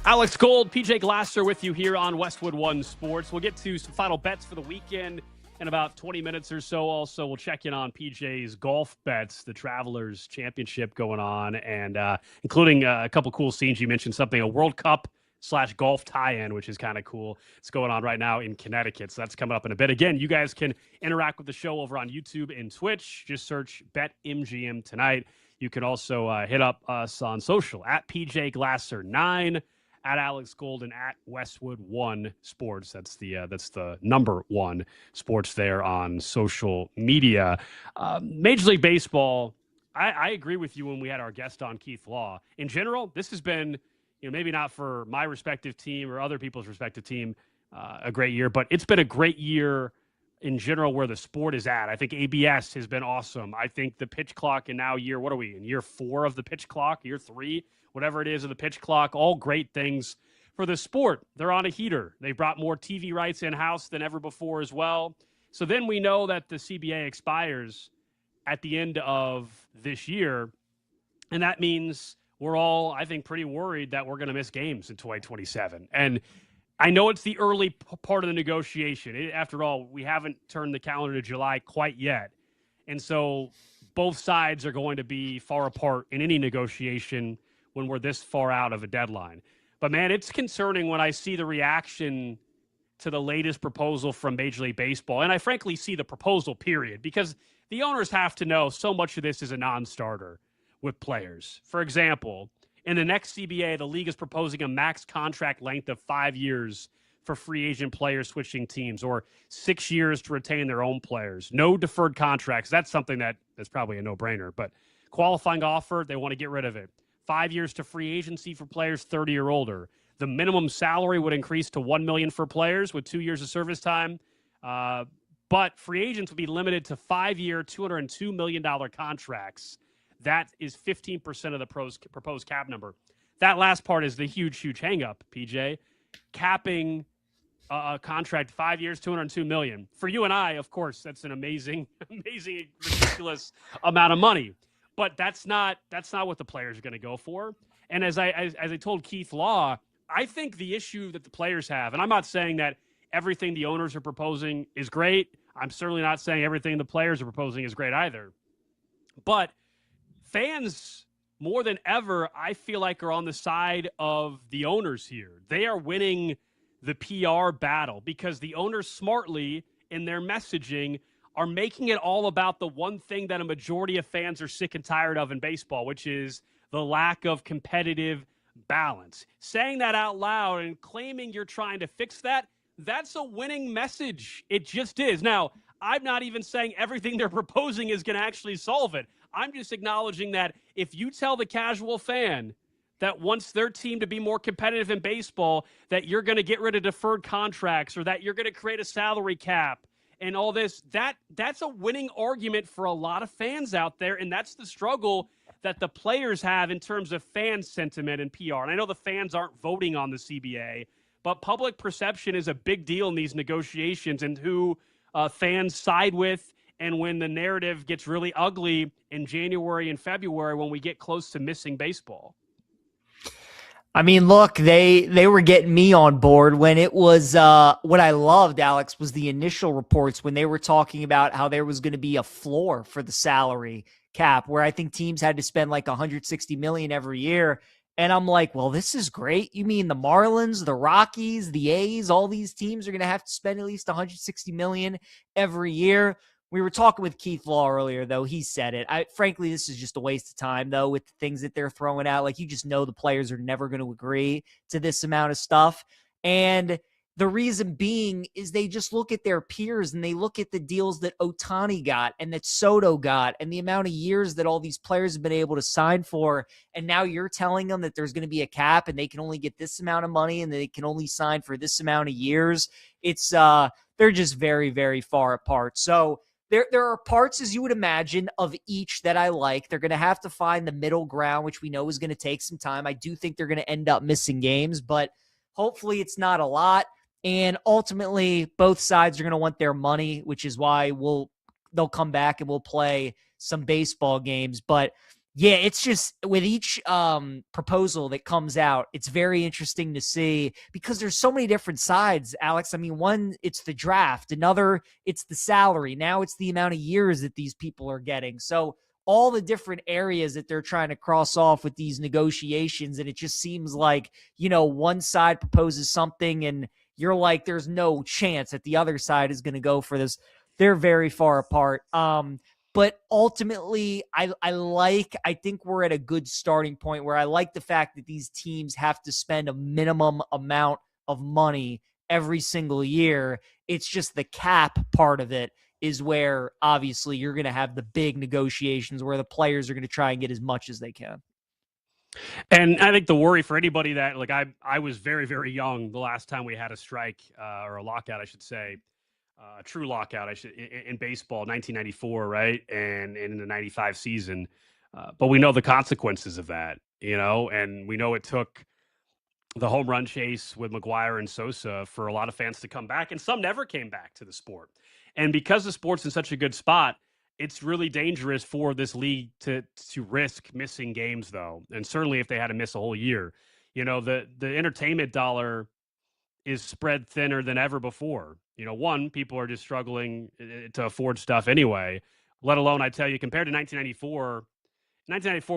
Alex Gold, PJ Glasser with you here on Westwood One Sports. We'll get to some final bets for the weekend in about 20 minutes or so. Also, we'll check in on PJ's golf bets, the Travelers Championship going on, and including a couple cool scenes. You mentioned something, a World Cup / golf tie-in, which is kind of cool. It's going on right now in Connecticut, so that's coming up in a bit. Again, you guys can interact with the show over on YouTube and Twitch. Just search BetMGM tonight. You can also hit up us on social at PJ Glasser 9, at Alex Golden, at Westwood One Sports. That's the number one sports there on social media. Major League Baseball, I agree with you when we had our guest on, Keith Law. In general, this has been, maybe not for my respective team or other people's respective team, a great year, but it's been a great year in general where the sport is at. I think ABS has been awesome. I think the pitch clock, and now what are we in? Year 4 of the pitch clock, year 3? Whatever it is of the pitch clock, all great things for the sport. They're on a heater. They brought more TV rights in-house than ever before as well. So then we know that the CBA expires at the end of this year, and that means we're all, I think, pretty worried that we're going to miss games in 2027. And I know it's the early part of the negotiation. After all, we haven't turned the calendar to July quite yet. And so both sides are going to be far apart in any negotiation when we're this far out of a deadline. But, man, it's concerning when I see the reaction to the latest proposal from Major League Baseball. And I frankly see the proposal, period, because the owners have to know so much of this is a non-starter with players. For example, in the next CBA, the league is proposing a max contract length of 5 years for free agent players switching teams, or 6 years to retain their own players. No deferred contracts. That's something that's probably a no-brainer. But qualifying offer, they want to get rid of it. 5 years to free agency for players 30 or older. The minimum salary would increase to $1 million for players with 2 years of service time. But free agents would be limited to 5-year, $202 million contracts. That is 15% of the proposed cap number. That last part is the huge hang-up, PJ. Capping a contract 5 years, $202 million. For you and I, of course, that's an amazing, ridiculous amount of money. But that's not what the players are going to go for. And as I told Keith Law, I think the issue that the players have, and I'm not saying that everything the owners are proposing is great. I'm certainly not saying everything the players are proposing is great either. But fans, more than ever, I feel like are on the side of the owners here. They are winning the PR battle because the owners smartly in their messaging are making it all about the one thing that a majority of fans are sick and tired of in baseball, which is the lack of competitive balance. Saying that out loud and claiming you're trying to fix that, that's a winning message. It just is. Now, I'm not even saying everything they're proposing is going to actually solve it. I'm just acknowledging that if you tell the casual fan that wants their team to be more competitive in baseball, that you're going to get rid of deferred contracts or that you're going to create a salary cap and all this, that's a winning argument for a lot of fans out there, and that's the struggle that the players have in terms of fan sentiment and PR. And I know the fans aren't voting on the CBA, but public perception is a big deal in these negotiations and who fans side with, and when the narrative gets really ugly in January and February when we get close to missing baseball. I mean, look, they were getting me on board when it was what I loved, Alex, was the initial reports when they were talking about how there was going to be a floor for the salary cap where I think teams had to spend like $160 million every year. And I'm like, well, this is great. You mean the Marlins, the Rockies, the A's, all these teams are going to have to spend at least $160 million every year. We were talking with Keith Law earlier, though. He said it. Frankly, this is just a waste of time, though, with the things that they're throwing out. Like, you just know the players are never going to agree to this amount of stuff. And the reason being is they just look at their peers and they look at the deals that Ohtani got and that Soto got and the amount of years that all these players have been able to sign for. And now you're telling them that there's going to be a cap and they can only get this amount of money and they can only sign for this amount of years. It's they're just very, very far apart. So there are parts, as you would imagine, of each that I like. They're going to have to find the middle ground, which we know is going to take some time. I do think they're going to end up missing games, but hopefully it's not a lot. And ultimately, both sides are going to want their money, which is why they'll come back and we'll play some baseball games. But yeah, it's just with each proposal that comes out, it's very interesting to see because there's so many different sides, Alex. I mean, one, it's the draft. Another, it's the salary. Now it's the amount of years that these people are getting. So all the different areas that they're trying to cross off with these negotiations. And it just seems like, one side proposes something and you're like, there's no chance that the other side is going to go for this. They're very far apart. But ultimately, I think we're at a good starting point where I like the fact that these teams have to spend a minimum amount of money every single year. It's just the cap part of it is where obviously you're going to have the big negotiations where the players are going to try and get as much as they can. And I think the worry for anybody that, like, I was very, very young the last time we had a strike or a lockout, I should say, a true lockout in baseball, 1994, right? And in the 95 season. But we know the consequences of that, and we know it took the home run chase with McGuire and Sosa for a lot of fans to come back, and some never came back to the sport. And because the sport's in such a good spot, it's really dangerous for this league to risk missing games, though. And certainly if they had to miss a whole year, the entertainment dollar is spread thinner than ever before. One, people are just struggling to afford stuff anyway, let alone, I tell you, compared to 1994,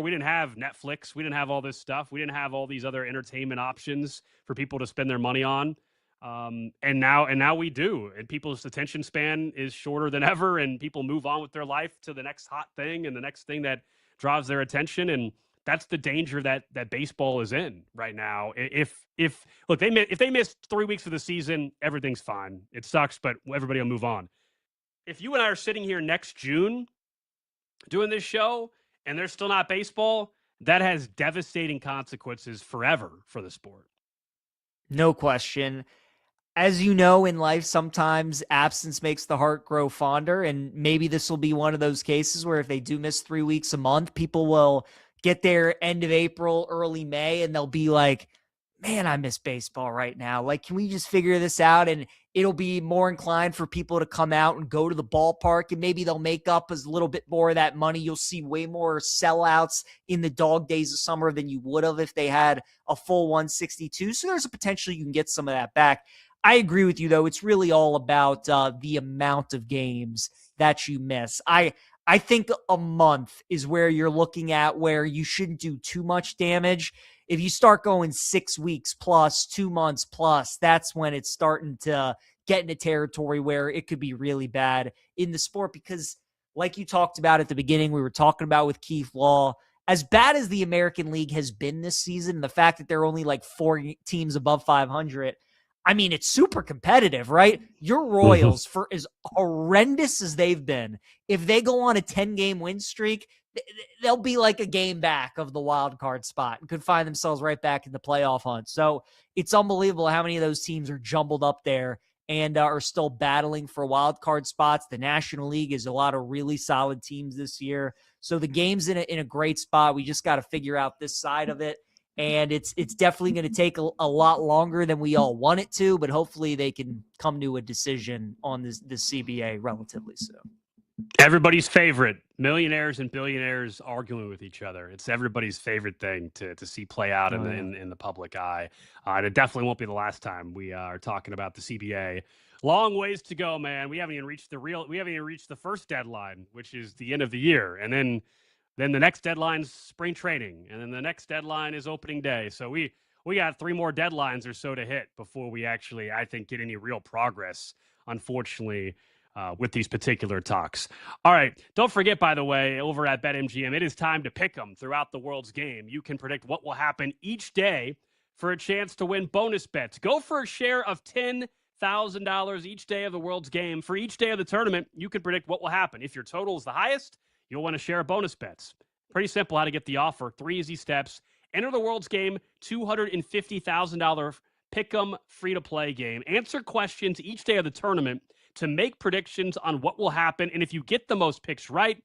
we didn't have Netflix. We didn't have all this stuff. We didn't have all these other entertainment options for people to spend their money on. And now we do. And people's attention span is shorter than ever. And people move on with their life to the next hot thing and the next thing that draws their attention. And that's the danger that baseball is in right now. If they miss 3 weeks of the season, everything's fine. It sucks, but everybody will move on. If you and I are sitting here next June doing this show and there's still not baseball, that has devastating consequences forever for the sport. No question. As you know, in life, sometimes absence makes the heart grow fonder. And maybe this will be one of those cases where if they do miss 3 weeks a month, people will get there end of April, early May, and they'll be like, man, I miss baseball right now. Like, can we just figure this out? And it'll be more inclined for people to come out and go to the ballpark, and maybe they'll make up a little bit more of that money. You'll see way more sellouts in the dog days of summer than you would have if they had a full 162. So there's a potential you can get some of that back. I agree with you, though. It's really all about the amount of games that you miss. I think a month is where you're looking at where you shouldn't do too much damage. If you start going 6 weeks plus, 2 months plus, that's when it's starting to get into territory where it could be really bad in the sport. Because like you talked about at the beginning, we were talking about with Keith Law, as bad as the American League has been this season, the fact that there are only like 4 teams above 500, I mean, it's super competitive, right? Your Royals, for as horrendous as they've been, if they go on a 10-game win streak, they'll be like a game back of the wild card spot and could find themselves right back in the playoff hunt. So it's unbelievable how many of those teams are jumbled up there and are still battling for wild card spots. The National League is a lot of really solid teams this year. So the game's in a great spot. We just got to figure out this side of it. And it's definitely going to take a lot longer than we all want it to, but hopefully they can come to a decision on this CBA relatively soon. Everybody's favorite, millionaires and billionaires arguing with each other. It's everybody's favorite thing to see play out in the public eye. And it definitely won't be the last time we are talking about the CBA. Long ways to go, man. We haven't even reached the first deadline, which is the end of the year. And then the next deadline's spring training, and then the next deadline is opening day. So we got 3 more deadlines or so to hit before we actually, I think, get any real progress, unfortunately, with these particular talks. All right. Don't forget, by the way, over at BetMGM, it is time to pick them throughout the world's game. You can predict what will happen each day for a chance to win bonus bets. Go for a share of $10,000 each day of the world's game. For each day of the tournament, you can predict what will happen. If your total is the highest, you'll want to share bonus bets. Pretty simple how to get the offer. 3 easy steps. Enter the world's game, $250,000 pick-em free-to-play game. Answer questions each day of the tournament to make predictions on what will happen. And if you get the most picks right,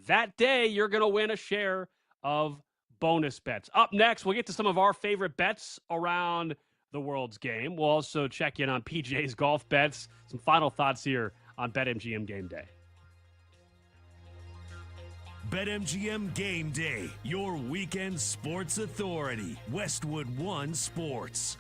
that day you're going to win a share of bonus bets. Up next, we'll get to some of our favorite bets around the world's game. We'll also check in on PJ's golf bets. Some final thoughts here on BetMGM Game Day. BetMGM Game Day, your weekend sports authority. Westwood One Sports.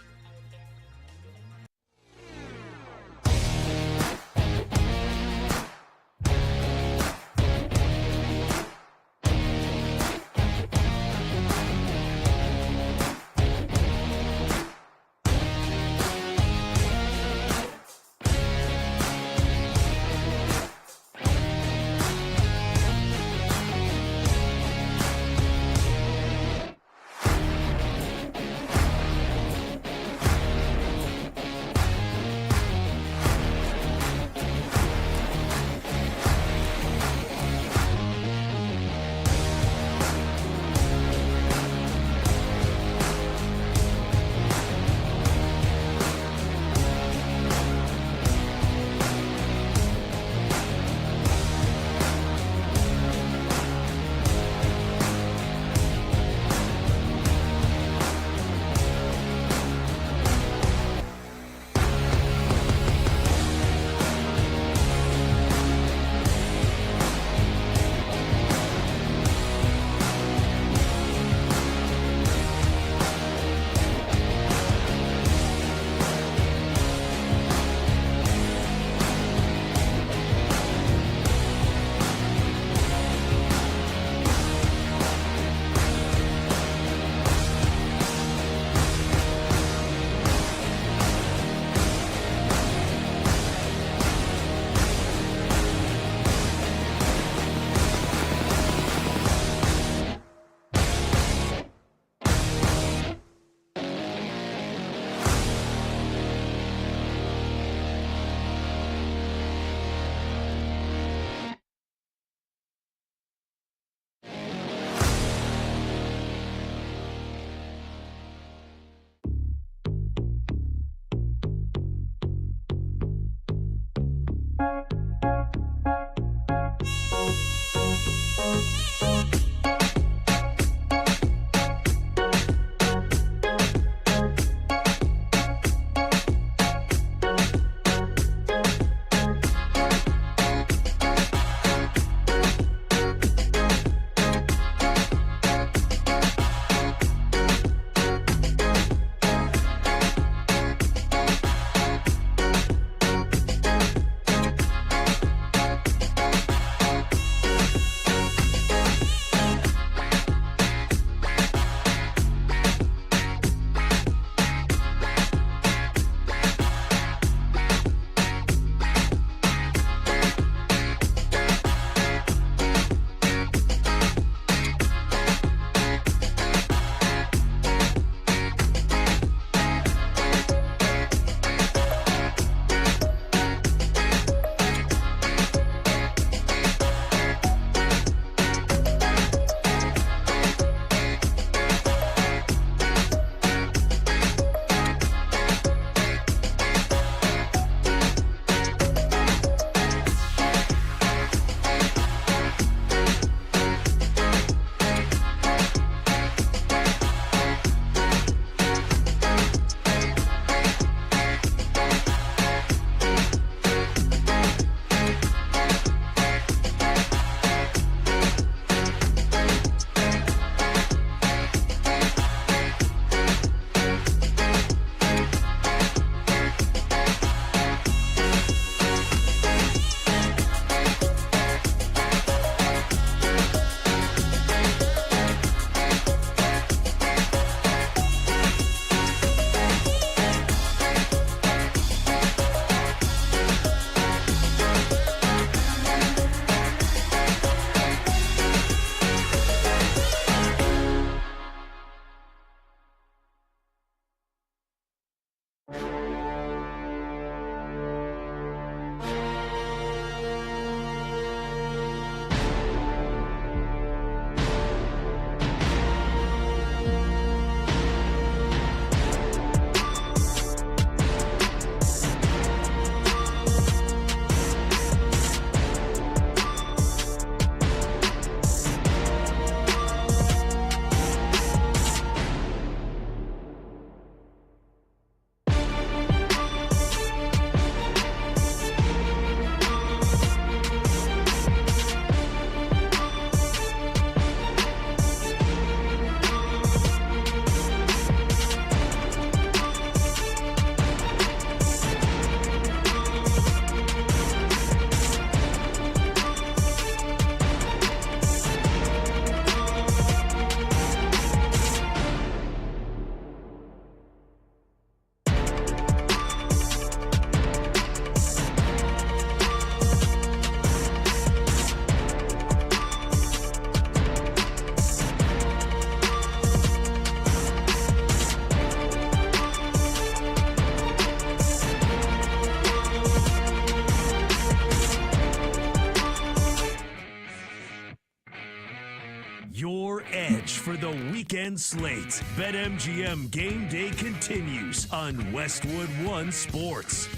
weekend slate. BetMGM Game Day continues on Westwood One Sports.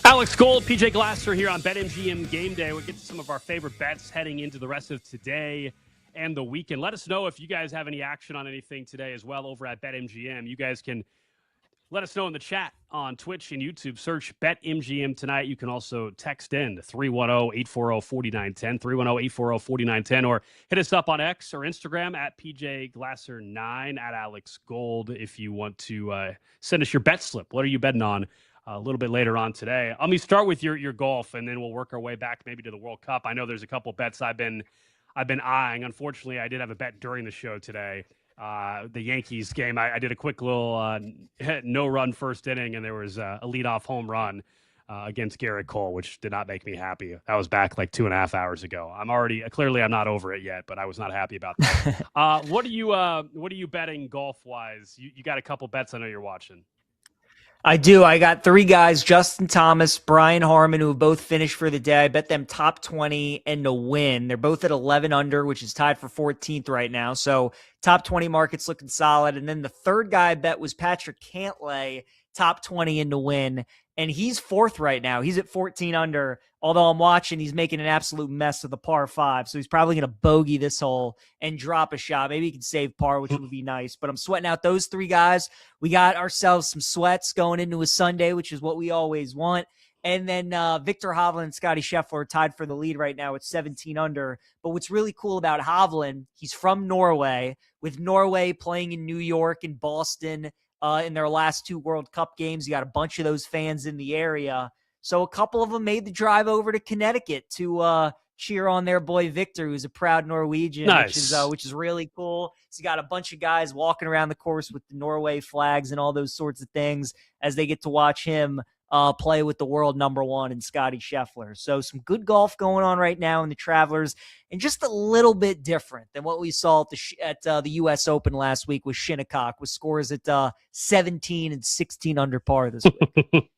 Alex Gold, PJ Glasser here on BetMGM Game Day. We'll get to some of our favorite bets heading into the rest of today and the weekend. Let us know if you guys have any action on anything today as well over at BetMGM. You guys can let us know in the chat on Twitch and YouTube. Search BetMGM tonight. You can also text in to 310-840-4910, 310-840-4910, or hit us up on X or Instagram at PJGlasser9, at Alex Gold, if you want to send us your bet slip. What are you betting on a little bit later on today? Let me start with your golf, and then we'll work our way back maybe to the World Cup. I know there's a couple bets I've been eyeing. Unfortunately, I did have a bet during the show today. The Yankees game, I did a quick little no-run first inning, and there was a leadoff home run against Garrett Cole, which did not make me happy. That was back like 2.5 hours ago. I'm not over it yet, but I was not happy about that. What are you betting golf-wise? You got a couple bets I know you're watching. I do. I got three guys, Justin Thomas, Brian Harmon, who have both finished for the day. I bet them top 20 and to win. They're both at 11 under, which is tied for 14th right now. So top 20 market's looking solid. And then the third guy I bet was Patrick Cantlay, top 20 and to win. And he's fourth right now. He's at 14 under, although I'm watching, he's making an absolute mess of the par 5. So he's probably going to bogey this hole and drop a shot. Maybe he can save par, which would be nice. But I'm sweating out those three guys. We got ourselves some sweats going into a Sunday, which is what we always want. And then Victor Hovland and Scotty Scheffler are tied for the lead right now at 17 under. But what's really cool about Hovland, he's from Norway, with Norway playing in New York and Boston in their last 2 World Cup games. You got a bunch of those fans in the area. So a couple of them made the drive over to Connecticut to cheer on their boy Victor, who's a proud Norwegian, nice. which is really cool. So you got a bunch of guys walking around the course with the Norway flags and all those sorts of things as they get to watch him play with the world number 1 and Scotty Scheffler. So some good golf going on right now in the Travelers, and just a little bit different than what we saw at the U.S. Open last week with Shinnecock, with scores at 17 and 16 under par this week.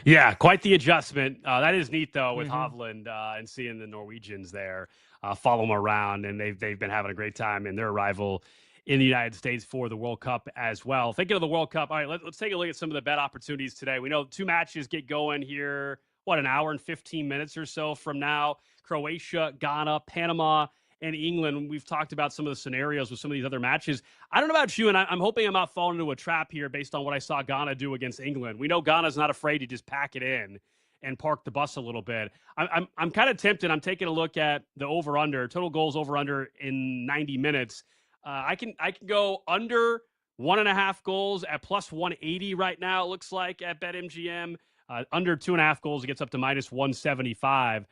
Yeah, quite the adjustment. That is neat, though, with Hovland and seeing the Norwegians there follow him around, and they've been having a great time in their arrival in the United States for the World Cup as well. Thinking of the World Cup, all right, let's take a look at some of the bet opportunities today. We know 2 matches get going here, an hour and 15 minutes or so from now. Croatia, Ghana, Panama, and England. We've talked about some of the scenarios with some of these other matches. I don't know about you, and I'm hoping I'm not falling into a trap here based on what I saw Ghana do against England. We know Ghana's not afraid to just pack it in and park the bus a little bit. I'm kind of tempted. I'm taking a look at the over-under, total goals over-under in 90 minutes. I can go under 1.5 goals at plus 180 right now, it looks like, at BetMGM. Under 2.5 goals, it gets up to minus 175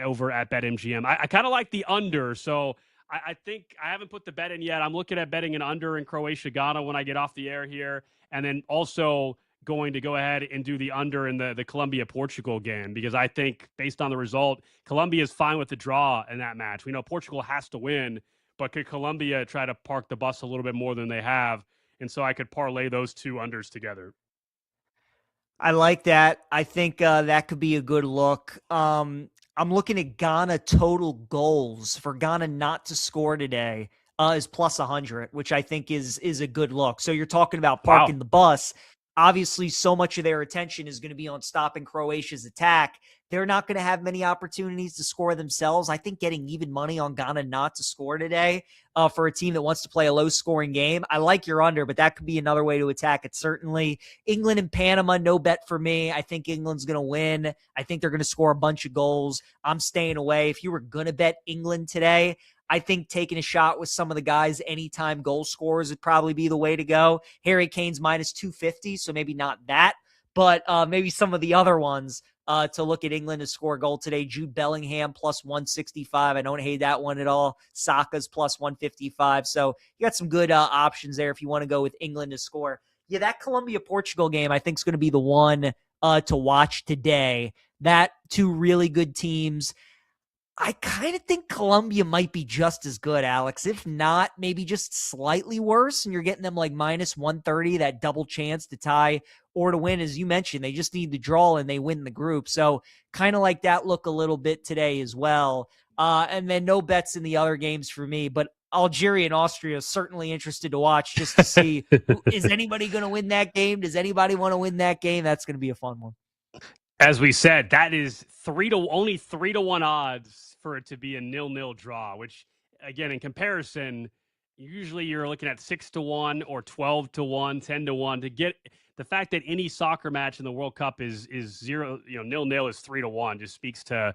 over at BetMGM. I kind of like the under, so I think I haven't put the bet in yet. I'm looking at betting an under in Croatia, Ghana when I get off the air here, and then also going to go ahead and do the under in the Colombia-Portugal game, because I think based on the result, Colombia is fine with the draw in that match. We know Portugal has to win, but could Colombia try to park the bus a little bit more than they have? And so I could parlay those 2 unders together. I like that. I think that could be a good look. I'm looking at Ghana total goals for Ghana not to score today is plus 100, which I think is a good look. So you're talking about parking the bus. Obviously, so much of their attention is going to be on stopping Croatia's attack. They're not going to have many opportunities to score themselves. I think getting even money on Ghana not to score today for a team that wants to play a low-scoring game, I like your under, but that could be another way to attack it, certainly. England and Panama, no bet for me. I think England's going to win. I think they're going to score a bunch of goals. I'm staying away. If you were going to bet England today, I think taking a shot with some of the guys, anytime goal scorers, would probably be the way to go. Harry Kane's minus 250, so maybe not that, but maybe some of the other ones to look at England to score a goal today. Jude Bellingham plus 165. I don't hate that one at all. Saka's plus 155. So you got some good options there if you want to go with England to score. Yeah, that Colombia-Portugal game I think is going to be the one to watch today. That 2 really good teams. I kind of think Colombia might be just as good, Alex. If not, maybe just slightly worse. And you're getting them like minus 130, that double chance to tie or to win. As you mentioned, they just need to draw and they win the group. So kind of like that look a little bit today as well. And then no bets in the other games for me. But Algeria and Austria is certainly interested to watch just to see is anybody going to win that game? Does anybody want to win that game? That's going to be a fun one. As we said, that is only 3-1 odds for it to be a 0-0 draw, which again, in comparison, usually you're looking at 6-1 or 12-1, 10-1 to get the fact that any soccer match in the World Cup is 0, 0-0 is 3-1 just speaks to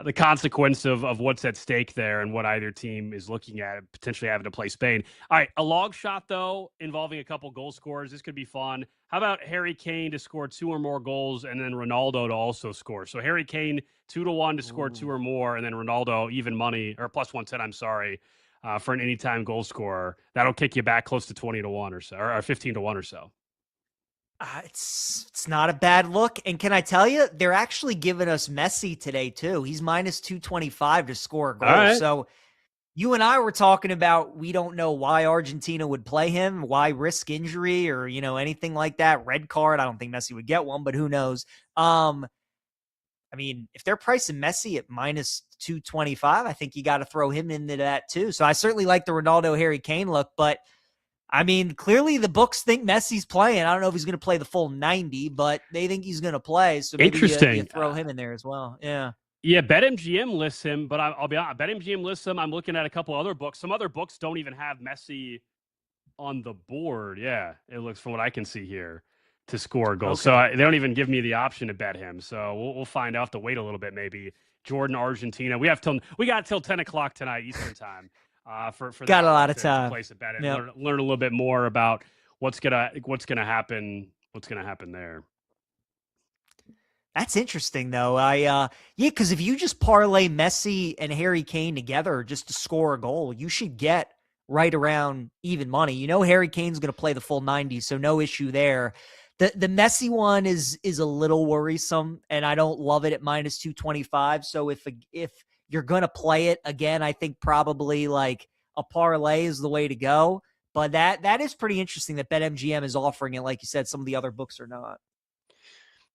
the consequence of what's at stake there and what either team is looking at, potentially having to play Spain. All right, a long shot, though, involving a couple goal scorers. This could be fun. How about Harry Kane to score 2 or more goals and then Ronaldo to also score? So Harry Kane 2-1 to score 2 or more, and then Ronaldo even money, or plus 110, I'm sorry, for an anytime goal scorer. That'll kick you back close to 20-1 or so, or 15-1 or so. It's not a bad look. And can I tell you, they're actually giving us Messi today, too. He's minus 225 to score a goal. Right. So you and I were talking about we don't know why Argentina would play him, why risk injury or, anything like that. Red card. I don't think Messi would get one, but who knows? I mean, if they're pricing Messi at minus 225, I think you got to throw him into that, too. So I certainly like the Ronaldo Harry Kane look, but I mean, clearly the books think Messi's playing. I don't know if he's going to play the full 90, but they think he's going to play. So maybe you throw him in there as well. Yeah. Yeah, BetMGM lists him, but I'll be honest, BetMGM lists him. I'm looking at a couple other books. Some other books don't even have Messi on the board. Yeah, it looks from what I can see here to score a goal. Okay. So they don't even give me the option to bet him. So we'll find out. To wait a little bit, maybe. Jordan, Argentina. We got till 10 o'clock tonight Eastern time. For got that a lot of to time. Place a bet and learn a little bit more about what's gonna happen there. That's interesting, though. Because if you just parlay Messi and Harry Kane together just to score a goal, you should get right around even money. Harry Kane's going to play the full 90, so no issue there. The Messi one is a little worrisome, and I don't love it at minus 225. So if you're going to play it again, I think probably like a parlay is the way to go. But that is pretty interesting that BetMGM is offering it. Like you said, some of the other books are not.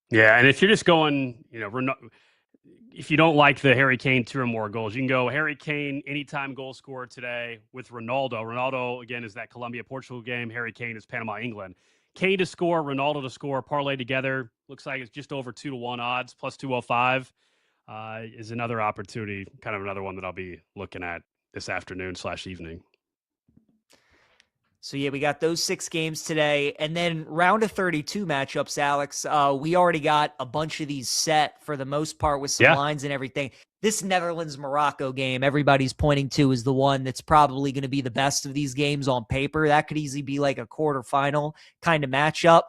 Yeah, and if you're just going, if you don't like the Harry Kane 2 or more goals, you can go Harry Kane anytime goal scorer today with Ronaldo. Ronaldo, again, is that Colombia-Portugal game. Harry Kane is Panama-England. Kane to score, Ronaldo to score, parlay together. Looks like it's just over 2-1 odds, plus 205. Is another opportunity, kind of another one that I'll be looking at this afternoon/evening. So, yeah, we got those 6 games today. And then round of 32 matchups, Alex. We already got a bunch of these set for the most part with some lines and everything. This Netherlands-Morocco game everybody's pointing to is the one that's probably going to be the best of these games on paper. That could easily be like a quarterfinal kind of matchup.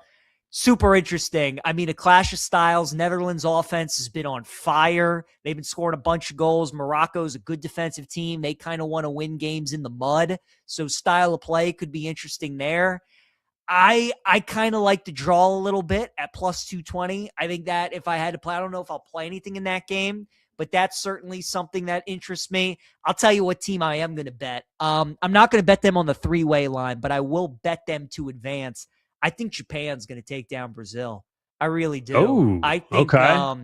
Super interesting. I mean, a clash of styles. Netherlands offense has been on fire. They've been scoring a bunch of goals. Morocco's a good defensive team. They kind of want to win games in the mud. So style of play could be interesting there. I kind of like to draw a little bit at plus 220. I think that if I had to play, I don't know if I'll play anything in that game, but that's certainly something that interests me. I'll tell you what team I am going to bet. I'm not going to bet them on the 3-way line, but I will bet them to advance. I think Japan's going to take down Brazil. I really do. Oh, I think okay.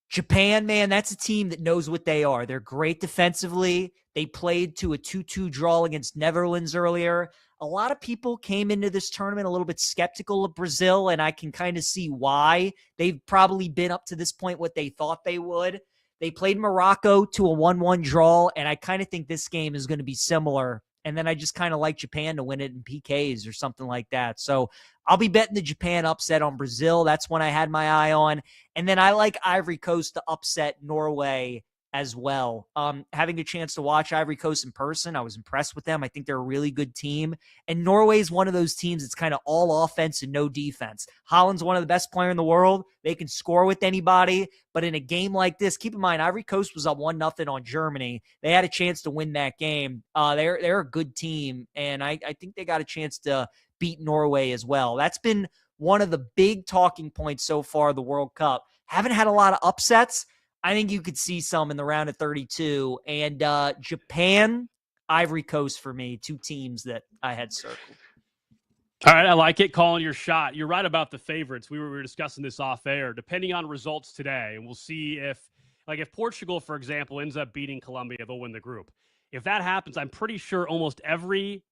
Japan, man, that's a team that knows what they are. They're great defensively. They played to a 2-2 draw against Netherlands earlier. A lot of people came into this tournament a little bit skeptical of Brazil, and I can kind of see why. They've probably been up to this point what they thought they would. They played Morocco to a 1-1 draw, and I kind of think this game is going to be similar. And then I just kind of like Japan to win it in PKs or something like that. So I'll be betting the Japan upset on Brazil. That's one I had my eye on. And then I like Ivory Coast to upset Norway as well. Having a chance to watch Ivory Coast in person, I was impressed with them. I think they're a really good team. And Norway's one of those teams that's kind of all offense and no defense. Holland's one of the best players in the world. They can score with anybody. But in a game like this, keep in mind, Ivory Coast was up 1-0 on Germany. They had a chance to win that game. They're a good team, and I think they got a chance to beat Norway as well. That's been one of the big talking points so far, the World Cup. Haven't had a lot of upsets. I think you could see some in the round of 32. And Japan, Ivory Coast for me, 2 teams that I had circled. All right, I like it. Calling your shot. You're right about the favorites. We were discussing this off air. Depending on results today, and we'll see if, Like if Portugal, for example, ends up beating Colombia, they'll win the group. If that happens, I'm pretty sure almost every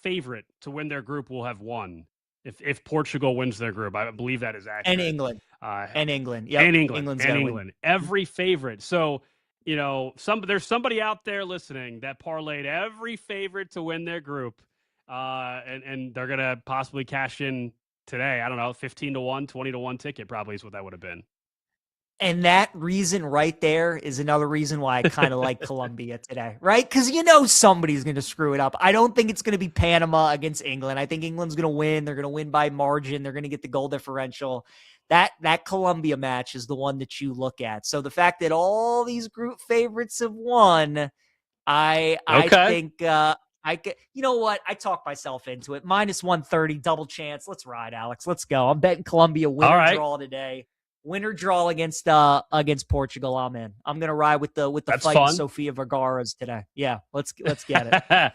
favorite to win their group will have won. If Portugal wins their group, I believe that is accurate. And England. And England. Yep. And England. England's and gonna England. win. Every favorite. So, there's somebody out there listening that parlayed every favorite to win their group. And they're going to possibly cash in today. I don't know, 15-1, 20-1 ticket probably is what that would have been. And that reason right there is another reason why I kind of like Colombia today, right? Because somebody's going to screw it up. I don't think it's going to be Panama against England. I think England's going to win. They're going to win by margin. They're going to get the goal differential. That Colombia match is the one that you look at. So the fact that all these group favorites have won, I think you know what? I talked myself into it. -130, double chance. Let's ride, Alex. Let's go. I'm betting Colombia win or draw today. Win or draw against Portugal. I'm in. I'm gonna ride with the That's fight fun. in Sofia Vergara's today. Yeah, let's get it.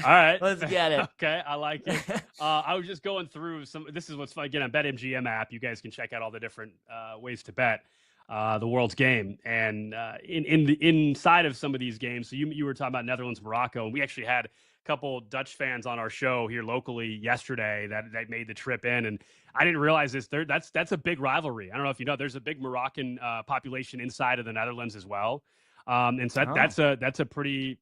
All right, let's get it. Okay, I like it. I was just going through some. This is what's fun. Again, on BetMGM app, you guys can check out all the different ways to bet the world's game. And inside of some of these games, so you were talking about Netherlands, Morocco, and we actually had a couple Dutch fans on our show here locally yesterday that made the trip in, and I didn't realize this. That's a big rivalry. I don't know if you know. There's a big Moroccan population inside of the Netherlands as well, and so that's a pretty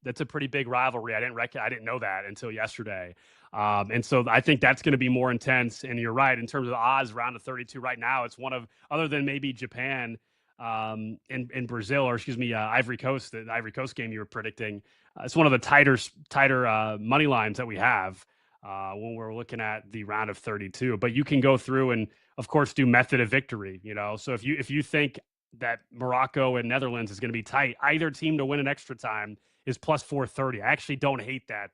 big rivalry. I didn't know that until yesterday, and so I think that's going to be more intense. And you're right in terms of the odds, round of 32 right now. It's one of, other than maybe Japan in Brazil, or excuse me, Ivory Coast, the Ivory Coast game you were predicting. It's one of the tighter money lines that we have when we're looking at the round of 32. But you can go through and, of course, do method of victory. So if you think that Morocco and Netherlands is going to be tight, either team to win an extra time is plus 430. I actually don't hate that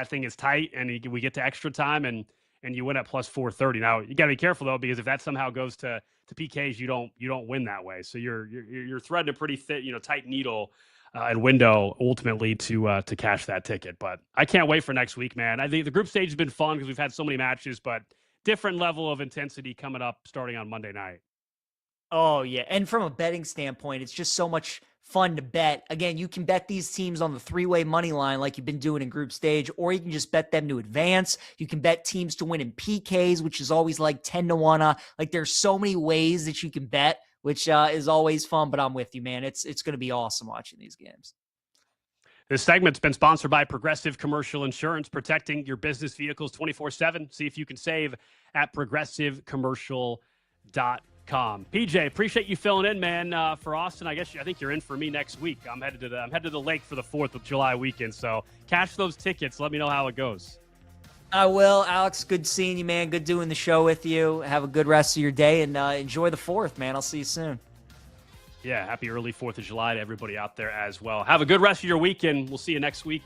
thing is tight and we get to extra time and you win at plus 430. Now you got to be careful though, because if that somehow goes to PKs, you don't win that way. So you're threading a pretty tight needle and window ultimately to cash that ticket. But I can't wait for next week, man. I think the group stage has been fun because we've had so many matches, but different level of intensity coming up starting on Monday night. Oh yeah, and from a betting standpoint, it's just so much fun to bet. Again, you can bet these teams on the three-way money line like you've been doing in group stage, or you can just bet them to advance. You can bet teams to win in PKs, which is always like 10-1. Like there's so many ways that you can bet, which is always fun. But I'm with you, man. It's going to be awesome watching these games. This segment's been sponsored by Progressive Commercial Insurance, protecting your business vehicles 24/7. See if you can save at progressivecommercial.com. PJ, appreciate you filling in, man, for Austin. I think you're in for me next week. I'm headed to the lake for the 4th of July weekend. So cash those tickets. Let me know how it goes. I will, Alex. Good seeing you, man. Good doing the show with you. Have a good rest of your day and enjoy the 4th, man. I'll see you soon. Yeah, happy early 4th of July to everybody out there as well. Have a good rest of your weekend. We'll see you next week